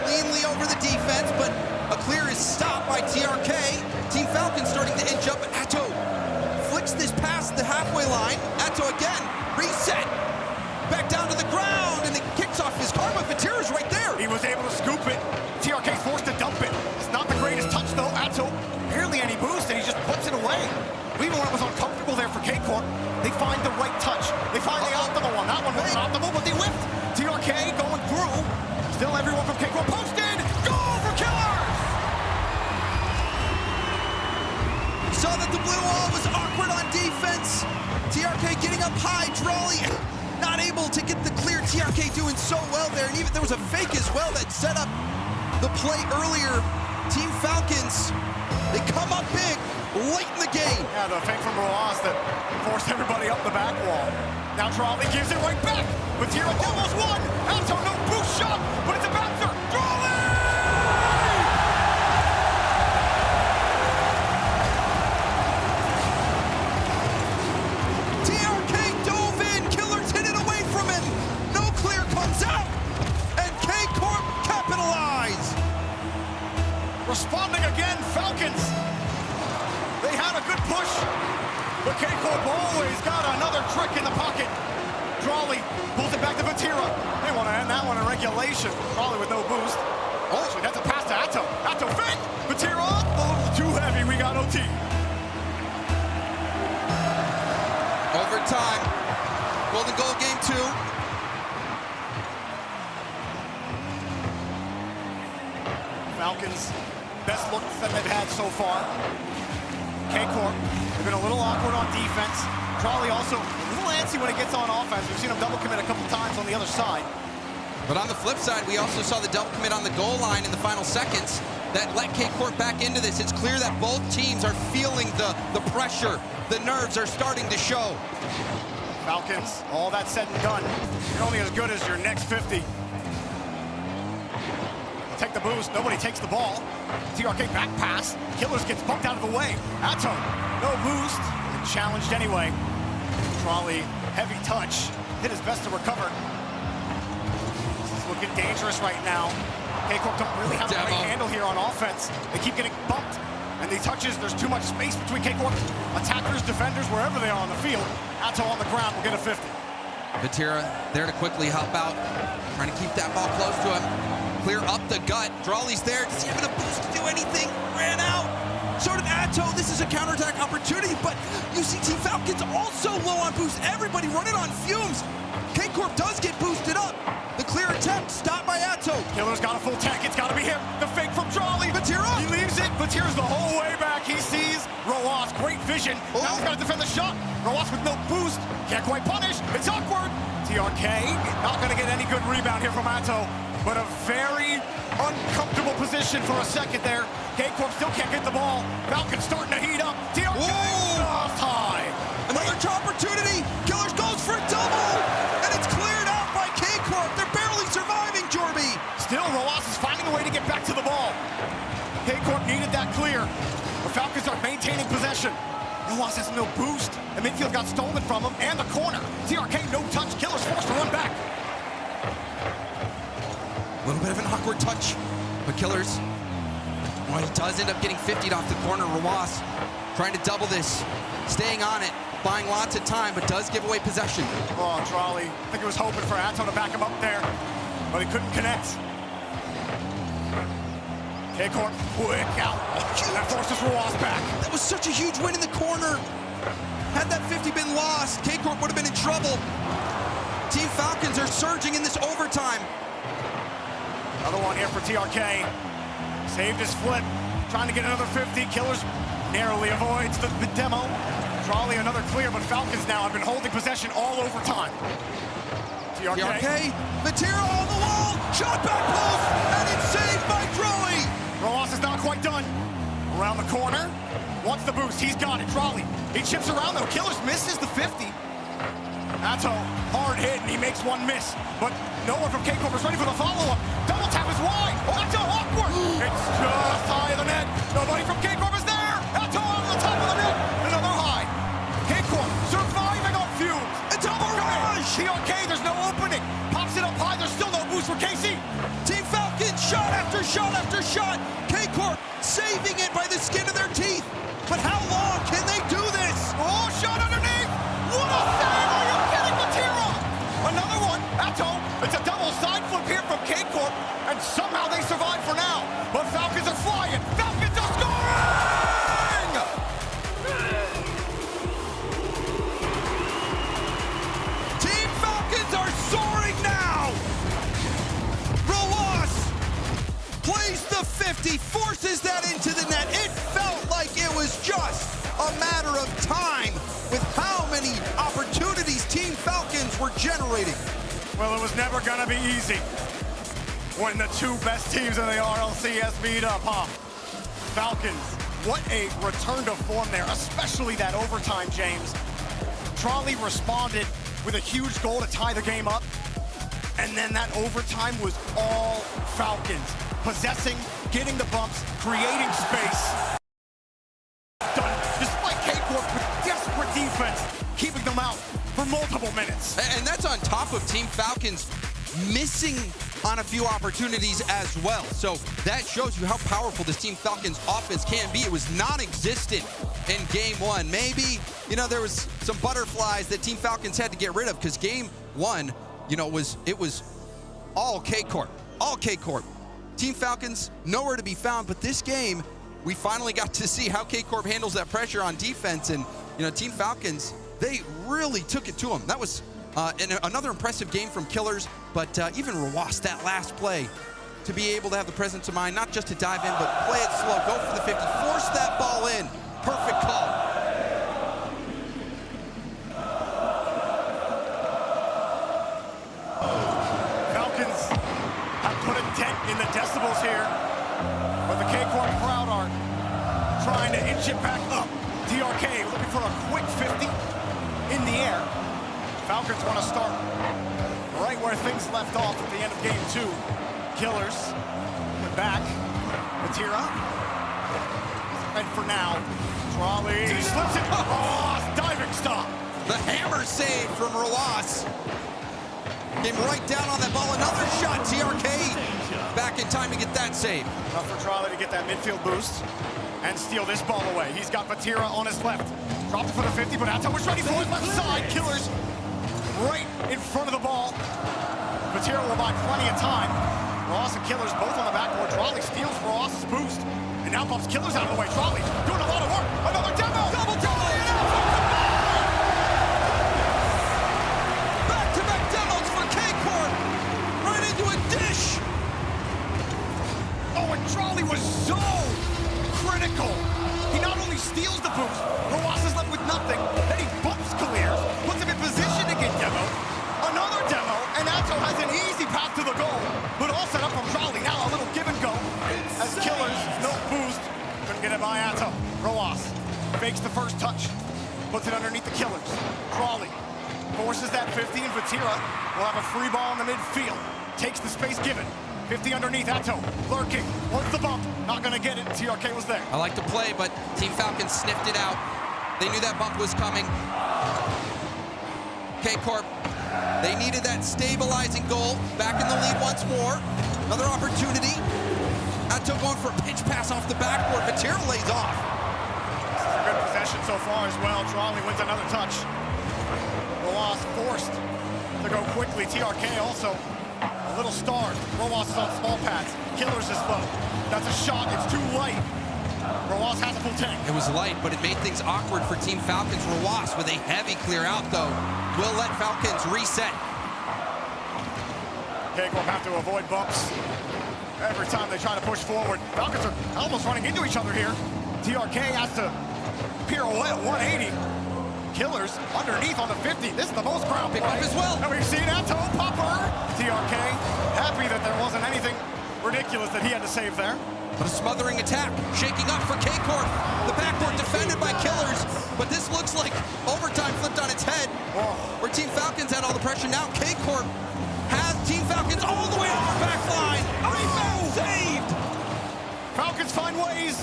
cleanly over the defense, but a clear is stopped by TRK. Team Falcons starting to inch up, but Atto flicks this past the halfway line. Atto again, reset. Back down to the ground, and it kicks off his car, but Vatira's right there. He was was able to scoop it. TRK's forced to dump it. It's not the greatest touch though. Atto, barely any boost, and he just puts it away. Even when it was uncomfortable there for K-Corp, they find the right touch. They find the optimal one. That one wasn't optimal, but they whipped. TRK going through. Still everyone from K-Corp posted. Goal for Killers! Saw that the blue wall was awkward on defense. TRK getting up high, Drawley not able to get the clear. TRK doing so well there, and even there was a fake as well that set up the play earlier. Team Falcons, they come up big late in the game. Yeah, the fake from Rojas that forced everybody up the back wall. Now Drawley gives it right back. Batira almost won. Alto, no boost shot, but it's a bouncer. Drawley! TRK dove in. Killers hit it away from him. No clear comes out, and K-Corp capitalize. Responding again, Falcons. They had a good push, but K-Corp always got another trick in the pocket. Drawley pulls it back to Batira. They want to end that one in regulation. Drawley with no boost. Oh, actually, that's a pass to Atto. Atto fake. Batira, a little too heavy. We got OT. Overtime. Golden goal game 2. Falcons, best look that they've had so far. K-Corp, they've been a little awkward on defense. Drawley also a little antsy when it gets on offense. We've seen him double commit a couple times on the other side. But on the flip side, we also saw the double commit on the goal line in the final seconds that let K-Corp back into this. It's clear that both teams are feeling the pressure. The nerves are starting to show. Falcons, all that said and done, you're only as good as your next 50. Take the boost, nobody takes the ball. TRK back pass, Killers gets bumped out of the way. Atto, no boost, and challenged anyway. Drawley, heavy touch, did his best to recover. This is looking dangerous right now. K-Corp don't really have a great handle here on offense. They keep getting bumped, and the touches, there's too much space between K-Corp attackers, defenders, wherever they are on the field. Atto on the ground will get a 50. Batira there to quickly help out, trying to keep that ball close to him. Clear up the gut. Drawley's there. Does he have enough boost to do anything? Ran out. So did Atto. This is a counterattack opportunity, but you see Team Falcons also low on boost. Everybody running on fumes. K-Corp does get boosted up. The clear attempt stopped by Atto. Killer's got a full tank. It's got to be him. The fake from Drawley. Batira. He leaves it. Batira's the whole way back. He sees Rojas. Great vision. Now he's got to defend the shot. Rojas with no boost. Can't quite punish. It's awkward. TRK not going to get any good rebound here from Atto. But a very uncomfortable position for a second there. K-Corp still can't get the ball. Falcons starting to heat up. TRK off high. Another opportunity. Killers goes for a double. And it's cleared out by K-Corp. They're barely surviving, Jorby. Still, Rojas is finding a way to get back to the ball. K-Corp needed that clear. The Falcons are maintaining possession. Rojas has no boost. The midfield got stolen from him, and the corner. TRK no touch. Killers forced to run back. A little bit of an awkward touch, but Killers, well, he does end up getting 50'd off the corner. Rojas trying to double this, staying on it, buying lots of time, but does give away possession. Oh, Drawley, I think he was hoping for Atto to back him up there, but he couldn't connect. K-Corp, quick out. That forces Rojas back. That was such a huge win in the corner. Had that 50 been lost, K-Corp would have been in trouble. Team Falcons are surging in this overtime. Another one here for TRK. Saved his flip. Trying to get another 50. Killers narrowly avoids the demo. Drawley another clear, but Falcons now have been holding possession all over time. TRK. Batira on the wall. Shot back post. And it's saved by Drawley. Rojas is not quite done. Around the corner. Wants the boost. He's got it. Drawley. He chips around though. Killers misses the 50. Atto, hard hit, and he makes one miss. But no one from K-Corp is ready for the follow-up. Double tap is wide. Atto awkward. It's just high of the net. Nobody from K-Corp is there. Atto on the top of the net. Another high. K-Corp surviving on fumes. It's a barrage. TRK, there's no opening. Pops it up high. There's still no boost for KC. Team Falcons, shot after shot after shot. K-Corp saving it by the skin of their teeth. But how long can they do this? Oh, shot underneath. What a save. Are you kidding, Batira? Another one. Atto. It's a double side flip here from K-Corp. And he forces that into the net. It felt like it was just a matter of time with how many opportunities Team Falcons were generating. Well, it was never gonna be easy when the two best teams in the RLCS meet up, huh? Falcons, what a return to form there, especially that overtime, James. Trolley responded with a huge goal to tie the game up, and then that overtime was all Falcons. Possessing, getting the bumps, creating space. Done, despite K-Corp with desperate defense, keeping them out for multiple minutes. And that's on top of Team Falcons missing on a few opportunities as well. So that shows you how powerful this Team Falcons offense can be. It was non-existent in game one. Maybe, you know, there was some butterflies that Team Falcons had to get rid of because game one, you know, it was all K-Corp, all K-Corp. Team Falcons, nowhere to be found, but this game, we finally got to see how K-Corp handles that pressure on defense, and, you know, Team Falcons, they really took it to them. That was another impressive game from Killers, but even Rawas, that last play, to be able to have the presence of mind, not just to dive in, but play it slow, go for the 50, force that ball in. Perfect call. Falcons have put a dent in the decibels here, but the K-Corp crowd are trying to inch it back up. TRK looking for a quick 50 in the air. Falcons want to start right where things left off at the end of game two. Killers back. Vatira. And for now, Trolley. He slips it. Rawas, diving stop. The hammer save from Rawas. Came right down on that ball. Another shot. TRK back in time to get that save. Enough for Trolley to get that midfield boost and steal this ball away. He's got Vatira on his left. Dropped it for the 50, but Ato was ready for it. Left side. Killers right in front of the ball. Vatira will buy plenty of time. Ross and Killers both on the backboard. Trolley steals Ross's boost and now bumps Killers out of the way. Trolley doing a lot of work. Another demo. Double Trolley and Alpha combined. Back-to-back demos for K-Corp. Right into a dish. Oh, and Trolley was so critical. He not only steals the boost, Ross is left with nothing. Then he bumps Clears, puts him in position to get demo. Another demo, and Ato has an easy path to the goal. But all set up from Trolley. Now a little give and go. As Killers, no boost. Couldn't get it by Ato. Roas fakes the first touch. Puts it underneath the Killers. Trolley forces that 50, and Vatira will have a free ball in the midfield. Takes the space given. 50 underneath, Ato, lurking, wants the bump, not gonna get it, TRK was there. I like to play, but Team Falcons sniffed it out. They knew that bump was coming. K-Corp, they needed that stabilizing goal, back in the lead once more. Another opportunity. Ato going for a pinch pass off the backboard, Vatira lays off. This is a good possession so far as well. Trolley wins another touch. Roas forced to go quickly, TRK also. Little stars. Roas is on small pads. Killers is low. That's a shot. It's too light. Roas has a full tank. It was light, but it made things awkward for Team Falcons. Roas with a heavy clear out, though, will let Falcons reset. K-Corp have to avoid bumps every time they try to push forward. Falcons are almost running into each other here. TRK has to pirouette 180. Killers underneath on the 50. This is the most ground pick up as well. And we've seen Ato Popper. TRK happy that there wasn't anything ridiculous that he had to save there. But a smothering attack, shaking up for K-Corp. The backboard defended by Killers, but this looks like overtime flipped on its head. Where Team Falcons had all the pressure. Now K-Corp has Team Falcons all the way on the back line. Saved! Falcons find ways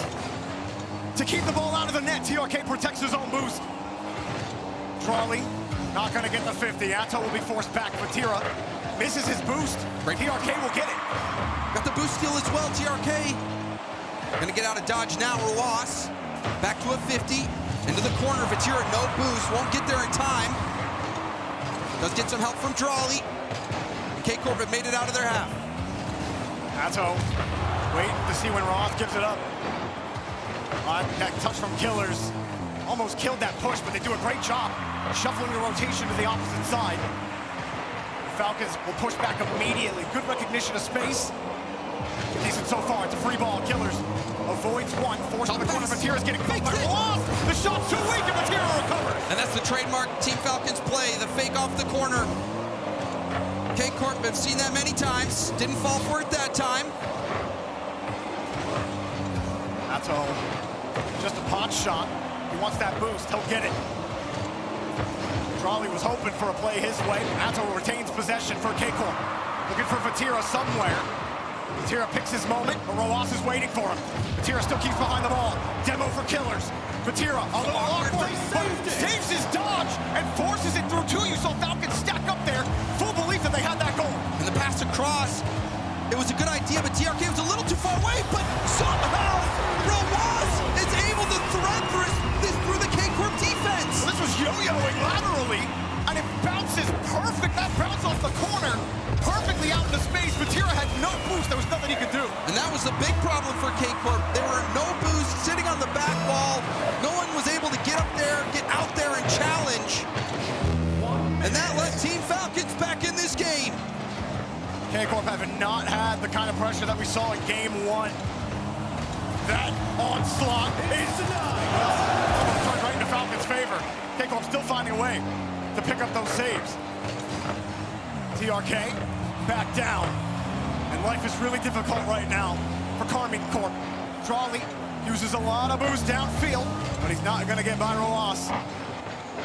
to keep the ball out of the net. TRK protects his own boost. Trolley not gonna get the 50. Ato will be forced back. Vatira misses his boost. TRK will get it. Got the boost steal as well, TRK. Gonna get out of dodge now, Rawas. Back to a 50. Into the corner, Vatira, no boost. Won't get there in time. Does get some help from Trolley. K-Corp have made it out of their half. Ato waiting to see when Ross gives it up. That touch from Killers almost killed that push, but they do a great job shuffling the rotation to the opposite side. The Falcons will push back immediately. Good recognition of space. decent so far. It's a free ball. Killers avoids one, forced to the corner. Matera's getting faked by Ross. The shot's too weak, and Matera recovers. And that's the trademark Team Falcons play, the fake off the corner. K-Corp, I've seen that many times. Didn't fall for it that time. That's all. Just a pot shot. He wants that boost. He'll get it. Trolley was hoping for a play his way. Atto retains possession for K-Corp. Looking for Vatira somewhere. Vatira picks his moment, but Roas is waiting for him. Vatira still keeps behind the ball. Demo for Killers. Vatira, a little awkward, but saves his dodge and forces it through two. You saw Falcons stack up there. Full belief that they had that goal. And the pass across, it was a good idea, but TRK was a little too far away, but somehow Roas is able to thread through the K-Corp defense. Well, this was yo-yoing laterally, and it bounces perfect. That bounce off the corner, perfectly out into space. Vatira had no boost. There was nothing he could do. And that was the big problem for K-Corp. There were no boosts sitting on the back wall. No one was able to get up there, get out there and challenge. And that let Team Falcons back in this game. K-Corp have not had the kind of pressure that we saw in game one. That onslaught is turned right into Falcons' favor. K-Corp still finding a way to pick up those saves. TRK back down. And life is really difficult right now for Karmine Corp. Trolley uses a lot of boost downfield, but he's not going to get by Roas.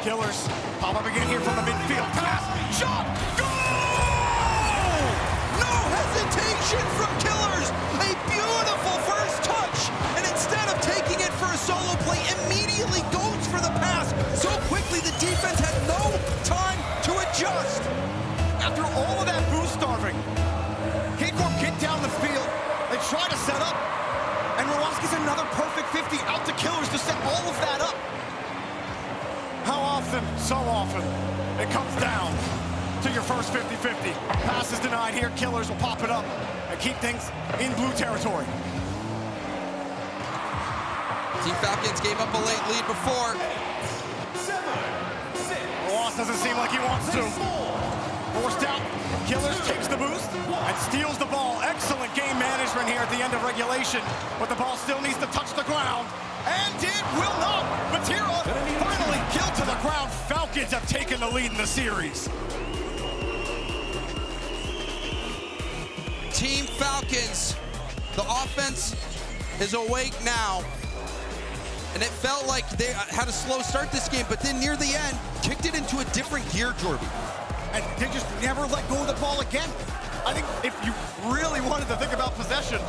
Killers pop up again here from the midfield. Pass, shot, goal! No hesitation from Killers. A beautiful first touch. And instead of taking it for a solo play, immediately goes for the pass. So quickly, the defense had no time to adjust. After all of that boost starving, K-Corp get down the field. They try to set up, and Roas gets another perfect 50 out to Killers to set all of that up. How often, so often, it comes down to your first 50-50. Pass is denied here. Killers will pop it up and keep things in blue territory. Team Falcons gave up a late lead before. Roas doesn't seem like he wants to. Forced out. Killers takes the boost and steals the ball. Excellent game management here at the end of regulation, but the ball still needs to touch the ground. And it will not. Vatira finally killed to the ground. Falcons have taken the lead in the series. Team Falcons, the offense is awake now. And it felt like they had a slow start this game, but then near the end, kicked it into a different gear, Jorby. And they just never let go of the ball again. I think if you really wanted to think about possession,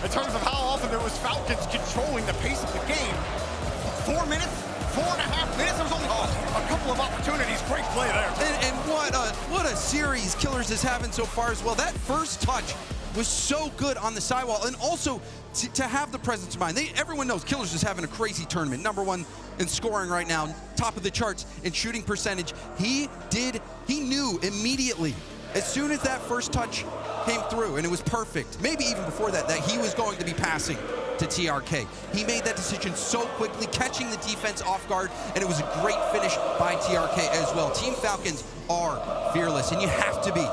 in terms of how often there was Falcons controlling the pace of the game, 4 minutes, 4.5 minutes, there was only a couple of opportunities. Great play there. And what a series Killers is having so far as well. That first touch was so good on the sidewall, and also to have the presence of mind. Everyone knows Killers is having a crazy tournament. #1 in scoring right now, top of the charts in shooting percentage. He knew immediately, as soon as that first touch came through, and it was perfect, maybe even before that he was going to be passing to TRK. He made that decision so quickly, catching the defense off guard, and it was a great finish by TRK as well. Team Falcons are fearless, and you have to be.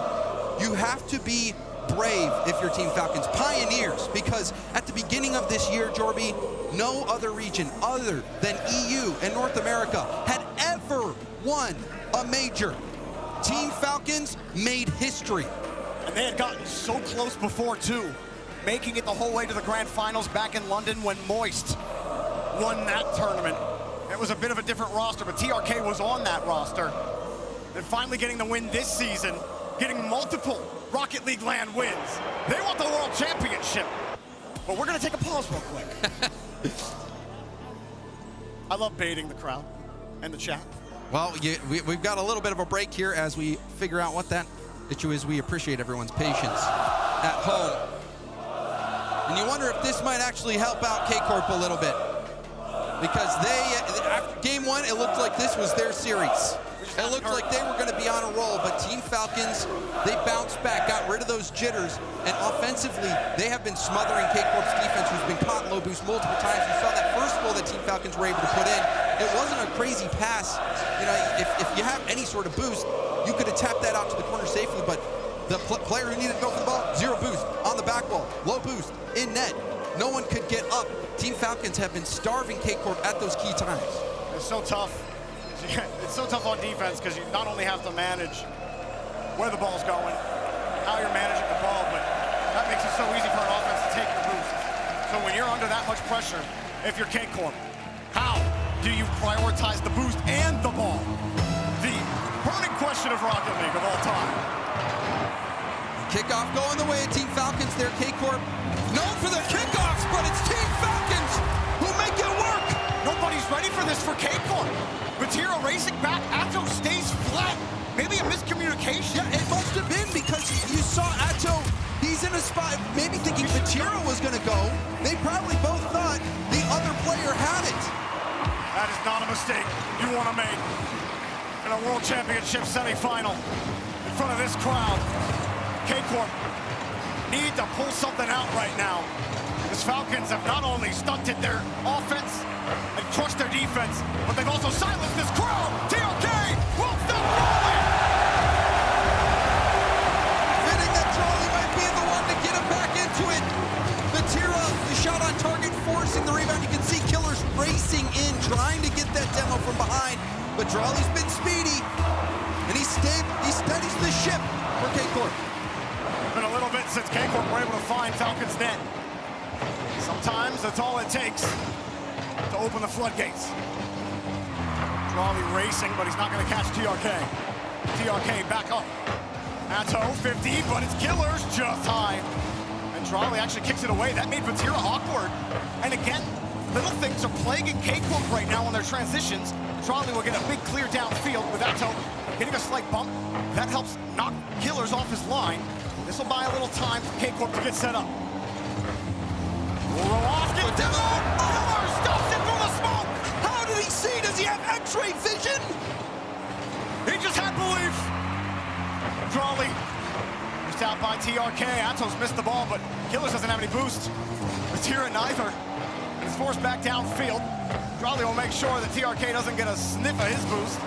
You have to be brave if you're Team Falcons, pioneers, because at the beginning of this year, Jorby, no other region other than EU and North America had ever won a major. Team Falcons made history. And they had gotten so close before, too, making it the whole way to the grand finals back in London when Moist won that tournament. It was a bit of a different roster, but TRK was on that roster. And finally getting the win this season, getting multiple Rocket League LAN wins. They want the World Championship. But we're going to take a pause real quick. I love baiting the crowd and the chat. Well, we've got a little bit of a break here as we figure out what that issue is. We appreciate everyone's patience at home. And you wonder if this might actually help out K-Corp a little bit. Because after game one, it looked like this was their series. It looked like they were going to be on a roll, but Team Falcons, they bounced back, got rid of those jitters, and offensively, they have been smothering K-Corp's defense, who's been caught low boost multiple times. You saw that first goal that Team Falcons were able to put in. It wasn't a crazy pass. You know, if you have any sort of boost, you could have tapped that out to the corner safely, but The player who needed to go for the ball, 0 boost on the back wall, low boost, in net. No one could get up. Team Falcons have been starving K-Corp at those key times. It's so tough. It's so tough on defense because you not only have to manage where the ball's going, how you're managing the ball, but that makes it so easy for an offense to take your boosts. So when you're under that much pressure, if you're K-Corp, how do you prioritize the boost and the ball? The burning question of Rocket League of all time. Kickoff going the way of Team Falcons there. K-Corp known for their kickoffs, but it's Team Falcons who make it work. Nobody's ready for this for K-Corp. Vatira racing back. Atto stays flat. Maybe a miscommunication. Yeah, it must have been because you saw Atto. He's in a spot, maybe thinking Vatira was going to go. They probably both thought the other player had it. That is not a mistake you want to make in a World Championship semifinal in front of this crowd. K-Corp need to pull something out right now. The Falcons have not only stunted their offense and crushed their defense, but they've also silenced this crowd. TRK won't stop rolling! Fitting that Charlie might be the one to get him back into it. Vatira, the shot on target, forcing the rebound. You can see Killers racing in, trying to get that demo from behind. But Drawley's been speedy, and he steadies the ship for K-Corp. Been a little bit since K-Corp were able to find Falcons' net. Sometimes that's all it takes to open the floodgates. Drawley racing, but he's not going to catch TRK. TRK back up. Atto 50, but it's Killers just high. And Drawley actually kicks it away. That made Vatira awkward. And again, little things are plaguing K-Corp right now on their transitions. Drawley will get a big clear downfield with Atto getting a slight bump. That helps knock Killers off his line. This will buy a little time for K-Corp to get set up. Roas gets demo! Killer stops it from the smoke! How did he see? Does he have X-ray vision? He just had belief. Drawley just out by TRK. Atto's missed the ball, but Killers doesn't have any boost. Vatira neither. He's forced back downfield. Drawley will make sure that TRK doesn't get a sniff of his boost.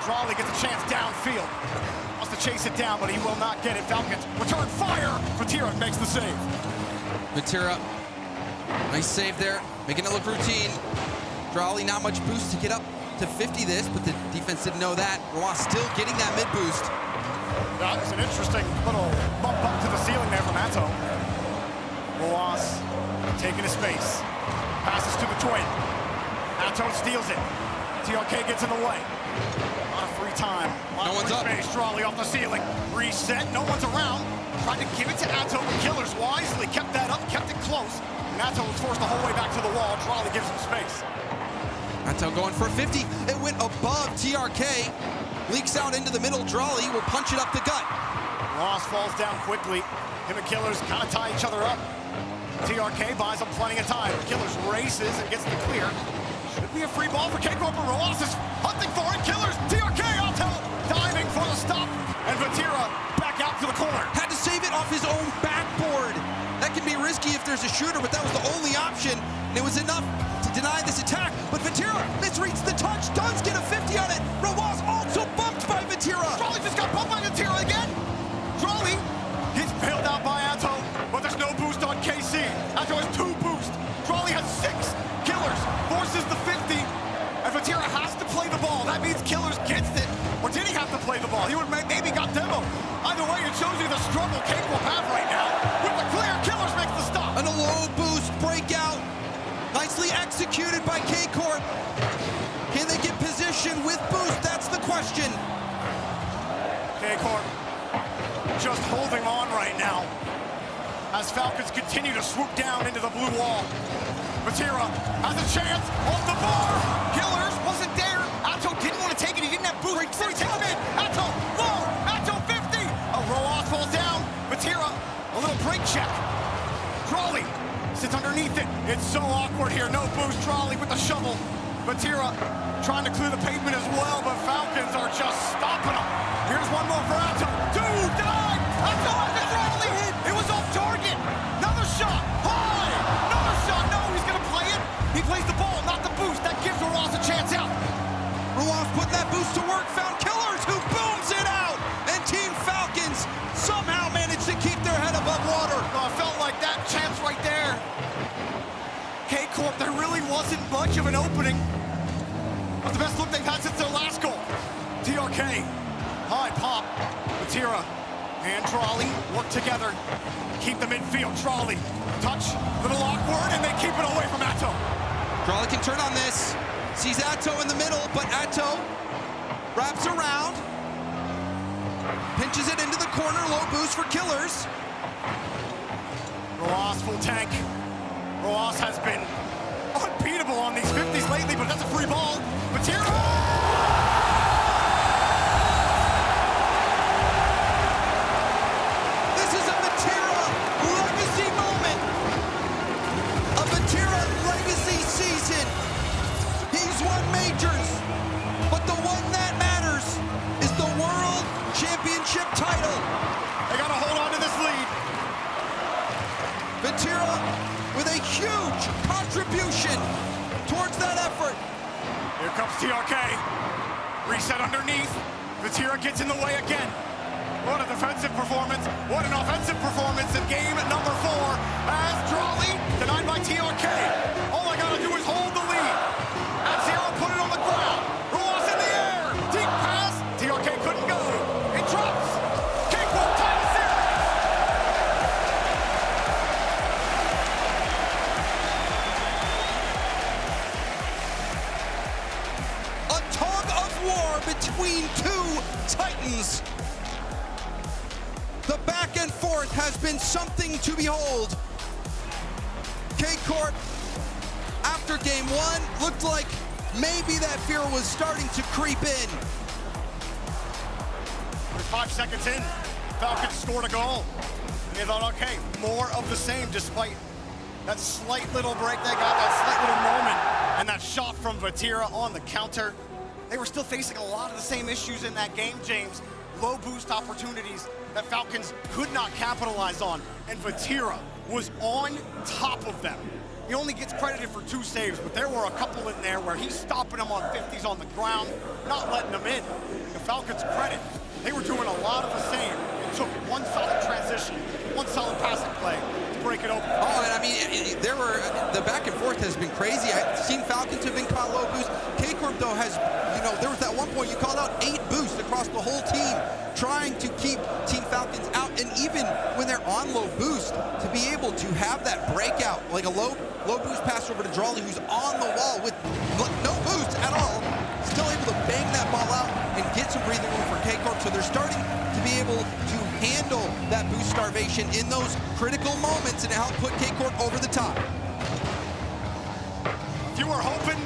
Drawley gets a chance downfield. Wants to chase it down, but he will not get it. Falcons return fire. Vatira makes the save. Vatira, nice save there, making it look routine. Drawley, not much boost to get up to 50 this, but the defense didn't know that. Roas still getting that mid boost. That was an interesting little bump up to the ceiling there from Atto. Roas taking his space. Passes to the twin. Atto steals it. TRK gets in the way. A lot of free time. No one's up. Space. Drawley off the ceiling. Reset. No one's around. Tried to give it to Atto, but Killers wisely kept that up, kept it close. And Atto was forced the whole way back to the wall. Drawley gives him space. Atto going for a 50. It went above TRK. Leaks out into the middle. Drawley will punch it up the gut. Ross falls down quickly. Him and Killers kind of tie each other up. TRK buys him plenty of time. Killers races and gets the clear. Should be a free ball for K-Corp, but Roas is hunting for it. Killers, TRK, Atto diving for the stop. And Vatira back out to the corner. Had to save it off his own backboard. That can be risky if there's a shooter, but that was the only option. And it was enough to deny this attack. But Vatira misreads the touch, does get a 50 on it. Roas also bumped by Vatira. Drawley just got bumped by Vatira again. Drawley gets bailed out by Atto, but there's no boost on KC. Atto has 2 boosts. Drawley has 6. Killers forces the 50, and Vatira has to play the ball. That means Killers gets it. Or did he have to play the ball? He would maybe got demo. Either way, it shows you the struggle K-Corp have right now. With the clear, Killers makes the stop. And a low boost breakout. Nicely executed by K-Corp. Can they get position with boost? That's the question. K-Corp just holding on right now as Falcons continue to swoop down into the blue wall. Vatira has a chance off the bar. Killers wasn't there. Atto didn't want to take it. He didn't have boost. He takes it in. Atto low. Atto 50. Roas falls down. Vatira, a little break check. Drawley sits underneath it. It's so awkward here. No boost. Drawley with the shovel. Vatira trying to clear the pavement as well, but Falcons are just stopping him. Here's one more for Atto. 2 denied. Atto has the Drawley hit. It was off target. Another shot. High. Another shot. No, he's going to play it. He plays the ball, not the boost. That gives Roas a chance out. Roas put that boost to work, found Killers, who booms it out. And Team Falcons somehow much of an opening. That's the best look they've had since their last goal. TRK, high pop. Vatira and Trolley work together. Keep the midfield. Trolley, touch, little awkward, and they keep it away from Atto. Trolley can turn on this. Sees Atto in the middle, but Atto wraps around. Pinches it into the corner, low boost for Killers. Roas full tank. Roas has been unbeatable on these 50s lately, but that's a free ball. Vatira! This is a Vatira legacy moment. A Vatira legacy season. He's won majors, but the one that matters is the World Championship title. They gotta hold on to this lead. Vatira with a huge contribution towards that effort. Here comes TRK. Reset underneath. Vatira gets in the way again. What a defensive performance. What an offensive performance in game number 4. As Trolley denied by TRK. All I gotta do is hold the lead. Axial put it on the ground. Roas in the air. Deep pass. TRK couldn't go. It drops. Cakewalk tie the series. A tug of war between two titans. The back and forth has been something to behold. K-Corp, after game 1, looked like maybe that fear was starting to creep in. We're 5 seconds in. Falcons scored a goal. And they thought, okay, more of the same, despite that slight little break they got, that slight little moment, and that shot from Vatira on the counter. They were still facing a lot of the same issues in that game, James. Low boost opportunities that Falcons could not capitalize on, and Vatira was on top of them. He only gets credited for 2 saves, but there were a couple in there where he's stopping them on 50s on the ground, not letting them in. The Falcons' credit, they were doing a lot of the same. It took one solid transition, one solid passing play to break it open. Oh, and I mean, the back and forth has been crazy. I've seen Falcons have been caught low boost. K-Corp, though, has, there was that one point you called out 8 boosts across the whole team, trying to keep Team Falcons out. And even when they're on low boost, to be able to have that breakout, like a low boost pass over to Drawley, who's on the wall with no boost at all, still able to bang that ball out and get some breathing room for K-Corp. So they're starting to be able to handle that boost starvation in those critical moments and help put K-Corp over the top. If you were hoping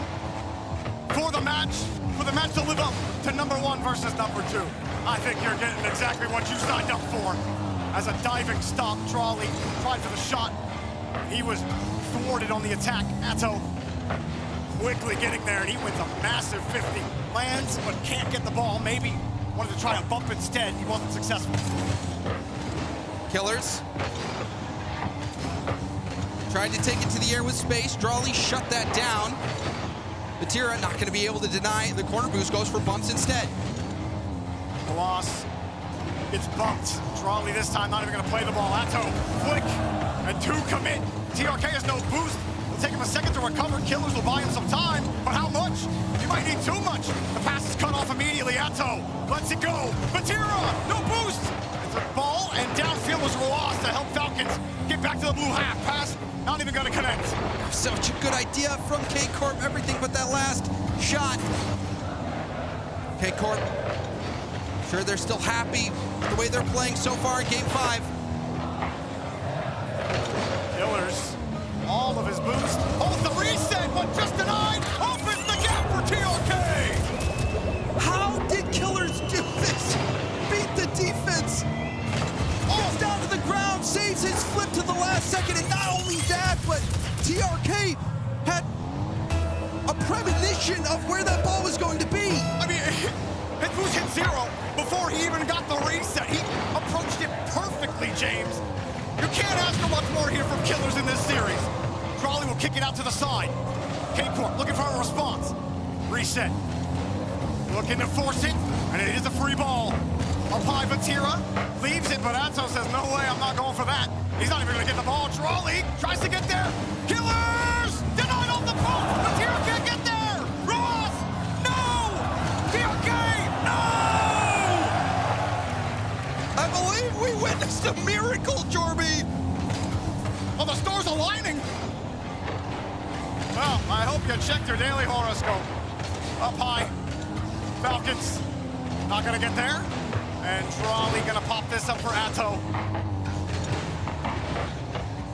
for the match to live up to number 1 versus number 2, I think you're getting exactly what you signed up for. As a diving stop, Trolley tried for the shot. He was thwarted on the attack. Atto quickly getting there, and he wins a massive 50. Lands, but can't get the ball. Maybe wanted to try a bump instead. He wasn't successful. Killers tried to take it to the air with space. Drawley shut that down. Vatira not going to be able to deny the corner boost, goes for bumps instead. The loss. It's bumped. Trolley this time not even going to play the ball. Atto, flick, and 2 commit. TRK has no boost. It'll take him a second to recover. Killers will buy him some time, but how much? You might need too much. The pass is cut off immediately. Atto lets it go. Vatira, no boost. It's a ball, and downfield was Roas to help Falcons get back to the blue half. Pass not even going to connect. Such a good idea from K-Corp, everything but that last shot. K-Corp, sure they're still happy with the way they're playing so far in game 5. Killers, all of his boost. Holds the reset, but just denied. Opens the gap for TRK. How did Killers do this? Beat the defense. Gets down to the ground, saves his flip to the last second, and not only that, but TRK had a premonition of where that ball was going to be. I mean, his boost hit 0 before he even got the reset. He approached it perfectly, James. You can't ask for much more here from Killers in this series. Trolley will kick it out to the side. K-Corp looking for a response. Reset. Looking to force it, and it is a free ball. Up high, Vatira leaves it, but Atto says, no way, I'm not going for that. He's not even going to get the ball. Trolley tries to get there. Killers! Denied off the post. Vatira can't can't believe we witnessed a miracle, Jorby. Well, the stars aligning. Well, I hope you checked your daily horoscope. Up high. Falcons not gonna get there. And Trolley gonna pop this up for Atto.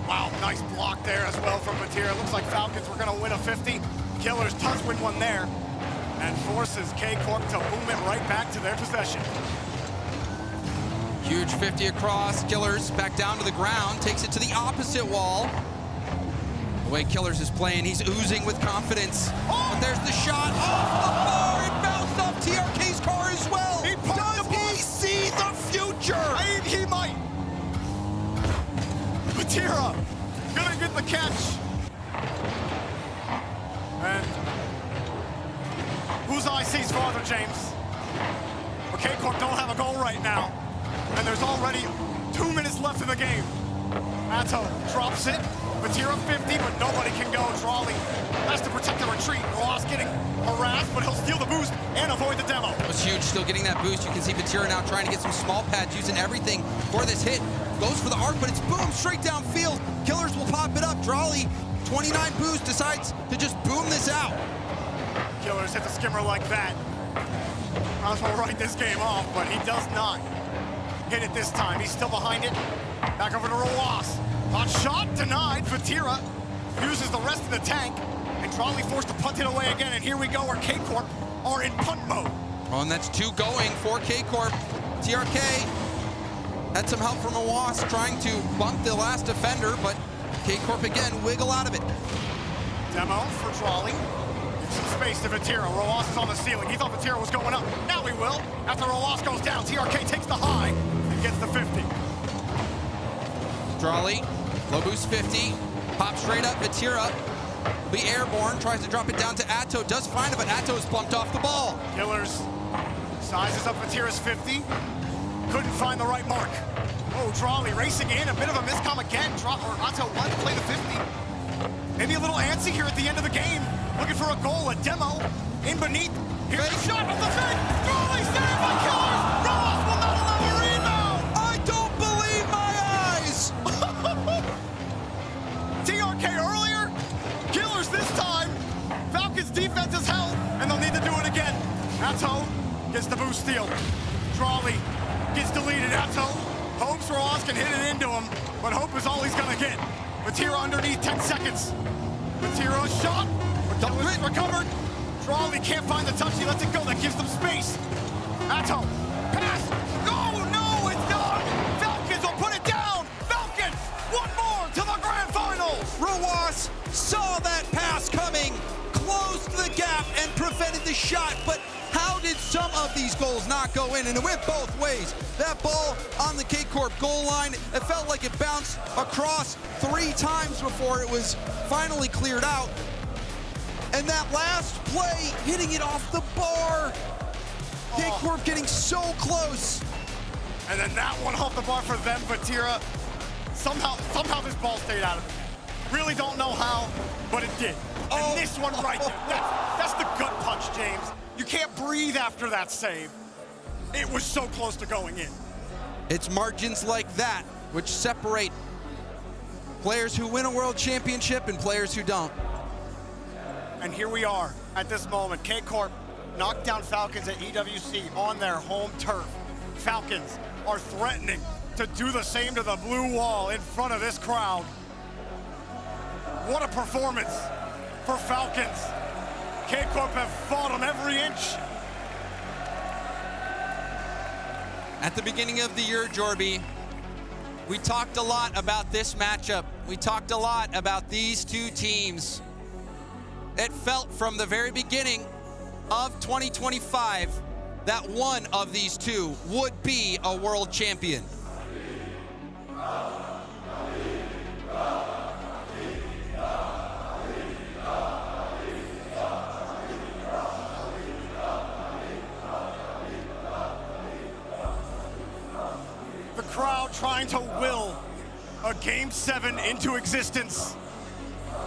Wow, nice block there as well from Vatira. Looks like Falcons were gonna win a 50. Killers does win one there. And forces K-Corp to boom it right back to their possession. Huge 50 across. Killers back down to the ground. Takes it to the opposite wall. The way Killers is playing, he's oozing with confidence. Oh! But there's the shot off the bar. It bounced off TRK's car as well. Does he see the future? He might. Vatira gonna get the catch. And whose eye sees farther, James? Well, K-Corp don't have a goal right now. And there's already 2 minutes left in the game. Atto drops it. Vatira 50, but nobody can go. Trolley has to protect the retreat. Ross getting harassed, but he'll steal the boost and avoid the demo. It was huge, still getting that boost. You can see Vatira now trying to get some small pads, using everything for this hit. Goes for the arc, but it's boom, straight downfield. Killers will pop it up. Trolley, 29 boost, decides to just boom this out. Killers hit the skimmer like that. Might as well write this game off, but he does not hit it this time. He's still behind it. Back over to Roas. Hot shot denied. Vatira uses the rest of the tank, and Trolley forced to punt it away again. And here we go, where K-Corp are in punt mode. Oh, and that's 2 going for K-Corp. TRK had some help from Roas trying to bump the last defender, but K-Corp again wiggle out of it. Demo for Trolley. Gives some space to Vatira. Roas is on the ceiling. He thought Vatira was going up. Now he will. After Roas goes down, TRK takes the high and gets the 50. Trolley, low boost 50, pops straight up. Vatira will be airborne, tries to drop it down to Atto, does find it, but Atto is bumped off the ball. Killers sizes up Vatira's 50, couldn't find the right mark. Oh, Trolley racing in, a bit of a miscom again. Atto wanted to play the 50. Maybe a little antsy here at the end of the game, looking for a goal, a demo, in beneath. Here's the shot of the fake. Trolley saved by Killers. Ross will not allow a rebound. I don't believe my eyes. TRK earlier, Killers this time. Falcons defense is held, and they'll need to do it again. Atto gets the boost steal. Trolley gets deleted. Atto hopes Ross can hit it into him, but hope is all he's gonna get. Vatira underneath, 10 seconds. Vatira shot, but Killers recovered. Trolley can't find the touch, he lets it go, that gives them space. Atto, pass, no, it's done! Falcons will put it down! Falcons, one more to the grand finals! Roas saw that pass coming, closed the gap, and prevented the shot, but how did some of these goals not go in? And it went both ways. That ball on the K-Corp goal line, it felt like it bounced across 3 times before it was finally cleared out. And that last play, hitting it off the bar. K-Corp getting so close. And then that one off the bar for them, Vatira. Somehow this ball stayed out of it. Really don't know how, but it did. And this one right there, that's the gut punch, James. You can't breathe after that save. It was so close to going in. It's margins like that which separate players who win a world championship and players who don't. And here we are at this moment. K-Corp knocked down Falcons at EWC on their home turf. Falcons are threatening to do the same to the blue wall in front of this crowd. What a performance for Falcons. K-Corp have fought them every inch. At the beginning of the year, Jorby, we talked a lot about this matchup. We talked a lot about these 2 teams. It felt from the very beginning of 2025 that one of these 2 would be a world champion. The crowd trying to will a Game 7 into existence.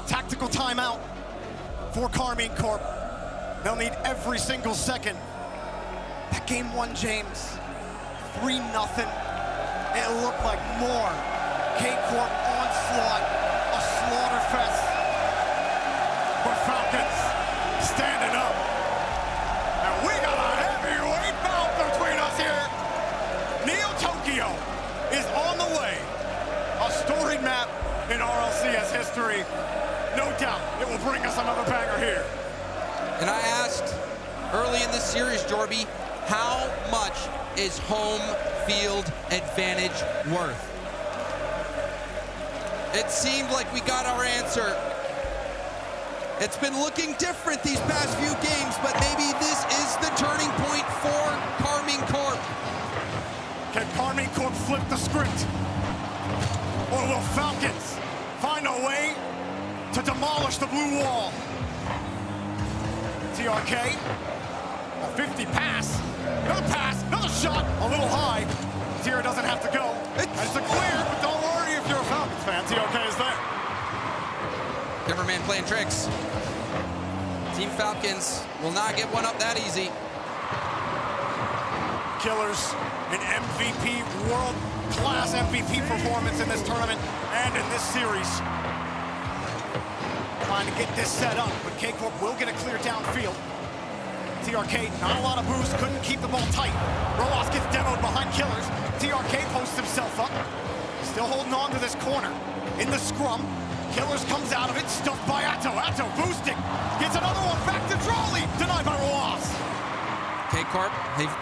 Tactical timeout for Karmine Corp. They'll need every single second. That game 1, James, 3-0. it looked like more K-Corp onslaught, a slaughter fest. But Falcons standing up. And we got a heavyweight bout between us here. Neo Tokyo is on the way. A storied map in RLCS history. No doubt it will bring us another banger here. And I asked early in the series, Jorby, how much is home field advantage worth? It seemed like we got our answer. It's been looking different these past few games, but maybe this is the turning point for Karmine Corp. Can Karmine Corp flip the script? Or will Falcons find a way to demolish the blue wall? TRK, a 50 pass, another shot, a little high. Tira doesn't have to go. It's a clear, but don't worry if you're a Falcons fan, TRK is there. Cameraman playing tricks. Team Falcons will not get one up that easy. Killers, an MVP, world-class MVP performance in this tournament and in this series. Trying to get this set up, but K-Corp will get a clear downfield. TRK, not a lot of boost, couldn't keep the ball tight. Roas gets demoed behind Killers. TRK posts himself up. Still holding on to this corner. In the scrum, Killers comes out of it, stuffed by Atto. Atto boosting, gets another one back to Drawley, denied by Roas. K-Corp,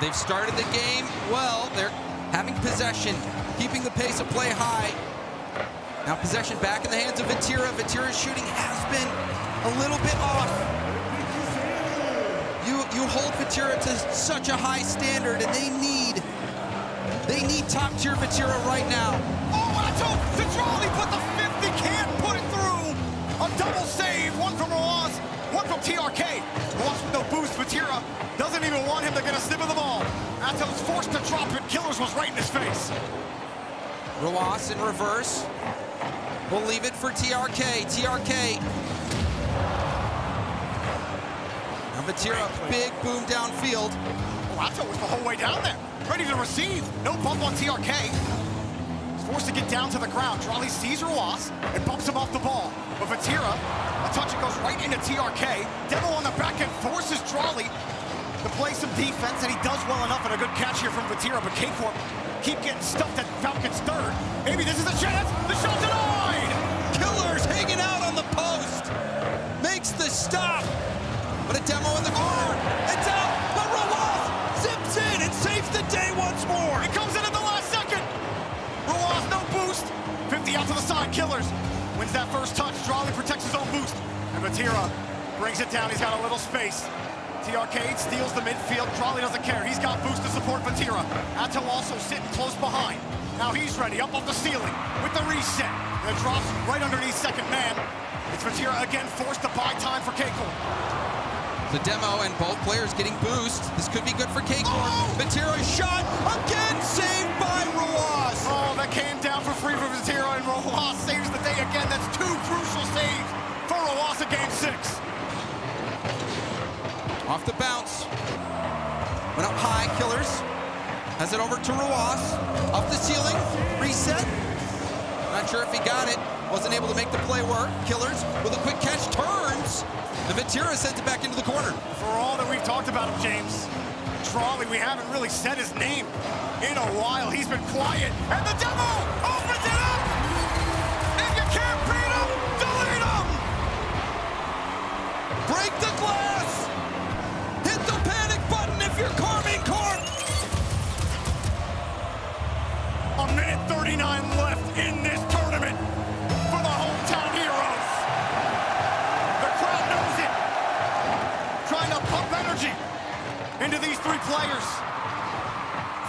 they've started the game well. They're having possession, keeping the pace of play high. Now possession back in the hands of Vatira. Vatira's shooting has been a little bit off. You hold Vatira to such a high standard, and they need top tier Vatira right now. Oh, Atto to Drawley, but the 50 can't put it through. A double save, one from Roas, one from TRK. Roas with no boost. Vatira doesn't even want him to get a snip of the ball. Atto's forced to drop it. Killers was right in his face. Roas in reverse. We'll leave it for TRK. TRK. Now Vatira, big boom downfield. Oh, Atto was the whole way down there. Ready to receive. No bump on TRK. He's forced to get down to the ground. Drawley sees Roas and bumps him off the ball. But Vatira, a touch that goes right into TRK. Demo on the back end forces Drawley to play some defense, and he does well enough, and a good catch here from Vatira, but K-Corp keep getting stuffed at Falcons third. Maybe this is a chance. The shot denied! Killers hanging out on the post. Makes the stop. But a demo in the corner. It's out, but Roas zips in and saves the day once more. It comes in at the last second. Roas, no boost. 50 out to the side. Killers wins that first touch. Drawley protects his own boost. And Vatira brings it down. He's got a little space. TRK steals the midfield. Drawley doesn't care. He's got boost to support Vatira. Atto also sitting close behind. Now he's ready, up off the ceiling with the reset. And it drops right underneath second man. It's Vatira again forced to buy time for K-Corp. The demo and both players getting boost. This could be good for K-Corp. Oh! Vatira's shot again saved by Roas. Oh, that came down for free for Vatira, and Roas saves the day again. That's two crucial saves for Roas in game 6. Off the bounce. Went up high, Killers. Has it over to Roas. Off the ceiling, reset. Not sure if he got it. Wasn't able to make the play work. Killers with a quick catch, turns. And Vatira sends it back into the corner. For all that we've talked about him, James, Drawley, we haven't really said his name in a while. He's been quiet. And the demo opens it up! If you can't beat him, delete him! Break the glass! Hit the panic button if you're Karmine Corp! A minute 39 left in this tournament for the hometown heroes. The crowd knows it. Trying to pump energy into these three players.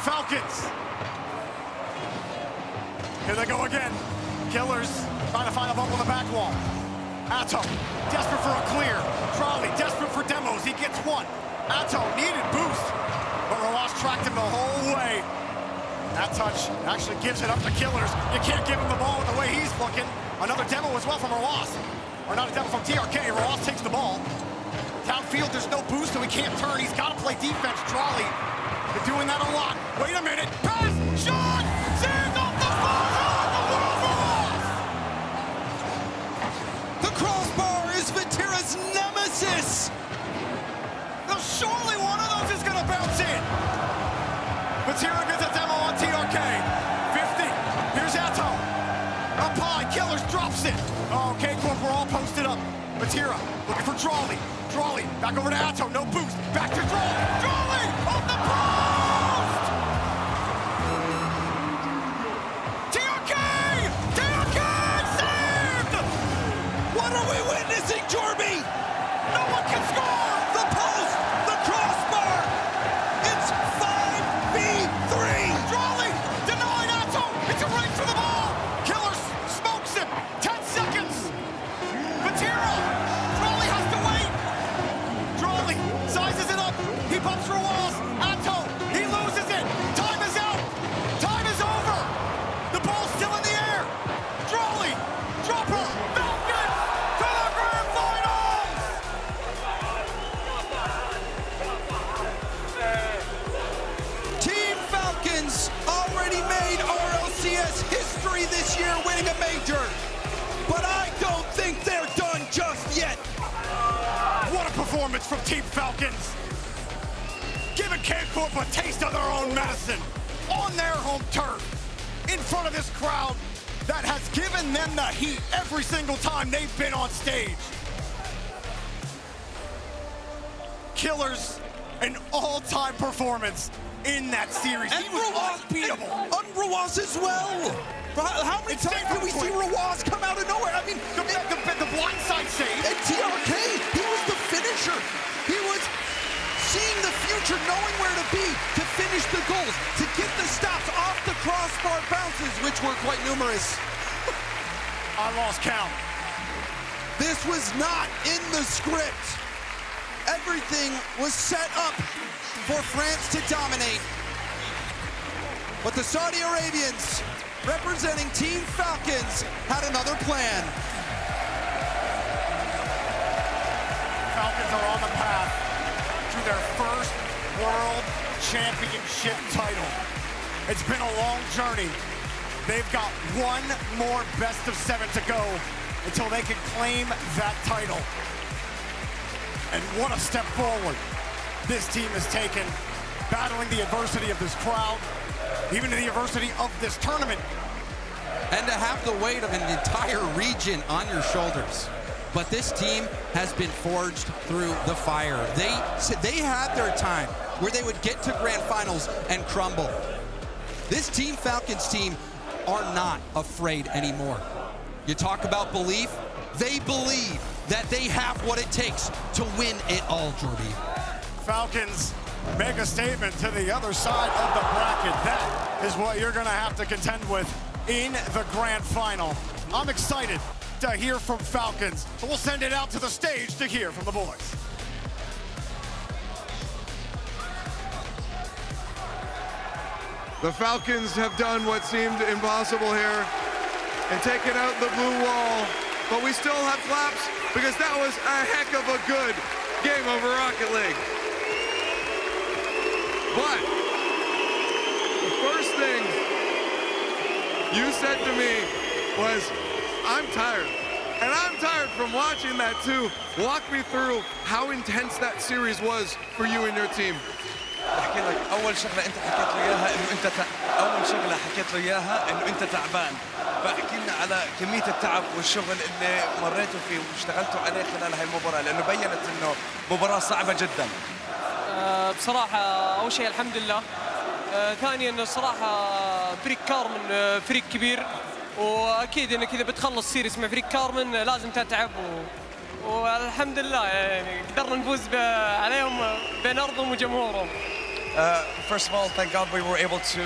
Falcons. Here they go again. Killers trying to find a bump on the back wall. Atto, desperate for a clear. Drawley, desperate for demos. He gets one. Atto needed boost, but Roas tracked him the whole way. That touch actually gives it up to Killers. You can't give him the ball with the way he's looking. Another demo as well from Roas. Or not a demo from TRK. Roas takes the ball. Downfield, there's no boost, so he can't turn. He's got to play defense. Drawley, they're doing that a lot. Wait a minute. Pass! Shot! Save Vatira gets a demo on TRK. 50. Here's Atto. Up high. Killers drops it. Oh, K-Corp, we're all posted up. Vatira looking for Drawley. Drawley back over to Atto. No boost. Back to Drawley. Drawley on the post. TRK! TRK saved! What are we witnessing, Jorby? No one can score! The post! The crossbar! It's 5v3! Drawley denied Atto! It's a race for the ball! Killers smokes him! 10 seconds! Vatira! Drawley has to wait! Drawley sizes it up! He bumps for walls! Atto! He loses it! Time is out! Time is over! The ball's still in the air! Drawley! Dropper! Falcons! To the grand finals! Team Falcons already made RLCS history this year, winning a major. But I don't think they're done just yet. What a performance from Team Falcons! Giving K-Corp a taste of their own medicine on their home turf, in front of this crowd that has given them the heat every single time they've been on stage. Killers, an all-time performance in that series. And He was unbeatable. Rawas as well. How many times did we see Rawas come out of nowhere? I mean, the blindside save. And TRK, he was the finisher. He was seeing the future, knowing where to be, to finish the goals, to get the stops off the crossbar bounces, which were quite numerous. I lost count. This was not in the script. Everything was set up for France to dominate. But the Saudi Arabians, representing Team Falcons, had another plan. Falcons are on the path to their first World Championship title. It's been a long journey. They've got one more best of 7 to go until they can claim that title. And what a step forward this team has taken, battling the adversity of this crowd, even the adversity of this tournament. And to have the weight of an entire region on your shoulders. But this team has been forged through the fire. They had their time where they would get to grand finals and crumble. This Team Falcons team are not afraid anymore. You talk about belief, they believe that they have what it takes to win it all, Jordy. Falcons make a statement to the other side of the bracket. That is what you're gonna have to contend with in the grand final. I'm excited to hear from Falcons, so we'll send it out to the stage to hear from the boys. The Falcons have done what seemed impossible here and taken out the blue wall, but we still have claps because that was a heck of a good game over Rocket League. But the first thing you said to me was, I'm tired. And I'm tired from watching that too. Walk me through how intense that series was for you and your team. احكي لك اول شغله انت حكيت له اياها انه انت اول شغله حكيت له اياها انه انت تعبان فاحكي لنا على كميه التعب والشغل اللي مريتوا فيه واشتغلتوا عليه خلال هاي المباراه لانه بينت انه مباراه صعبه جدا. بصراحه اول شيء الحمد لله ثانيا انه الصراحه فريق كارمن فريق كبير واكيد انك اذا بتخلص سيريس مع فريق كارمن لازم تتعب والحمد لله يعني قدرنا نفوز عليهم بين ارضهم وجمهورهم. First of all, thank God we were able to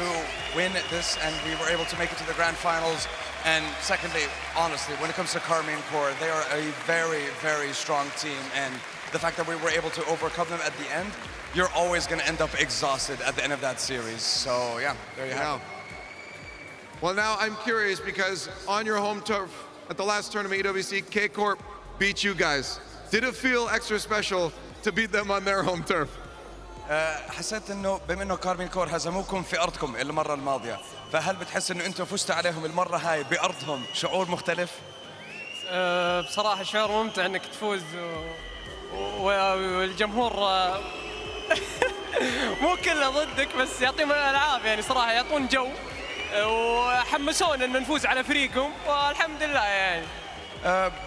win this and we were able to make it to the grand finals. And secondly, honestly, when it comes to Carmine Corps, they are a very, very strong team. And the fact that we were able to overcome them at the end, you're always going to end up exhausted at the end of that series. So yeah, there you have it. Well, now I'm curious because on your home turf at the last tournament, EWC, K-Corp beat you guys. Did it feel extra special to beat them on their home turf? حسيت انه بما انه كارمين كور هزموكم في ارضكم المره الماضيه فهل بتحس انه انتم فزتوا عليهم المره هاي بارضهم شعور مختلف؟ بصراحه شعور ممتع انك تفوز والجمهور مو كله ضدك بس يعطيهم الالعاب يعني صراحه يعطون جو وحمسونا ان نفوز على فريقهم والحمد لله يعني.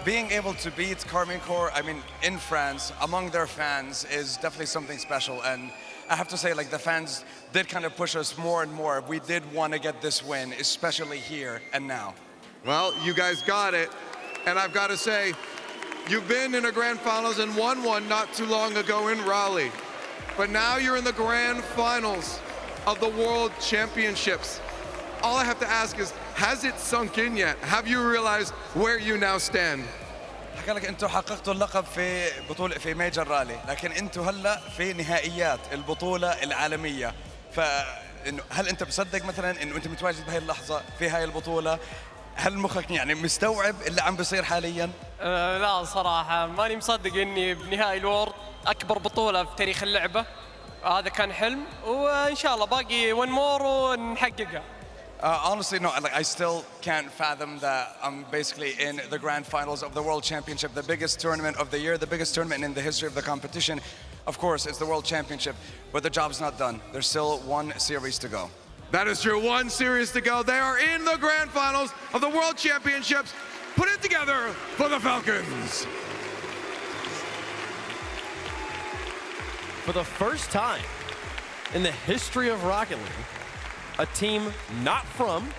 Being able to beat Karmine Corp, I mean, in France, among their fans, is definitely something special. And I have to say, like, the fans did kind of push us more and more. We did want to get this win, especially here and now. Well, you guys got it. And I've got to say, you've been in a grand finals and won one not too long ago in Raleigh. But now you're in the grand finals of the World Championships. All I have to ask is, has it sunk in yet? Have you realized where you now stand? حكى لك انتم حققتوا اللقب في بطولة في ميجر رالي، لكن انتم هلا في نهائيات البطولة العالمية. فإنه هل انت مصدق مثلا انه انت متواجد بهاي اللحظة في هاي البطولة؟ هل مخك يعني مستوعب اللي عم بيصير حاليا؟ لا صراحة ماني مصدق اني بنهائي الورد اكبر بطولة في تاريخ اللعبة. هذا كان حلم وان شاء الله باقي ون مور ونحققها. Honestly, no, like, I still can't fathom that I'm basically in the grand finals of the World Championship, the biggest tournament of the year, the biggest tournament in the history of the competition. Of course, it's the World Championship, but the job's not done. There's still one series to go. That is true, one series to go. They are in the grand finals of the World Championships. Put it together for the Falcons. For the first time in the history of Rocket League, a team not from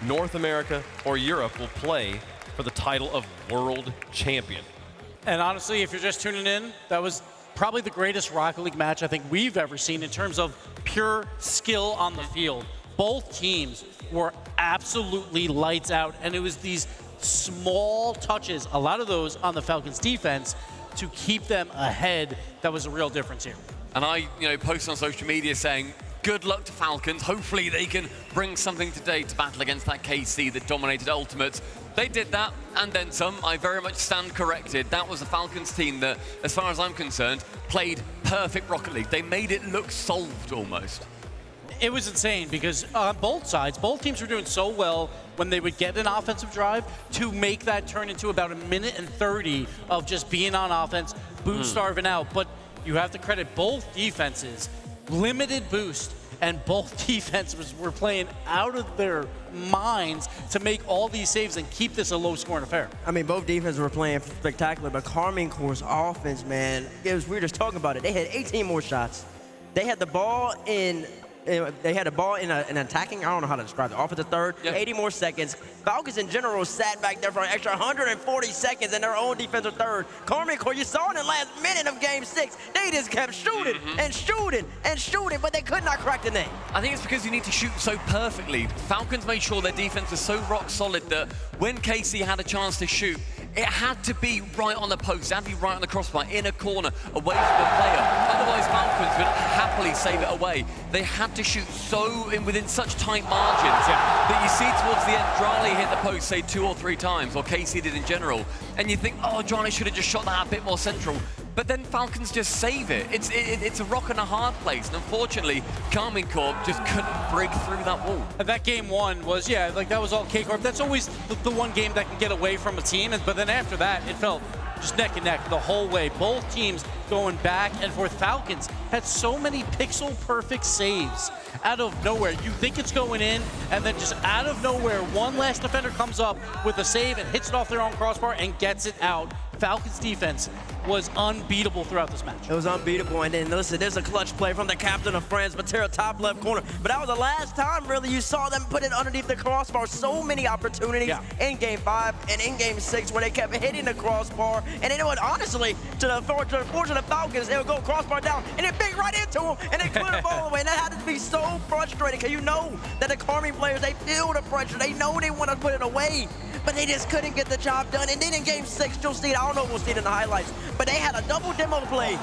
North America or Europe will play for the title of World Champion. And honestly, if you're just tuning in, that was probably the greatest Rocket League match I think we've ever seen in terms of pure skill on the field. Both teams were absolutely lights out, and it was these small touches, a lot of those on the Falcons defense, to keep them ahead. That was a real difference here. And I, posted on social media saying, good luck to Falcons. Hopefully they can bring something today to battle against that KC that dominated Ultimates. They did that, and then some. I very much stand corrected. That was the Falcons team that, as far as I'm concerned, played perfect Rocket League. They made it look solved almost. It was insane because on both sides, both teams were doing so well when they would get an offensive drive to make that turn into about 1 minute and 30 of just being on offense, boot starving out. But you have to credit both defenses. Limited boost, and both defenses were playing out of their minds to make all these saves and keep this a low-scoring affair. I mean, both defenses were playing spectacular, but Karmine Corp's offense, man, we were just talking about it. They had 18 more shots. They had the ball in an attacking, I don't know how to describe it, offensive third, 80 more seconds. Falcons in general sat back there for an extra 140 seconds in their own defensive third. Karmine Corp, you saw in the last minute of game 6, they just kept shooting and shooting and shooting, but they could not crack the net. I think it's because you need to shoot so perfectly. Falcons made sure their defense was so rock solid that when KC had a chance to shoot, it had to be right on the post, it had to be right on the crossbar, in a corner, away from the player. Otherwise, Falcons would happily save it away. They had to shoot within such tight margins that you see towards the end, Drali hit the post, say 2 or 3 times, or KC did in general, and you think, oh, Drali should have just shot that a bit more central. But then Falcons just save it. It's a rock and a hard place, and unfortunately, Karmine Corp just couldn't break through that wall. And that game 1 was, that was all K-Corp. That's always the one game that can get away from a team, but then after that, it felt just neck and neck the whole way. Both teams going back and forth. Falcons had so many pixel-perfect saves out of nowhere. You think it's going in, and then just out of nowhere, one last defender comes up with a save and hits it off their own crossbar and gets it out. Falcons defense was unbeatable throughout this match. It was unbeatable, and then listen, there's a clutch play from the captain of France, Matera, top left corner. But that was the last time, really, you saw them put it underneath the crossbar. So many opportunities in Game 5 and in Game 6 where they kept hitting the crossbar. And then it would, honestly, to the fortune of the Falcons, they would go crossbar down, and it big right into them, and they clear the ball away. And that had to be so frustrating, because you know that the Karmine players, they feel the pressure. They know they want to put it away, but they just couldn't get the job done. And then in Game 6, you'll see it. I don't know if we'll see it in the highlights, but they had a double demo play,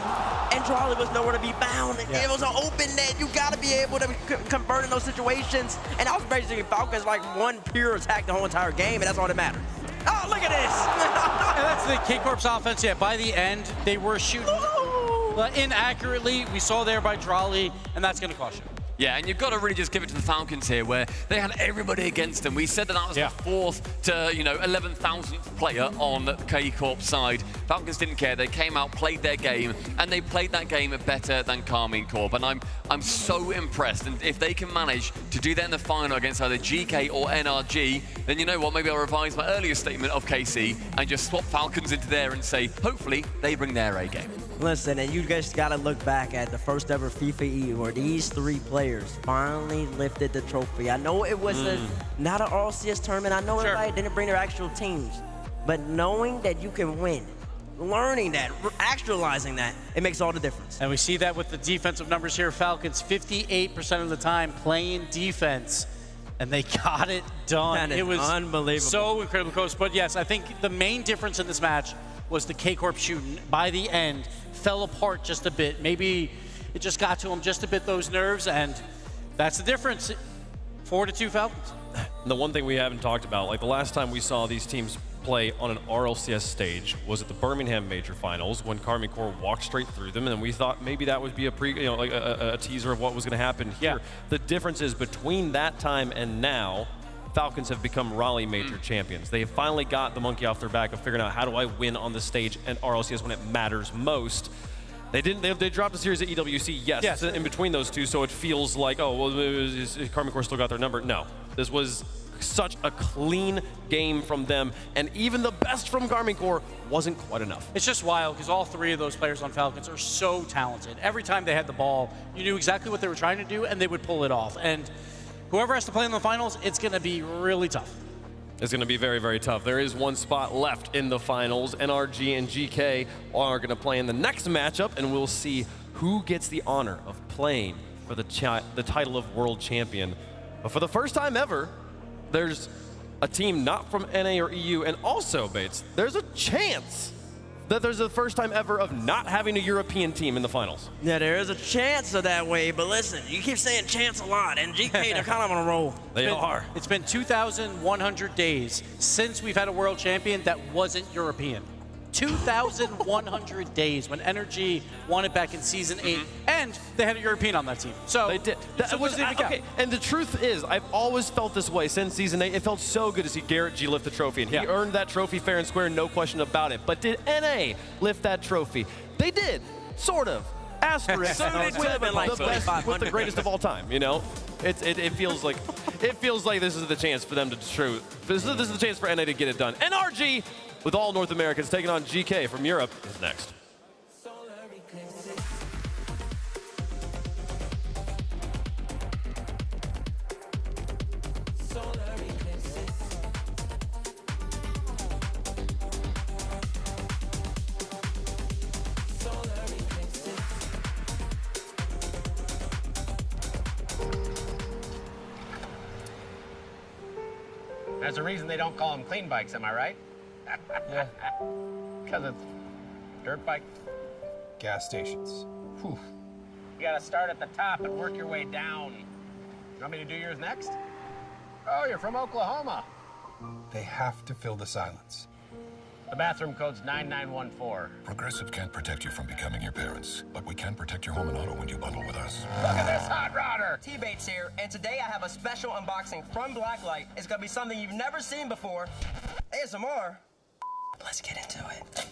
and Charlie was nowhere to be found. It was an open net. You got to be able to convert in those situations. And that was basically Falcons like one pure attack the whole entire game, and that's all that mattered. Oh, look at this. And that's the K-Corp's offense. By the end, they were shooting inaccurately. We saw there by Drali, and that's going to cost you. Yeah, and you've got to really just give it to the Falcons here, where they had everybody against them. We said that was the 4th to 11,000th player on the K-Corp side. Falcons didn't care. They came out, played their game, and they played that game better than Carmine Corp. And I'm so impressed. And if they can manage to do that in the final against either GK or NRG, then you know what? Maybe I'll revise my earlier statement of KC and just swap Falcons into there and say, hopefully, they bring their A game. Listen, and you guys got to look back at the first ever FIFA E where these 3 players finally lifted the trophy. I know it was not an RLCS tournament. I know everybody didn't bring their actual teams. But knowing that you can win, learning that, actualizing that, it makes all the difference. And we see that with the defensive numbers here. Falcons 58% of the time playing defense. And they got it done. It was unbelievable. So incredibly close. But yes, I think the main difference in this match was the K-Corp shooting. By the end, fell apart just a bit. Maybe it just got to him just a bit, those nerves, and that's the difference. 4-2 Falcons. The one thing we haven't talked about, like the last time we saw these teams play on an RLCS stage was at the Birmingham Major Finals when Carmine Corp walked straight through them, and we thought maybe that would be a a teaser of what was going to happen here. Yeah. The difference is between that time and now, Falcons have become Raleigh Major champions. They have finally got the monkey off their back of figuring out how do I win on the stage and RLCS when it matters most. They didn't. They dropped a series at EWC, yes, in between those two, so it feels like, oh, well, Carmine Corp still got their number. No, this was such a clean game from them, and even the best from Carmine Corp wasn't quite enough. It's just wild because all 3 of those players on Falcons are so talented. Every time they had the ball, you knew exactly what they were trying to do, and they would pull it off. And whoever has to play in the finals, it's going to be really tough. It's going to be very, very tough. There is one spot left in the finals. NRG and GK are going to play in the next matchup, and we'll see who gets the honor of playing for the title of world champion. But for the first time ever, there's a team not from NA or EU, and also, Bates, there's a chance that there's the first time ever of not having a European team in the finals. Yeah, there is a chance of that way, but listen, you keep saying chance a lot, and GK, they're kind of on a roll. They are. It's been 2,100 days since we've had a world champion that wasn't European. 2,100 days when Energy won it back in Season 8, and they had a European on that team. So they did. That wasn't even okay. And the truth is, I've always felt this way since Season 8. It felt so good to see Garrett G lift the trophy, and he earned that trophy fair and square, no question about it. But did NA lift that trophy? They did, sort of. Asterisk. So they could have been like the best, with the greatest of all time. You know, it feels like this is the chance for them to This is the chance for NA to get it done. NRG, with all North Americans taking on GK from Europe, is next. There's a reason they don't call them clean bikes, am I right? Yeah. Because it's dirt bike. Gas stations. Whew. You gotta start at the top and work your way down. You want me to do yours next? Oh, you're from Oklahoma. They have to fill the silence. The bathroom code's 9914. Progressive can't protect you from becoming your parents, but we can protect your home and auto when you bundle with us. Look at this hot rodder! T-Bates here, and today I have a special unboxing from Blacklight. It's gonna be something you've never seen before. ASMR. Let's get into it.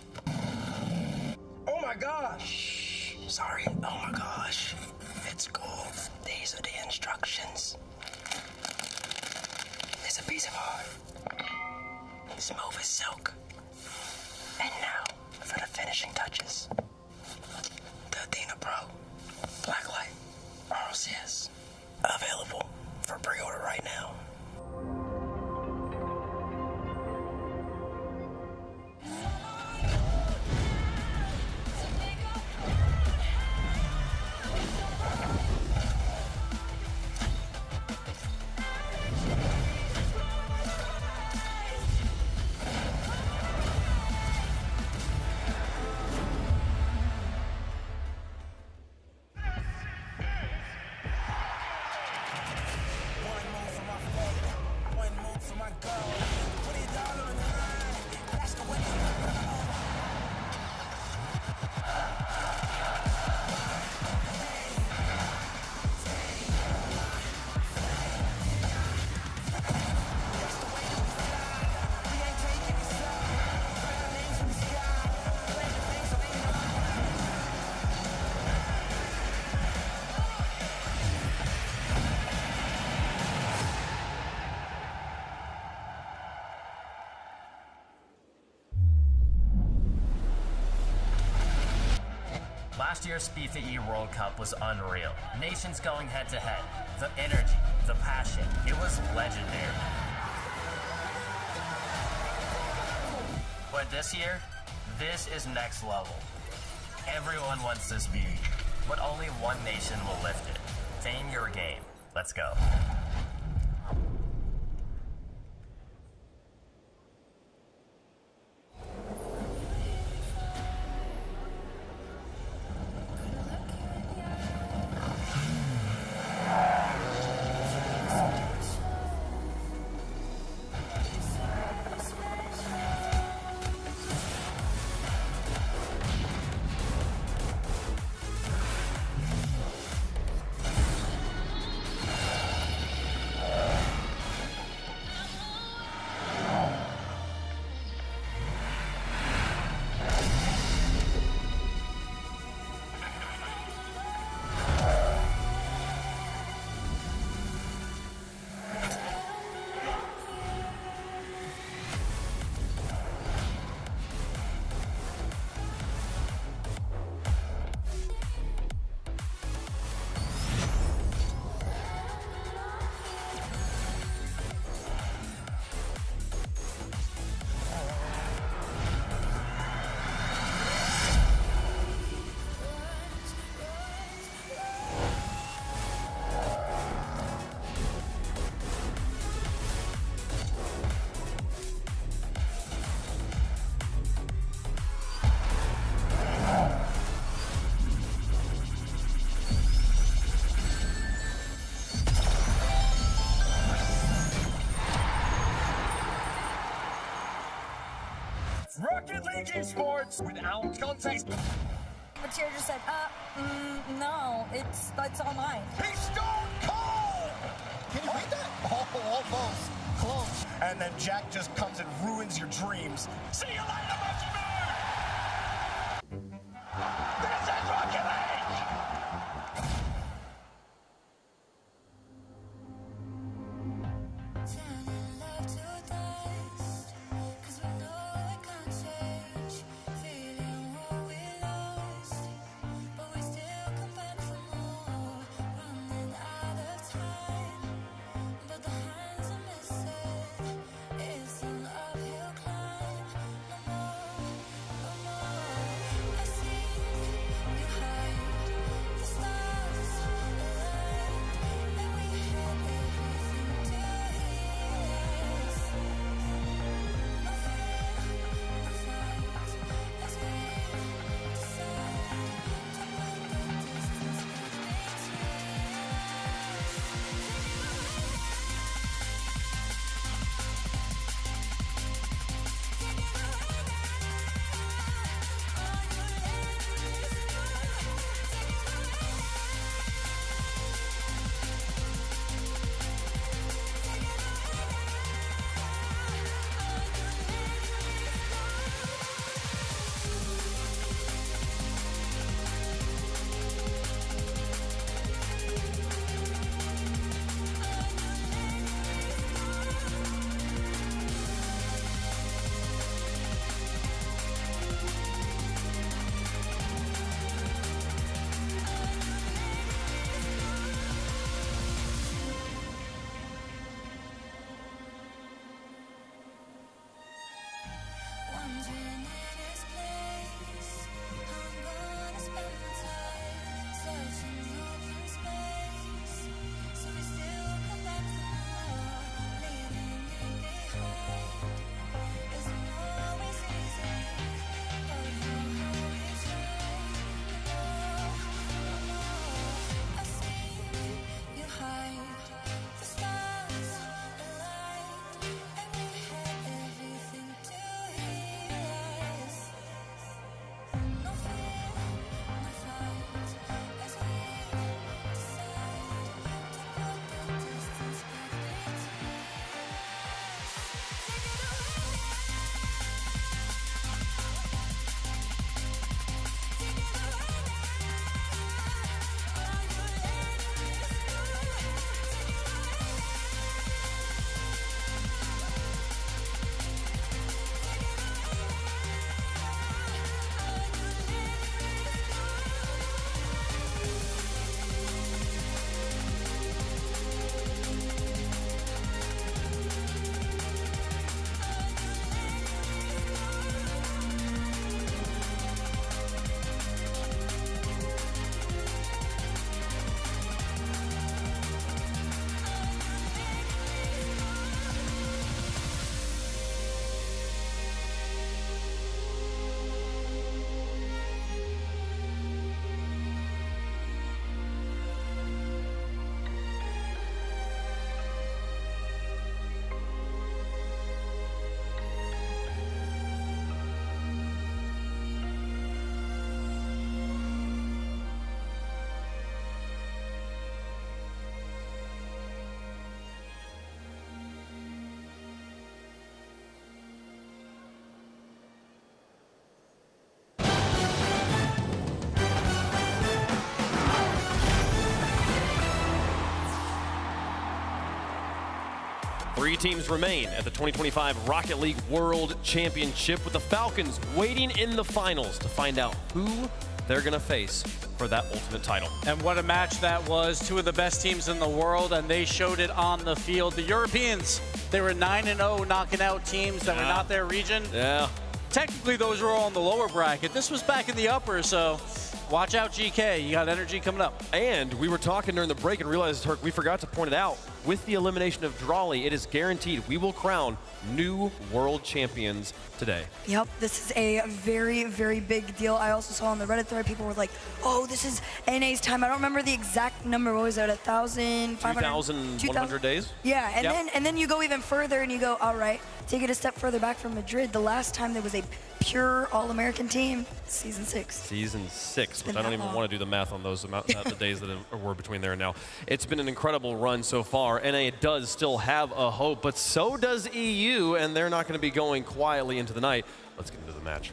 Oh my gosh! Sorry, oh my gosh. It's gold. These are the instructions. It's a piece of art. Smooth as silk. And now, for the finishing touches. The Athena Pro. Blacklight. RLCS. Available for pre-order right now. Last year's FIFA E World Cup was unreal. Nations going head to head. The energy, the passion, it was legendary. But this year, this is next level. Everyone wants this beauty, but only one nation will lift it. Fame your game. Let's go. Rocket League Esports without context. The chair just said, no, it's all mine. He's stone cold! Can you read that? Oh, almost. Close. And then Jack just comes and ruins your dreams. See you later, Monkey Man! This is Rocket League! 3 teams remain at the 2025 Rocket League World Championship, with the Falcons waiting in the finals to find out who they're going to face for that ultimate title. And what a match that was. 2 of the best teams in the world, and they showed it on the field. The Europeans, they were 9-0, knocking out teams that were not their region. Yeah. Technically, those were all in the lower bracket. This was back in the upper, so watch out, GK. You got energy coming up. And we were talking during the break and realized, Turk, we forgot to point it out. With the elimination of Drawley, it is guaranteed we will crown new world champions today. Yep, this is a very, very big deal. I also saw on the Reddit thread, people were like, oh, this is NA's time. I don't remember the exact number. What was it, 1,500? 2,100 days? Yeah, and then you go even further and you go, all right, take it a step further back from Madrid. The last time there was a pure All-American team, season 6. Season 6, which I don't even want to do the math on those the days that were between there and now. It's been an incredible run so far. NA does still have a hope, but so does EU, and they're not going to be going quietly into the night. Let's get into the match.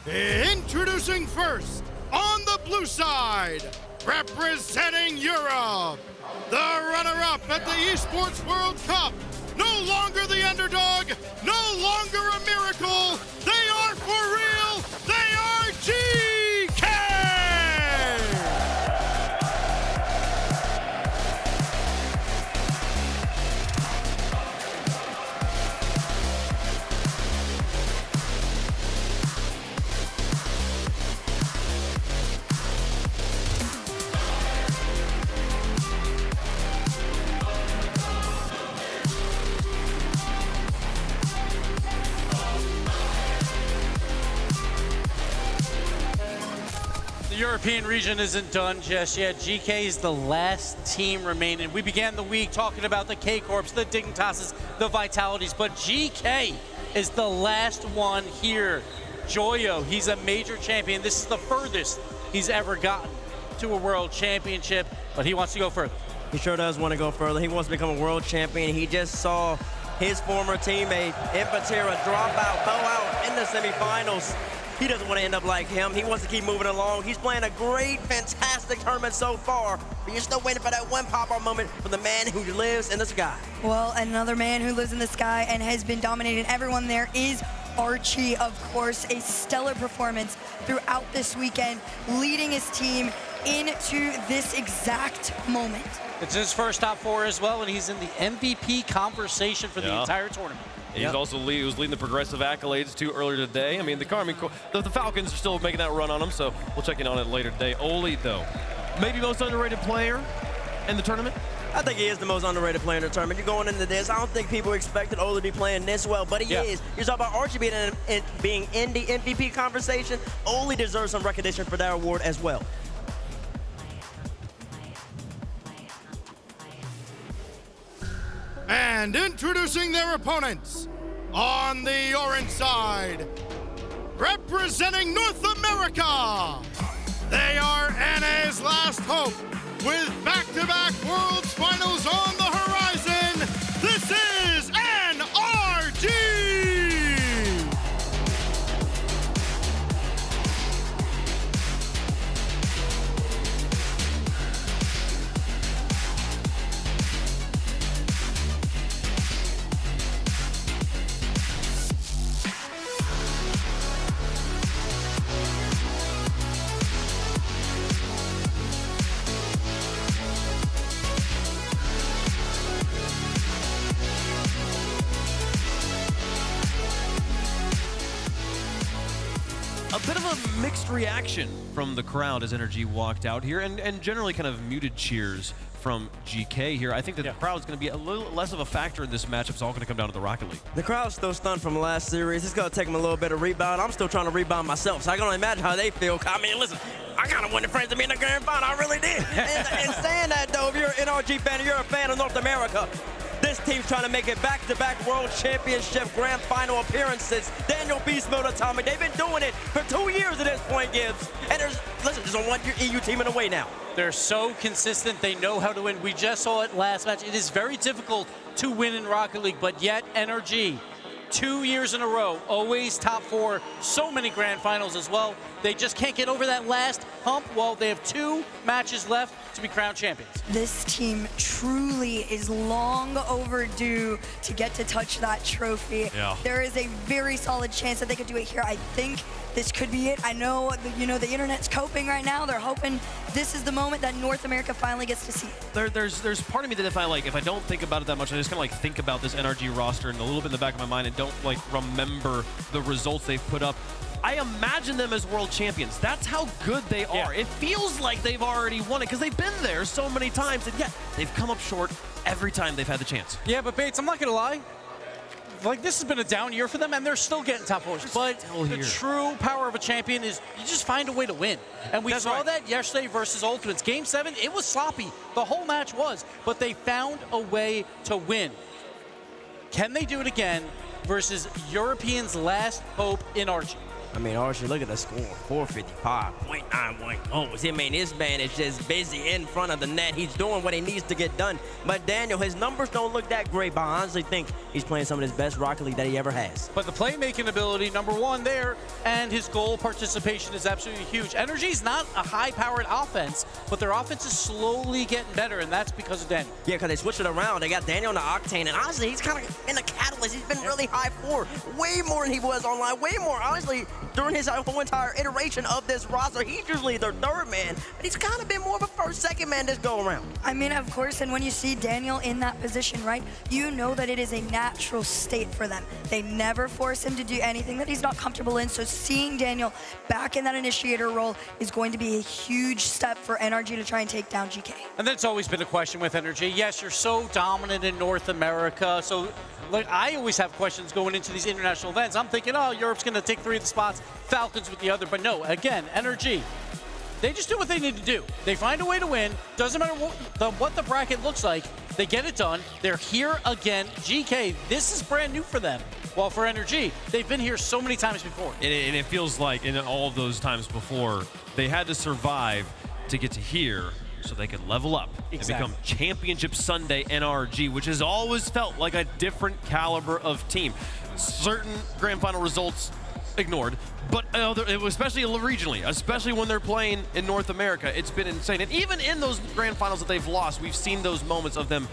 Introducing first, on the blue side, representing Europe, the runner-up at the Esports World Cup, no longer the underdog, no longer a miracle, they are for real, they are GK! The European region isn't done just yet. GK is the last team remaining. We began the week talking about the K-Corps, the Dignitas, the Vitalities, but GK is the last one here. Joyo, he's a major champion. This is the furthest he's ever gotten to a world championship, but he wants to go further. He sure does want to go further. He wants to become a world champion. He just saw his former teammate, Vatira, drop out, bow out in the semifinals. He doesn't want to end up like him. He wants to keep moving along. He's playing a great, fantastic tournament so far, but you're still waiting for that one pop-up moment from the man who lives in the sky. Well, another man who lives in the sky and has been dominating everyone there is Archie, of course. A stellar performance throughout this weekend, leading his team into this exact moment. It's his first top 4 as well, and he's in the MVP conversation for the entire tournament. He's also he was leading the progressive accolades too earlier today. I mean, the Falcons are still making that run on him, so we'll check in on it later today. Oli, though, maybe most underrated player in the tournament? I think he is the most underrated player in the tournament. You're going into this, I don't think people expected Oli to be playing this well, but he is. You're talking about Archie being in the MVP conversation. Oli deserves some recognition for that award as well. And introducing their opponents, on the orange side, representing North America, they are NA's last hope, with back-to-back Worlds Finals on the horizon. This is NRG! A bit of a mixed reaction from the crowd as NRG walked out here, and generally kind of muted cheers from GK here. I think that the crowd's going to be a little less of a factor in this matchup. It's all going to come down to the Rocket League. The crowd's still stunned from last series. It's going to take them a little bit of rebound. I'm still trying to rebound myself, so I can only imagine how they feel. I mean, listen, I kind of wanted friends to be in the grand final. I really did. and saying that, though, if you're an NRG fan and you're a fan of North America, this team's trying to make it back-to-back World Championship Grand Final appearances. Daniel Beast Mode Atomic, they've been doing it for 2 years at this point, Gibbs. And there's a one EU team in the way now. They're so consistent. They know how to win. We just saw it last match. It is very difficult to win in Rocket League, but yet NRG, 2 years in a row, always top 4, so many grand finals as well. They just can't get over that last hump. Well, they have 2 matches left. to be crowned champions. This team truly is long overdue to get to touch that trophy. Yeah. There is a very solid chance that they could do it here. I think this could be it. I know, the internet's coping right now. They're hoping this is the moment that North America finally gets to see it. There's part of me that if I don't think about it that much, I just kind of like think about this NRG roster and a little bit in the back of my mind and don't like remember the results they've put up. I imagine them as world champions. That's how good they are. Yeah. It feels like they've already won it because they've been there so many times, and yet they've come up short every time they've had the chance. Yeah, but Bates, I'm not gonna lie. Like, this has been a down year for them, and they're still getting top fours. But the true power of a champion is you just find a way to win. And we saw that yesterday versus Ultimates. Game 7, it was sloppy. The whole match was. But they found a way to win. Can they do it again versus Europeans' last hope in Archie? I mean, Archie, look at the score, 455.91 goals. I mean, this man is just busy in front of the net. He's doing what he needs to get done. But Daniel, his numbers don't look that great, but I honestly think he's playing some of his best Rocket League that he ever has. But the playmaking ability, #1 there, and his goal participation is absolutely huge. Energy's not a high-powered offense, but their offense is slowly getting better, and that's because of Daniel. Yeah, because they switched it around. They got Daniel in the Octane, and honestly, he's kind of in the catalyst. He's been really high forward, way more than he was online, way more, honestly. During his whole entire iteration of this roster, he's usually their third man, but he's kind of been more of a first, second man this go around. I mean, of course, and when you see Daniel in that position, right, you know that it is a natural state for them. They never force him to do anything that he's not comfortable in, so seeing Daniel back in that initiator role is going to be a huge step for NRG to try and take down GK. And that's always been a question with Energy. Yes, you're so dominant in North America, so like I always have questions going into these international events. I'm thinking, oh, Europe's going to take 3 of the spots, Falcons with the other. But no, again, NRG, they just do what they need to do. They find a way to win. Doesn't matter what the bracket looks like. They get it done. They're here again. GK, this is brand new for them. Well, for NRG, they've been here so many times before. And it feels like in all of those times before, they had to survive to get to here so they could level up and become Championship Sunday NRG, which has always felt like a different caliber of team. Certain grand final results ignored, but especially regionally, especially when they're playing in North America, it's been insane. And even in those grand finals that they've lost, we've seen those moments of them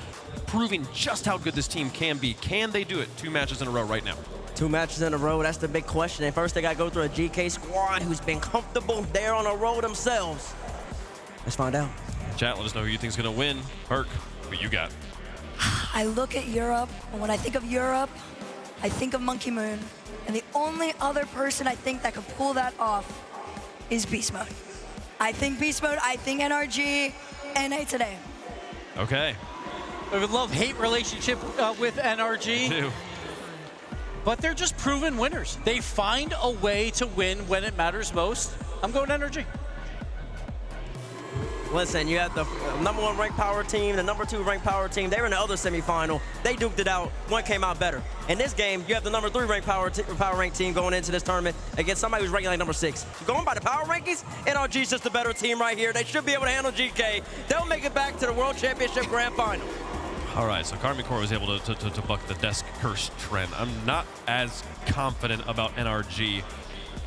proving just how good this team can be. Can they do it 2 matches in a row right now? 2 matches in a row, that's the big question. And first they got to go through a GK squad who's been comfortable there on the road themselves. Let's find out. Chat, let us know who you think is going to win. Herc, who you got? I look at Europe, and when I think of Europe, I think of Monkey Moon. And the only other person I think that could pull that off is Beast Mode. I think Beast Mode, I think NRG, NA today. Okay. I would love-hate relationship with NRG. Too. But they're just proven winners. They find a way to win when it matters most. I'm going NRG. Listen, you have the #1 ranked power team, the #2 ranked power team. They were in the other semifinal. They duked it out. One came out better. In this game, you have the #3 ranked power ranked team going into this tournament against somebody who's ranking like #6. Going by the power rankings, NRG's just a better team right here. They should be able to handle GK. They'll make it back to the World Championship Grand Final. All right, so Karmine Corp was able to buck the desk curse trend. I'm not as confident about NRG,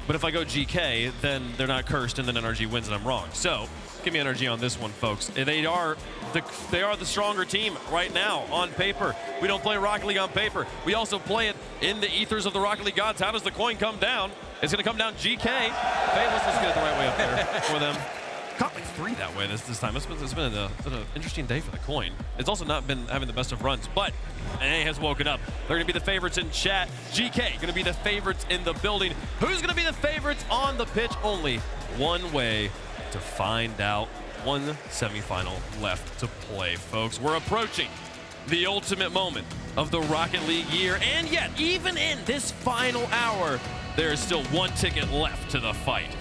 but if I go GK, then they're not cursed, and then NRG wins, and I'm wrong. So give me NRG on this one, folks. They are the stronger team right now on paper. We don't play Rocket League on paper. We also play it in the ethers of the Rocket League gods. How does the coin come down? It's going to come down GK. Faithless, let's get it the right way up there for them. Caught like 3 that way this time. It's been an interesting day for the coin. It's also not been having the best of runs, but NA has woken up. They're going to be the favorites in chat. GK going to be the favorites in the building. Who's going to be the favorites on the pitch? Only one way to find out. 1 semifinal left to play, folks. We're approaching the ultimate moment of the Rocket League year, and yet, even in this final hour, there is still 1 ticket left to the fight.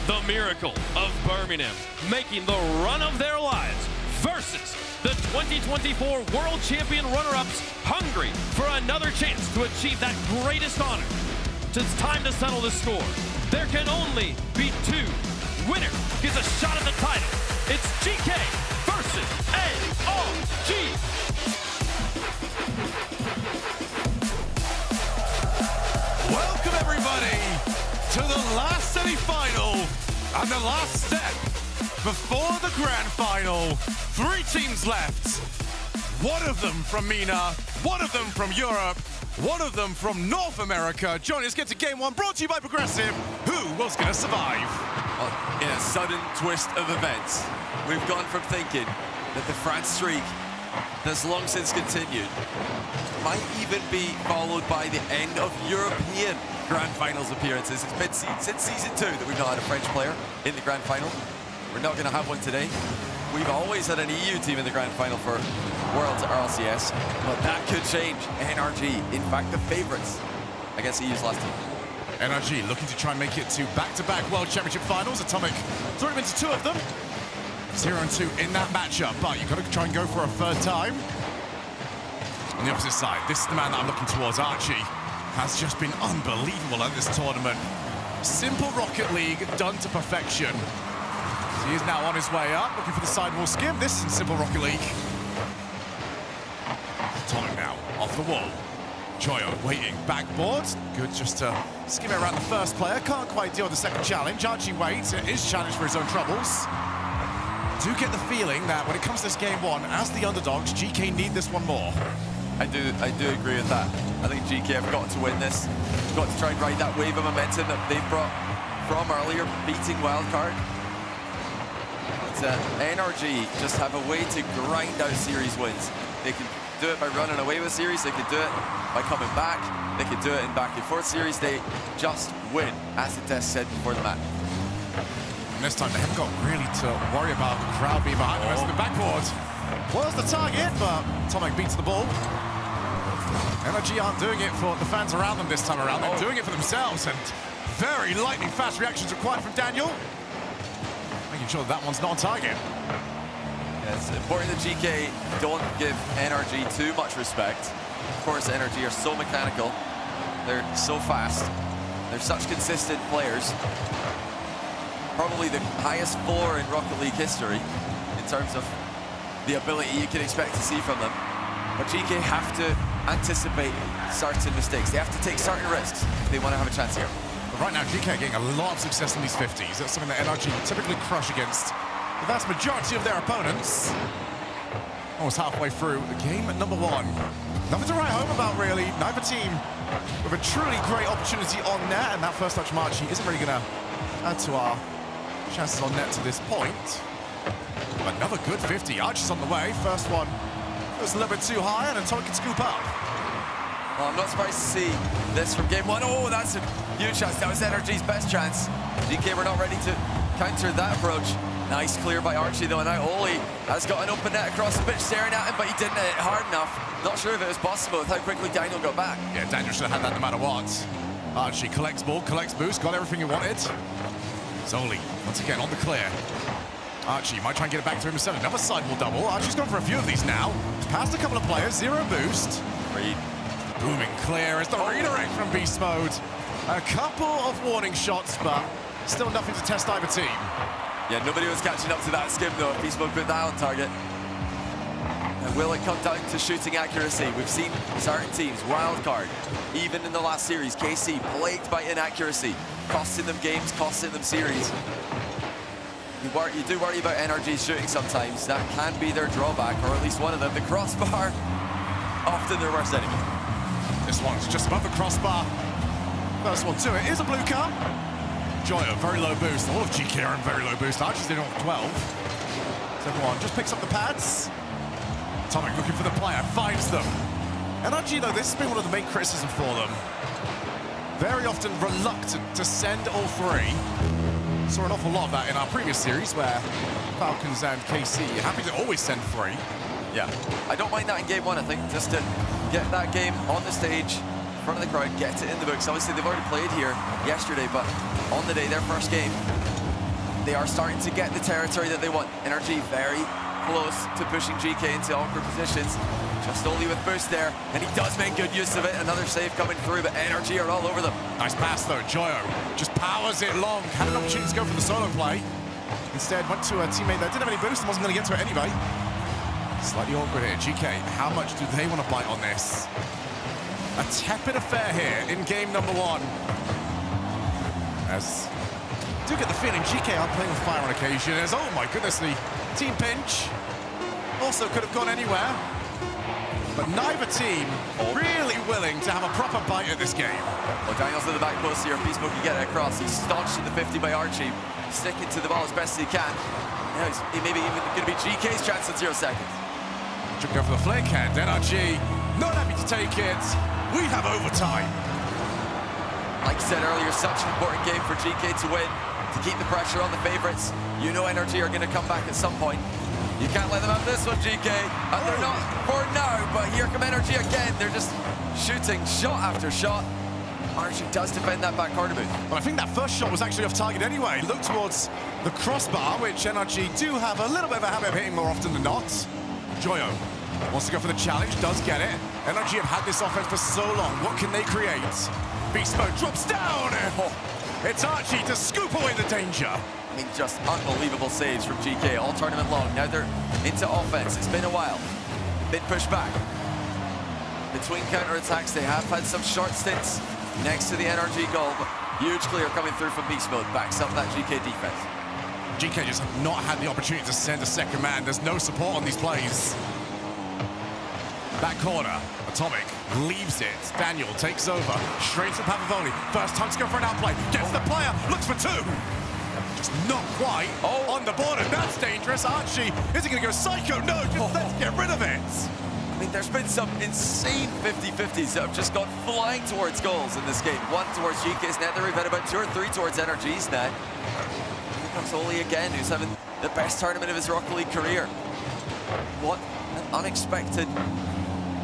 The Miracle of Birmingham making the run of their lives versus the 2024 World Champion runner-ups, hungry for another chance to achieve that greatest honor. It's time to settle the score. There can only be 2. Winner gets a shot at the title. It's GK versus NRG. Welcome everybody to the last semi-final and the last step before the grand final. 3 teams left. One of them from MENA, one of them from Europe, one of them from North America. Johnny, let's get to game 1, brought to you by Progressive. Who was going to survive? Well, in a sudden twist of events, we've gone from thinking that the France streak that's long since continued might even be followed by the end of European Grand Finals appearances. It's been since season 2 that we've not had a French player in the Grand Final. We're not going to have one today. We've always had an EU team in the Grand Final for Worlds at RLCS, but that could change. NRG, in fact, the favourites against EU's last team. NRG looking to try and make it to back-to-back World Championship finals. Atomic threw him into 2 of them. 0-2 in that matchup, but you've got to try and go for a 3rd time. On the opposite side, this is the man that I'm looking towards. Archie has just been unbelievable at this tournament. Simple Rocket League done to perfection. So he is now on his way up, looking for the sidewall skim. This is Simple Rocket League. Atomic now, off the wall. Joyo waiting, backboard. Good just to skim it around the first player. Can't quite deal with the second challenge. Archie waits, it is challenged for his own troubles. Do get the feeling that when it comes to this game 1, as the underdogs, GK need this one more. I do agree with that. I think GK have got to win this. Got to try and ride that wave of momentum that they brought from earlier, beating Wildcard. But NRG just have a way to grind out series wins. They can do it by running away with series, they could do it by coming back, they could do it in back and forth series. They just win, as the test said before the match. And this time they haven't got really to worry about the crowd being behind the rest of the backboard. Was the target, but Atomic beats the ball. NRG aren't doing it for the fans around them this time around. They're doing it for themselves, and very lightning fast reactions required from Daniel. Making sure that one's not on target. Yeah, it's important that GK don't give NRG too much respect. Of course, NRG are so mechanical. They're so fast. They're such consistent players. Probably the highest floor in Rocket League history in terms of the ability you can expect to see from them. But GK have to anticipate certain mistakes. They have to take certain risks if they want to have a chance here. But right now, GK are getting a lot of success in these 50s. That's something that NRG typically crush against the vast majority of their opponents. Almost halfway through game number 1. Nothing to write home about, really. Neither team with a truly great opportunity on net, and that first touch march isn't really going to add to our chances on net to this point. Another good 50. Archie's on the way. First one was a little bit too high, and Atomic can scoop up. Well, I'm not surprised to see this from game 1. Oh, that's a huge chance. That was NRG's best chance. GK were not ready to counter that approach. Nice clear by Archie, though, and now Oli has got an open net across the pitch staring at him, but he didn't hit it hard enough. Not sure if it was possible with how quickly Daniel got back. Yeah, Daniel should have had that no matter what. Archie collects ball, collects boost, got everything he wanted. Zoli, once again, on the clear. Archie might try and get it back to him instead. Another sidewall double. Archie's gone for a few of these now. He's passed a couple of players, 0 boost. Reed. Booming clear as the redirect from beast mode. A couple of warning shots, but still nothing to test either team. Yeah, nobody was catching up to that skim, though, if Beast Mode put that on target. And will it come down to shooting accuracy? We've seen certain teams, Wildcard, even in the last series, KC, plagued by inaccuracy, costing them games, costing them series. You do worry about NRG's shooting sometimes. That can be their drawback, or at least one of them. The crossbar, often their worst enemy. This one's just above the crossbar. First one to it is a blue card. Joyo, very low boost. All of GK are in very low boost. Archie's doing off 12. So everyone just picks up the pads. Atomic looking for the player, finds them. NRG, though, this has been one of the main criticisms for them. Very often reluctant to send all 3. Saw an awful lot of that in our previous series where Falcons and KC happy to always send 3. Yeah, I don't mind that in game 1, I think, just to get that game on the stage, in front of the crowd, get it in the books. Obviously, they've already played here yesterday, but on the day, their first game, they are starting to get the territory that they want. NRG very close to pushing GK into awkward positions. Just only with boost there, and he does make good use of it. Another save coming through, but NRG are all over them. Nice pass, though. Joyo just powers it long. Had an opportunity to go for the solo play. Instead, went to a teammate that didn't have any boost and wasn't going to get to it anyway. Slightly awkward here. GK, how much do they want to bite on this? A tepid affair here in game number 1. As do get the feeling GK are playing with fire on occasion. As, oh my goodness, the team pinch also could have gone anywhere. But neither team really willing to have a proper bite at this game. Well, Daniel's in the back post here. Beastmo can get it across. He's staunched in the 50 by Archie, sticking to the ball as best as he can. Now he maybe even going to be GK's chance in 0 seconds. Should go for the flick, and NRG not happy to take it. We have overtime. Like I said earlier, such an important game for GK to win, to keep the pressure on the favourites. You know NRG are going to come back at some point. You can't let them have this one, GK. And they're not for now, but here come NRG again. They're just shooting shot after shot. Archie does defend that back corner booth. But I think that first shot was actually off target anyway. Look towards the crossbar, which NRG do have a little bit of a habit of hitting more often than not. Joyo wants to go for the challenge, does get it. NRG have had this offense for so long. What can they create? Beast Mode drops down. It's Archie to scoop away the danger. I mean, just unbelievable saves from GK all tournament long. Now they're into offense. It's been a while. Been pushed back. Between counter-attacks, they have had some short stints next to the NRG goal, but huge clear coming through from Beast Mode. Backs up that GK defense. GK just have not had the opportunity to send a second man. There's no support on these plays. Back corner, Atomic leaves it. Daniel takes over, straight to Papavoni. First time to go for an outplay. Gets the player, looks for two. Just not quite on the border. That's dangerous. Archie, is he going to go psycho? No, just let's get rid of it. I mean, there's been some insane 50-50s that have just gone flying towards goals in this game. One towards GK's net, there we've had about 2 or 3 towards NRG's net. Here comes Oli again, who's having the best tournament of his Rocket League career. What an unexpected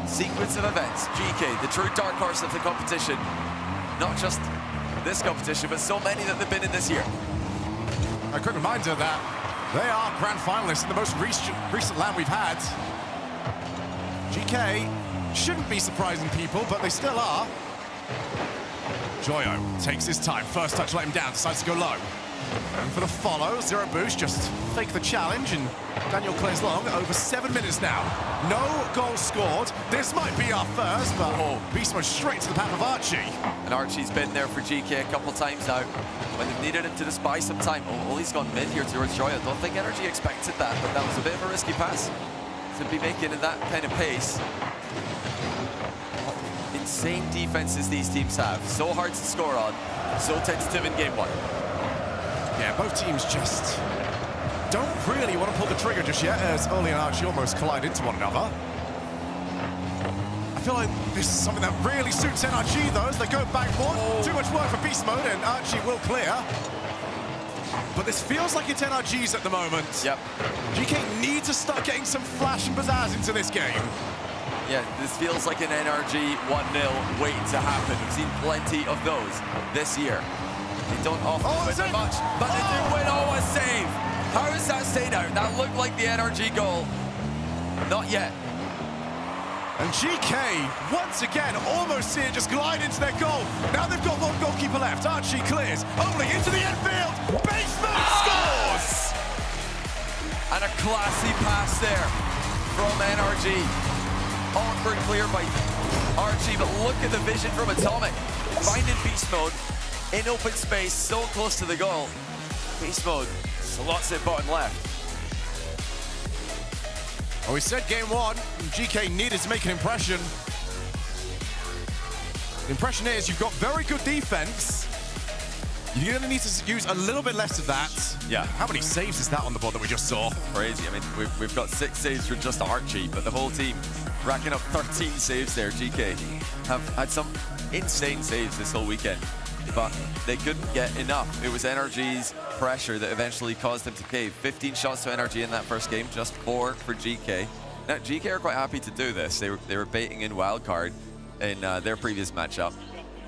sequence of events. GK, the true dark horse of the competition. Not just this competition, but so many that they've been in this year. A quick reminder that they are grand finalists in the most recent LAN we've had. GK shouldn't be surprising people, but they still are. Joyo takes his time. First touch let him down, decides to go low. And for the follow, 0 boost, just fake the challenge, and Daniel clears long. Over 7 minutes now. No goals scored. This might be our first, but Beast Mode straight to the path of Archie. And Archie's been there for GK a couple times now when they've needed him to just buy some time. Oli's gone mid here towards Joyo. I don't think NRG expected that, but that was a bit of a risky pass to be making at that kind of pace. Insane defenses these teams have. So hard to score on. So tentative in game 1. Yeah, both teams just don't really want to pull the trigger just yet, as Oli and Archie almost collide into one another. I feel like this is something that really suits NRG, though, as they go back more. Too much work for Beast Mode, and Archie will clear. But this feels like it's NRG's at the moment. Yep. GK need to start getting some flash and pizzazz into this game. Yeah, this feels like an NRG 1-0 waiting to happen. We've seen plenty of those this year. They don't often win that much, but they do win. Oh, a save! How is that stayed out? That looked like the NRG goal. Not yet. And GK, once again, almost see it just glide into their goal. Now they've got one goalkeeper left. Archie clears. Only into the infield. Basement scores! And a classy pass there from NRG. Awkward clear by Archie, but look at the vision from Atomic. Finding Beast Mode in open space, so close to the goal. Beast Mode slots it bottom left. Well, we said game 1, GK needed to make an impression. The impression is you've got very good defense. You're going to need to use a little bit less of that. Yeah. How many saves is that on the board that we just saw? Crazy. I mean, we've got 6 saves for just Archie, but the whole team racking up 13 saves there. GK have had some insane saves this whole weekend, but they couldn't get enough. It was NRG's pressure that eventually caused them to cave. 15 shots to NRG in that first game, just 4 for GK. Now, GK are quite happy to do this. They were baiting in wildcard in their previous matchup.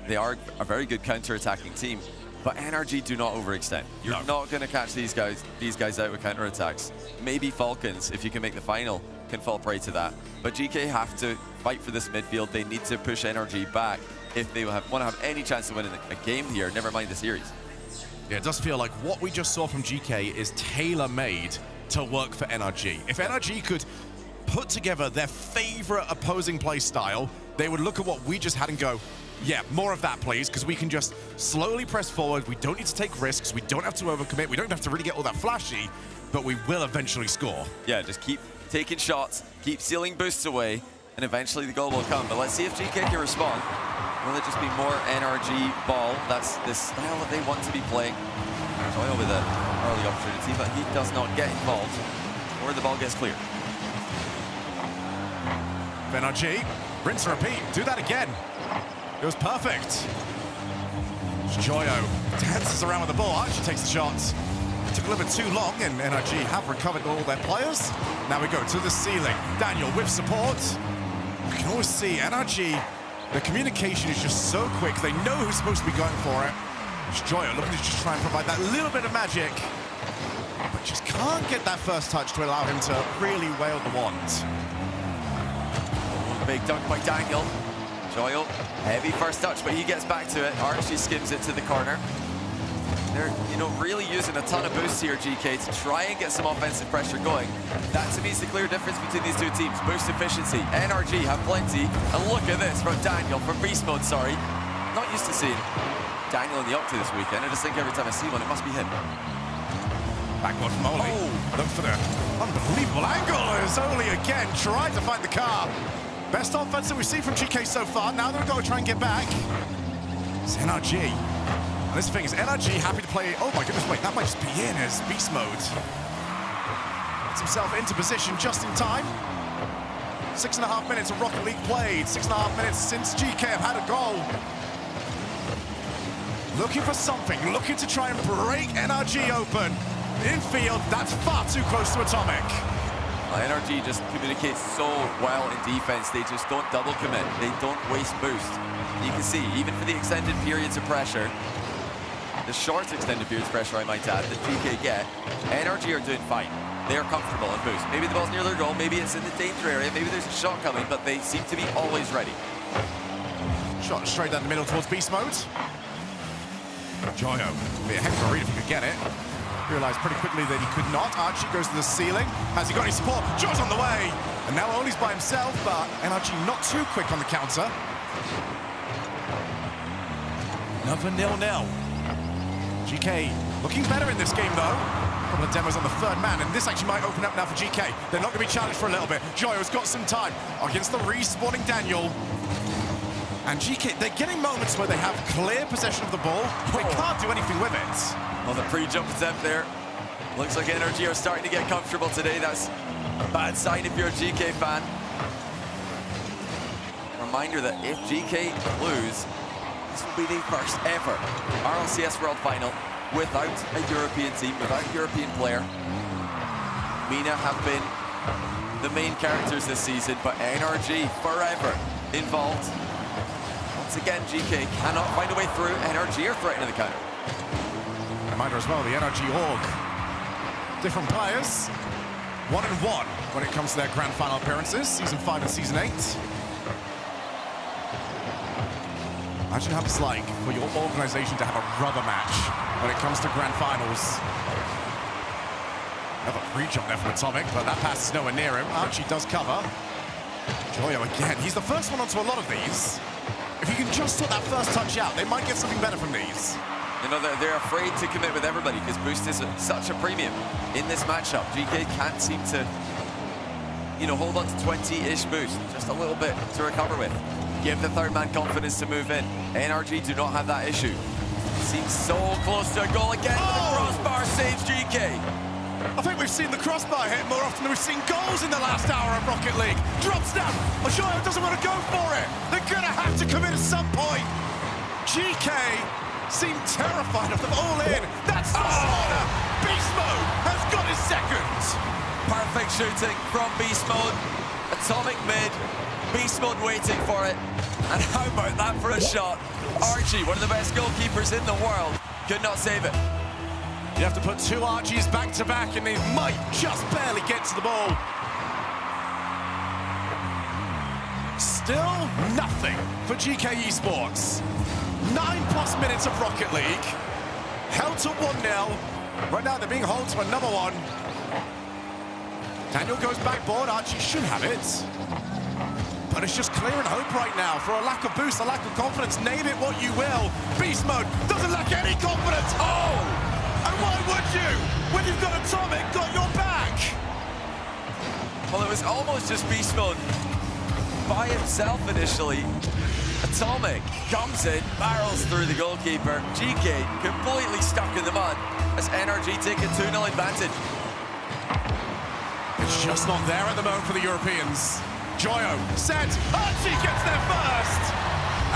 They are a very good counter-attacking team, but NRG do not overextend. You're not going to catch these guys out with counter-attacks. Maybe Falcons, if you can make the final, can fall prey to that. But GK have to fight for this midfield. They need to push NRG back if they want to have any chance of winning a game here, never mind the series. Yeah, it does feel like what we just saw from GK is tailor-made to work for NRG. If NRG could put together their favorite opposing play style, they would look at what we just had and go, yeah, more of that, please, because we can just slowly press forward. We don't need to take risks. We don't have to overcommit. We don't have to really get all that flashy, but we will eventually score. Yeah, just keep taking shots, keep sealing boosts away, and eventually the goal will come. But let's see if GK can respond. Will it just be more NRG ball? That's the style that they want to be playing. Joyo with an early opportunity, but he does not get involved or the ball gets cleared. NRG, rinse and repeat, do that again. It was perfect. Joyo dances around with the ball, actually takes the shots. Took a little bit too long, and NRG have recovered all their players. Now we go to the ceiling. Daniel with support. You can always see NRG, the communication is just so quick. They know who's supposed to be going for it. Joyo looking to just try and provide that little bit of magic, but just can't get that first touch to allow him to really wield the wand. Big dunk by Daniel. Joyo, heavy first touch, but he gets back to it. Archie skims it to the corner. They're, really using a ton of boosts here, GK, to try and get some offensive pressure going. That, to me, is the clear difference between these two teams. Boost efficiency. NRG have plenty. And look at this from Daniel, from Beast Mode, sorry. Not used to seeing Daniel in the Octa this weekend. I just think every time I see one, it must be him. Backward from Oli. Look for the unbelievable angle as Oli again tried to find the car. Best offense that we've seen from GK so far. Now they've got to try and get back. It's NRG. And this thing is NRG happy to play. Oh my goodness, wait, that might just be in as beast mode. Gets himself into position just in time. 6.5 minutes of Rocket League played. 6.5 minutes since GK have had a goal. Looking for something, looking to try and break NRG open. Infield, that's far too close to Atomic. NRG just communicates so well in defense. They just don't double commit. They don't waste boost. You can see, even for the extended periods of pressure, the short extended periods of pressure, I might add, that GK get, NRG are doing fine. They are comfortable on boost. Maybe the ball's near their goal, maybe it's in the danger area, maybe there's a shot coming, but they seem to be always ready. Shot straight down the middle towards beast mode. Joyo, be a heck of a read if he could get it. Realized pretty quickly that he could not. Archie goes to the ceiling. Has he got any support? Joe's on the way. And now Oli's by himself, but NRG not too quick on the counter. Another 0-0. GK looking better in this game, though. A couple of demos on the third man, and this actually might open up now for GK. They're not going to be challenged for a little bit. Joyo's got some time against the respawning Daniel. And GK, they're getting moments where they have clear possession of the ball. They can't do anything with it. Well, the pre-jump attempt there. Looks like NRG are starting to get comfortable today. That's a bad sign if you're a GK fan. Reminder that if GK lose, this will be the first ever RLCS World Final without a European team, without a European player. MENA have been the main characters this season, but NRG forever involved. Once again, GK cannot find a way through. NRG are threatening the counter. Reminder as well, the NRG org. Different players, 1-1 when it comes to their grand final appearances, Season 5 and Season 8. Imagine how it's like for your organization to have a rubber match when it comes to grand finals. Another pre-jump there from Atomic, but that pass is nowhere near him. Archie does cover. Joyo again, he's the first one onto a lot of these. If you can just sort that first touch out, they might get something better from these. They're afraid to commit with everybody because boost is such a premium in this matchup. GK can't seem to, hold on to 20-ish boost, just a little bit to recover with. Give the third man confidence to move in. NRG do not have that issue. Seems so close to a goal again. The crossbar saves GK. I think we've seen the crossbar hit more often than we've seen goals in the last hour of Rocket League. Drops down. Joyo doesn't want to go for it. They're going to have to commit at some point. GK seem terrified of them all in. That's the corner. Beast Mode has got his second. Perfect shooting from Beast Mode. Atomic mid. Beast Mode waiting for it. And how about that for a shot? Archie, one of the best goalkeepers in the world, could not save it. You have to put two Archies back to back and they might just barely get to the ball. Still nothing for GK Esports. 9+ minutes of Rocket League. Held to 1-0. Right now they're being held to another one. Daniel goes backboard. Archie should have it. But it's just clear and hope right now for a lack of boost, a lack of confidence. Name it what you will. Beast mode doesn't lack any confidence. Oh! And why would you? When you've got Atomic, got your back. Well, it was almost just beast mode by himself initially. Atomic comes in, barrels through the goalkeeper. GK completely stuck in the mud as NRG take a 2-0 advantage. It's just not there at the moment for the Europeans. Joyo set. Archie gets there first.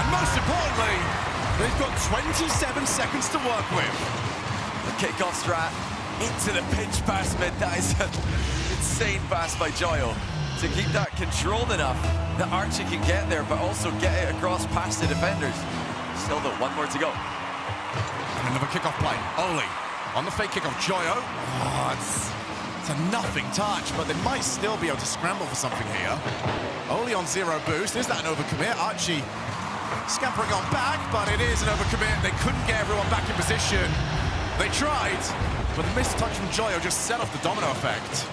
And most importantly, they've got 27 seconds to work with. The kickoff strat into the pinch pass mid. That is an insane pass by Joyo to keep that controlled enough that Archie can get there, but also get it across past the defenders. Still though, one more to go. And another kickoff play. Oli on the fake kickoff. Joyo. Oh, it's a nothing touch, but they might still be able to scramble for something here. Oli on 0 boost. Is that an overcommit? Archie scampering on back, but it is an overcommit. They couldn't get everyone back in position. They tried, but the missed touch from Joyo just set off the domino effect.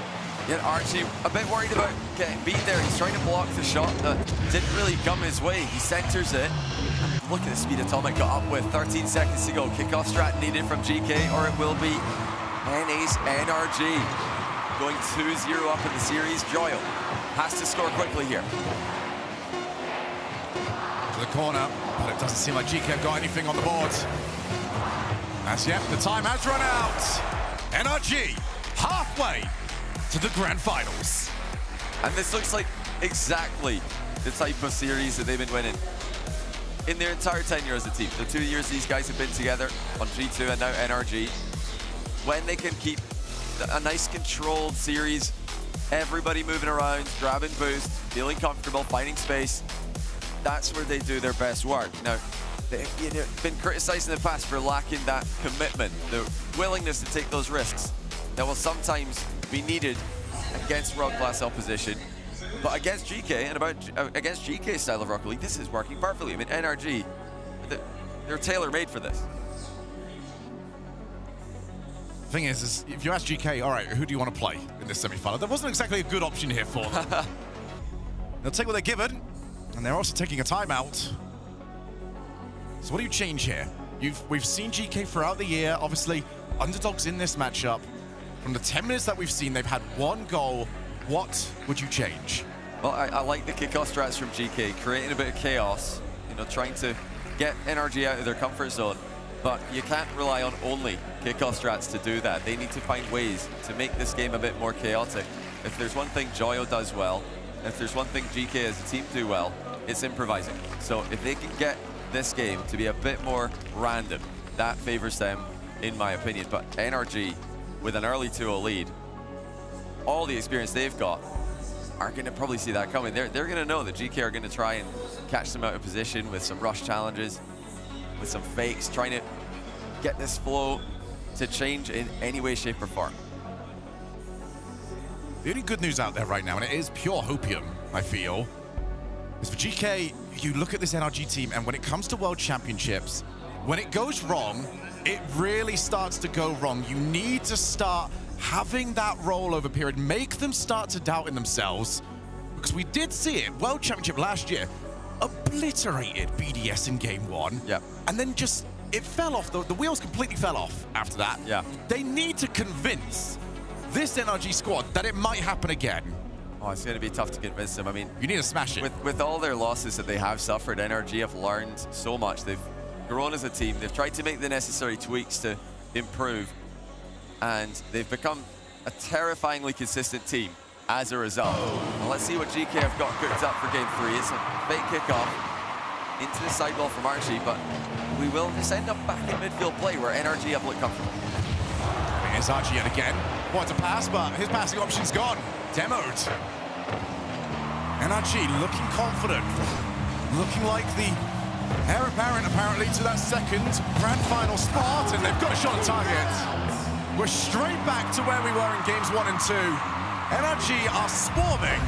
Yeah, Archie a bit worried about getting beat there. He's trying to block the shot that didn't really come his way. He centers it. Look at the speed Atomic got up with. 13 seconds to go. Kickoff strat needed from GK, or it will be NA's NRG. Going 2-0 up in the series. Joyo has to score quickly here. To the corner, but it doesn't seem like GK have got anything on the board. As yet, the time has run out. NRG halfway to the grand finals. And this looks like exactly the type of series that they've been winning in their entire tenure as a team. The 2 years these guys have been together on G2 and now NRG. When they can keep a nice controlled series, everybody moving around, grabbing boost, feeling comfortable, finding space, that's where they do their best work. Now, they've been criticized in the past for lacking that commitment, the willingness to take those risks that will sometimes be needed against world-class opposition. But against GK and against GK's style of Rocket League, this is working perfectly. I mean, NRG, they're tailor-made for this. Thing is if you ask GK, all right, who do you want to play in this semi-final? There wasn't exactly a good option here for them. They'll take what they're given, and they're also taking a timeout. So what do you change here? We've seen GK throughout the year, obviously underdogs in this matchup. From the 10 minutes that we've seen, they've had 1 goal. What would you change? Well, I like the kickoff strats from GK, creating a bit of chaos, trying to get NRG out of their comfort zone. But you can't rely on only kickoff strats to do that. They need to find ways to make this game a bit more chaotic. If there's one thing Joyo does well, if there's one thing GK as a team do well, it's improvising. So if they can get this game to be a bit more random, that favors them, in my opinion. But NRG, with an early 2-0 lead, all the experience they've got, are going to probably see that coming. They're going to know that GK are going to try and catch them out of position with some rush challenges, with some fakes, trying to get this flow to change in any way, shape, or form. The only good news out there right now, and it is pure hopium, I feel, is for GK, you look at this NRG team, and when it comes to World Championships, when it goes wrong, it really starts to go wrong. You need to start having that rollover period, make them start to doubt in themselves, because we did see it, World Championship last year, obliterated BDS in game 1. Yeah. And then just, it fell off, the wheels completely fell off after that. Yeah. They need to convince this NRG squad that it might happen again. Oh, it's going to be tough to convince them. I mean, you need to smash it. With all their losses that they have suffered, NRG have learned so much. They've grown as a team. They've tried to make the necessary tweaks to improve, and they've become a terrifyingly consistent team as a result. And let's see what GK have got cooked up for game 3. It's a fake kickoff into the sidewall from Archie, but we will just end up back in midfield play where NRG have looked comfortable. Here's Archie yet again. What a pass, but his passing option's gone. Demoed. NRG looking confident. Looking like the heir apparent, apparently, to that second grand final spot, and they've got a shot on target. We're straight back to where we were in games 1 and 2. NRG are swarming.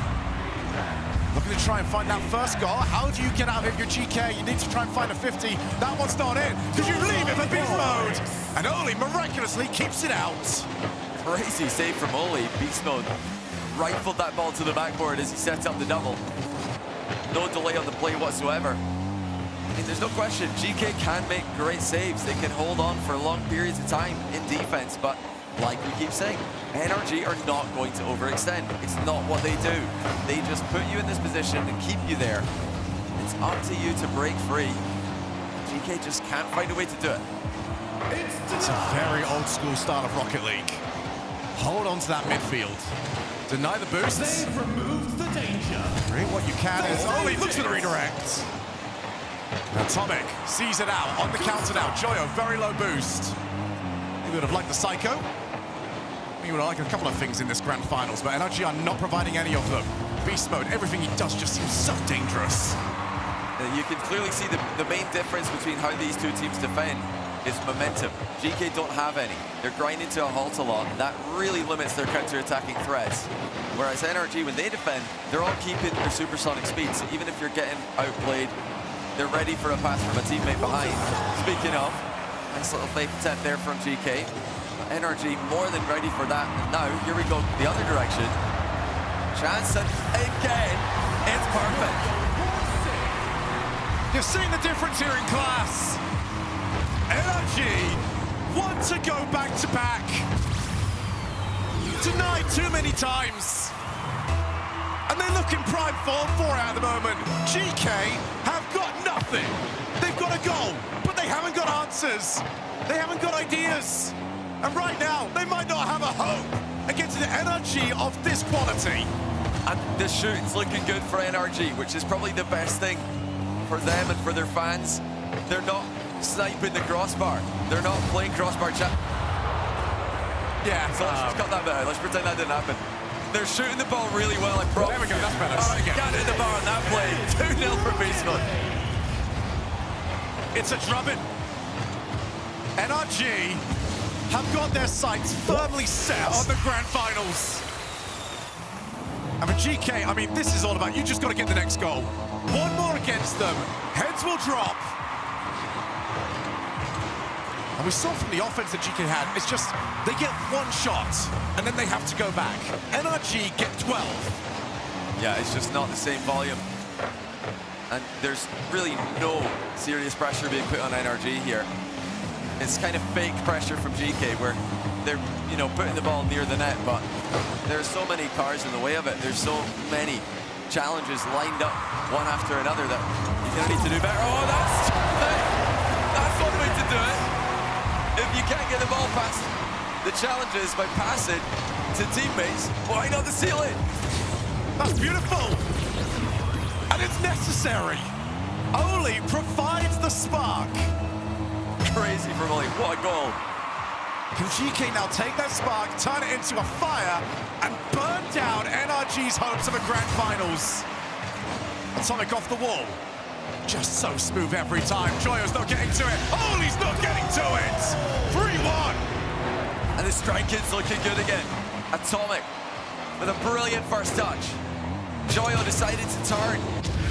Looking to try and find that first goal. How do you get out of your GK? You need to try and find a 50. That one's not in, because you leave it for beast mode. And Oli miraculously keeps it out. Crazy save from Oli. Beast mode rifled that ball to the backboard as he sets up the double. No delay on the play whatsoever. I mean, there's no question, GK can make great saves. They can hold on for long periods of time in defense, but like we keep saying, NRG are not going to overextend. It's not what they do. They just put you in this position and keep you there. It's up to you to break free. GK just can't find a way to do it. It's a very old school style of Rocket League. Hold on to that midfield. Deny the boosts. They've removed the danger. Bring what you can. Oh, he looks for the redirect. Atomic sees it out on the counter now. Joyo, very low boost. He would have liked the Psycho. He would have liked a couple of things in this grand finals, but NRG are not providing any of them. Beast mode, everything he does just seems so dangerous. You can clearly see the main difference between how these two teams defend is momentum. GK don't have any. They're grinding to a halt a lot. That really limits their counter-attacking threats. Whereas NRG, when they defend, they're all keeping their supersonic speed. So even if you're getting outplayed, they're ready for a pass from a teammate behind. Speaking of, nice little fake attempt there from GK. NRG more than ready for that. And now, here we go the other direction. Chance, and again, it's perfect. You're seeing the difference here in class. NRG want to go back-to-back. Denied too many times. And they look in prime form for it at the moment. GK have got nothing. They've got a goal, but they haven't got answers. They haven't got ideas. And right now, they might not have a hope against an NRG of this quality. And the shooting's looking good for NRG, which is probably the best thing for them and for their fans. They're not sniping the crossbar. They're not playing crossbar chat. Yeah. So let's just cut that bit out. Let's pretend that didn't happen. They're shooting the ball really well. There we go, that's better. All right, can't hit the bar on that play. 2-0 for Beastman. It's a drubbing. NRG have got their sights firmly set on the grand finals. And for GK, I mean, this is all about you just got to get the next goal. One more against them, heads will drop. And we saw from the offense that GK had, it's just they get one shot and then they have to go back. NRG get 12. Yeah, it's just not the same volume. And there's really no serious pressure being put on NRG here. It's kind of fake pressure from GK where they're, you know, putting the ball near the net, but there's so many cars in the way of it. There's so many challenges lined up one after another that you're gonna need to do better. Oh, that's one way to do it. If you can't get the ball past the challenges by passing to teammates, why not the ceiling? That's beautiful. And it's necessary. Oli provides the spark. Crazy from Oli, what a goal. Can GK now take that spark, turn it into a fire, and burn down NRG's hopes of a grand finals? Atomic off the wall. Just so smooth every time. Joyo's not getting to it. Oli's not getting to it. 3-1. And the striking's looking good again. Atomic with a brilliant first touch. Joyo decided to turn.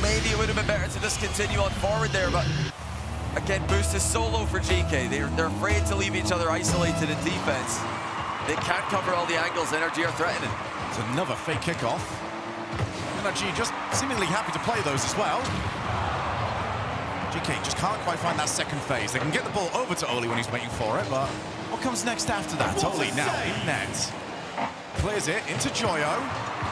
Maybe it would have been better to just continue on forward there, but again, boost is so low for GK. They're afraid to leave each other isolated in defense. They can't cover all the angles NRG are threatening. It's another fake kickoff. NRG just seemingly happy to play those as well. GK just can't quite find that second phase. They can get the ball over to Oli when he's waiting for it, but what comes next after that? Oli now in net. Clears it into Joyo.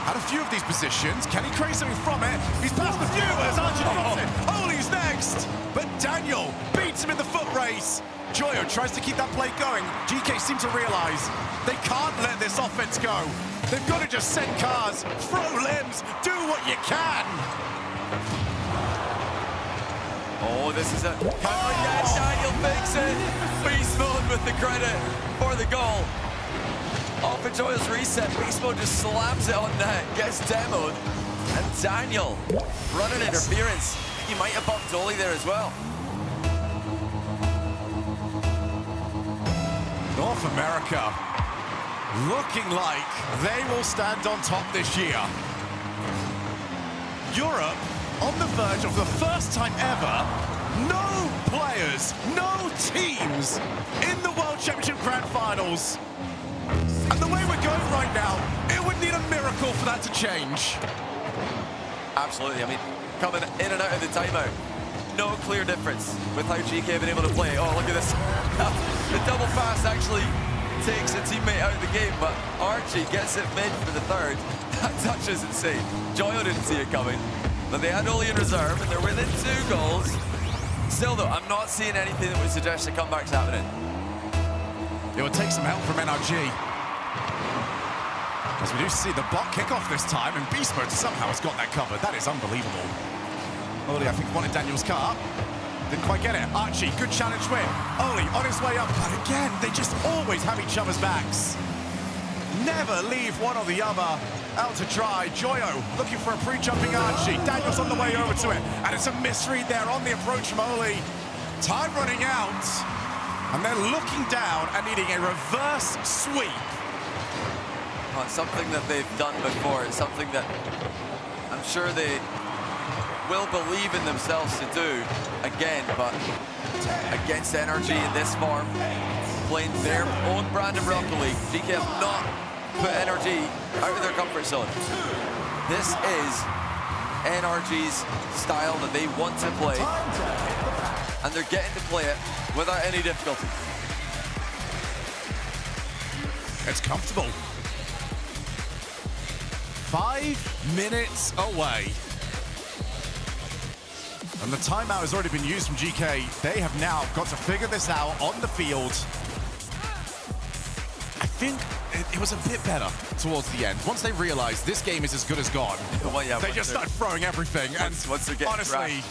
Had a few of these positions. Can he create something from it? He's passed a few as Archie drops it. Oli's next. But Daniel beats him in the foot race. Joyo tries to keep that play going. GK seem to realize they can't let this offense go. They've got to just send cars, throw limbs, do what you can. Oh, this is a... Oh, yeah, Daniel makes it. Beast mode with the credit for the goal. Off of Joyo's reset, Beast mode just slams it on net, gets demoed. And Daniel running interference. He might have bumped Oli there as well. North America looking like they will stand on top this year. Europe on the verge of the first time ever, no players, no teams in the World Championship Grand Finals. And the way we're going right now, it would need a miracle for that to change. Absolutely. I mean, coming in and out of the timeout, no clear difference with how GK have been able to play. Oh, look at this. The double pass actually takes a teammate out of the game, but Archie gets it mid for the third. That touch is insane. Joyo didn't see it coming, but they had Oli in reserve, and they're within 2 goals. Still, though, I'm not seeing anything that would suggest a comeback's happening. It would take some help from NRG. As we do see the block kickoff this time, and Beast Mode somehow has got that covered. That is unbelievable. Oli, I think, wanted Daniel's car. Didn't quite get it. Archie, good challenge win. Oli on his way up, but again, they just always have each other's backs. Never leave one or the other out to dry. Joyo looking for a pre-jumping Archie. Daniel's on the way over to it, and it's a misread there on the approach from Oli. Time running out, and they're looking down and needing a reverse sweep. Oh, it's something that they've done before. It's something that I'm sure they will believe in themselves to do again, but against NRG in this form, playing their own brand of Rocket League, GK have not put NRG out of their comfort zone. This is NRG's style that they want to play, and they're getting to play it without any difficulty. It's comfortable. 5 minutes away. And the timeout has already been used from GK. They have now got to figure this out on the field. I think it was a bit better towards the end. Once they realized this game is as good as gone, well, yeah, they just started throwing everything. Once they're getting honestly,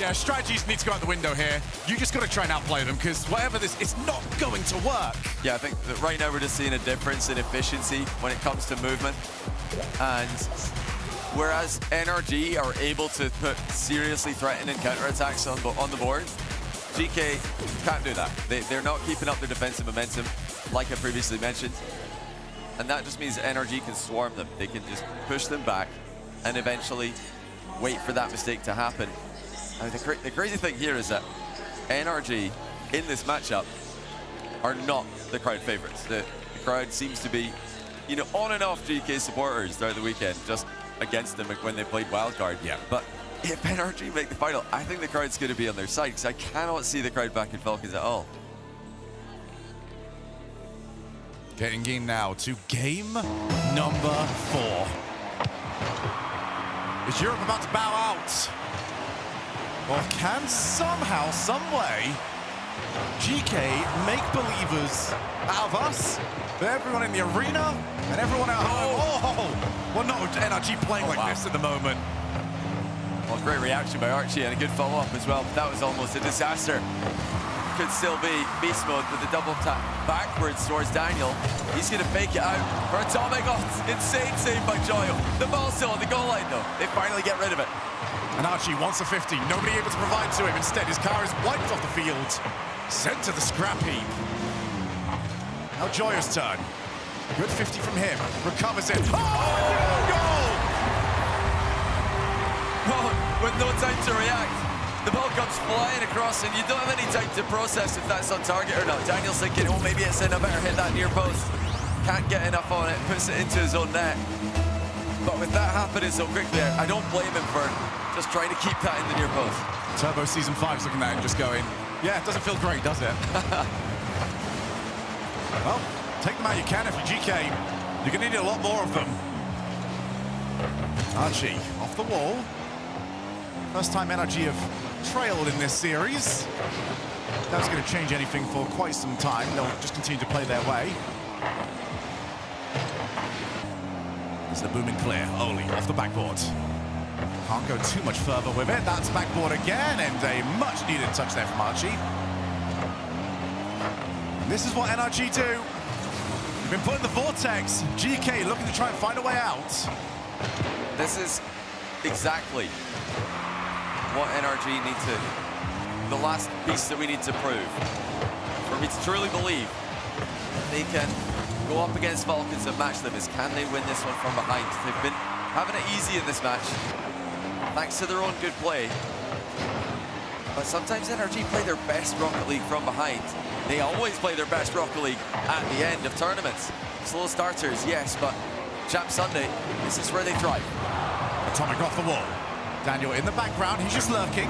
yeah, strategies need to go out the window here. You just got to try and outplay them, because whatever this, it's not going to work. Yeah, I think that right now we're just seeing a difference in efficiency when it comes to movement. And whereas NRG are able to put seriously threatening counterattacks on the board, GK can't do that. They're not keeping up their defensive momentum, like I previously mentioned. And that just means NRG can swarm them. They can just push them back and eventually wait for that mistake to happen. And the crazy thing here is that NRG in this matchup are not the crowd favorites. The crowd seems to be, you know, on and off GK supporters throughout the weekend, just against them when they played wildcard. Yeah. But if NRG make the final, I think the crowd's going to be on their side, because I cannot see the crowd back in Falcons at all. Getting in now to game number 4. Is Europe about to bow out? Or can somehow, some way, GK make believers out of us? But everyone in the arena and everyone at home. Oh! Well, not NRG playing like this at the moment. Well, great reaction by Archie and a good follow-up as well, but that was almost a disaster. Could still be Beast Mode with the double tap backwards towards Daniel. He's going to fake it out for Atomic. Oh, insane save by Joyo. The ball's still on the goal line, though. They finally get rid of it. And Archie wants a 50. Nobody able to provide to him. Instead, his car is wiped off the field. Sent to the scrap heap. Now Joyo's turn. Good 50 from him. Recovers it. Oh, goal! Well, with no time to react, the ball comes flying across, and you don't have any time to process if that's on target or not. Daniel's thinking, oh, maybe it's in. I better hit that near post. Can't get enough on it. Puts it into his own net. But with that happening so quickly, I don't blame him for just trying to keep that in the near post. Turbo Season 5's looking at it and just going, yeah, it doesn't feel great, does it? Well, take them out you can if you're GK. You're going to need a lot more of them. Archie off the wall. First time NRG have trailed in this series. That's going to change anything for quite some time. They'll just continue to play their way. There's the booming clear. Oli off the backboard. Can't go too much further with it. That's backboard again, and a much needed touch there from Archie. And this is what NRG do. They've been put in the vortex. GK looking to try and find a way out. This is exactly what NRG need to, the last piece that we need to prove. For me to truly believe they can go up against Falcons and match them is, can they win this one from behind? They've been having it easy in this match, thanks to their own good play. But sometimes NRG play their best Rocket League from behind. They always play their best Rocket League at the end of tournaments. Slow starters, yes, but Champ Sunday, this is where they thrive. Atomic off the wall. Daniel in the background, he's just lurking.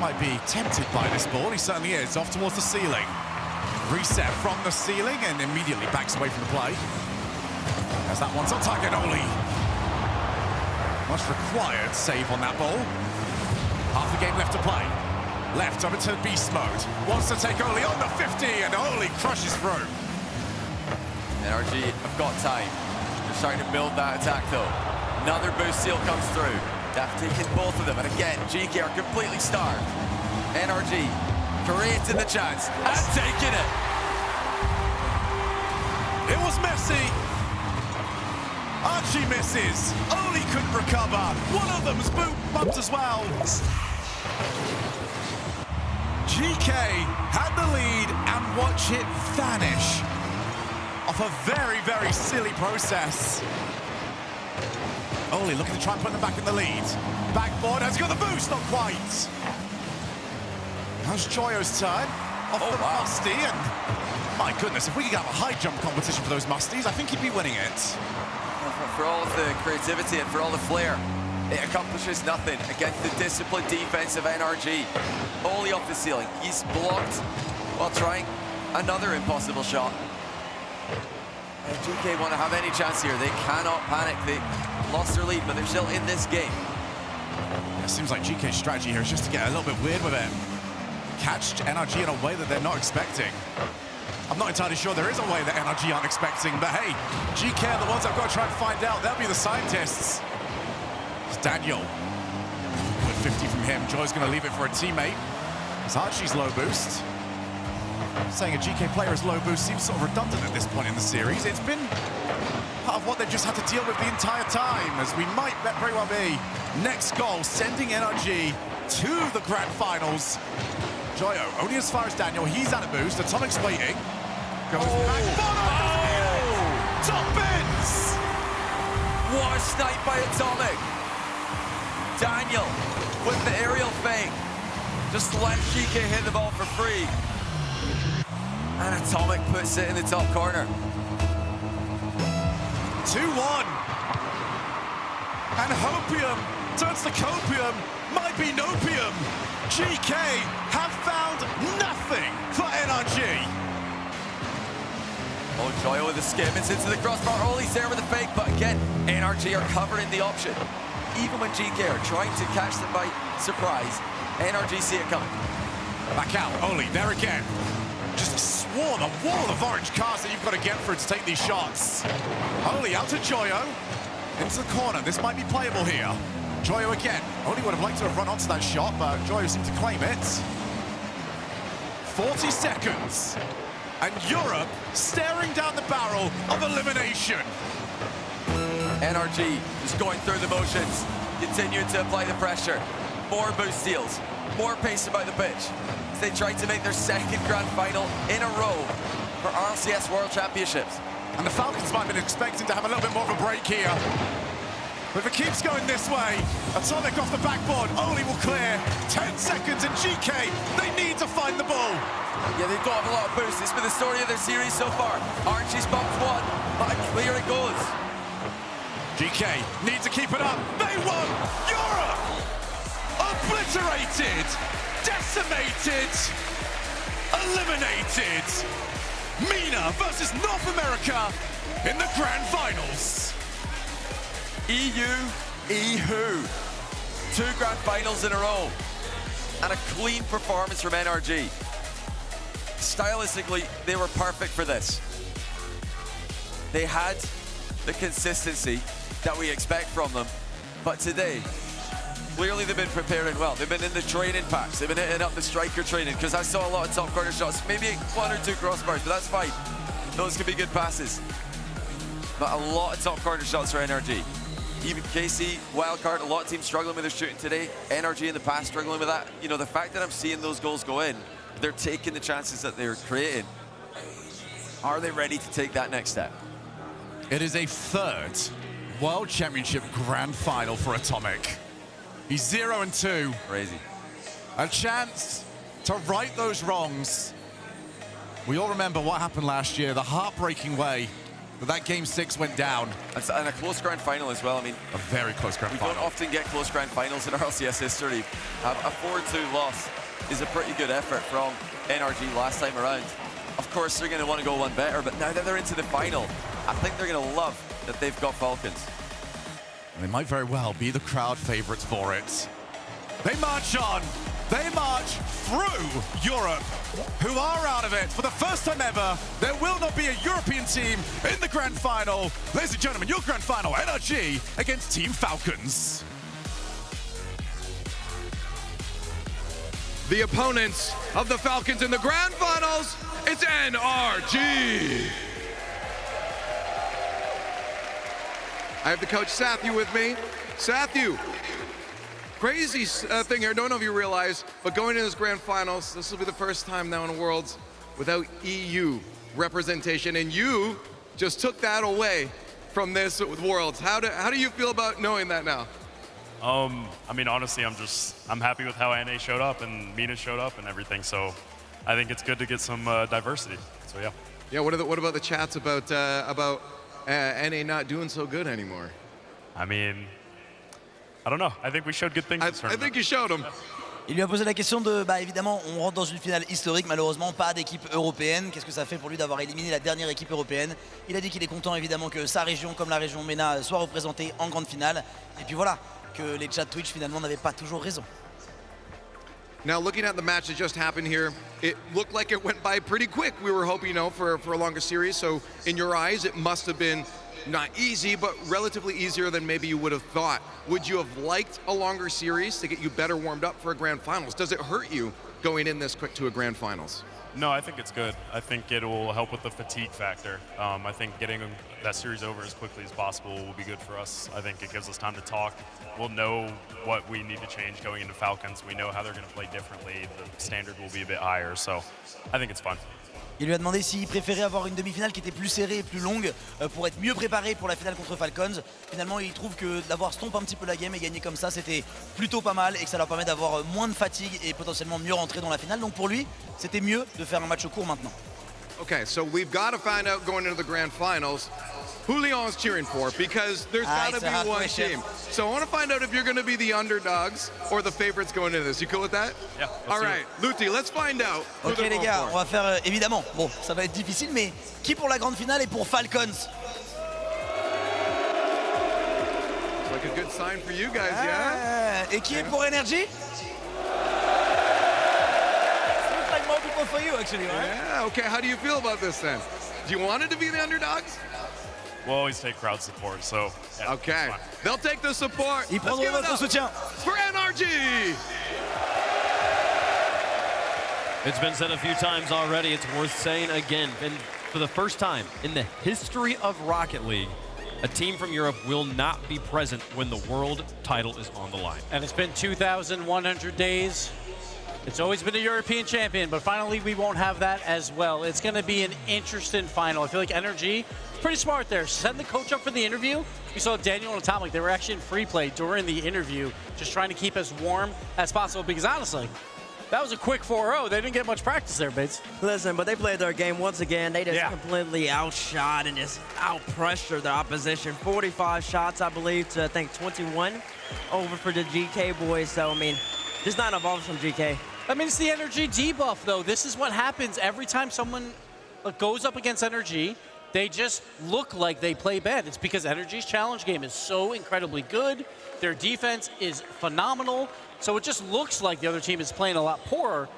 Might be tempted by this ball, he certainly is. Off towards the ceiling. Reset from the ceiling and immediately backs away from the play. As that one's on target, Oli. Much required save on that ball. Half the game left to play. Left over to beast mode. Wants to take Oli on the 50 and Oli crushes through. NRG have got time. They're starting to build that attack though. Another boost seal comes through. They've taken both of them and again, GK are completely starved. NRG creating the chance and taking it. It was messy. Archie misses. Oli couldn't recover. One of them's bumped as well. GK had the lead and watch it vanish off a very, very silly process. Oli looking to try and put them back in the lead. Backboard has got the boost, not quite. How's Joyo's turn? Off the Musty, and my goodness, if we could have a high jump competition for those Musties, I think he'd be winning it. For all of the creativity and for all the flair, it accomplishes nothing against the disciplined defense of NRG. Oli off the ceiling, he's blocked while trying another impossible shot. GK want to have any chance here. They cannot panic. They lost their lead, but they're still in this game. It seems like GK's strategy here is just to get a little bit weird with it. Catch NRG in a way that they're not expecting. I'm not entirely sure there is a way that NRG aren't expecting, but hey, GK are the ones I've got to try and find out. They'll be the scientists. It's Daniel. Good 50 from him. Joy's going to leave it for a teammate. It's Archie's low boost. Saying a GK player is low boost seems sort of redundant at this point in the series. It's been part of what they've just had to deal with the entire time, as we might very well be. Next goal, sending NRG to the grand finals. Joyo only as far as Daniel. He's at a boost. Atomic's waiting. Goes back. Top bins! What a snipe by Atomic. Daniel with the aerial fake. Just let GK hit the ball for free. And Atomic puts it in the top corner. 2-1. And Hopium turns to Copium. Might be Nopium. GK have found nothing for NRG. Oh, Joyo with the skim. It's into the crossbar. Oli's there with the fake, but again, NRG are covering the option. Even when GK are trying to catch them by surprise, NRG see it coming. Back out, Oli, there again. Just a wall of orange cars that you've got to get through to take these shots. Oli out to Joyo. Into the corner. This might be playable here. Joyo again. Oli would have liked to have run onto that shot, but Joyo seemed to claim it. 40 seconds. And Europe staring down the barrel of elimination. NRG is going through the motions, continuing to apply the pressure. More boost steals, more pace about the pitch. As they try to make their second grand final in a row for RLCS World Championships. And the Falcons might have been expecting to have a little bit more of a break here. But if it keeps going this way, Atomic off the backboard, Oli will clear. 10 seconds and GK, they need to find the ball. Yeah, they've got a lot of boost. It's been the story of their series so far. Archie's bumped one, but clear it goes. GK need to keep it up. They won! Europe! Obliterated! Decimated! Eliminated! MENA versus North America in the grand finals. EU. 2 grand finals in a row. And a clean performance from NRG. Stylistically, they were perfect for this. They had the consistency that we expect from them. But today, clearly they've been preparing well. They've been in the training packs. They've been hitting up the striker training, because I saw a lot of top corner shots. Maybe 1 or 2 crossbars, but that's fine. Those could be good passes. But a lot of top corner shots for NRG. Even KC, wildcard, a lot of teams struggling with their shooting today. NRG in the past struggling with that. You know, the fact that I'm seeing those goals go in, they're taking the chances that they're creating. Are they ready to take that next step? It is a 3rd World Championship Grand Final for Atomic. He's 0-2. Crazy. A chance to right those wrongs. We all remember what happened last year, the heartbreaking way that Game 6 went down. And a close grand final as well. I mean, a very close grand final. We don't often get close grand finals in RLCS history. A 4-2 loss is a pretty good effort from NRG last time around. Of course, they're going to want to go one better, but now that they're into the final, I think they're going to love that they've got Falcons. They might very well be the crowd favorites for it. They march on. They march through Europe, who are out of it. For the first time ever, there will not be a European team in the grand final. Ladies and gentlemen, your grand final, NRG against Team Falcons. The opponents of the Falcons in the grand finals, it's NRG. I have the coach Sathu with me. Sathu, crazy thing here, don't know if you realize, but going into this grand finals, this will be the first time now in Worlds without EU representation, and you just took that away from this Worlds. How do you feel about knowing that now? I mean, honestly, I'm happy with how NA showed up and Mina showed up and everything, so I think it's good to get some diversity, so yeah. Yeah, what about the chats about NA not doing so good anymore? I mean, I don't know. I think we showed good things this tournament. I think you showed them. Il lui a posé la question de, évidemment, on rentre dans une finale historique, malheureusement, pas d'équipe européenne. Qu'est-ce que ça fait pour lui d'avoir éliminé la dernière équipe européenne? Il a dit qu'il est content, évidemment, que sa région, comme la région MENA, soit représentée en grande finale. Et puis voilà, que les chats Twitch, finalement, n'avaient pas toujours raison. Now, looking at the match that just happened here, it looked like it went by pretty quick. We were hoping, for a longer series. So, in your eyes, it must have been not easy, but relatively easier than maybe you would have thought. Would you have liked a longer series to get you better warmed up for a grand finals? Does it hurt you going in this quick to a grand finals? No, I think it's good. I think it will help with the fatigue factor. I think getting that series over as quickly as possible will be good for us. I think it gives us time to talk. We'll know what we need to change going into Falcons. We know how they're going to play differently. The standard will be a bit higher, so I think it's fun. Il lui a demandé s'il préférait avoir une demi-finale qui était plus serrée et plus longue pour être mieux préparé pour la finale contre Falcons. Finalement, il trouve que d'avoir stomp un petit peu la game et gagner comme ça, c'était plutôt pas mal et que ça leur permet d'avoir moins de fatigue et potentiellement mieux rentrer dans la finale. Donc pour lui, c'était mieux de faire un match court maintenant. Okay, so we've got to find out going into the grand finals who Leon's cheering for, because there's got to be one team. So I want to find out if you're going to be the underdogs or the favorites going into this. You cool with that? Yeah. All right, Luti, let's find out who Ok they're les going gars, for. on va faire évidemment, bon ça va être difficile, mais qui pour la grande finale et pour Falcons? It's like a good sign for you guys, yeah? Et qui est pour Energy? Looks like more people for you actually, right? Yeah, okay, how do you feel about this then? Do you want it to be the underdogs? We'll always take crowd support, so yeah, okay, they'll take the support. Ils prendront votre soutien. For NRG! It's been said a few times already. It's worth saying again. And for the first time in the history of Rocket League, a team from Europe will not be present when the world title is on the line. And it's been 2,100 days. It's always been a European champion, but finally we won't have that as well. It's going to be an interesting final. I feel like NRG is pretty smart there. Send the coach up for the interview. We saw Daniel and Atomic. They were actually in free play during the interview, just trying to keep as warm as possible, because honestly, that was a quick 4-0. They didn't get much practice there, Bates. Listen, but they played their game once again. They just completely outshot and just out-pressured the opposition. 45 shots, I believe, to, I think, 21 over for the GK boys. So, I mean, just not involved from GK. I mean, it's the NRG debuff, though. This is what happens every time someone goes up against NRG. They just look like they play bad. It's because NRG's challenge game is so incredibly good. Their defense is phenomenal. So it just looks like the other team is playing a lot poorer.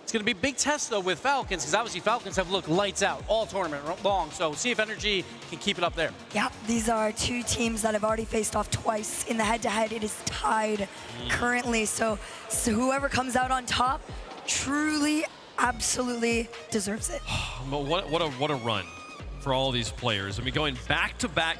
It's going to be a big test, though, with Falcons, because obviously Falcons have looked lights out all tournament long. So see if NRG can keep it up there. Yeah, these are two teams that have already faced off twice in the head-to-head. It is tied currently. So whoever comes out on top truly, absolutely deserves it. But what a run for all these players. I mean, going back-to-back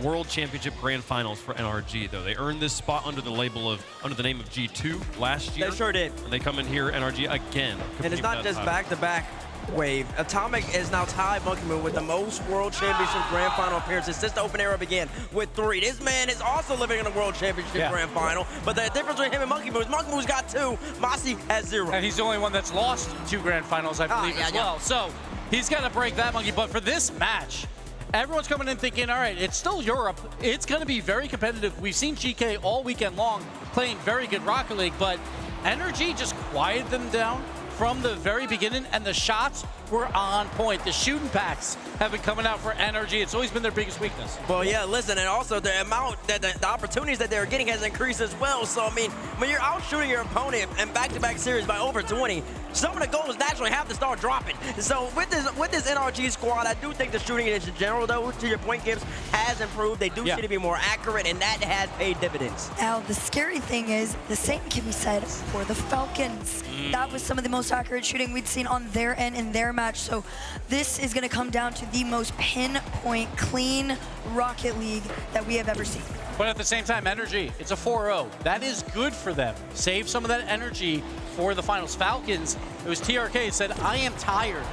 World Championship Grand Finals for NRG, though. They earned this spot under the name of G2 last year. They sure did. And they come in here, NRG, again. And it's not just back-to-back wave. Atomic is now tied Monkey Moon with the most World Championship Grand Final appearances since the Open Era began with 3. This man is also living in a World Championship Grand Final, but the difference between him and Monkey Moon is Monkey Moon's got 2, Masi has 0. And he's the only one that's lost 2 Grand Finals, I believe, as well. So he's got to break that monkey. But for this match, everyone's coming in thinking, all right, it's still Europe. It's going to be very competitive. We've seen GK all weekend long playing very good Rocket League, but Energy just quieted them down from the very beginning, and the shots were on point. The shooting packs have been coming out for Energy. It's always been their biggest weakness. Well, yeah, listen, and also the amount that the opportunities that they're getting has increased as well. So, I mean, when you're out shooting your opponent in back-to-back series by over 20, some of the goals naturally have to start dropping. So with this NRG squad, I do think the shooting in general, though, to your point, Gibbs, has improved. They do seem to be more accurate, and that has paid dividends. Now, the scary thing is the same can be said for the Falcons. That was some of the most accurate shooting we'd seen on their end in their match. So this is going to come down to the most pinpoint, clean Rocket League that we have ever seen. But at the same time, Energy, it's a 4-0. That is good for them. Save some of that energy for the finals. Falcons, it was TRK said, I am tired.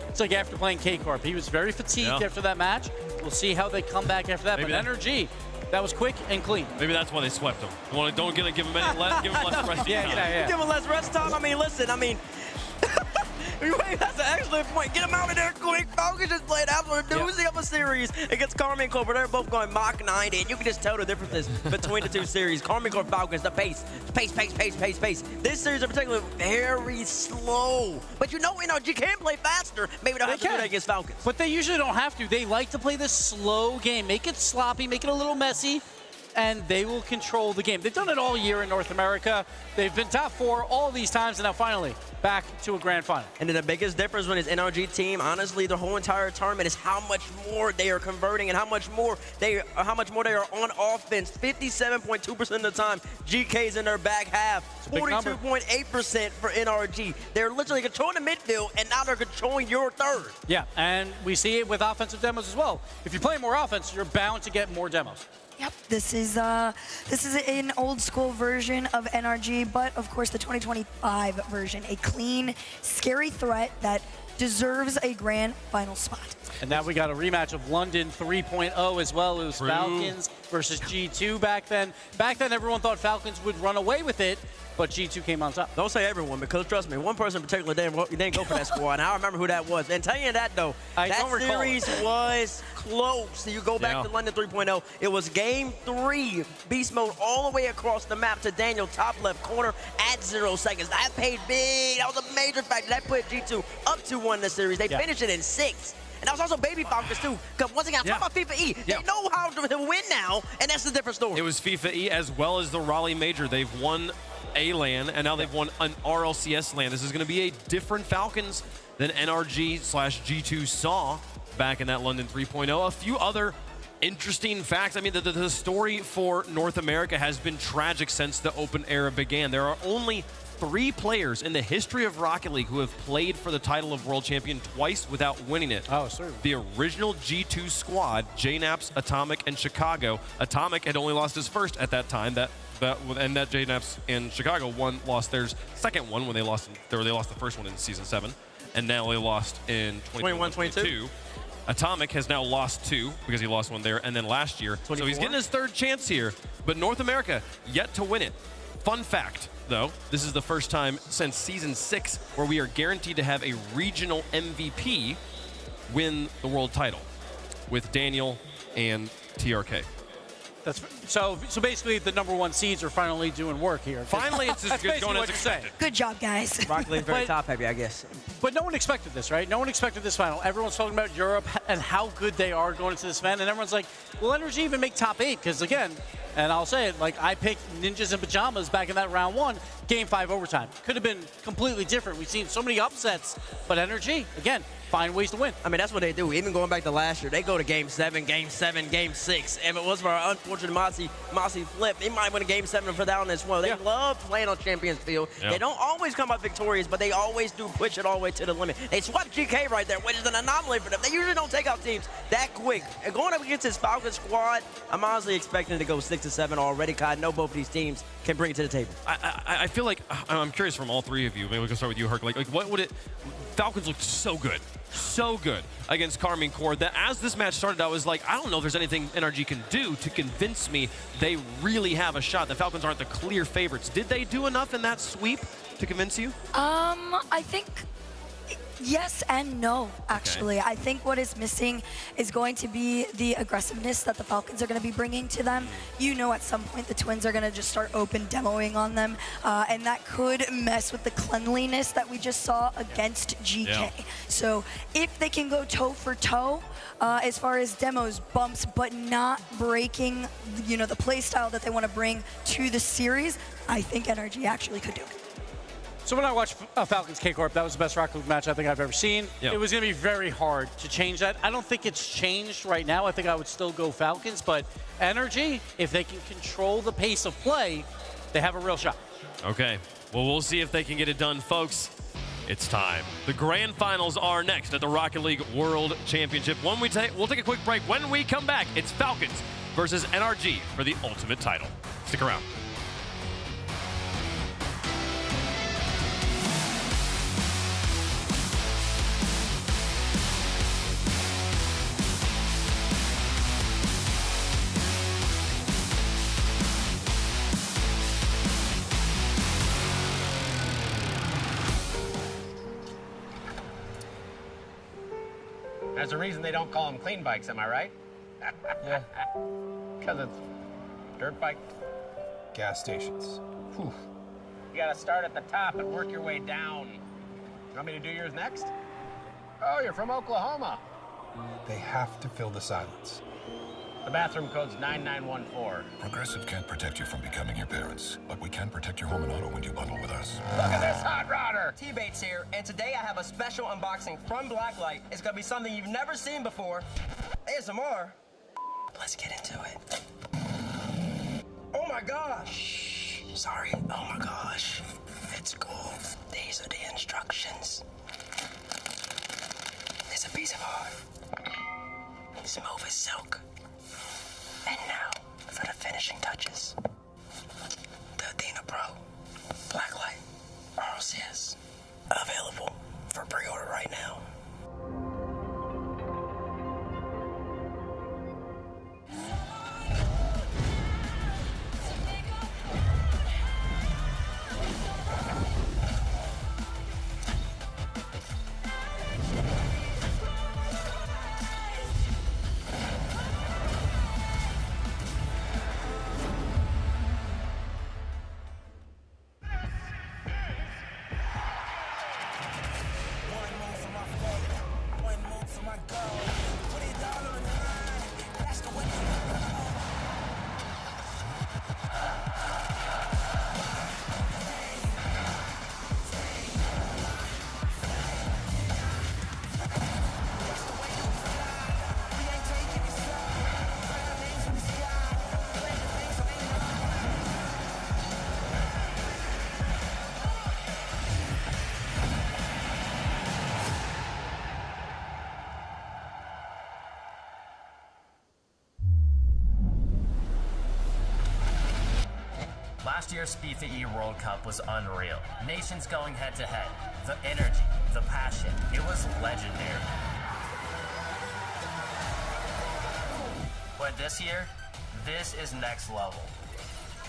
It's like after playing K-Corp. He was very fatigued after that match. We'll see how they come back after that. Maybe but Energy, that was quick and clean. Maybe that's why they swept him. Well, don't give him any less, give him less rest time. Give him less rest time. I mean, listen, that's an excellent point. Get him out of there quick. Falcons just played absolute doozy of a series against Karmine Corp. They're both going Mach 90, and you can just tell the differences between the two series. Karmine Corp Falcons, the pace. This series in particular, very slow. But you know, NRG can play faster. Maybe they'll have to do that against Falcons. But they usually don't have to. They like to play this slow game. Make it sloppy, make it a little messy, and they will control the game. They've done it all year in North America. They've been top 4 all these times, and now finally back to a grand final. And then the biggest difference with his NRG team, honestly, the whole entire tournament is how much more they are converting and how much more they are on offense. 57.2% of the time, GK's in their back half. 42.8% for NRG. They're literally controlling the midfield, and now they're controlling your third. Yeah, and we see it with offensive demos as well. If you play more offense, you're bound to get more demos. Yep, this is an old school version of NRG, but of course the 2025 version, a clean, scary threat that deserves a grand final spot. And now we got a rematch of London 3.0 as well. It was Falcons versus G2 back then. Back then, everyone thought Falcons would run away with it, but G2 came on top. Don't say everyone, because trust me, one person in particular didn't go for that squad, and I remember who that was. And tell you that, though, that series was close. You go back to London 3.0, it was game 3, beast mode all the way across the map to Daniel, top left corner at 0 seconds. That paid big. That was a major factor. That put G2 up 2-1 in the series. They finished it in 6. And that was also Baby Falcons, too. Because once again, I'm talking about FIFA E. They know how to win now, and that's a different story. It was FIFA E as well as the Raleigh Major. They've won a LAN, and now they've won an RLCS LAN. This is going to be a different Falcons than NRG/G2 saw back in that London 3.0. A few other interesting facts. I mean, the story for North America has been tragic since the Open Era began. There are only 3 players in the history of Rocket League who have played for the title of World Champion twice without winning it. Oh, certainly. The original G2 squad, JNAPS, Atomic, and Chicago. Atomic had only lost his first at that time. And that JNAPS and Chicago lost their second one when they lost the first one in Season 7. And now they lost in 21-22. Atomic has now lost 2 because he lost one there, and then last year. 24? So he's getting his 3rd chance here. But North America, yet to win it. Fun fact, though, this is the first time since Season 6 where we are guaranteed to have a regional MVP win the world title with Daniel and TRK. So basically, the #1 seeds are finally doing work here. Finally, it's just going as expected. Good job, guys. Rocket League very top heavy, I guess. But no one expected this, right? No one expected this final. Everyone's talking about Europe and how good they are going into this event, and everyone's like, will Energy even make top 8? Because again, and I'll say it, like I picked Ninjas in Pajamas back in that round 1, game 5 overtime. Could have been completely different. We've seen so many upsets, but Energy, again, find ways to win. I mean, that's what they do. Even going back to last year, they go to Game 7, Game 7, Game 6. If it was for our unfortunate Mossy flip, they might win a Game 7 for that one as well. They love playing on Champions Field. They don't always come up victorious, but they always do push it all the way to the limit. They swept GK right there, which is an anomaly for them. They usually don't take out teams that quick. And going up against this Falcons squad, I'm honestly expecting to go 6-7 already, because I know both of these teams can bring it to the table. I feel like, I'm curious from all three of you, maybe we can start with you, Herc. Like what would it, Falcons looked so good against Karmine Corp that as this match started, I was like, I don't know if there's anything NRG can do to convince me they really have a shot. The Falcons aren't the clear favorites. Did they do enough in that sweep to convince you? I think yes and no, actually. I think what is missing is going to be the aggressiveness that the Falcons are going to be bringing to them. You know, at some point the Twins are going to just start open demoing on them, and that could mess with the cleanliness that we just saw against GK. So if they can go toe for toe as far as demos, bumps, but not breaking, you know, the play style that they want to bring to the series, I think NRG actually could do it. So when I watched Falcons K-Corp, that was the best Rocket League match I think I've ever seen. It was going to be very hard to change that. I don't think it's changed right now. I think I would still go Falcons, but NRG, if they can control the pace of play, they have a real shot. Okay, well, we'll see if they can get it done, folks. It's time. The grand finals are next at the Rocket League World Championship. We'll take a quick break. When we come back, it's Falcons versus NRG for the ultimate title. Stick around. There's a reason they don't call them clean bikes, am I right? Yeah. Because it's dirt bike. Gas stations. Whew. You gotta start at the top and work your way down. You want me to do yours next? Oh, you're from Oklahoma. They have to fill the silence. The bathroom code's 9914. Progressive can't protect you from becoming your parents, but we can protect your home and auto when you bundle with us. Look at this hot rodder! T-Bates here, and today I have a special unboxing from Blacklight. It's gonna be something you've never seen before. ASMR. Let's get into it. Oh my gosh! Sorry, oh my gosh. It's cool. These are the instructions. It's a piece of art. Smooth as silk. And now, for the finishing touches. The Athena Pro Blacklight RLCS. Available for pre-order right now. Last year's FIFA E World Cup was unreal. Nations going head to head. The energy, the passion, it was legendary. But this year, this is next level.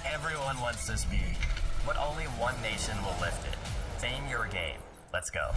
Everyone wants this beauty, but only one nation will lift it. Fame your game. Let's go.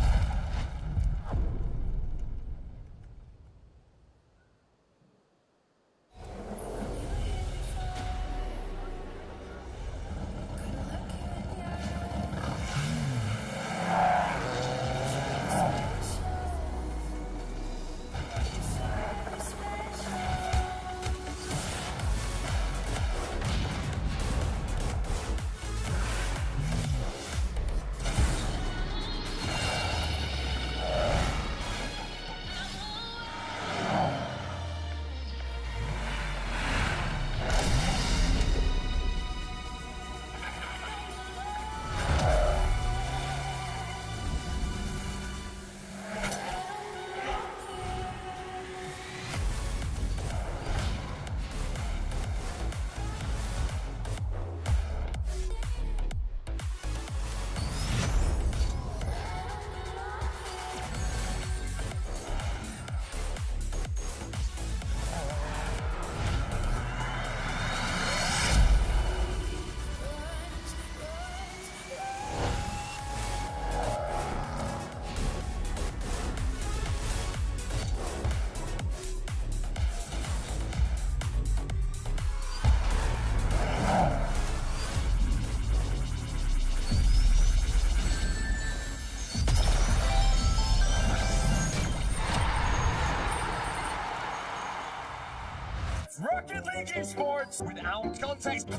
Rocket League esports without context.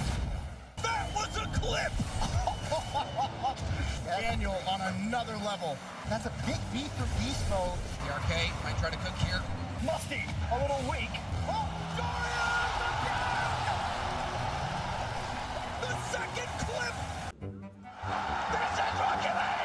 That was a clip! Daniel on another level. That's a big beat for beast mode. The arcade might try to cook here. Musty, a little weak. Oh, Dorian again! The second clip! This is Rocket League!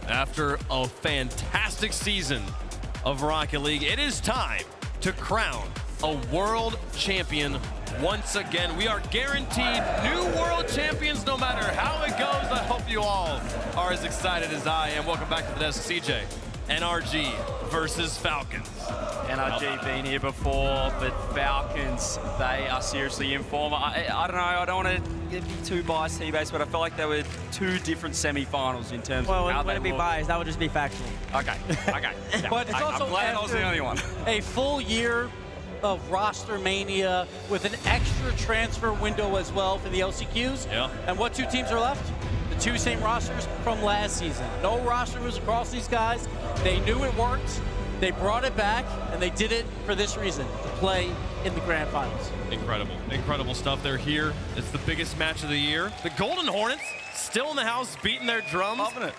After a fantastic season of Rocket League, it is time to crown a world champion once again. We are guaranteed new world champions no matter how it goes. I hope you all are as excited as I am. Welcome back to the desk, CJ. NRG versus Falcons. NRG been here before, but Falcons, they are seriously in form. I don't know, I don't want to be too biased, T-Base, but I felt like there were two different semi-finals in terms of how they Well, wouldn't be look. biased, that would just be factual. Okay. Yeah. But it's also I'm glad I was the only one. a full year of roster mania with an extra transfer window as well for the LCQs. Yeah. And what two teams are left? The two same rosters from last season. No roster was across these guys. They knew it worked. They brought it back, and they did it for this reason, to play in the grand finals. Incredible, incredible stuff. They're here. It's the biggest match of the year. The Golden Hornets still in the house, beating their drums. Loving it.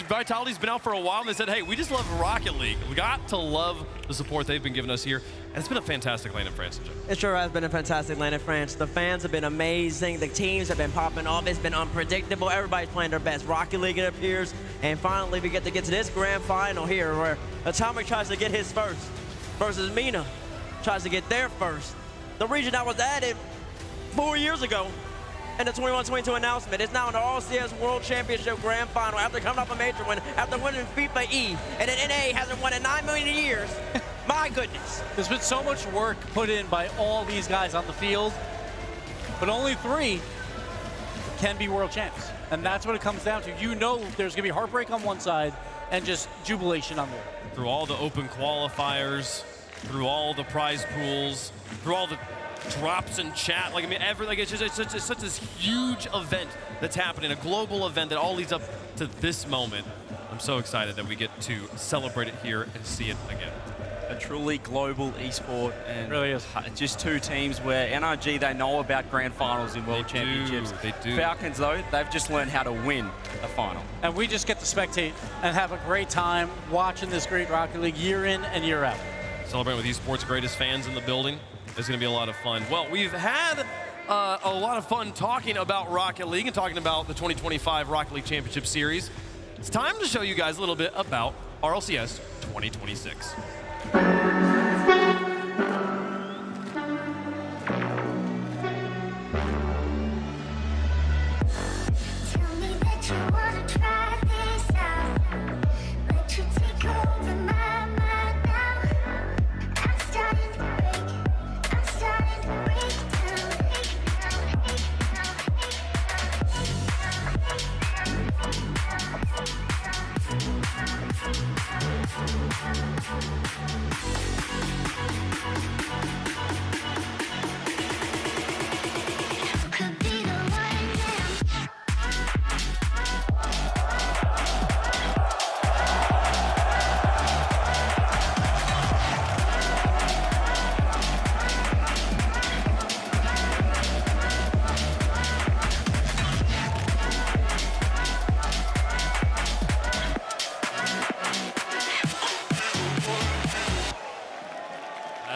Vitality's been out for a while, and they said, hey, we just love Rocket League. We got to love the support they've been giving us here. And it's been a fantastic lane in France, Jim. It sure has been a fantastic land in France. The fans have been amazing. The teams have been popping off. It's been unpredictable. Everybody's playing their best Rocket League, it appears. And finally, we get to this grand final here where Atomic tries to get his first versus Mina tries to get their first. The region that was added 4 years ago in the 21-22 announcement. It's now in the RLCS World Championship Grand Final after coming off a major win, after winning FIFA E, and then NA hasn't won in 9 million years. My goodness. There's been so much work put in by all these guys on the field, but only 3 can be world champs. And that's what it comes down to. You know there's going to be heartbreak on one side and just jubilation on the other. Through all the open qualifiers, through all the prize pools, through all the drops in chat, like I mean, it's such this huge event that's happening, a global event that all leads up to this moment. I'm so excited that we get to celebrate it here and see it again. A truly global esport, and really is. Just two teams where NRG, they know about grand finals in world championships. They do. Falcons, though, they've just learned how to win a final. And we just get to spectate and have a great time watching this great Rocket League year in and year out. Celebrating with esports greatest fans in the building. It's going to be a lot of fun. Well, we've had a lot of fun talking about Rocket League and talking about the 2025 Rocket League Championship Series. It's time to show you guys a little bit about RLCS 2026.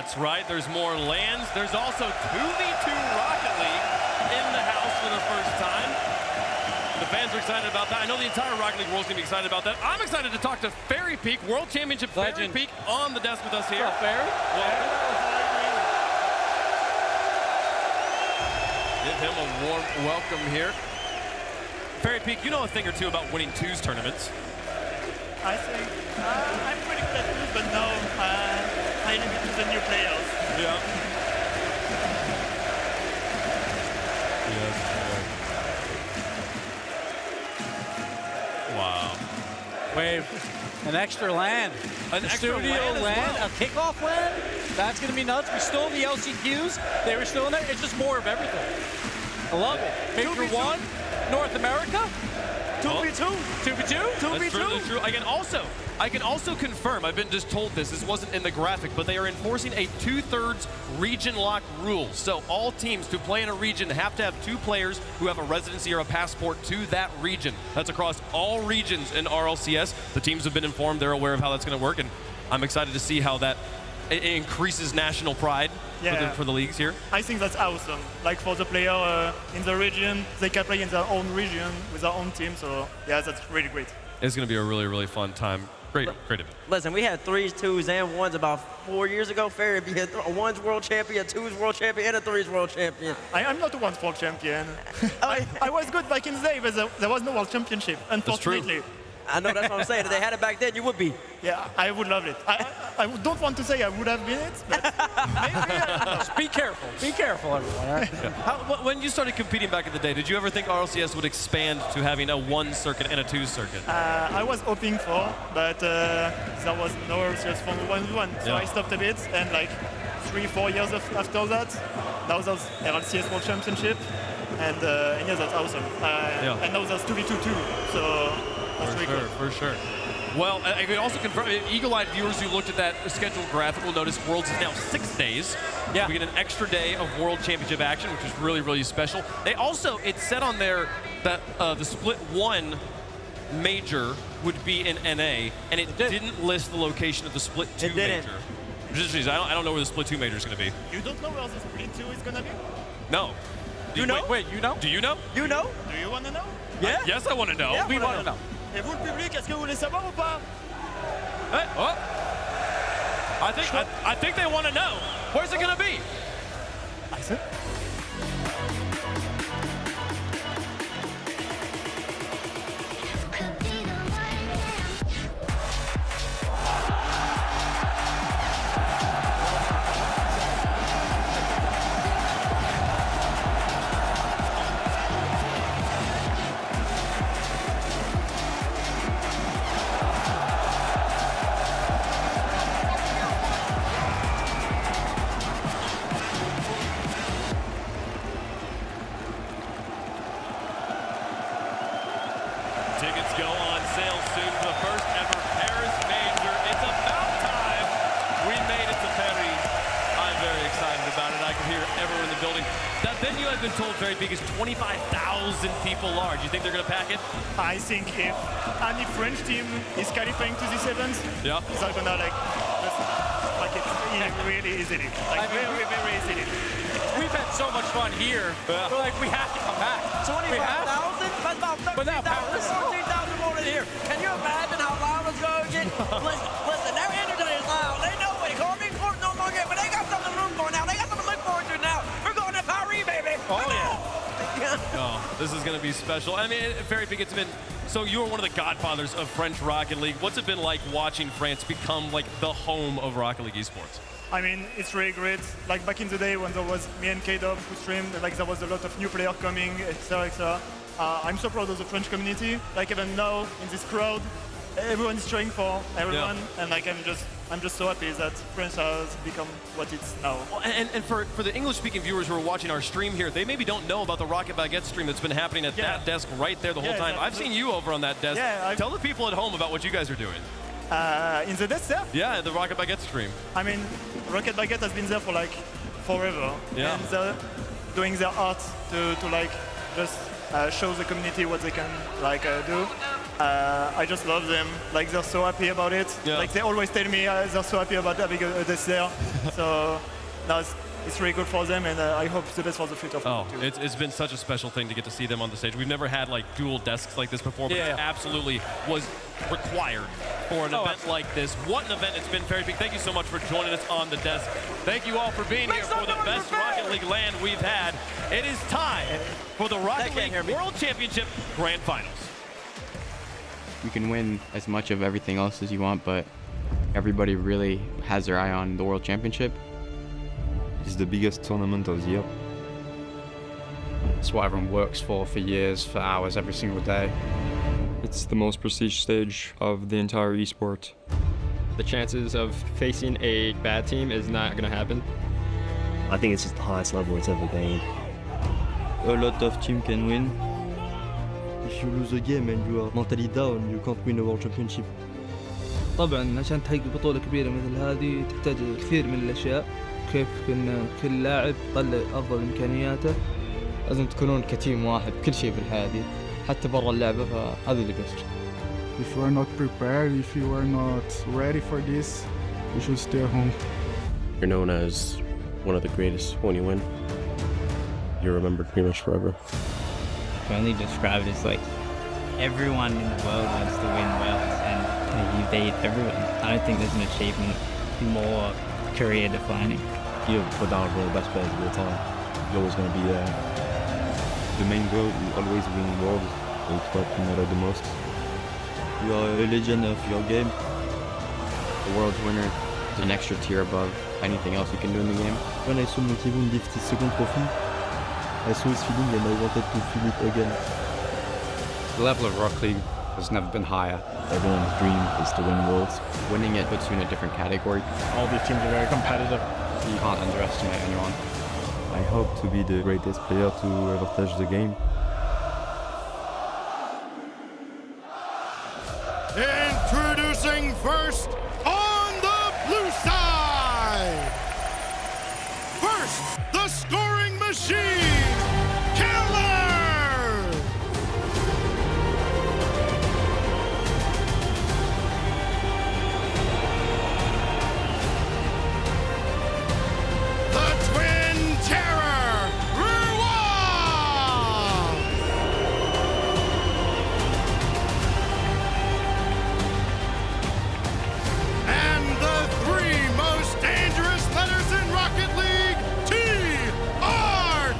That's right, there's more lands. There's also 2v2 Rocket League in the house for the first time. The fans are excited about that. I know the entire Rocket League world's gonna be excited about that. I'm excited to talk to Fairy Peak, World Championship Fairy Peak on the desk with us here. What's up, Fairy? Welcome. Give him a warm welcome here. Fairy Peak, you know a thing or two about winning twos tournaments. I think I'm pretty good at twos, but no, I need to the new players. Yeah. Wow. Wave. An extra land. An extra studio land as land, well. a kickoff land. That's going to be nuts. We stole the LCQs. They were still in there. It's just more of everything. I love it. Major 1, North America. 2v2. 2v2? 2v2. That's true, that's true. I can also confirm, I've been just told this wasn't in the graphic, but they are enforcing a 2/3 region lock rule. So all teams to play in a region have to have 2 players who have a residency or a passport to that region. That's across all regions in RLCS. The teams have been informed, they're aware of how that's gonna work, and I'm excited to see how that increases national pride for the leagues here. I think that's awesome. Like for the player in the region, they can play in their own region with their own team. So yeah, that's really great. It's going to be a really, really fun time. Great event. Listen, we had 3s, 2s, and 1s about 4 years ago. Fair to be a 1's world champion, a 2's world champion, and a 3's world champion. I'm not a 1's world champion. I was good back in the day, but there was no world championship, unfortunately. I know, that's what I'm saying. If they had it back then, you would be. Yeah, I would love it. I don't want to say I would have been it, but maybe. Just be careful. Be careful, everyone. All right? When you started competing back in the day, did you ever think RLCS would expand to having a 1 circuit and a 2 circuit? I was hoping for, but there was no RLCS for 1v1, so I stopped a bit, and like 3-4 years after that, now there's RLCS World Championship, and yeah, that's awesome. And now there's 2v2 too, so that's really cool. For sure. Well, I can also confirm, eagle-eyed viewers who looked at that schedule graphic will notice Worlds is now 6 days. Yeah. We get an extra day of World Championship action, which is really, really special. They also, it said on there that the split 1 major would be in NA, and it didn't list the location of the split 2 major. I don't know where the split 2 major is going to be. You don't know where the split 2 is going to be? No. You know? Wait, you know? Do you know? You know? Do you want to know? Yeah. Yes, I want to know. Yeah, we want to know. Et vous, le public, est-ce que vous voulez savoir ou pas? Hey, oh. I think they want to know. Where's it going to be? I said. Tickets go on sale soon for the first ever Paris Major. It's about time we made it to Paris. I'm very excited about it. I can hear everyone in the building. That venue, I've been told, very big, is 25,000 people large. You think they're going to pack it? I think if any French team is qualifying to this event, they're going to like just pack it really easily. Like very, very easily. We've had so much fun here. We're like, we have to come back. 25,000? That's about 13,000 more than here. Can you imagine how loud it's going to get? Listen, their energy is loud. They know it. Corbin Court no longer, but they got something to root for now. They got something to look forward to now. We're going to Paris, baby. Oh, yeah. Oh, this is going to be special. I mean, very big. It's been, so you are one of the godfathers of French Rocket League. What's it been like watching France become like the home of Rocket League esports? I mean, it's really great. Like back in the day when there was me and K-Dub who streamed, like there was a lot of new players coming, etc., etc. I'm so proud of the French community. Like even now in this crowd, everyone is cheering for everyone, and like I'm just so happy that France has become what it's now. Well, and for the English-speaking viewers who are watching our stream here, they maybe don't know about the Rocket Baguette stream that's been happening at that desk right there the whole time. I've seen you over on that desk. Tell the people at home about what you guys are doing. In the desk there? Yeah, the Rocket Baguette stream. I mean, Rocket Baguette has been there for like forever. Yeah. And they're doing their art to like just show the community what they can like do. I just love them. Like they're so happy about it. Yeah. Like they always tell me they're so happy about having a desk there. So now it's really good for them, and I hope the best for the future. Oh, it's been such a special thing to get to see them on the stage. We've never had like dual desks like this before, but it absolutely was required for an event like this. What an event it's been, very big. Thank you so much for joining us on the desk. Thank you all for being here for the best Rocket League LAN we've had. It is time for the Rocket League World Championship Grand Finals. You can win as much of everything else as you want, but everybody really has their eye on the World Championship. It's the biggest tournament of the year. It's what everyone works for years, for hours, every single day. It's the most prestige stage of the entire esport. The chances of facing a bad team is not going to happen. I think it's just the highest level it's ever been. A lot of teams can win. If you lose a game and you are mentally down, you can't win a world championship. طبعا عشان تحقق بطولة كبيرة مثل هذه تحتاج كثير من الأشياء. كيف كل لاعب يطلع أفضل إمكانياته. لازم تكونون كتيم واحد كل شيء بالحياة دي حتى برا اللعبة فهذا اللي بيفرق. If you are not prepared, if you are not ready for this, you should stay at home. You're known as one of the greatest when you win. You're remembered pretty much forever. I can only describe it as like everyone in the world wants to win Worlds, and you beat everyone. I don't think there's an achievement more career defining. You put down one of the best players of all time. You're always going to be the main goal. You always win Worlds. It's what matters the most. You are a legend of your game. The World's winner is an extra tier above anything else you can do in the game. When I saw Monty win the 52nd trophy, I saw his feeling and I wanted to feel it again. The level of Rocket League has never been higher. Everyone's dream is to win Worlds. Winning it puts you in a different category. All these teams are very competitive. You can't underestimate anyone. I hope to be the greatest player to ever touch the game. Introducing first on the blue side. First, the scoring machine, Killer! The Twin Terror, and the three most dangerous letters in Rocket League, TRK!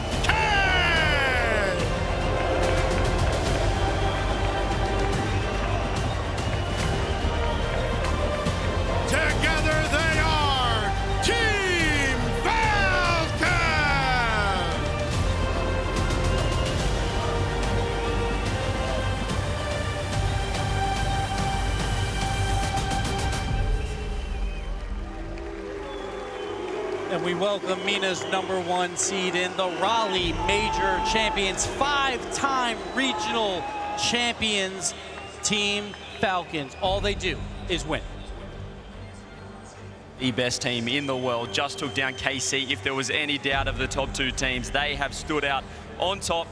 Together they are Team Falcons! And we welcome MENA's #1 seed in the Raleigh Major Champions, 5-time regional champions, Team Falcons. All they do is win. The best team in the world just took down KC. If there was any doubt of the top two teams, they have stood out on top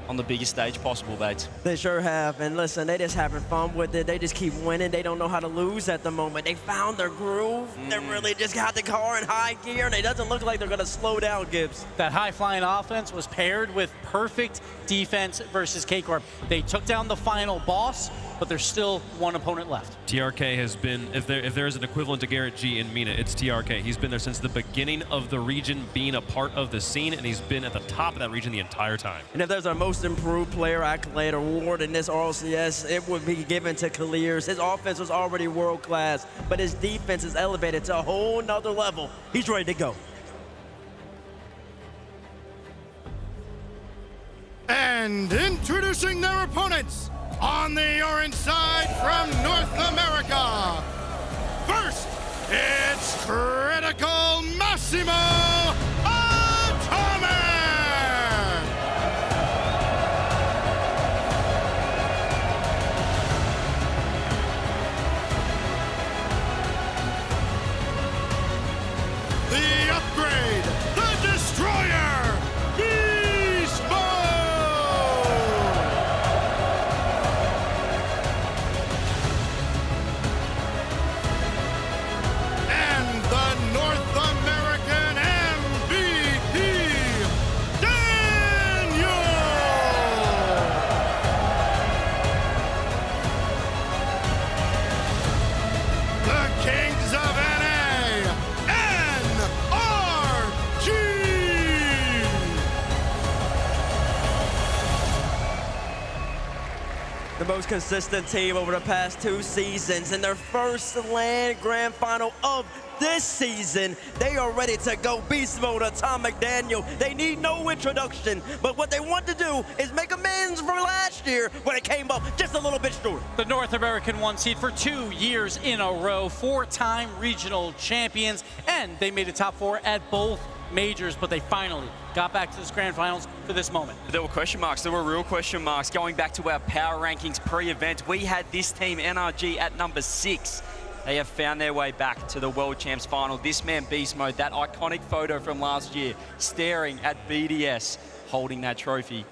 on the biggest stage possible, Bates. They sure have, and listen, they just having fun with it. They just keep winning. They don't know how to lose at the moment. They found their groove. They really just got the car in high gear, and it doesn't look like they're going to slow down, Gibbs. That high-flying offense was paired with perfect defense versus K-Corp. They took down the final boss, but there's still one opponent left. TRK has been, if there is an equivalent to Garrett G in MENA, it's TRK. He's been there since the beginning of the region, being a part of the scene, and he's been at the top of that region the entire time. And if there's a most improved player accolade award in this RLCS, it would be given to Khalir's. His offense was already world class, but his defense is elevated to a whole nother level. He's ready to go. And introducing their opponents on the orange side from North America. First, it's Critical Massimo Atomic! The upgrade, the Destroyer, Beast Mode! And the North American MVP, Daniel! The Kings of NA, NRG! The most consistent team over the past 2 seasons. In their first LAN Grand Final of this season, they are ready to go beast mode. Atomic Daniel, they need no introduction, but what they want to do is make amends for last year when it came up just a little bit short. The North American 1 seed for 2 years in a row, 4-time regional champions, and they made a top 4 at both majors, but they finally got back to this grand finals for this moment. There were question marks. There were real question marks. Going back to our power rankings pre-event, we had this team, NRG, at number 6. They have found their way back to the World Champs final. This man, Beast Mode, that iconic photo from last year, staring at BDS, holding that trophy.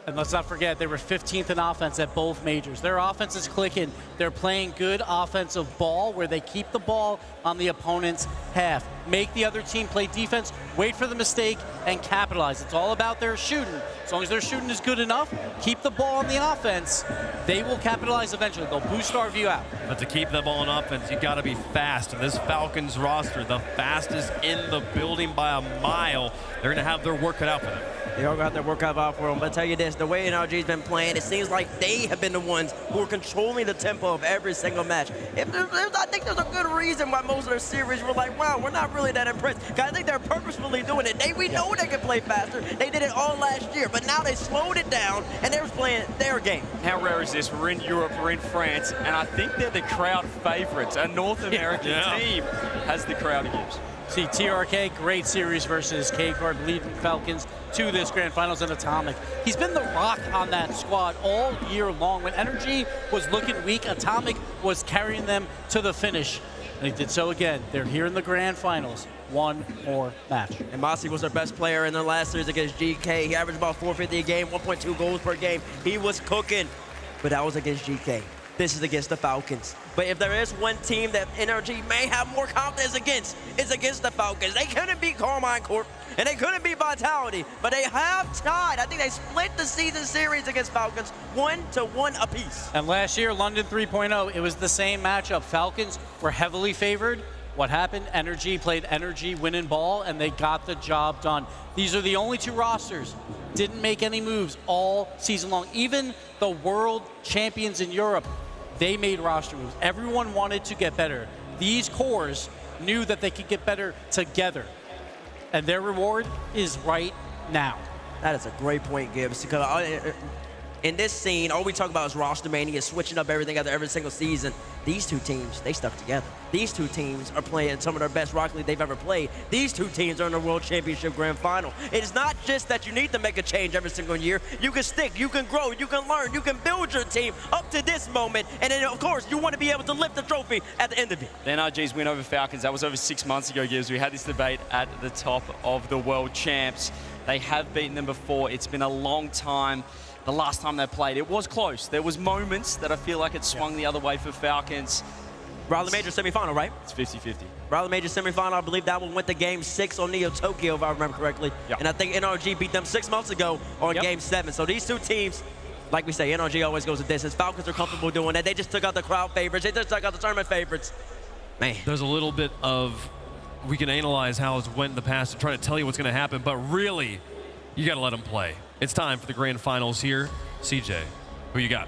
And let's not forget, they were 15th in offense at both majors. Their offense is clicking. They're playing good offensive ball where they keep the ball on the opponent's half. make the other team play defense, wait for the mistake, and capitalize. It's all about their shooting. As long as their shooting is good enough, keep the ball on the offense, they will capitalize eventually. They'll boost our view out. But to keep the ball on offense, you got to be fast. And this Falcons roster, the fastest in the building by a mile, they're going to have their work cut out for them. They all got their work cut out for them. But I tell you this, the way NRG's been playing, it seems like they have been the ones who are controlling the tempo of every single match. I think there's a good reason why most of their series were like, wow, we're not really that impressed. Because I think they're purposefully doing it. We know they can play faster. They did it all last year, but now they slowed it down, and they're playing their game. How rare is this? We're in Europe, we're in France, and I think they're the crowd favorites. A North American team has the crowd against. See, TRK, great series versus K-Card, leading Falcons to this grand finals, and Atomic. He's been the rock on that squad all year long. When Energy was looking weak, Atomic was carrying them to the finish. And he did so again. They're here in the grand finals. One more match. And Masi was their best player in their last series against GK. He averaged about 450 a game, 1.2 goals per game. He was cooking, but that was against GK. This is against the Falcons. But if there is one team that NRG may have more confidence against, it's against the Falcons. They couldn't beat Carmine Corp, and they couldn't beat Vitality, but they have tied. I think they split the season series against Falcons 1-1 apiece. And last year, London 3.0, it was the same matchup. Falcons were heavily favored. What happened? Energy played Energy winning ball, and they got the job done. These are the only two rosters didn't make any moves all season long. Even the world champions in Europe, they made roster moves. Everyone wanted to get better. These cores knew that they could get better together, and their reward is right now. That is a great point, Gibbs, because in this scene, all we talk about is roster mania, switching up everything after every single season. These two teams, they stuck together. These two teams are playing some of their best Rocket League they've ever played. These two teams are in the World Championship Grand Final. It is not just that you need to make a change every single year. You can stick, you can grow, you can learn, you can build your team up to this moment. And then, of course, you want to be able to lift the trophy at the end of it. The NRG's win over Falcons, that was over 6 months ago, Gibbs. We had this debate at the top of the World Champs. They have beaten them before. It's been a long time. The last time they played, it was close. There was moments that I feel like it swung the other way for Falcons. Raleigh Major semifinal, right? It's 50-50. Raleigh Major semifinal, I believe that one went to Game 6 on Neo Tokyo, if I remember correctly. Yep. And I think NRG beat them 6 months ago on Game 7. So these two teams, like we say, NRG always goes the distance. Falcons are comfortable doing that. They just took out the crowd favorites. They just took out the tournament favorites. Man. There's a little bit of, we can analyze how it's went in the past and try to tell you what's going to happen, but really, you got to let them play. It's time for the grand finals here. CJ, who you got?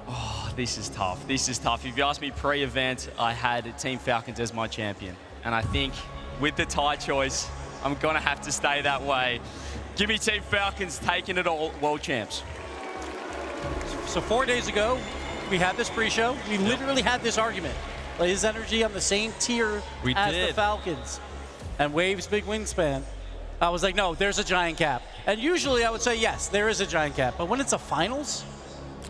Oh, this is tough. This is tough. If you asked me pre-event, I had Team Falcons as my champion. And I think with the tie choice, I'm going to have to stay that way. Give me Team Falcons taking it all, world champs. So 4 days ago, we had this pre-show. We literally had this argument. Is Energy on the same tier as the Falcons? And Wave's big wingspan. I was like, no, there's a giant gap. And usually I would say, yes, there is a giant gap. But when it's a finals,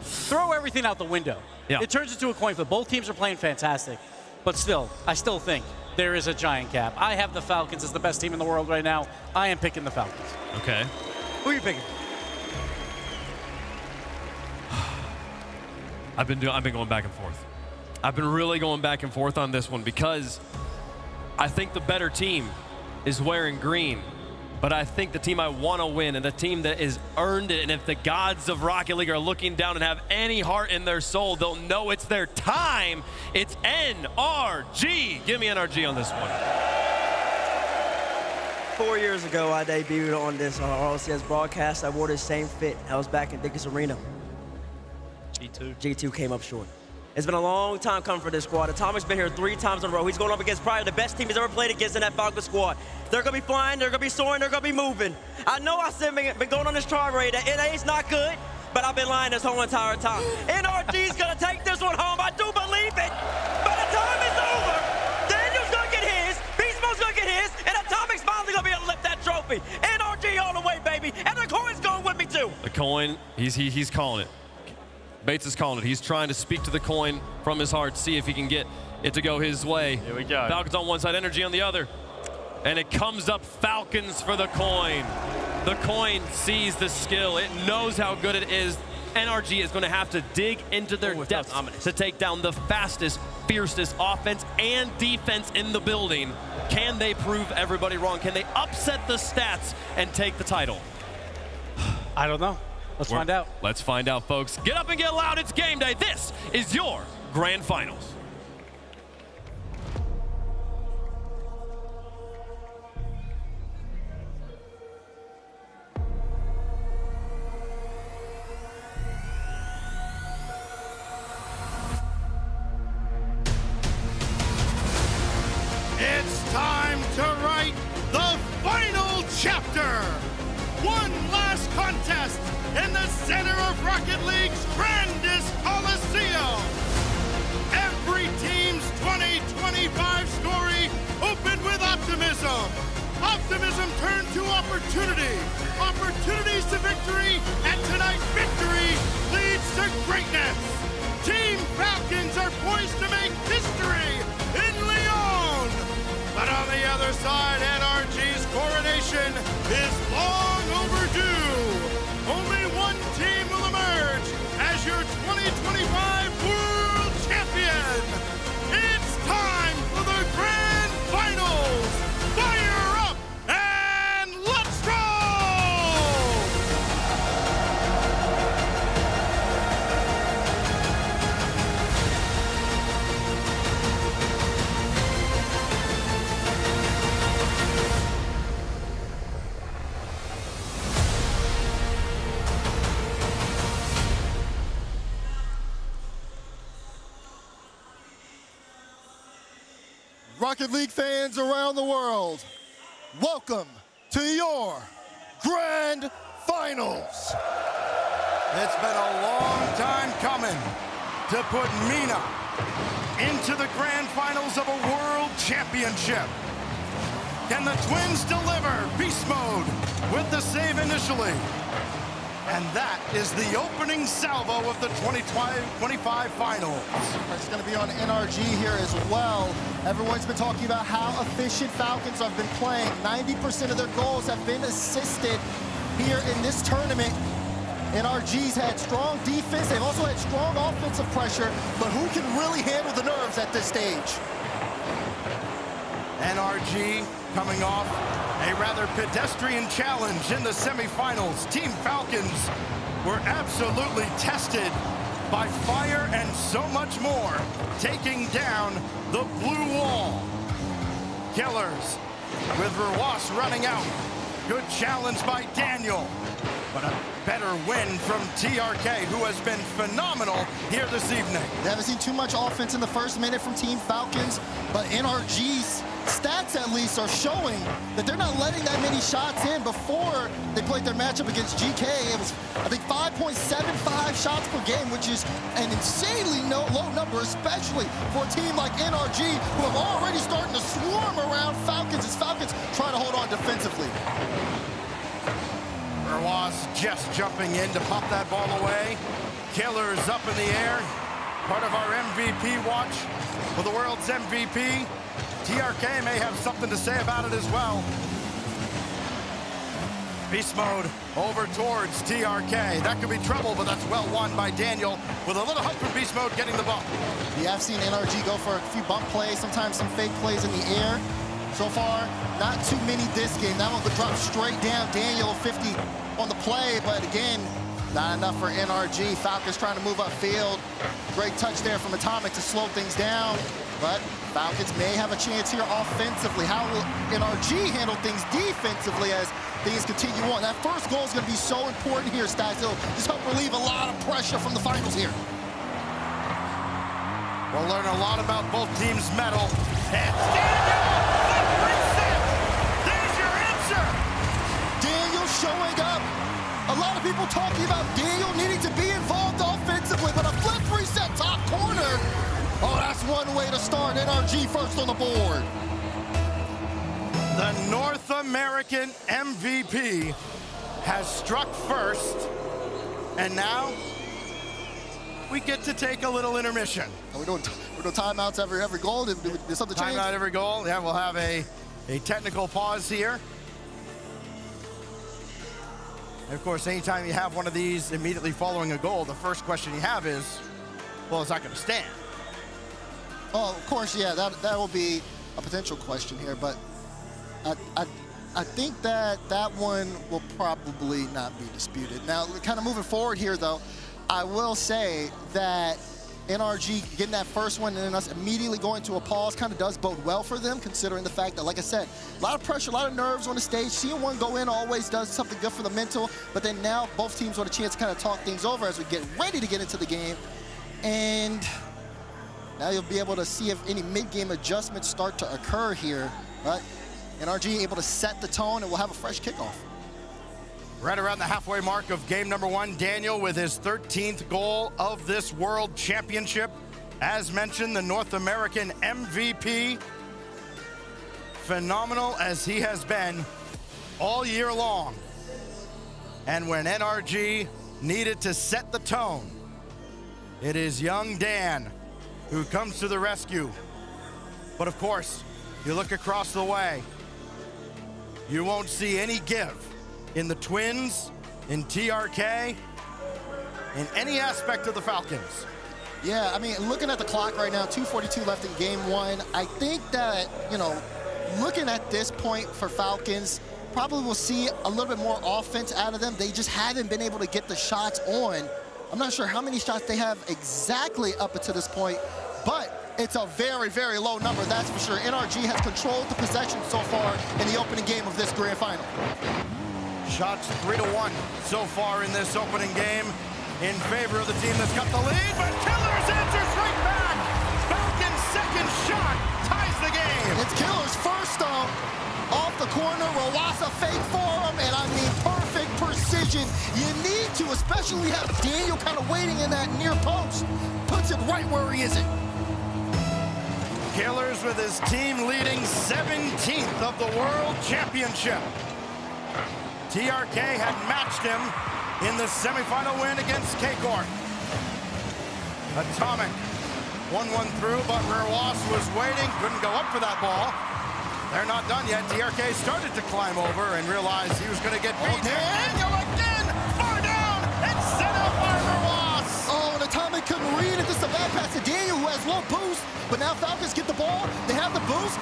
throw everything out the window. Yeah. It turns into a coin flip. Both teams are playing fantastic. But still, I still think there is a giant gap. I have the Falcons as the best team in the world right now. I am picking the Falcons. Okay. Who are you picking? I've been going back and forth. I've been really going back and forth on this one because I think the better team is wearing green. But I think the team I want to win and the team that has earned it, and if the gods of Rocket League are looking down and have any heart in their soul, they'll know it's their time. It's NRG. Give me NRG on this one. 4 years ago, I debuted on this RLCS broadcast. I wore the same fit. I was back in Dickies Arena. G2 came up short. It's been a long time coming for this squad. Atomic's been here 3 times in a row. He's going up against probably the best team he's ever played against in that Falcons squad. They're going to be flying, they're going to be soaring, they're going to be moving. I know I said been going on this tirade that NA's not good, but I've been lying this whole entire time. NRG's going to take this one home. I do believe it. But the time is over. Daniel's going to get his, Beast Mode's going to get his, and Atomic's finally going to be able to lift that trophy. NRG all the way, baby. And the coin's going with me, too. The coin, he's calling it. Bates is calling it. He's trying to speak to the coin from his heart, see if he can get it to go his way. Here we go. Falcons on one side, Energy on the other. And it comes up Falcons for the coin. The coin sees the skill. It knows how good it is. NRG is going to have to dig into their depths to take down the fastest, fiercest offense and defense in the building. Can they prove everybody wrong? Can they upset the stats and take the title? I don't know. Let's find out. Let's find out, folks. Get up and get loud. It's game day. This is your Grand Finals. It's time to write the final chapter. One last contest in the center of Rocket League's grandest Coliseum. Every team's 2025 story opened with optimism. Optimism turned to opportunity. Opportunities to victory. And tonight, victory leads to greatness. Team Falcons are poised to make history in Lyon. But on the other side, NRG's coronation is long overdue. Only one team will emerge as your 2025 World Champion. It's time for the Grand Finals. Fire up and let's go! Rocket League fans around the world, welcome to your Grand Finals. It's been a long time coming to put MENA into the Grand Finals of a World Championship. Can the Twins deliver beast mode with the save initially? And that is the opening salvo of the 2025 finals. It's going to be on NRG here as well. Everyone's been talking about how efficient Falcons have been playing. 90% of their goals have been assisted here in this tournament. NRG's had strong defense. They've also had strong offensive pressure, but who can really handle the nerves at this stage? NRG coming off a rather pedestrian challenge in the semifinals. Team Falcons were absolutely tested by fire and so much more, taking down the blue wall. Killers with Ruas running out. Good challenge by Daniel, but a better win from TRK, who has been phenomenal here this evening. We haven't seen too much offense in the first minute from Team Falcons, but NRG's stats at least are showing that they're not letting that many shots in. Before they played their matchup against GK, it was, I think, 5.75 shots per game, which is an insanely low number, especially for a team like NRG, who have already starting to swarm around Falcons as Falcons try to hold on defensively. Ruas just jumping in to pop that ball away. Killers up in the air. Part of our MVP watch for the world's MVP. TRK may have something to say about it as well. Beast mode over towards TRK. That could be trouble, but that's well won by Daniel with a little help from Beast mode getting the bump. Yeah, I've seen NRG go for a few bump plays, sometimes some fake plays in the air. So far, not too many this game. That one would drop straight down. Daniel 50 on the play, but again, not enough for NRG. Falcons trying to move upfield. Great touch there from Atomic to slow things down, but Falcons may have a chance here offensively. How will NRG handle things defensively as things continue on? That first goal is going to be so important here, Stacks. It'll just help relieve a lot of pressure from the finals here. We'll learn a lot about both teams' mettle. It's Daniel! Reset! There's your answer! Daniel showing up. A lot of people talking about Daniel needing to be involved offensively, but a flip reset top corner. Oh, that's one way to start. NRG first on the board. The North American MVP has struck first, and now we get to take a little intermission. We're doing timeouts every goal. Did something change? Timeout every goal. Yeah, we'll have a technical pause here. And of course, anytime you have one of these immediately following a goal, the first question you have is, well, is that going to stand? Oh, of course, yeah, that will be a potential question here, but I think that one will probably not be disputed. Now, kind of moving forward here, though, I will say that NRG getting that first one and then us immediately going to a pause kind of does bode well for them, considering the fact that, like I said, a lot of pressure, a lot of nerves on the stage. Seeing one go in always does something good for the mental, but then now both teams want a chance to kind of talk things over as we get ready to get into the game. And now you'll be able to see if any mid-game adjustments start to occur here, right? NRG able to set the tone, and we'll have a fresh kickoff. Right around the halfway mark of game number 1, Daniel with his 13th goal of this World Championship. As mentioned, the North American MVP. Phenomenal as he has been all year long. And when NRG needed to set the tone, it is young Dan who comes to the rescue. But of course, you look across the way, you won't see any give in the Twins, in TRK, in any aspect of the Falcons. Yeah, I mean, looking at the clock right now, 2:42 left in game 1. I think that, you know, looking at this point for Falcons, probably will see a little bit more offense out of them. They just haven't been able to get the shots on. I'm not sure how many shots they have exactly up until this point, but it's a very, very low number, that's for sure. NRG has controlled the possession so far in the opening game of this grand final. Shots 3-1 so far in this opening game in favor of the team that's got the lead, but Killers answers right back. Falcons' second shot ties the game. It's Killers first, though. Off the corner, Rawasa fake for him, and I mean perfect precision. You need to, especially have Daniel kind of waiting in that near post. Puts it right where he isn't. Killers with his team leading 17th of the World Championship. TRK had matched him in the semifinal win against K-Corp. Atomic 1-1 through, but Rawas was waiting, couldn't go up for that ball. They're not done yet. TRK started to climb over and realized he was going to get beat. Daniel again, far down, and set up by Rawas. Oh, and Atomic couldn't read it. This is a bad pass to Daniel, who has low boost, but now Falcons get the ball. They have the boost.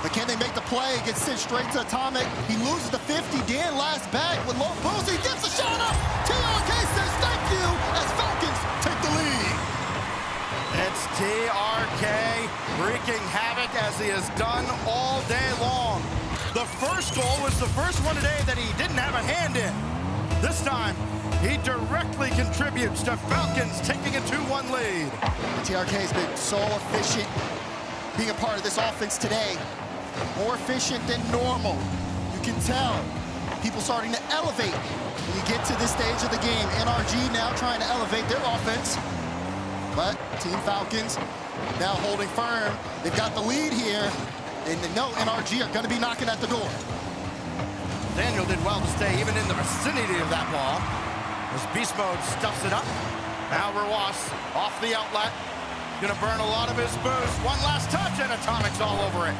But can they make the play? Gets sent straight to Atomic. He loses the 50. Dan last back with low boost. He gets the shot up. TRK says thank you as Falcons take the lead. It's TRK wreaking havoc as he has done all day long. The first goal was the first one today that he didn't have a hand in. This time, he directly contributes to Falcons taking a 2-1 lead. TRK has been so efficient being a part of this offense today. More efficient than normal. You can tell people starting to elevate when you get to this stage of the game. NRG now trying to elevate their offense. But Team Falcons now holding firm. They've got the lead here. And they know NRG are going to be knocking at the door. Daniel did well to stay even in the vicinity of that ball. As Beast Mode stuffs it up. Now Rawas off the outlet. Gonna burn a lot of his boost. One last touch and Atomic's all over it.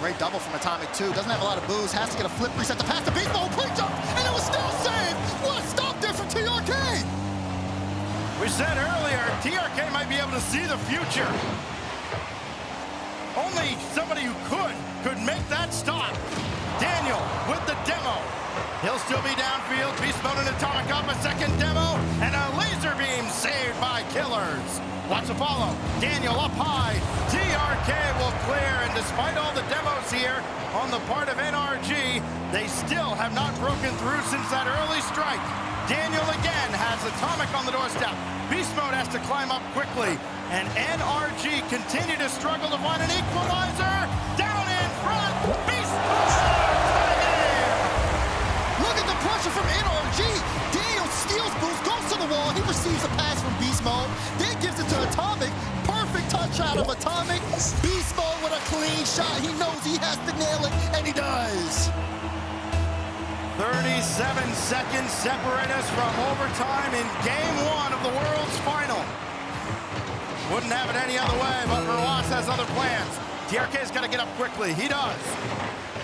Great double from Atomic, too. Doesn't have a lot of boost. Has to get a flip reset to pass the Beast Mode. Quick jump, and it was still saved. What a stop there from TRK. We said earlier, TRK might be able to see the future. Only somebody who could make that stop. Daniel with the demo. He'll still be downfield. Beast Mode and Atomic up a second demo, and a laser beam saved by Killers. Watch the follow. Daniel up high. TRK will clear, and despite all the demos here on the part of NRG, they still have not broken through since that early strike. Daniel again has Atomic on the doorstep. Beast Mode has to climb up quickly, and NRG continue to struggle to find an equalizer. Down in front, Beast Mode! Look at the pressure from NRG. Daniel steals boost, goes to the wall. He receives a pass from Beast Mode, then gives it to Atomic. Perfect touch out of Atomic. Beast Mode with a clean shot. He knows he has to nail it, and he does. 37 seconds separate us from overtime in game 1 of the World's Final. Wouldn't have it any other way, but Rawas has other plans. TRK's got to get up quickly. He does.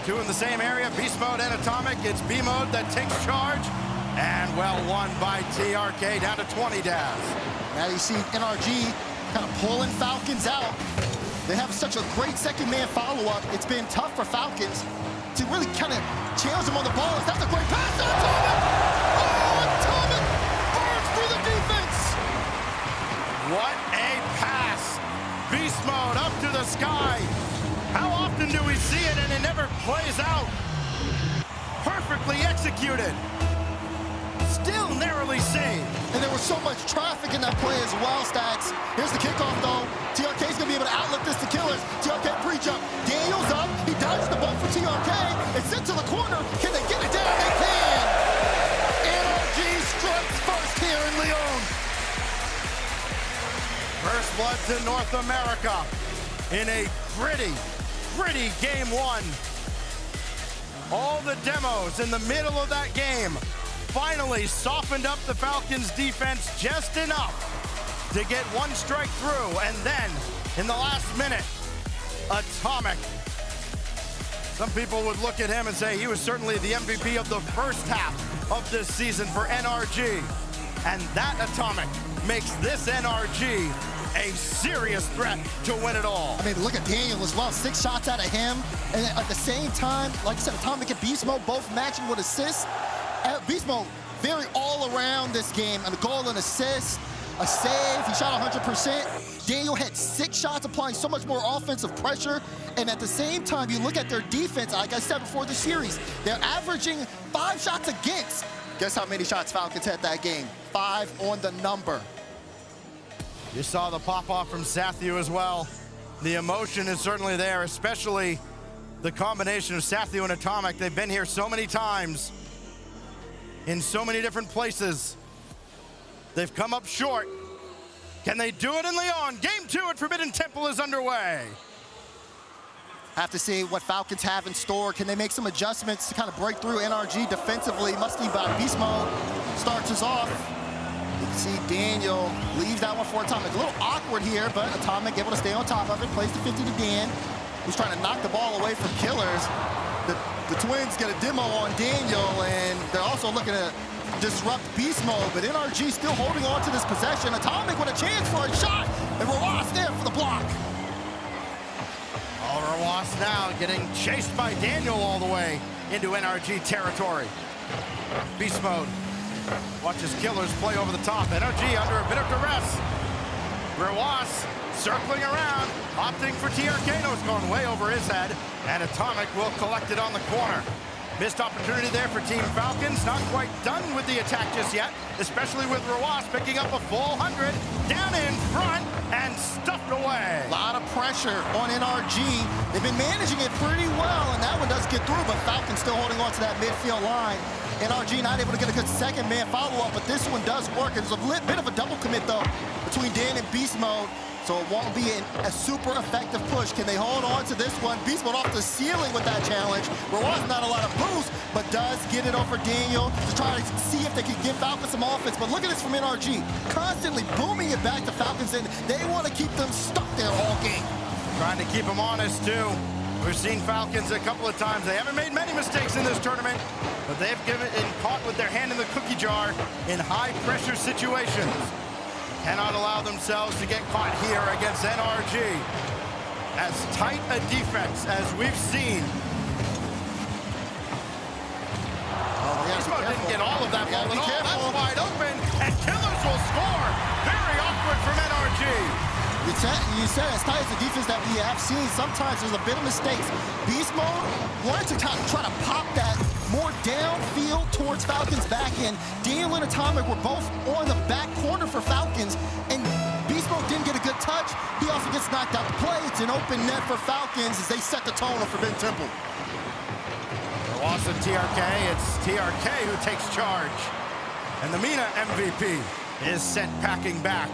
Two in the same area, Beast Mode and Atomic. It's B Mode that takes charge. And well won by TRK, down to 20, Daz. Now you see NRG kind of pulling Falcons out. They have such a great second man follow-up. It's been tough for Falcons to really kind of challenge them on the ball. That's a great pass to Atomic! Oh, Atomic burns through the defense! What a pass! Beast mode up to the sky. How often do we see it and it never plays out? Perfectly executed. Still narrowly saved. And there was so much traffic in that play as well, Stacks. Here's the kickoff, though. TRK's gonna be able to outlook this to Killers. TRK pre-jump. Daniel's up. He dodges the ball for TRK. It's sent to the corner. Can they get it down? They can. NRG strikes first here in Lyon. First blood to North America in a pretty game one. All the demos in the middle of that game finally softened up the Falcons defense just enough to get one strike through, and then in the last minute, Atomic. Some people would look at him and say he was certainly the MVP of the first half of this season for NRG, and that Atomic makes this NRG a serious threat to win it all. I mean, look at Daniel as well. 6 shots out of him, and at the same time, like I said, Atomic and Beast Mode both matching with assists. Beast Mode very all around this game, and a goal and assist, a save. He shot 100%. Daniel had 6 shots, applying so much more offensive pressure. And at the same time, you look at their defense, like I said before the series, they're averaging 5 shots against. Guess how many shots Falcons had that game? 5 on the number. You saw the pop-off from Sathiu as well. The emotion is certainly there, especially the combination of Sathiu and Atomic. They've been here so many times, in so many different places. They've come up short. Can they do it in Lyon? Game 2 at Forbidden Temple is underway. Have to see what Falcons have in store. Can they make some adjustments to kind of break through NRG defensively? Must be by Beast Mode. Starts us off. You can see Daniel leaves that one for Atomic. A little awkward here, but Atomic able to stay on top of it. Plays the 50 to Dan, who's trying to knock the ball away from Killers. The Twins get a demo on Daniel, and they're also looking to disrupt Beast Mode, but NRG still holding on to this possession. Atomic with a chance for a shot, and Rawas there for the block. Rawas now getting chased by Daniel all the way into NRG territory. Beast Mode watches Killers play over the top. NRG under a bit of duress. Rawas circling around, opting for TRK. No, it's going way over his head, and Atomic will collect it on the corner. Missed opportunity there for Team Falcons. Not quite done with the attack just yet, especially with Rawas picking up a full 100 down in front and stuffed away. A lot of pressure on NRG. They've been managing it pretty well, and that one does get through, but Falcons still holding on to that midfield line. NRG not able to get a good second man follow-up, but this one does work. There's a bit of a double commit, though, between Dan and Beast Mode, so it won't be a super effective push. Can they hold on to this one? Beast Mode off the ceiling with that challenge. Rawas not a lot of boost, but does get it over Daniel to try to see if they can give Falcons some offense. But look at this from NRG, constantly booming it back to Falcons, and they want to keep them stuck there all game. Trying to keep them honest, too. We've seen Falcons a couple of times. They haven't made many mistakes in this tournament, but they've caught with their hand in the cookie jar in high-pressure situations. Cannot allow themselves to get caught here against NRG. As tight a defense as we've seen. Beast Mode didn't get all of that ball at all. That's wide open, and Killers will score. Very awkward from NRG. You said as tight as the defense that we have seen, sometimes there's a bit of mistakes. Beast Mode wanted to try to pop that more downfield towards Falcons back end. Daniel and Atomic were both on the back corner for Falcons, and Beast Mode didn't get a good touch. He also gets knocked out the play. It's an open net for Falcons as they set the tone on Forbidden Temple. Loss of TRK, it's TRK who takes charge. And the MENA MVP is sent packing back.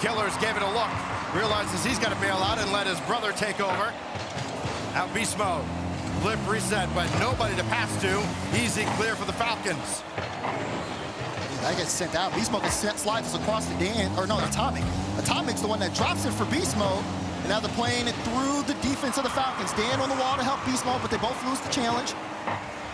Killers gave it a look, realizes he's got to bail out and let his brother take over. Out Beast Mode, flip reset, but nobody to pass to. Easy clear for the Falcons. That gets sent out. Beast Mode slides across the Dan, or no, Atomic. Atomic's the one that drops it for Beast Mode. And now they're playing it through the defense of the Falcons. Dan on the wall to help Beast Mode, but they both lose the challenge.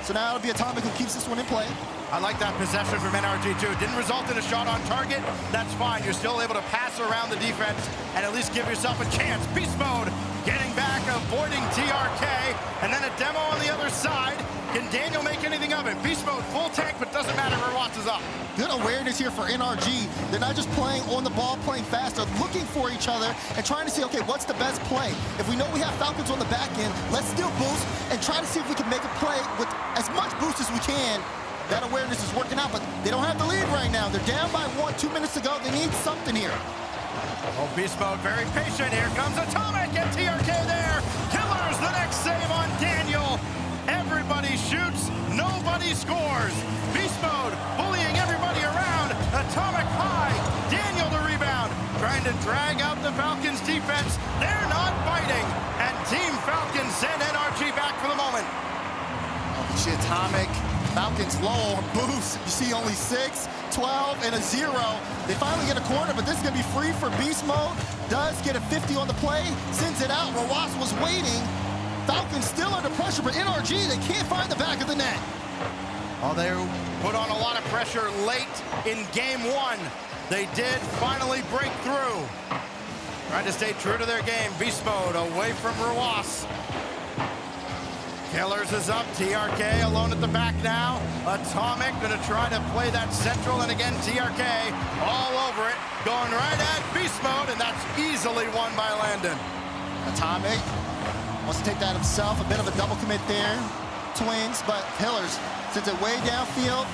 So now it'll be Atomic who keeps this one in play. I like that possession from NRG too. Didn't result in a shot on target. That's fine. You're still able to pass around the defense and at least give yourself a chance. Beast mode getting back, avoiding TRK, and then a demo on the other side. Can Daniel make anything of it? Beast mode, full tank, but doesn't matter. Watts is up. Good awareness here for NRG. They're not just playing on the ball, playing fast. They're looking for each other and trying to see, okay, what's the best play? If we know we have Falcons on the back end, let's still boost and try to see if we can make a play with as much boost as we can. That awareness is working out, but they don't have the lead right now. They're down by 1, 2 minutes to go. They need something here. Oh, Beast mode, very patient. Here comes Atomic and TRK there. Killers, the next save on Daniel. Everybody shoots, nobody scores. Beast mode, bullying everybody around. Atomic high, Daniel the rebound. Trying to drag out the Falcons defense. They're not biting. And Team Falcons send NRG back for the moment. Oh, Atomic. Falcons low on boost. You see only 6, 12, and a 0. They finally get a corner, but this is going to be free for Beast Mode. Does get a 50 on the play, sends it out. Rawas was waiting. Falcons still under pressure, but NRG, they can't find the back of the net. Oh, they put on a lot of pressure late in game 1. They did finally break through. Trying to stay true to their game. Beast Mode away from Rawas. Killers is up, TRK alone at the back now. Atomic gonna try to play that central, and again, TRK all over it, going right at Beast Mode, and that's easily won by Landon. Atomic wants to take that himself, a bit of a double commit there. Twins, but Killers sends it way downfield.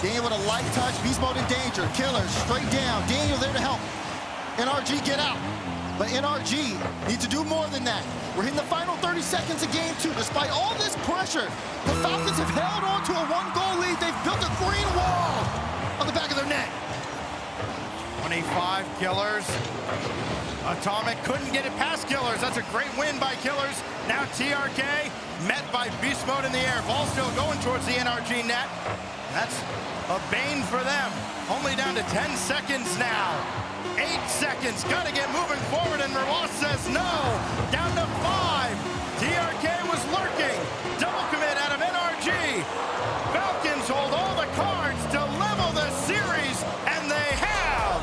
Daniel with a light touch, Beast Mode in danger. Killers straight down, Daniel there to help. NRG get out. But NRG need to do more than that. We're hitting the final 30 seconds of game 2. Despite all this pressure, the Falcons have held on to a 1-goal lead. They've built a green wall on the back of their net. 25 Killers. Atomic couldn't get it past Killers. That's a great win by Killers. Now TRK met by Beast Mode in the air. Ball still going towards the NRG net. That's a bane for them. Only down to 10 seconds now. 8 seconds, gotta get moving forward, and Rawas says no. Down to 5. TRK was lurking. Double commit out of NRG. Falcons hold all the cards to level the series, and they have.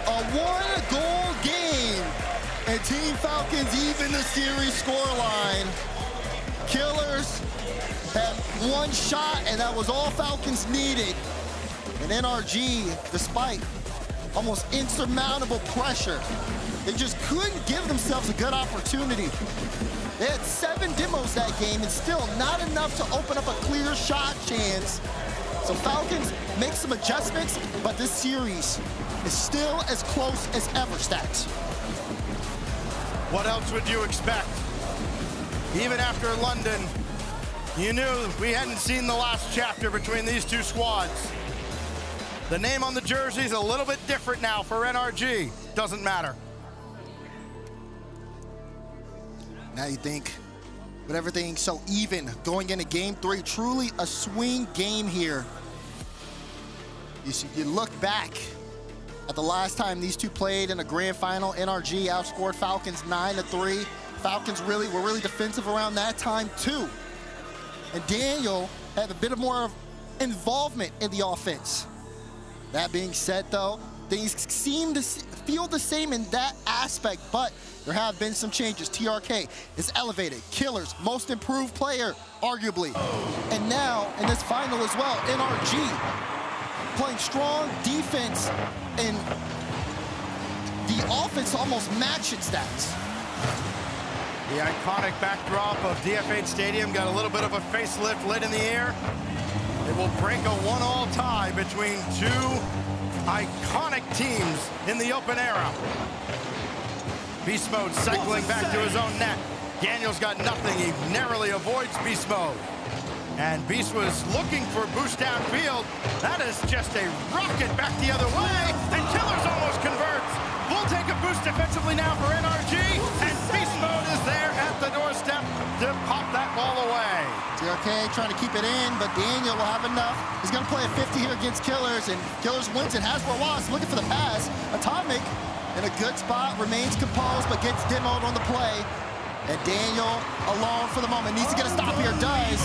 A 1-goal game, and Team Falcons even the series scoreline. Killers had 1 shot, and that was all Falcons needed. And NRG, despite almost insurmountable pressure, they just couldn't give themselves a good opportunity. They had 7 demos that game and still not enough to open up a clear shot chance. So Falcons make some adjustments, but this series is still as close as ever, Stats. What else would you expect? Even after London, you knew we hadn't seen the last chapter between these two squads. The name on the jersey is a little bit different now for NRG. Doesn't matter. Now you think, with everything so even going into game 3, truly a swing game here. You look back at the last time these two played in a grand final. NRG outscored Falcons 9-3. Falcons were really defensive around that time too. And Daniel had a bit more involvement in the offense. That being said, though, things seem to feel the same in that aspect, but there have been some changes. TRK is elevated. Killers, most improved player, arguably. And now, in this final as well, NRG playing strong defense, and the offense almost matched its stats. The iconic backdrop of DF8 Stadium got a little bit of a facelift lit in the air. It will break a 1-all tie between 2 iconic teams in the open era. Beast Mode cycling back to his own net. Daniel's got nothing. He narrowly avoids Beast Mode. And Beast was looking for boost downfield. That is just a rocket back the other way. And Killers almost converts. We'll take a boost defensively now for NRG. And Beast Mode is there at the doorstep to pop that ball away. TRK trying to keep it in, but Daniel will have enough. He's going to play a 50 here against Killers, and Killers wins it. Has Rawas looking for the pass. Atomic in a good spot, remains composed, but gets demoed on the play. And Daniel alone for the moment. Needs to get a stop here. Does.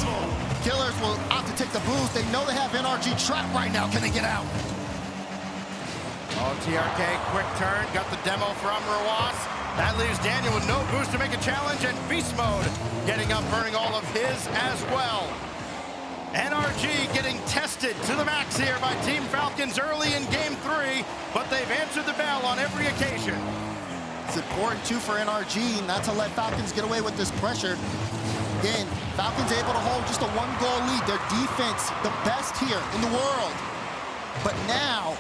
Killers will opt to take the boost. They know they have NRG trapped right now. Can they get out? Oh, TRK, quick turn. Got the demo from Rawas. That leaves Daniel with no boost to make a challenge, and Beast Mode getting up, burning all of his as well. NRG getting tested to the max here by Team Falcons early in Game 3, but they've answered the bell on every occasion. It's important, too, for NRG not to let Falcons get away with this pressure. Again, Falcons able to hold just a one-goal lead. Their defense, the best here in the world. But now,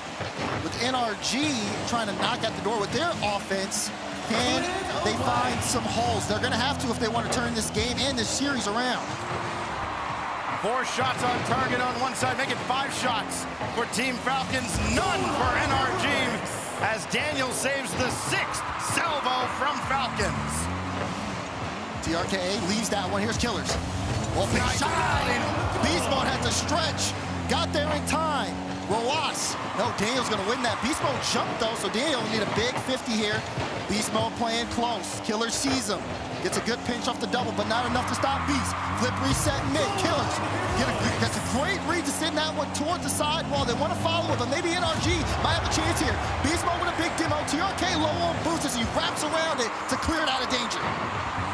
with NRG trying to knock at the door with their offense, can they find some holes? They're going to have to if they want to turn this game and this series around. 4 shots on target on one side, make it 5 shots for Team Falcons, none for NRG, as Daniel saves the 6th salvo from Falcons. TRK leaves that one. Here's Killers. Well, big shot. Beast Mode had to stretch. Got there in time. Rawas. No, Daniel's going to win that. Beast Mode jumped, though, so Daniel will need a big 50 here. Beast Mode playing close. Killers sees him. Gets a good pinch off the double, but not enough to stop Beast. Flip reset mid. Killers. That's a great read to send that one towards the sidewall. They want to follow it, but maybe NRG might have a chance here. Beast Mode with a big demo. TRK low on boost as he wraps around it to clear it out of danger.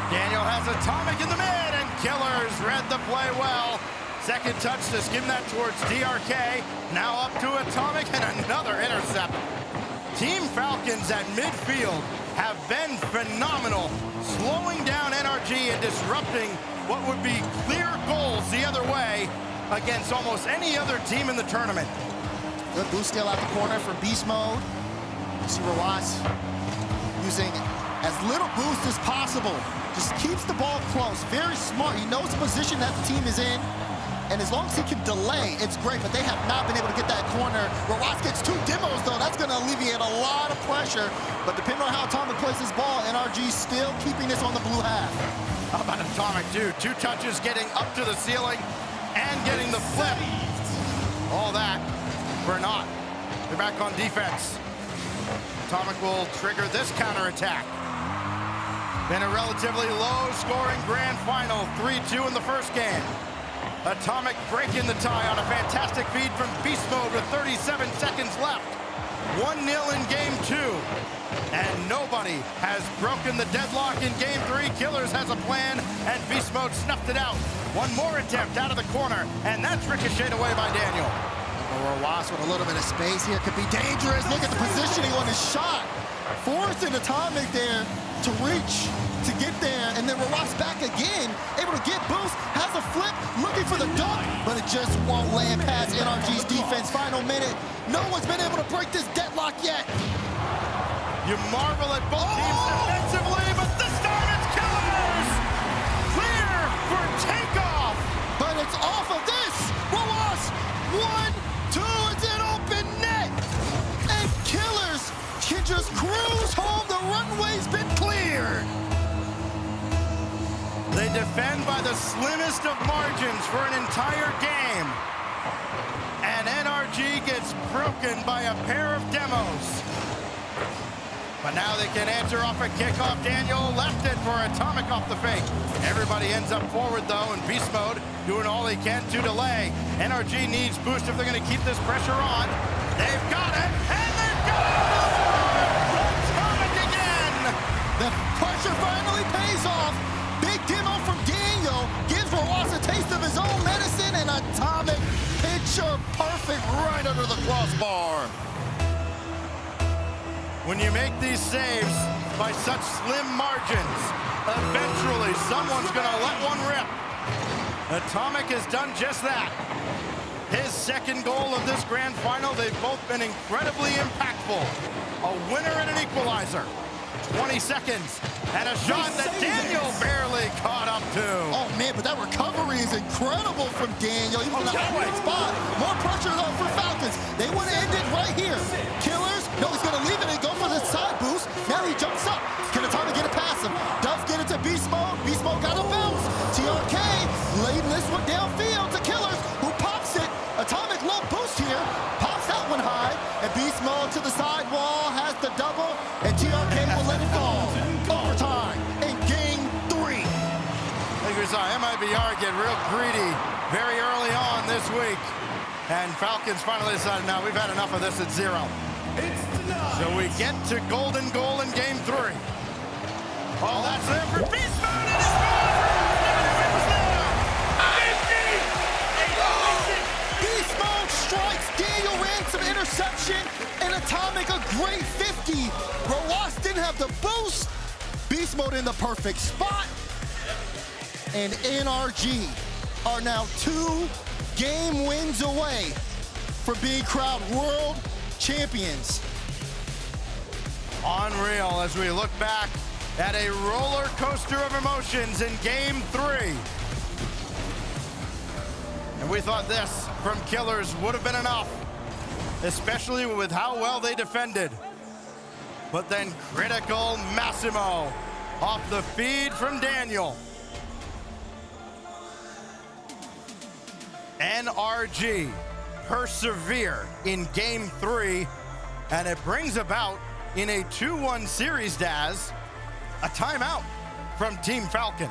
Daniel has Atomic in the mid, and Killers read the play well. Second touch to skim that towards DRK. Now up to Atomic, and another intercept. Team Falcons at midfield have been phenomenal, slowing down NRG and disrupting what would be clear goals the other way against almost any other team in the tournament. Good boost steal out the corner for Beast Mode. See Rawas using as little boost as possible. Just keeps the ball close. Very smart. He knows the position that the team is in. And as long as he can delay, it's great, but they have not been able to get that corner. Rawas gets 2 demos, though. That's going to alleviate a lot of pressure. But depending on how Atomic plays his ball, NRG still keeping this on the blue half. How about Atomic, too? 2 touches getting up to the ceiling and getting the flip. All that for naught. They're back on defense. Atomic will trigger this counterattack. Been a relatively low-scoring grand final, 3-2 in the first game. Atomic breaking the tie on a fantastic feed from Beast Mode with 37 seconds left. 1-0 in Game 2. And nobody has broken the deadlock in Game 3. Killers has a plan, and Beast Mode snuffed it out. One more attempt out of the corner, and that's ricocheted away by Daniel. Rawas with a little bit of space here could be dangerous. Look at the positioning on his shot. Forcing Atomic there to reach, to get there, and then Rawas back again, able to get boost, has a flip, looking for the dunk, but it just won't land past NRG's defense. Final minute. No one's been able to break this deadlock yet. You marvel at both teams defensively, but this time it's Killers! Clear for takeoff! But it's off of this! Rawas! 1, 2, it's an open net! And Killers can just cruise home. The runway's been cleared. They defend by the slimmest of margins for an entire game. And NRG gets broken by a pair of demos. But now they can answer off a kickoff. Daniel left it for Atomic off the fake. Everybody ends up forward, though, in Beast Mode, doing all he can to delay. NRG needs boost if they're going to keep this pressure on. They've got it, and they've got it! Atomic again! The pressure finally pays off. Big demo from Daniel gives Rawas a taste of his own medicine, and Atomic picture perfect right under the crossbar. When you make these saves by such slim margins, eventually someone's going to let one rip. Atomic has done just that. His second goal of this grand final, they've both been incredibly impactful. A winner and an equalizer. 20 seconds, and a shot that Daniel barely caught up to. Oh, man, but that recovery is incredible from Daniel. He was in the right spot. More pressure, though, for Falcons. They want to end it right here. Killers, no, he's going to leave it and go for the side boost. Now he jumps up. Can Atomic get it past him? Does get it to Beast Mode. Beast Mode got a bounce. TRK leading this one downfield to Killers, who pops it. Atomic low boost here. Pops that one high. And Beast Mode to the sidewall has the double. And TRK will let it fall. Overtime in Game 3. Navy Yard get real greedy very early on this week. And Falcons finally decided, no, we've had enough of this at 0. So we get to golden goal in game 3. Oh, that's there for Beast Mode, and it's gone! Beast Mode strikes. Daniel ran some interception, and Atomic a great 50. Roas didn't have the boost. Beast Mode in the perfect spot. And NRG are now 2 game wins away from being crowned world champions. Unreal as we look back at a roller coaster of emotions in game 3. And we thought this from Killers would have been enough, especially with how well they defended. But then critical Massimo off the feed from Daniel. NRG persevere in game 3, and it brings about in a 2-1 series, Daz, a timeout from Team Falcons.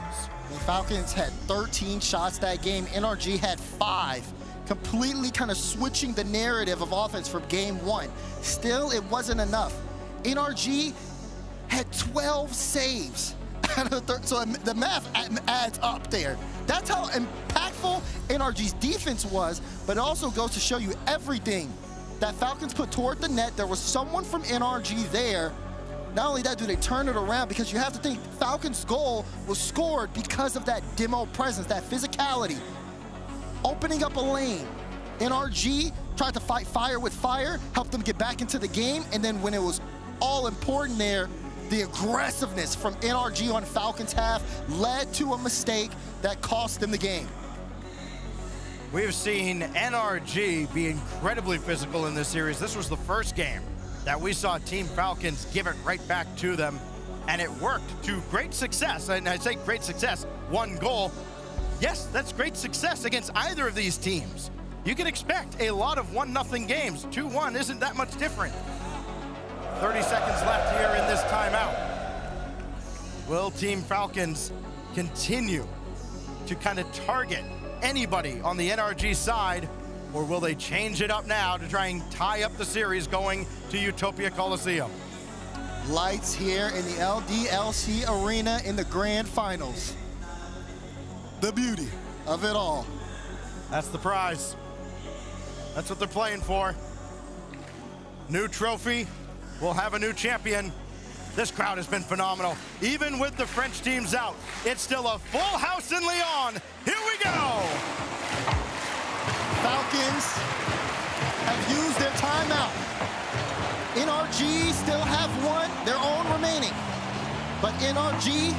The Falcons had 13 shots that game. NRG had 5, completely kind of switching the narrative of offense from game 1. Still, it wasn't enough. NRG had 12 saves. So the math adds up there. That's how impactful NRG's defense was, but it also goes to show you everything that Falcons put toward the net. There was someone from NRG there. Not only that, do they turn it around, because you have to think Falcons' goal was scored because of that demo presence, that physicality, opening up a lane. NRG tried to fight fire with fire, helped them get back into the game, and then when it was all important there, the aggressiveness from NRG on Falcons' half led to a mistake that cost them the game. We've seen NRG be incredibly physical in this series. This was the first game that we saw Team Falcons give it right back to them, and it worked to great success. And I say great success, 1 goal. Yes, that's great success against either of these teams. You can expect a lot of 1-0 games. 2-1 isn't that much different. 30 seconds left here in this timeout. Will Team Falcons continue to kind of target anybody on the NRG side, or will they change it up now to try and tie up the series going to Utopia Coliseum? Lights here in the LDLC Arena in the grand finals. The beauty of it all. That's the prize. That's what they're playing for. New trophy. We'll have a new champion. This crowd has been phenomenal. Even with the French teams out, it's still a full house in Lyon. Here we go. Falcons have used their timeout. NRG still have 1, their own remaining. But NRG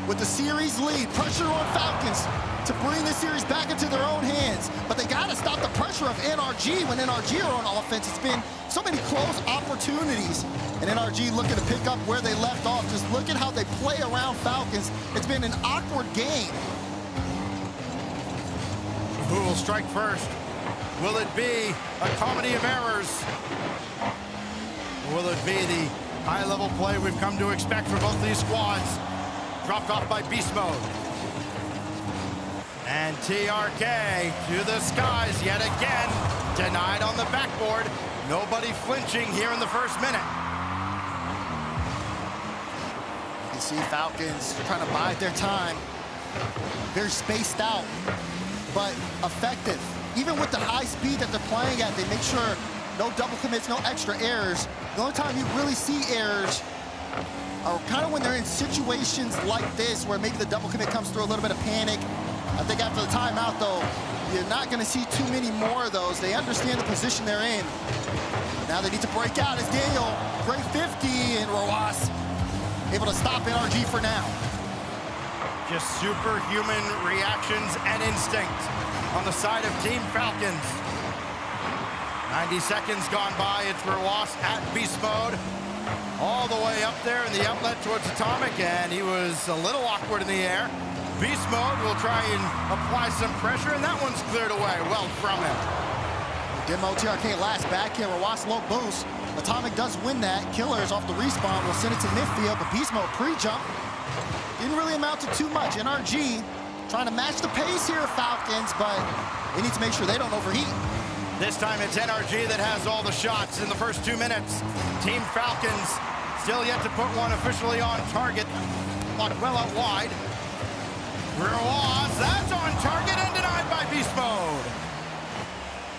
with the series lead, pressure on Falcons to bring the series back into their own hands. But they gotta stop the pressure of NRG when NRG are on offense. It's been so many close opportunities. And NRG looking to pick up where they left off. Just look at how they play around Falcons. It's been an awkward game. Who will strike first? Will it be a comedy of errors? Or will it be the high-level play we've come to expect from both these squads? Dropped off by Beast Mode. And TRK to the skies yet again. Denied on the backboard. Nobody flinching here in the first minute. You see Falcons trying to bide their time. Very spaced out, but effective. Even with the high speed that they're playing at, they make sure no double commits, no extra errors. The only time you really see errors are kind of when they're in situations like this, where maybe the double commit comes through a little bit of panic. I think after the timeout, though, you're not going to see too many more of those. They understand the position they're in. Now they need to break out as Daniel, great 50, and Roas able to stop NRG for now. Just superhuman reactions and instinct on the side of Team Falcons. 90 seconds gone by. It's Roas at Beast Mode. All the way up there in the outlet towards Atomic, and he was a little awkward in the air. Beast Mode will try and apply some pressure, and that one's cleared away well from him. Demo TRK last back here, Roas low boost. Atomic does win that. Killers off the respawn will send it to midfield, but Beast Mode pre-jump didn't really amount to too much. NRG trying to match the pace here, Falcons, but they need to make sure they don't overheat. This time it's NRG that has all the shots in the first 2 minutes. Team Falcons still yet to put one officially on target. Blocked well out wide. Ruas, that's on target and denied by Beast Mode.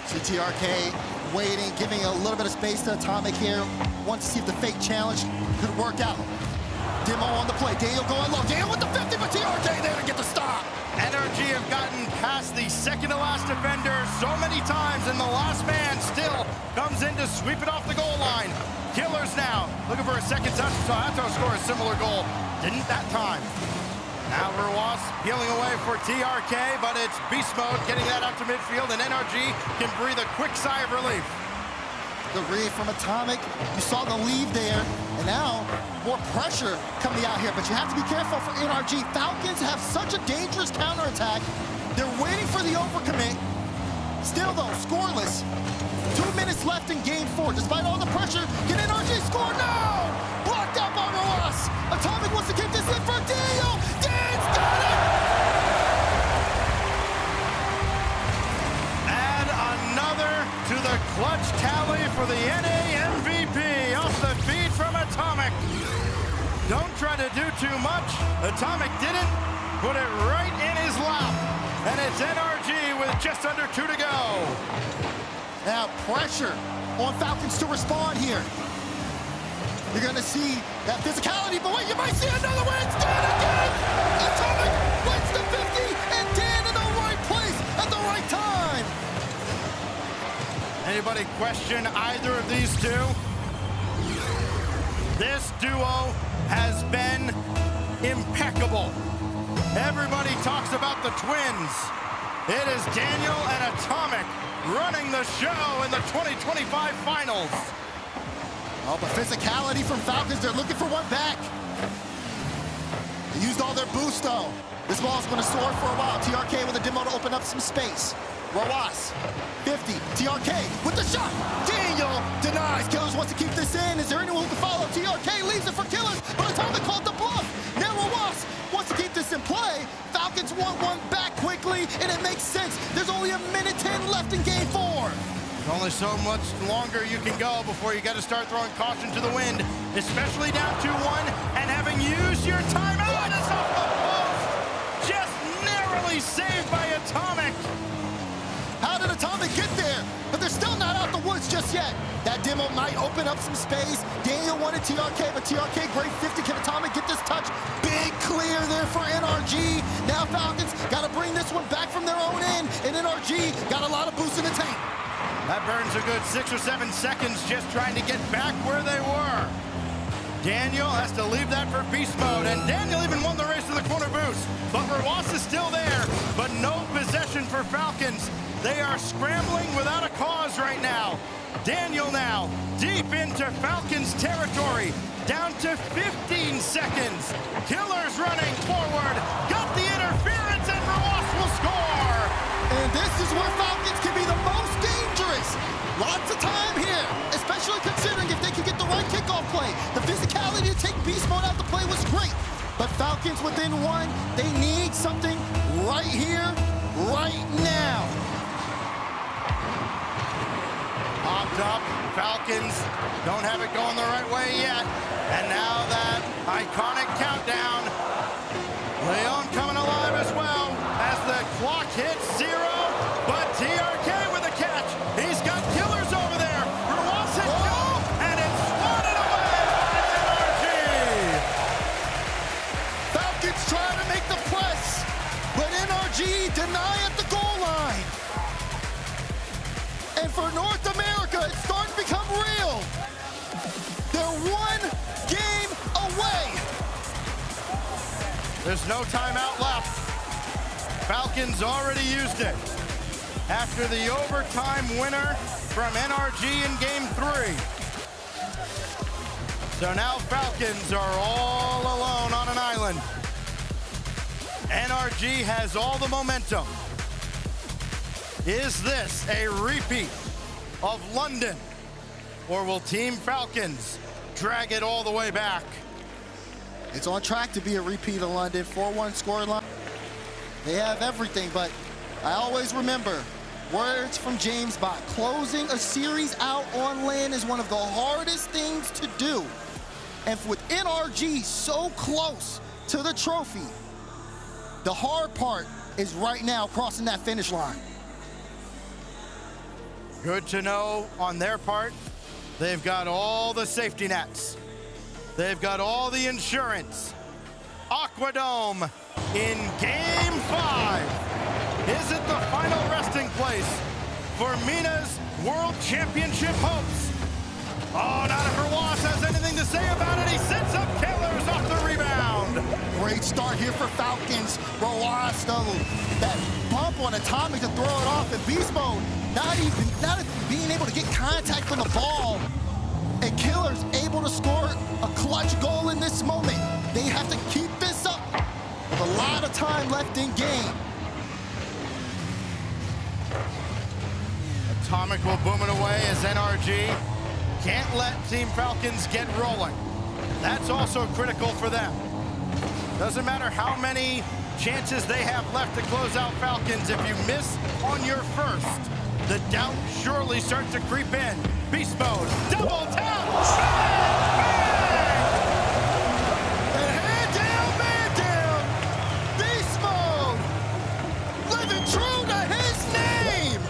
TRK waiting, giving a little bit of space to Atomic here. Wants to see if the fake challenge could work out. Demo on the play, Daniel going low. Daniel with the 50, but TRK there to get the stop. NRG have gotten past the second to last defender so many times, and the last man still comes in to sweep it off the goal line. Killers now looking for a second touch. Sahato score a similar goal. Didn't that time. Now Ruas peeling away for TRK, but it's Beast Mode getting that out to midfield, and NRG can breathe a quick sigh of relief. The read from Atomic. You saw the lead there, and now more pressure coming out here, but you have to be careful for NRG. Falcons have such a dangerous counterattack. They're waiting for the overcommit. Still though, scoreless. 2 minutes left in game 4. Despite all the pressure, can NRG score? No! Blocked out by Ruas. Atomic wants to kick this in for Daniel. Dan's got it! Add another to the clutch tally for the NA MVP off the feed from Atomic. Don't try to do too much. Atomic didn't. Put it right in his lap. And it's NRG with just under 2 to go. Now pressure on Falcons to respond here. You're gonna see that physicality, but wait, you might see another one. It's Dan again! Atomic wins the 50, and Dan in the right place at the right time. Anybody question either of these two? This duo has been impeccable. Everybody talks about the twins. It is Daniel and Atomic running the show in the 2025 finals. Oh, but physicality from Falcons, they're looking for one back. They used all their boost, though. This ball's gonna soar for a while. TRK with a demo to open up some space. Ruas, 50, TRK with the shot. Daniel denies. Killers wants to keep this in. Is there anyone who can follow? TRK leaves it for Killers, but Atomic called the bluff. Now Ruas wants to keep this in play. Falcons want one back quickly, and it makes sense. There's only a minute 10 left in game 4. There's only so much longer you can go before you got to start throwing caution to the wind, especially down 2-1 and having used your timeout. It's off the post. Just narrowly saved by Atomic. How did Atomic get there? But they're still not out the woods just yet. That demo might open up some space. Daniel wanted TRK, but TRK, great 50. Can Atomic get this touch? Big clear there for NRG. Now Falcons got to bring this one back from their own end, and NRG got a lot of boost in the tank. That burns a good 6 or 7 seconds just trying to get back where they were. Daniel has to leave that for Beast Mode, and Daniel even won the race to the corner boost. But Ruas is still there, but no possession for Falcons. They are scrambling without a cause right now. Daniel now deep into Falcons territory, down to 15 seconds. Killers running forward, got the interference, and Ruas will score. And this is where Falcons can be the most dangerous. Lots of time here, especially considering if they can get the right kickoff play. The physicality to take Beast Mode out the play was great. But Falcons within 1, they need something right here, right now. Popped up, Falcons don't have it going the right way yet. And now that iconic countdown. Leon coming alive as well as the clock hits 0. But TRK with a catch. He's got Killers over there. Ruas hit 2, and it's swatted away by NRG. Falcons trying to make the press, but NRG deny at the goal line. And for North America, it's starting to become real. They're 1 game away. There's no timeout left. Falcons already used it after the overtime winner from NRG in game 3. So now Falcons are all alone on an island. NRG has all the momentum. Is this a repeat of London, or will Team Falcons drag it all the way back? It's on track to be a repeat of London. 4-1 scoreline. They have everything, but I always remember words from James Bond. Closing a series out on land is one of the hardest things to do. And with NRG so close to the trophy, the hard part is right now crossing that finish line. Good to know on their part, they've got all the safety nets. They've got all the insurance. Aquadome in Game 5. Is it the final resting place for Mina's World Championship hopes? Oh, not if Roas has anything to say about it. He sets up Killers off the rebound. Great start here for Falcons. Roas, though, that bump on Atomic to throw it off in beast mode. Not being able to get contact on the ball. And Killers able to score a clutch goal in this moment. They have to keep this up with a lot of time left in game. Atomic will boom it away as NRG can't let Team Falcons get rolling. That's also critical for them. Doesn't matter how many chances they have left to close out Falcons. If you miss on your first, the doubt surely starts to creep in. Beast mode, double tap, bang, bang! And man down, beast mode, living true to his name.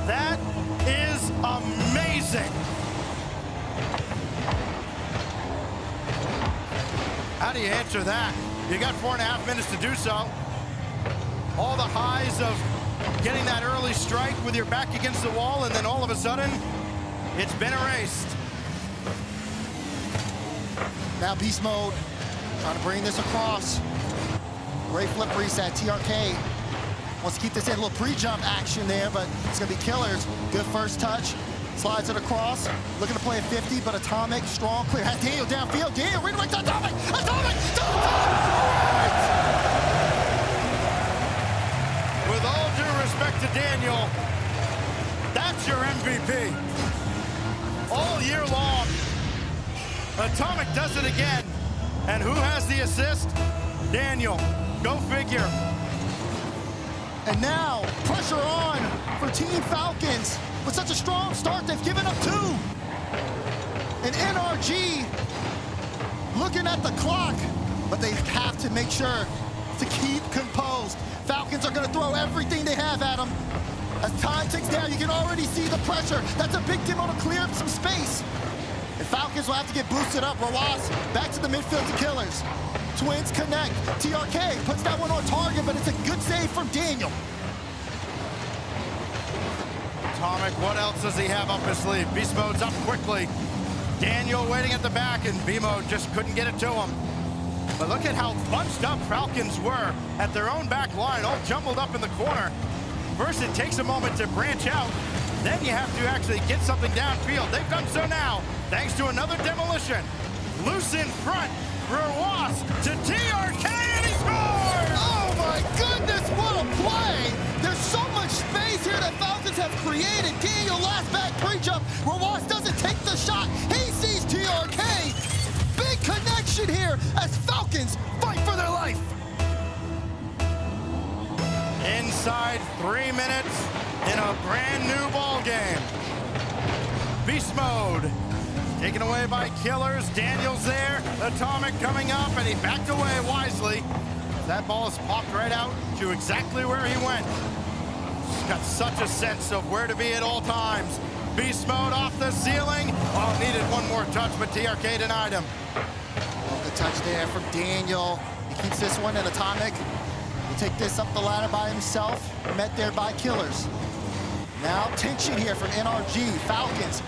That is amazing. How do you answer that? You got 4.5 minutes to do so. All the highs of getting that early strike with your back against the wall, and then all of a sudden, it's been erased. Now beast mode, trying to bring this across. Great flip reset, TRK. Wants to keep this in, a little pre-jump action there, but it's gonna be Killers. Good first touch, slides it across. Looking to play a 50, but Atomic, strong, clear. Has Daniel downfield, Daniel redirects Atomic! Atomic! With all due respect to Daniel, that's your MVP. All year long, Atomic does it again. And who has the assist? Daniel, go figure. And now, pressure on for Team Falcons. With such a strong start, they've given up 2. And NRG looking at the clock, but they have to make sure to keep composed. Falcons are gonna throw everything they have at them. As time ticks down, you can already see the pressure. That's a big team to clear up some space. And Falcons will have to get boosted up. Roas back to the midfield to Killers. Twins connect. TRK puts that one on target, but it's a good save from Daniel. Atomic, what else does he have up his sleeve? Beast mode's up quickly. Daniel waiting at the back, and B-mode just couldn't get it to him. But look at how bunched up Falcons were at their own back line, all jumbled up in the corner. First, it takes a moment to branch out. Then you have to actually get something downfield. They've done so now, thanks to another demolition. Loose in front, Roas to TRK, and he scores! Oh my goodness, what a play! There's so much space here that Falcons have created. Daniel last back pre-jump. Roas doesn't take the shot. He sees TRK. Big connection here as Falcons fight for their life. Inside 3 minutes in a brand new ball game. Beast mode taken away by Killers. Daniel's there. Atomic coming up, and he backed away wisely. That ball is popped right out to exactly where he went. He's got such a sense of where to be at all times. Beast mode off the ceiling. Oh, needed one more touch, but TRK denied him. Oh, the touch there from Daniel. He keeps this one, and Atomic will take this up the ladder by himself. Met there by Killers. Now tension here from NRG. Falcons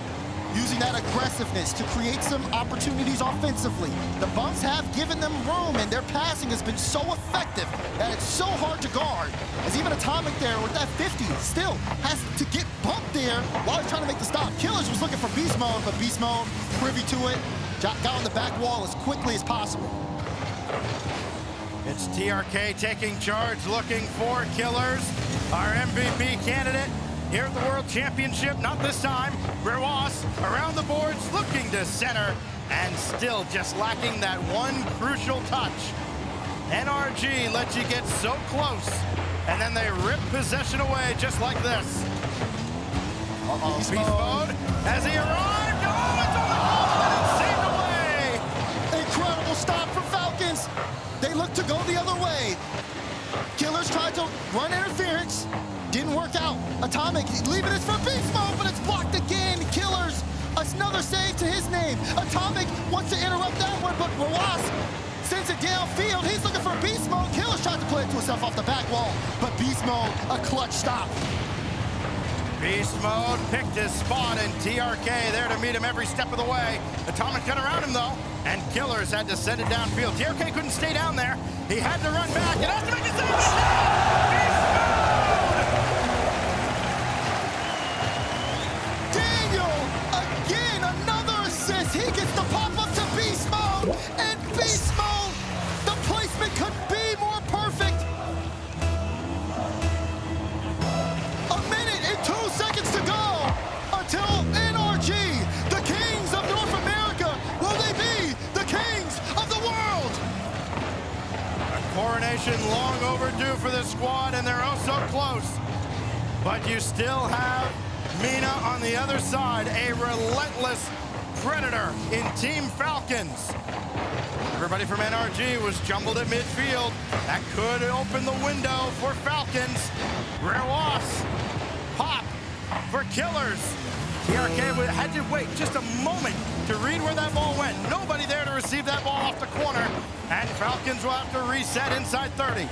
using that aggressiveness to create some opportunities offensively. The bumps have given them room, and their passing has been so effective that it's so hard to guard. As even Atomic there with that 50 still has to get bumped there while he's trying to make the stop. Killers was looking for beast mode, but beast mode privy to it. Got on the back wall as quickly as possible. It's TRK taking charge, looking for Killers. Our MVP candidate here at the World Championship, not this time. Roas around the boards, looking to center, and still just lacking that one crucial touch. NRG lets you get so close, and then they rip possession away just like this. Beast mode as he arrived. Oh, it's on the goal, and it's saved away. Incredible stop for Falcons. They look to go the other way. Killers tried to run interference. Didn't work out. Atomic leaving this for beast mode, but it's blocked again. Killers, another save to his name. Atomic wants to interrupt that one, but Rawas sends it downfield. He's looking for beast mode. Killers tried to play it to himself off the back wall, but beast mode, a clutch stop. Beast mode picked his spot, and TRK there to meet him every step of the way. Atomic got around him though, and Killers had to send it downfield. TRK couldn't stay down there. He had to run back and has to make a save. Daniel, again, another assist. He gets the pop up to beast mode, and beast mode, the placement could be more perfect. A minute and 2 seconds to go until NRG, the kings of North America, will they be the kings of the world? A coronation long overdue for this squad, and they're oh so close. But you still have Mina on the other side, a relentless predator in Team Falcons. Everybody from NRG was jumbled at midfield. That could open the window for Falcons. Rewas, pop for Killers. TRK had to wait just a moment to read where that ball went. Nobody there to receive that ball off the corner, and Falcons will have to reset inside 30.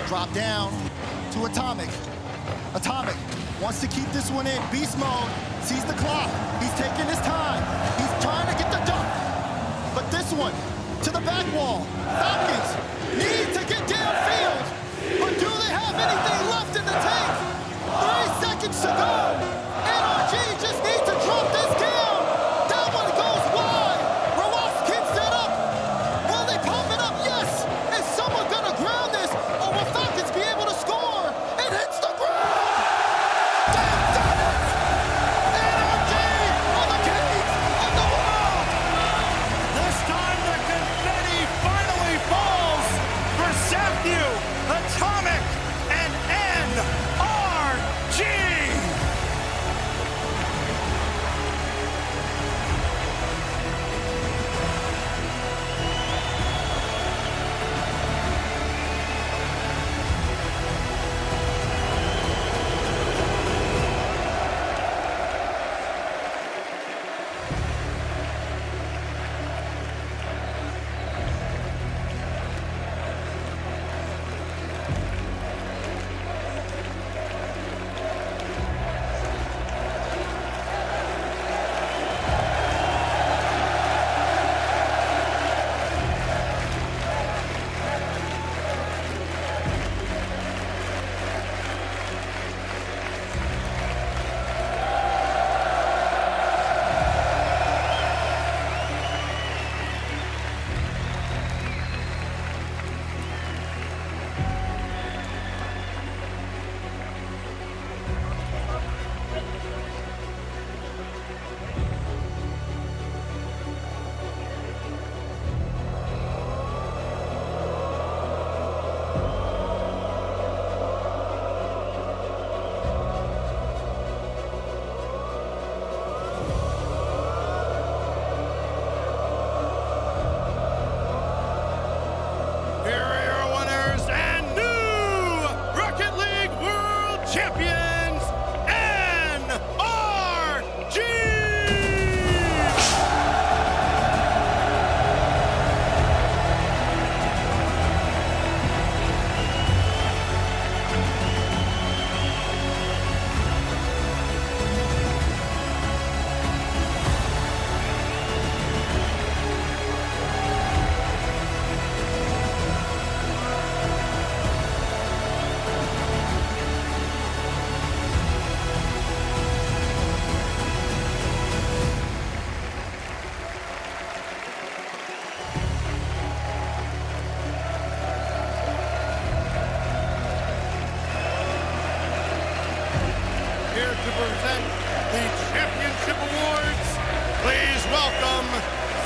Drop down to Atomic. Atomic wants to keep this one in. Beast mode sees the clock. He's taking his time. He's trying to get the dunk. But this one to the back wall. Falcons need to get downfield. But do they have anything left in the tank? 3 seconds to go. NRG just needs to drop this down. That one goes wide. Rawas can set up. Will they pump it up? Yes. Is someone gonna ground this, or will Falcons be able to score? It hits the ground. They've done it. NRG are the kings of the world. This time the confetti finally falls for Sapnew, Atomic, and NRG.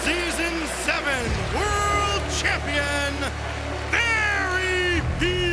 Season 7 World Champion, Barry P.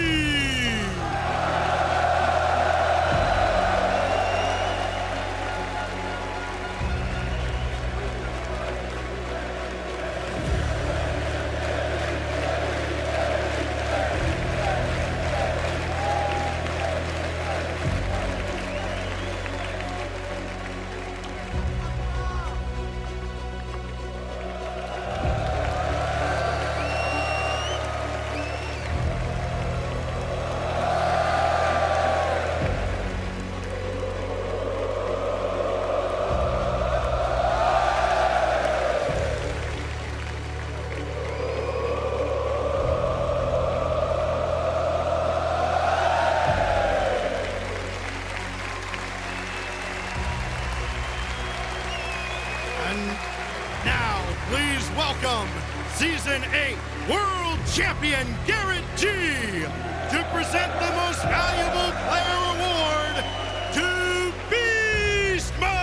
Now, please welcome Season 8 World Champion Garrett G to present the Most Valuable Player Award to Beast Mode!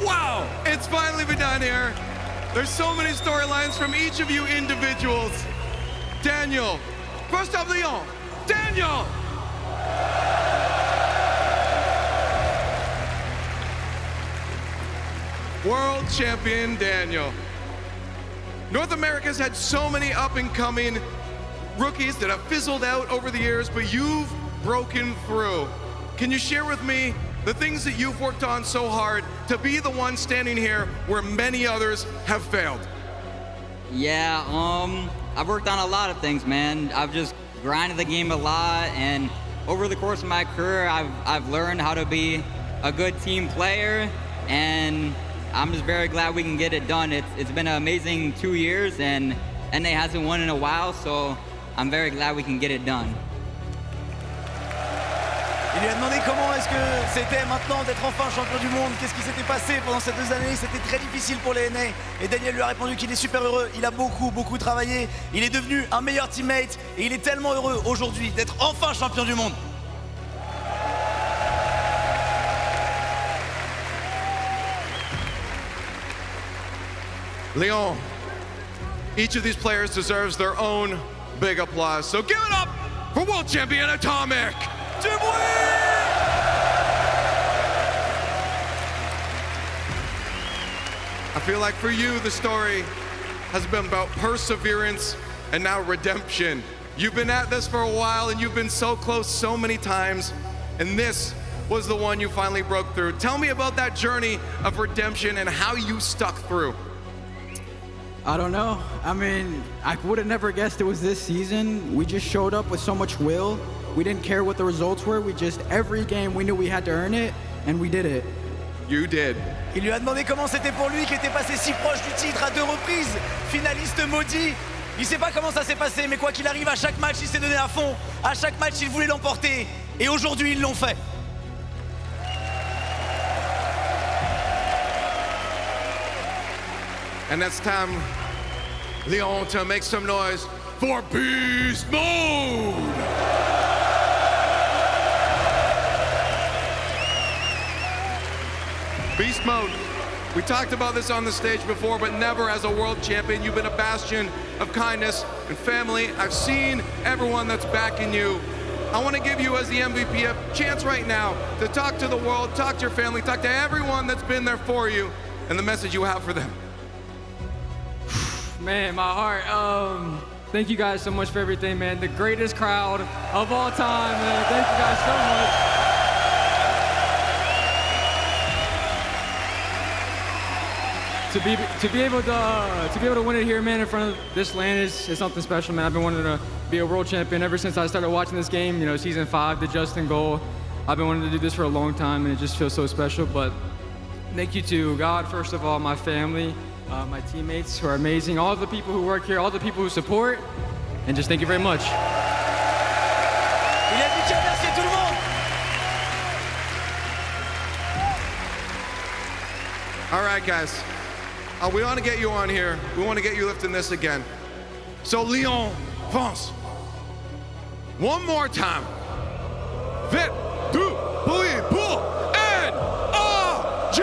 Wow, it's finally been done here. There's so many storylines from each of you individuals. Daniel, first up, Leon. Daniel! World champion Daniel. North America's had so many up-and-coming rookies that have fizzled out over the years, but you've broken through. Can you share with me the things that you've worked on so hard to be the one standing here where many others have failed? Yeah, I've worked on a lot of things, man. I've just grinded the game a lot, and over the course of my career, I've learned how to be a good team player, and I'm just very glad we can get it done. It's been an amazing 2 years, and NA hasn't won in a while, so I'm very glad we can get it done. Il lui a demandé comment est-ce que c'était maintenant d'être enfin champion du monde, qu'est-ce qui s'était passé pendant ces 2 années, c'était très difficile pour les NA. Et Daniel lui a répondu qu'il est super heureux, il a beaucoup travaillé, il est devenu un meilleur teammate et il est tellement heureux aujourd'hui d'être enfin champion du monde. Leon, each of these players deserves their own big applause. So give it up for world champion Atomic. I feel like for you, the story has been about perseverance and now redemption. You've been at this for a while and you've been so close so many times, and this was the one you finally broke through. Tell me about that journey of redemption and how you stuck through. I don't know. I mean, I would have never guessed it was this season. We just showed up with so much will. We didn't care what the results were. We just, every game, we knew we had to earn it, and we did it. You did. Il lui a demandé comment c'était pour lui qui était passé si proche du titre à 2 reprises, finaliste maudit. Il sait pas comment ça s'est passé, mais quoi qu'il arrive, à chaque match, il s'est donné à fond. À chaque match, il voulait l'emporter. Et aujourd'hui, ils l'ont fait. And it's time, Leon, to make some noise for Beast Mode! Beast Mode. We talked about this on the stage before, but never as a world champion. You've been a bastion of kindness and family. I've seen everyone that's backing you. I want to give you, as the MVP, a chance right now to talk to the world, talk to your family, talk to everyone that's been there for you, and the message you have for them. Man, my heart. Thank you guys so much for everything, man. The greatest crowd of all time, man. Thank you guys so much. To be able to win it here, man, in front of this land is something special, man. I've been wanting to be a world champion ever since I started watching this game. You know, season 5, the Justin goal. I've been wanting to do this for a long time, and it just feels so special. But thank you to God, first of all, my family, my teammates who are amazing, all the people who work here, all the people who support, and just thank you very much. Il a dit tiens à remercier tout le monde. All right, guys. We want to get you on here. We want to get you lifting this again. So, Lyon, France. One more time. Vite, deux, bruit pour NRG!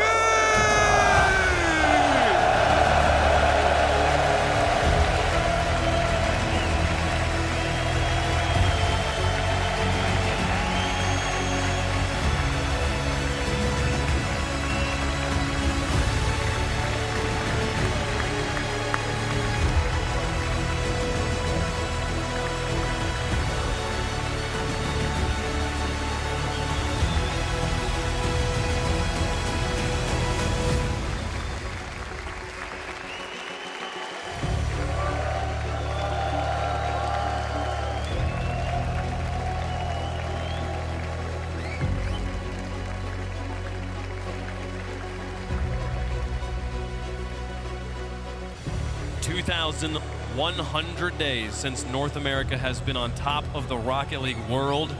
2,100 days since North America has been on top of the Rocket League world.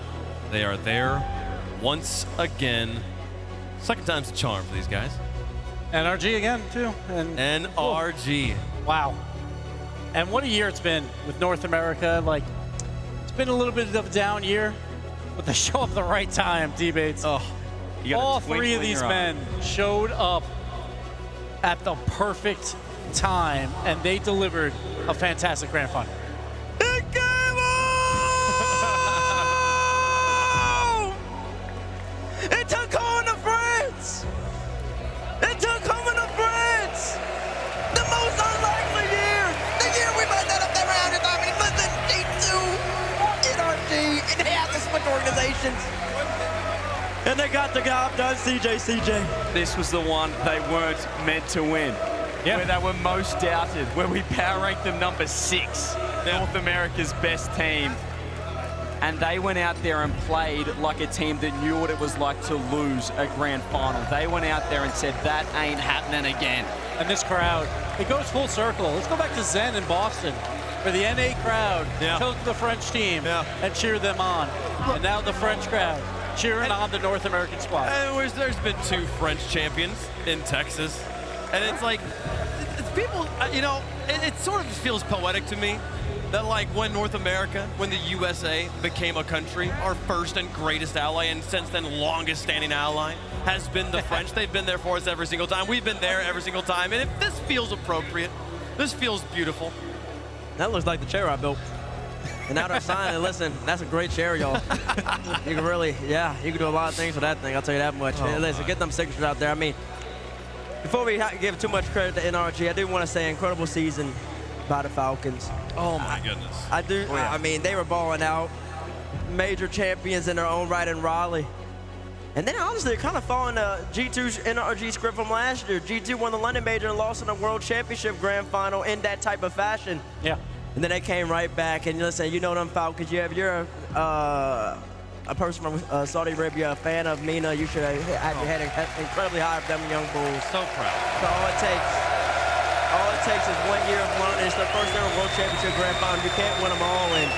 They are there once again. Second time's a charm for these guys. NRG again, too. And NRG. Wow. And what a year it's been with North America. Like, it's been a little bit of a down year, but they show up at the right time, T-Bates. Oh, all three of these men showed up at the perfect time, and they delivered a fantastic grand final. It came home! It took home to France! It took home to France! The most unlikely year! The year we might not have never had it. I mean, listen, G2, NRG, and they have to switch organizations. And they got the job done, CJ. This was the one they weren't meant to win. Yeah. Where they were most doubted, where we power ranked them number 6, North America's best team. And they went out there and played like a team that knew what it was like to lose a grand final. They went out there and said, that ain't happening again. And this crowd, it goes full circle. Let's go back to Zen in Boston, where the NA crowd took the French team and cheered them on. And now the French crowd cheering on the North American squad. And there's been 2 French champions in Texas. And it's like, it's people, you know, it sort of feels poetic to me that, like, when North America, when the USA became a country, our first and greatest ally, and since then longest standing ally, has been the French. They've been there for us every single time. We've been there every single time. And if this feels appropriate, this feels beautiful. That looks like the chair I built. And now they're signing. Listen, that's a great chair, y'all. You can really, you can do a lot of things with that thing, I'll tell you that much. Oh, listen, get them signatures out there. I mean, before we give too much credit to NRG, I do want to say incredible season by the Falcons. Oh, my goodness. I do. Oh, yeah. I mean, they were balling out. Major champions in their own right in Raleigh. And then, honestly, they're kind of following G2's NRG script from last year. G2 won the London Major and lost in the World Championship Grand Final in that type of fashion. Yeah. And then they came right back. And listen, you know them Falcons. You're a person from Saudi Arabia, a fan of Mina, you should have had your head incredibly high of them young bulls. So proud. So all it takes is 1 year of London. It's the first ever World Championship Grand Final. You can't win them all. And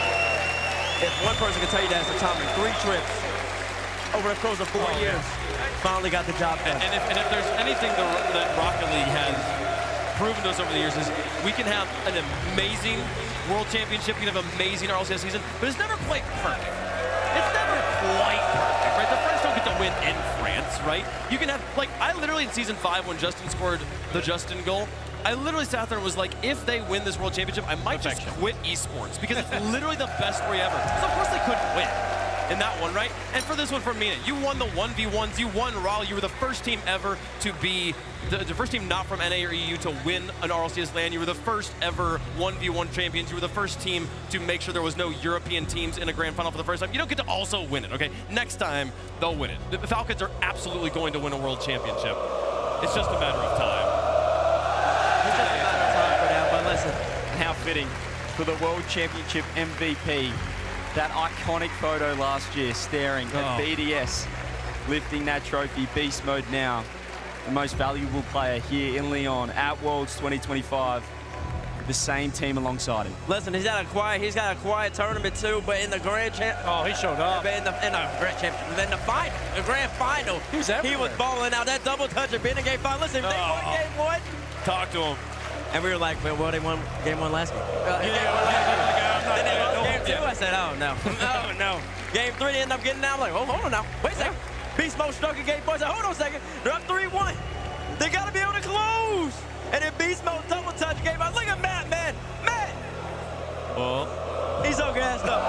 if one person can tell you that, it's Atomic. 3 trips over the course of 4 years. Finally got the job done. And if there's anything that Rocket League has proven to us over the years is we can have an amazing World Championship, we can have an amazing RLCS season, but it's never quite perfect. It's never quite perfect, right? The French don't get to win in France, right? You can have, like, I literally in season 5 when Justin scored the Justin goal, I literally sat there and was like, if they win this World Championship, I might just quit esports because it's literally the best story ever. So of course they couldn't win in that one, right? And for this one for Mina, you won the 1v1s, you won Raleigh, you were the first team ever to be, the first team not from NA or EU to win an RLCS LAN, you were the first ever 1v1 champions, you were the first team to make sure there was no European teams in a grand final for the first time. You don't get to also win it, okay? Next time, they'll win it. The Falcons are absolutely going to win a world championship. It's just a matter of time. It's just a matter of time for now, but listen. How fitting for the World Championship MVP. That iconic photo last year, staring at BDS, lifting that trophy. Beast mode now, the most valuable player here in Lyon at Worlds 2025. the same team alongside him. Listen, he's got a quiet tournament too, but in the grand champ. Oh, he showed up. In the grand champ, then the grand final, he was balling out. That double touch being in game 5. Listen, if they won game 1. Talk to him. And we were like, well, they won game 1 last game. Then they lost game 2. I said, oh no, oh no. Game 3, they end up getting down. I'm like, oh, hold on now, wait a second. Beast Mode struck in game 4. I said, hold on a second. They're up 3-1. They got to be able to close. And then Beast Mode double touch game. Look at Matt, man. Matt. Well, he's so gassed up.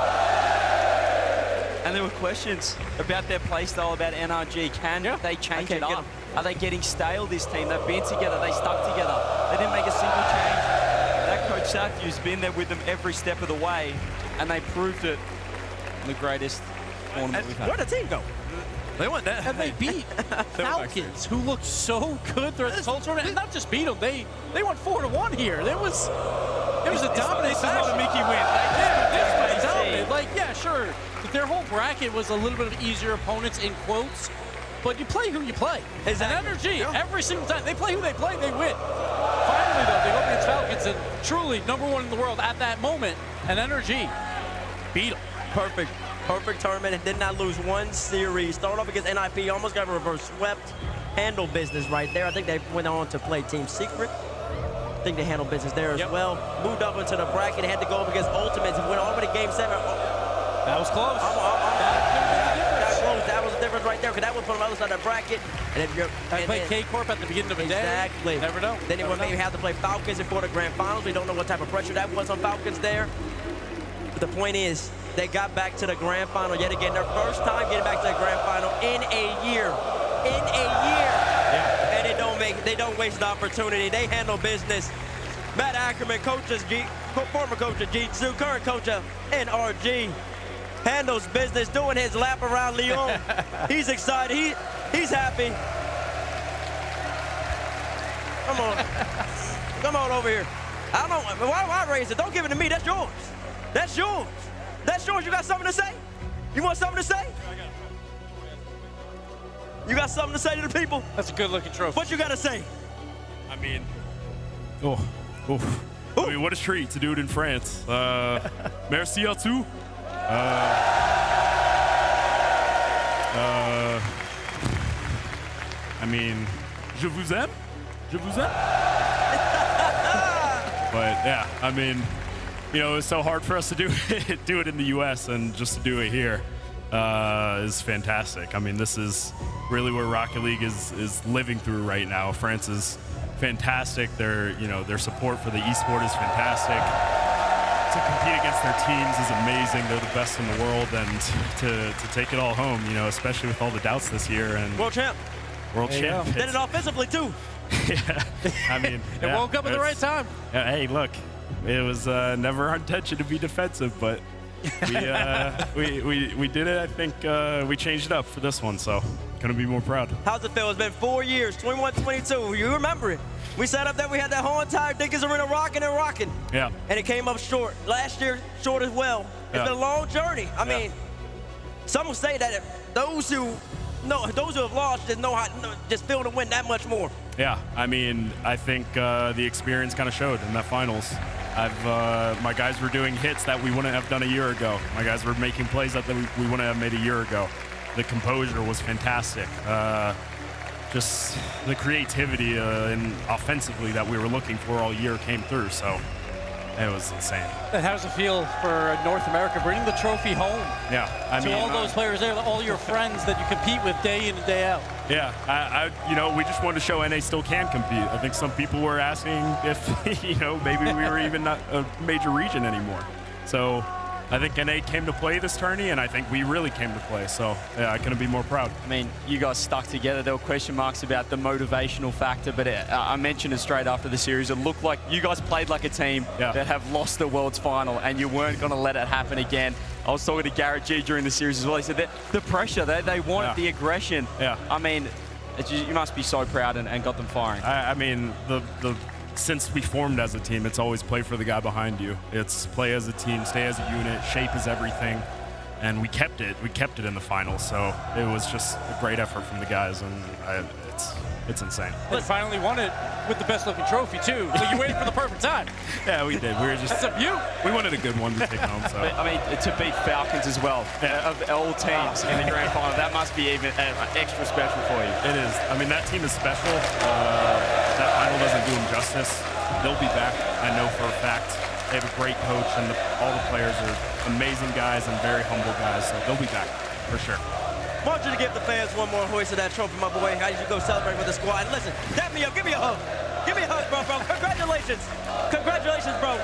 And there were questions about their play style, about NRG. Can they change it up? Are they getting stale, this team? They've been together. They stuck together. They didn't make a single change. That Coach Sathew's been there with them every step of the way, and they proved it in the greatest tournament we've had. Where'd the team go? They went that. And they beat Falcons, who looked so good throughout this whole tournament. And not just beat them, they went 4-1 here. It was a dominant fashion. This is not a Mickey win. Yeah, this was dominant. Like, yeah, sure. Their whole bracket was a little bit of easier opponents in quotes, but you play who you play. And energy, every single time. They play who they play, they win. Finally, though, they go against Falcons, and truly #1 in the world at that moment, and energy beat them. Perfect tournament and did not lose one series. Started off against NIP, almost got reverse swept. Handled business right there. I think they went on to play Team Secret. I think they handled business there as well. Moved up into the bracket, had to go up against Ultimates and went all the way to game 7. That was close. That was the difference right there, because that was from the other side of the bracket. And if you're played K-Corp at the beginning of the day. Exactly. Never know. Then they would maybe have to play Falcons before the grand finals. We don't know what type of pressure that was on Falcons there. But the point is, they got back to the grand final yet again. Their first time getting back to the grand final in a year. Yeah. And they don't waste the opportunity. They handle business. Matt Ackerman, former coach of G2, current coach of NRG, handles business, doing his lap around Lyon. He's excited. He's happy. Come on over here. I don't know. Why raise it? Don't give it to me. That's yours. That's yours. That's yours. You got something to say? You want something to say? You got something to say to the people? That's a good-looking trophy. What you got to say? I mean, I mean, what a treat to do it in France. Merci à tous. I mean, je vous aime. Je vous aime. But yeah, I mean, you know, it's so hard for us to do it in the U.S. and just to do it here is fantastic. I mean, this is really where Rocket League is living through right now. France is fantastic. Their support for the esport is fantastic. To compete against their teams is amazing. They're the best in the world, and to take it all home, you know, especially with all the doubts this year. And world champ. Did it offensively too. Yeah, I mean, it woke up at the right time. Hey, look, it was never our intention to be defensive, but we did it. I think we changed it up for this one, so couldn't be more proud. How's it feel? It's been 4 years, 21-22. You remember it? We sat up there. We had that whole entire Dickens Arena rocking. Yeah. And it came up short. Last year, short as well. It's been a long journey. I mean, some will say that those who have lost just feel to win that much more. Yeah, I mean, I think the experience kind of showed in that finals. My guys were doing hits that we wouldn't have done a year ago. My guys were making plays that we wouldn't have made a year ago. The composure was fantastic. Just the creativity and offensively that we were looking for all year came through, so it was insane. And how does it feel for North America bringing the trophy home? Yeah, I mean, all those players there, all your friends that you compete with day in and day out. Yeah, we just wanted to show NA still can compete. I think some people were asking if, maybe we were even not a major region anymore. So I think NA came to play this tourney, and I think we really came to play. So, yeah, I couldn't be more proud. I mean, you guys stuck together. There were question marks about the motivational factor, but I mentioned it straight after the series. It looked like you guys played like a team that have lost the World's Final, and you weren't going to let it happen again. I was talking to Garrett G during the series as well. He said that the pressure, they wanted the aggression. Yeah. I mean, you must be so proud and got them firing. I mean, since we formed as a team, it's always play for the guy behind you. It's play as a team, stay as a unit, shape is everything. and we kept it. We kept it in the finals. So it was just a great effort from the guys, and it's insane. And finally won it with the best-looking trophy too. So you waited for the perfect time. Yeah, we did. We were just. That's a beaut. We wanted a good one to take home. So I mean, to beat Falcons as well, of all teams in the grand final, that must be even extra special for you. It is. I mean, that team is special. That final doesn't do them justice. They'll be back. I know for a fact. They have a great coach, and all the players are amazing guys and very humble guys. So they'll be back for sure. I want you to give the fans one more hoist of that trophy, my boy. How did you go celebrate with the squad? And listen, dap me up, give me a hug. Give me a hug, bro. Congratulations. Congratulations, bro.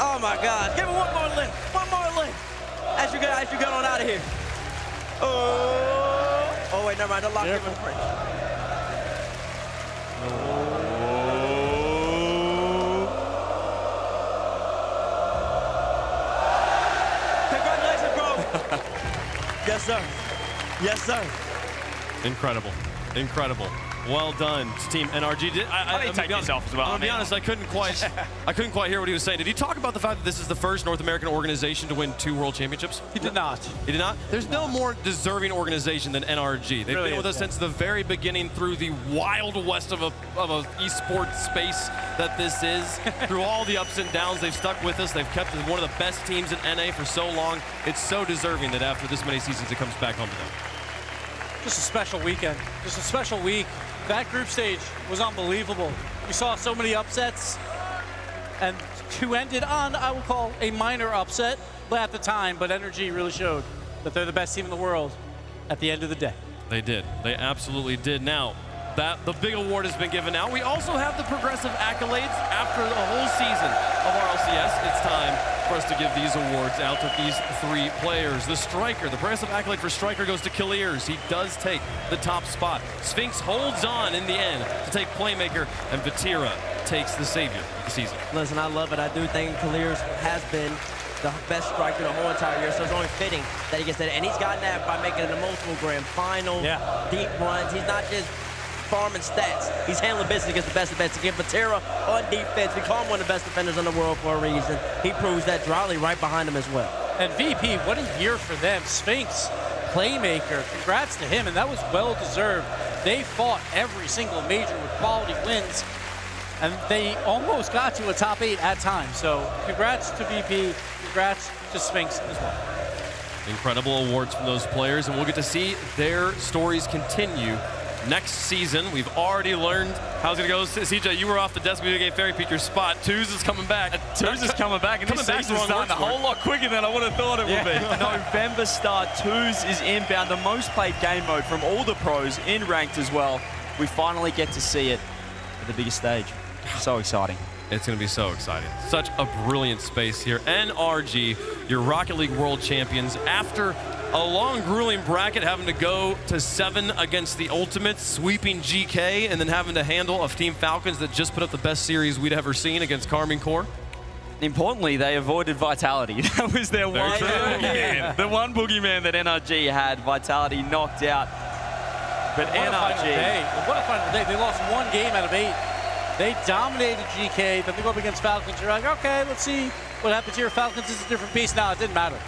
Oh my God. Give me one more lift. One more lift. As you get on out of here. Oh wait, never mind. The lock in the fridge. Congratulations, bro. Yes, sir. Yes, sir. Incredible. Incredible. Well done, Team NRG. I mean, take yourself as well. I'll be honest, I couldn't quite hear what he was saying. Did he talk about the fact that this is the first North American organization to win 2 World Championships? He did not. He did not? There's no more deserving organization than NRG. They've been with us since the very beginning through the wild west of a esports space that this is. Through all the ups and downs, they've stuck with us. They've kept one of the best teams in NA for so long. It's so deserving that after this many seasons, it comes back home to them. Just a special weekend. Just a special week. That group stage was unbelievable. We saw so many upsets, and 2 ended on, I will call, a minor upset at the time, but NRG really showed that they're the best team in the world at the end of the day. They did. They absolutely did. Now, that the big award has been given out. We also have the progressive accolades after the whole season of RLCS. It's time for us to give these awards out to these 3 players. The striker, the progressive accolade for striker goes to Killiers. He does take the top spot. Sphinx holds on in the end to take playmaker, and Vatira takes the savior of the season. Listen, I love it. I do think Killiers has been the best striker the whole entire year, so it's only fitting that he gets that. And he's gotten that by making it a multiple grand final, deep runs. He's not just farming stats. He's handling business against the best of the best. To get Vatira on defense, we call him one of the best defenders in the world for a reason. He proves that. Dryly right behind him as well. And VP, what a year for them. Sphinx, playmaker, congrats to him, and that was well-deserved. They fought every single major with quality wins, and they almost got to a top 8 at times. So congrats to VP, congrats to Sphinx as well. Incredible awards from those players, and we'll get to see their stories continue next season. We've already learned how it's going to go. CJ, you were off the desk. We gave Fairy Peak your spot. Twos is coming back. Twos is coming back, and this season's starting a whole lot quicker than I would have thought it would be. November start, Twos is inbound. The most played game mode from all the pros in ranked as well. We finally get to see it at the biggest stage. So exciting. It's going to be so exciting. Such a brilliant space here. NRG, your Rocket League World Champions, after a long, grueling bracket, having to go to 7 against the Ultimates, sweeping GK, and then having to handle a Team Falcons that just put up the best series we'd ever seen against Karmine Corps. Importantly, they avoided Vitality. That was their one boogeyman. The one boogeyman that NRG had, Vitality knocked out. But NRG... What a final day. They lost 1 game out of 8. They dominated GK, then they go up against Falcons. You're like, okay, let's see what happens here. Falcons is a different beast. No, it didn't matter.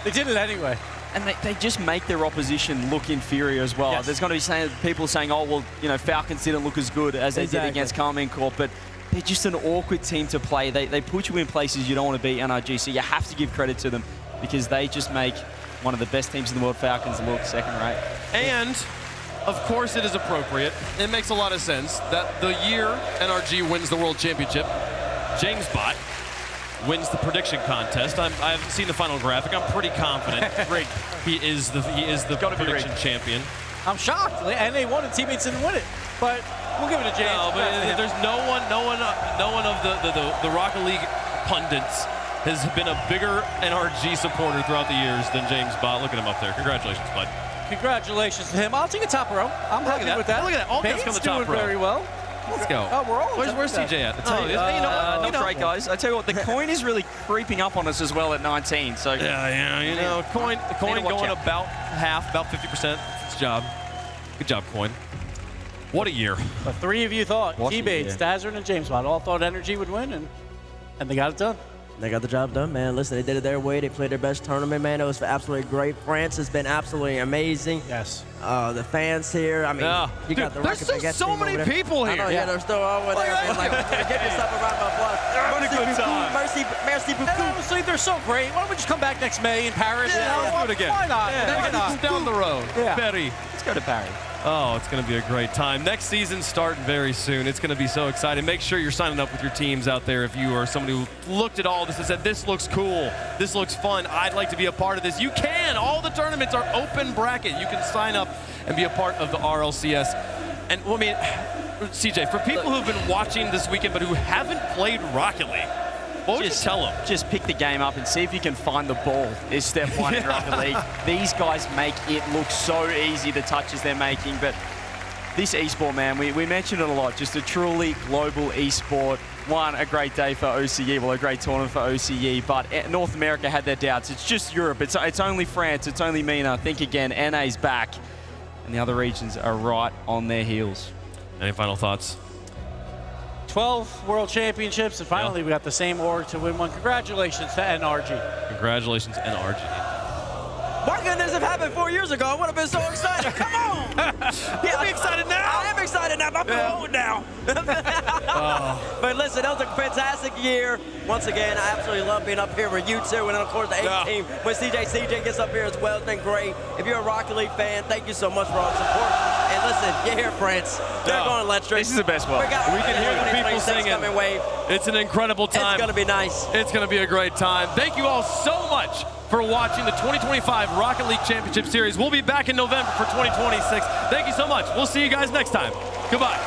They did it anyway. And they just make their opposition look inferior as well. Yes. There's going to be people saying, oh, well, you know, Falcons didn't look as good as they did against Karmine Corp, but they're just an awkward team to play. They put you in places you don't want to be, NRG, so you have to give credit to them because they just make one of the best teams in the world, Falcons, look second rate. And, of course, it is appropriate. It makes a lot of sense that the year NRG wins the World Championship, James Bott wins the prediction contest. I haven't seen the final graphic. I'm pretty confident he is the prediction champion. I'm shocked. And they won it. Teammates didn't win it. But we'll give it to James. No, but there's no one of the Rocket League pundits has been a bigger NRG supporter throughout the years than James Bott. Look at him up there. Congratulations, bud. Congratulations to him. I'll take a top row. I'm happy with that. Look at that. All guys come to the top row. Very well. Let's go. Oh, we're all. Where's CJ at? Not great, guys. I tell you what, the coin is really creeping up on us as well at 19. So yeah, you know, coin going about half, about 50%. It's job. Good job, coin. What a year. The 3 of you thought, T-Bates, Dazzard, and James Bott all thought NRG would win, and they got it done. They got the job done, man. Listen, they did it their way. They played their best tournament, man. It was absolutely great. France has been absolutely amazing. Yes. The fans here, I mean, you got the There's still so many people here. I know, yeah, they're still over there. Man. Like, give yourself a round of applause. Having a good time. Merci beaucoup. And honestly, they're so great. Why don't we just come back next May in Paris? Yeah, let's do it again. Why not? Yeah, Why not? it's down the road. Yeah. Betty. Let's go to Paris. Oh, it's going to be a great time. Next season's starting very soon. It's going to be so exciting. Make sure you're signing up with your teams out there if you are somebody who looked at all this and said, this looks cool, this looks fun, I'd like to be a part of this. You can. All the tournaments are open bracket. You can sign up and be a part of the RLCS. And, well, I mean, CJ, for people who've been watching this weekend but who haven't played Rocket League, what would you tell them? Just pick the game up and see if you can find the ball is step one in Rocket League. These guys make it look so easy, the touches they're making, but this esport, man, we mentioned it a lot, just a truly global esport. One, a great day for OCE, well, a great tournament for OCE, but North America had their doubts. It's just Europe, it's only France, it's only MENA. Think again, NA's back, and the other regions are right on their heels. Any final thoughts? 12 World Championships, and finally we got the same org to win one. Congratulations to NRG. Congratulations, NRG. Why couldn't this have happened 4 years ago? I would have been so excited. Come on! You'll be excited now? I am excited now. I'm old now. But listen, that was a fantastic year. Once again, I absolutely love being up here with you two, and then of course the 8 team when CJ gets up here as well. It's been great. If you're a Rocket League fan, thank you so much for all the support. And listen, you hear France. They're going electric. This is the best one. We can hear the people singing. It's an incredible time. It's going to be nice. It's going to be a great time. Thank you all so much for watching the 2025 Rocket League Championship Series. We'll be back in November for 2026. Thank you so much. We'll see you guys next time. Goodbye.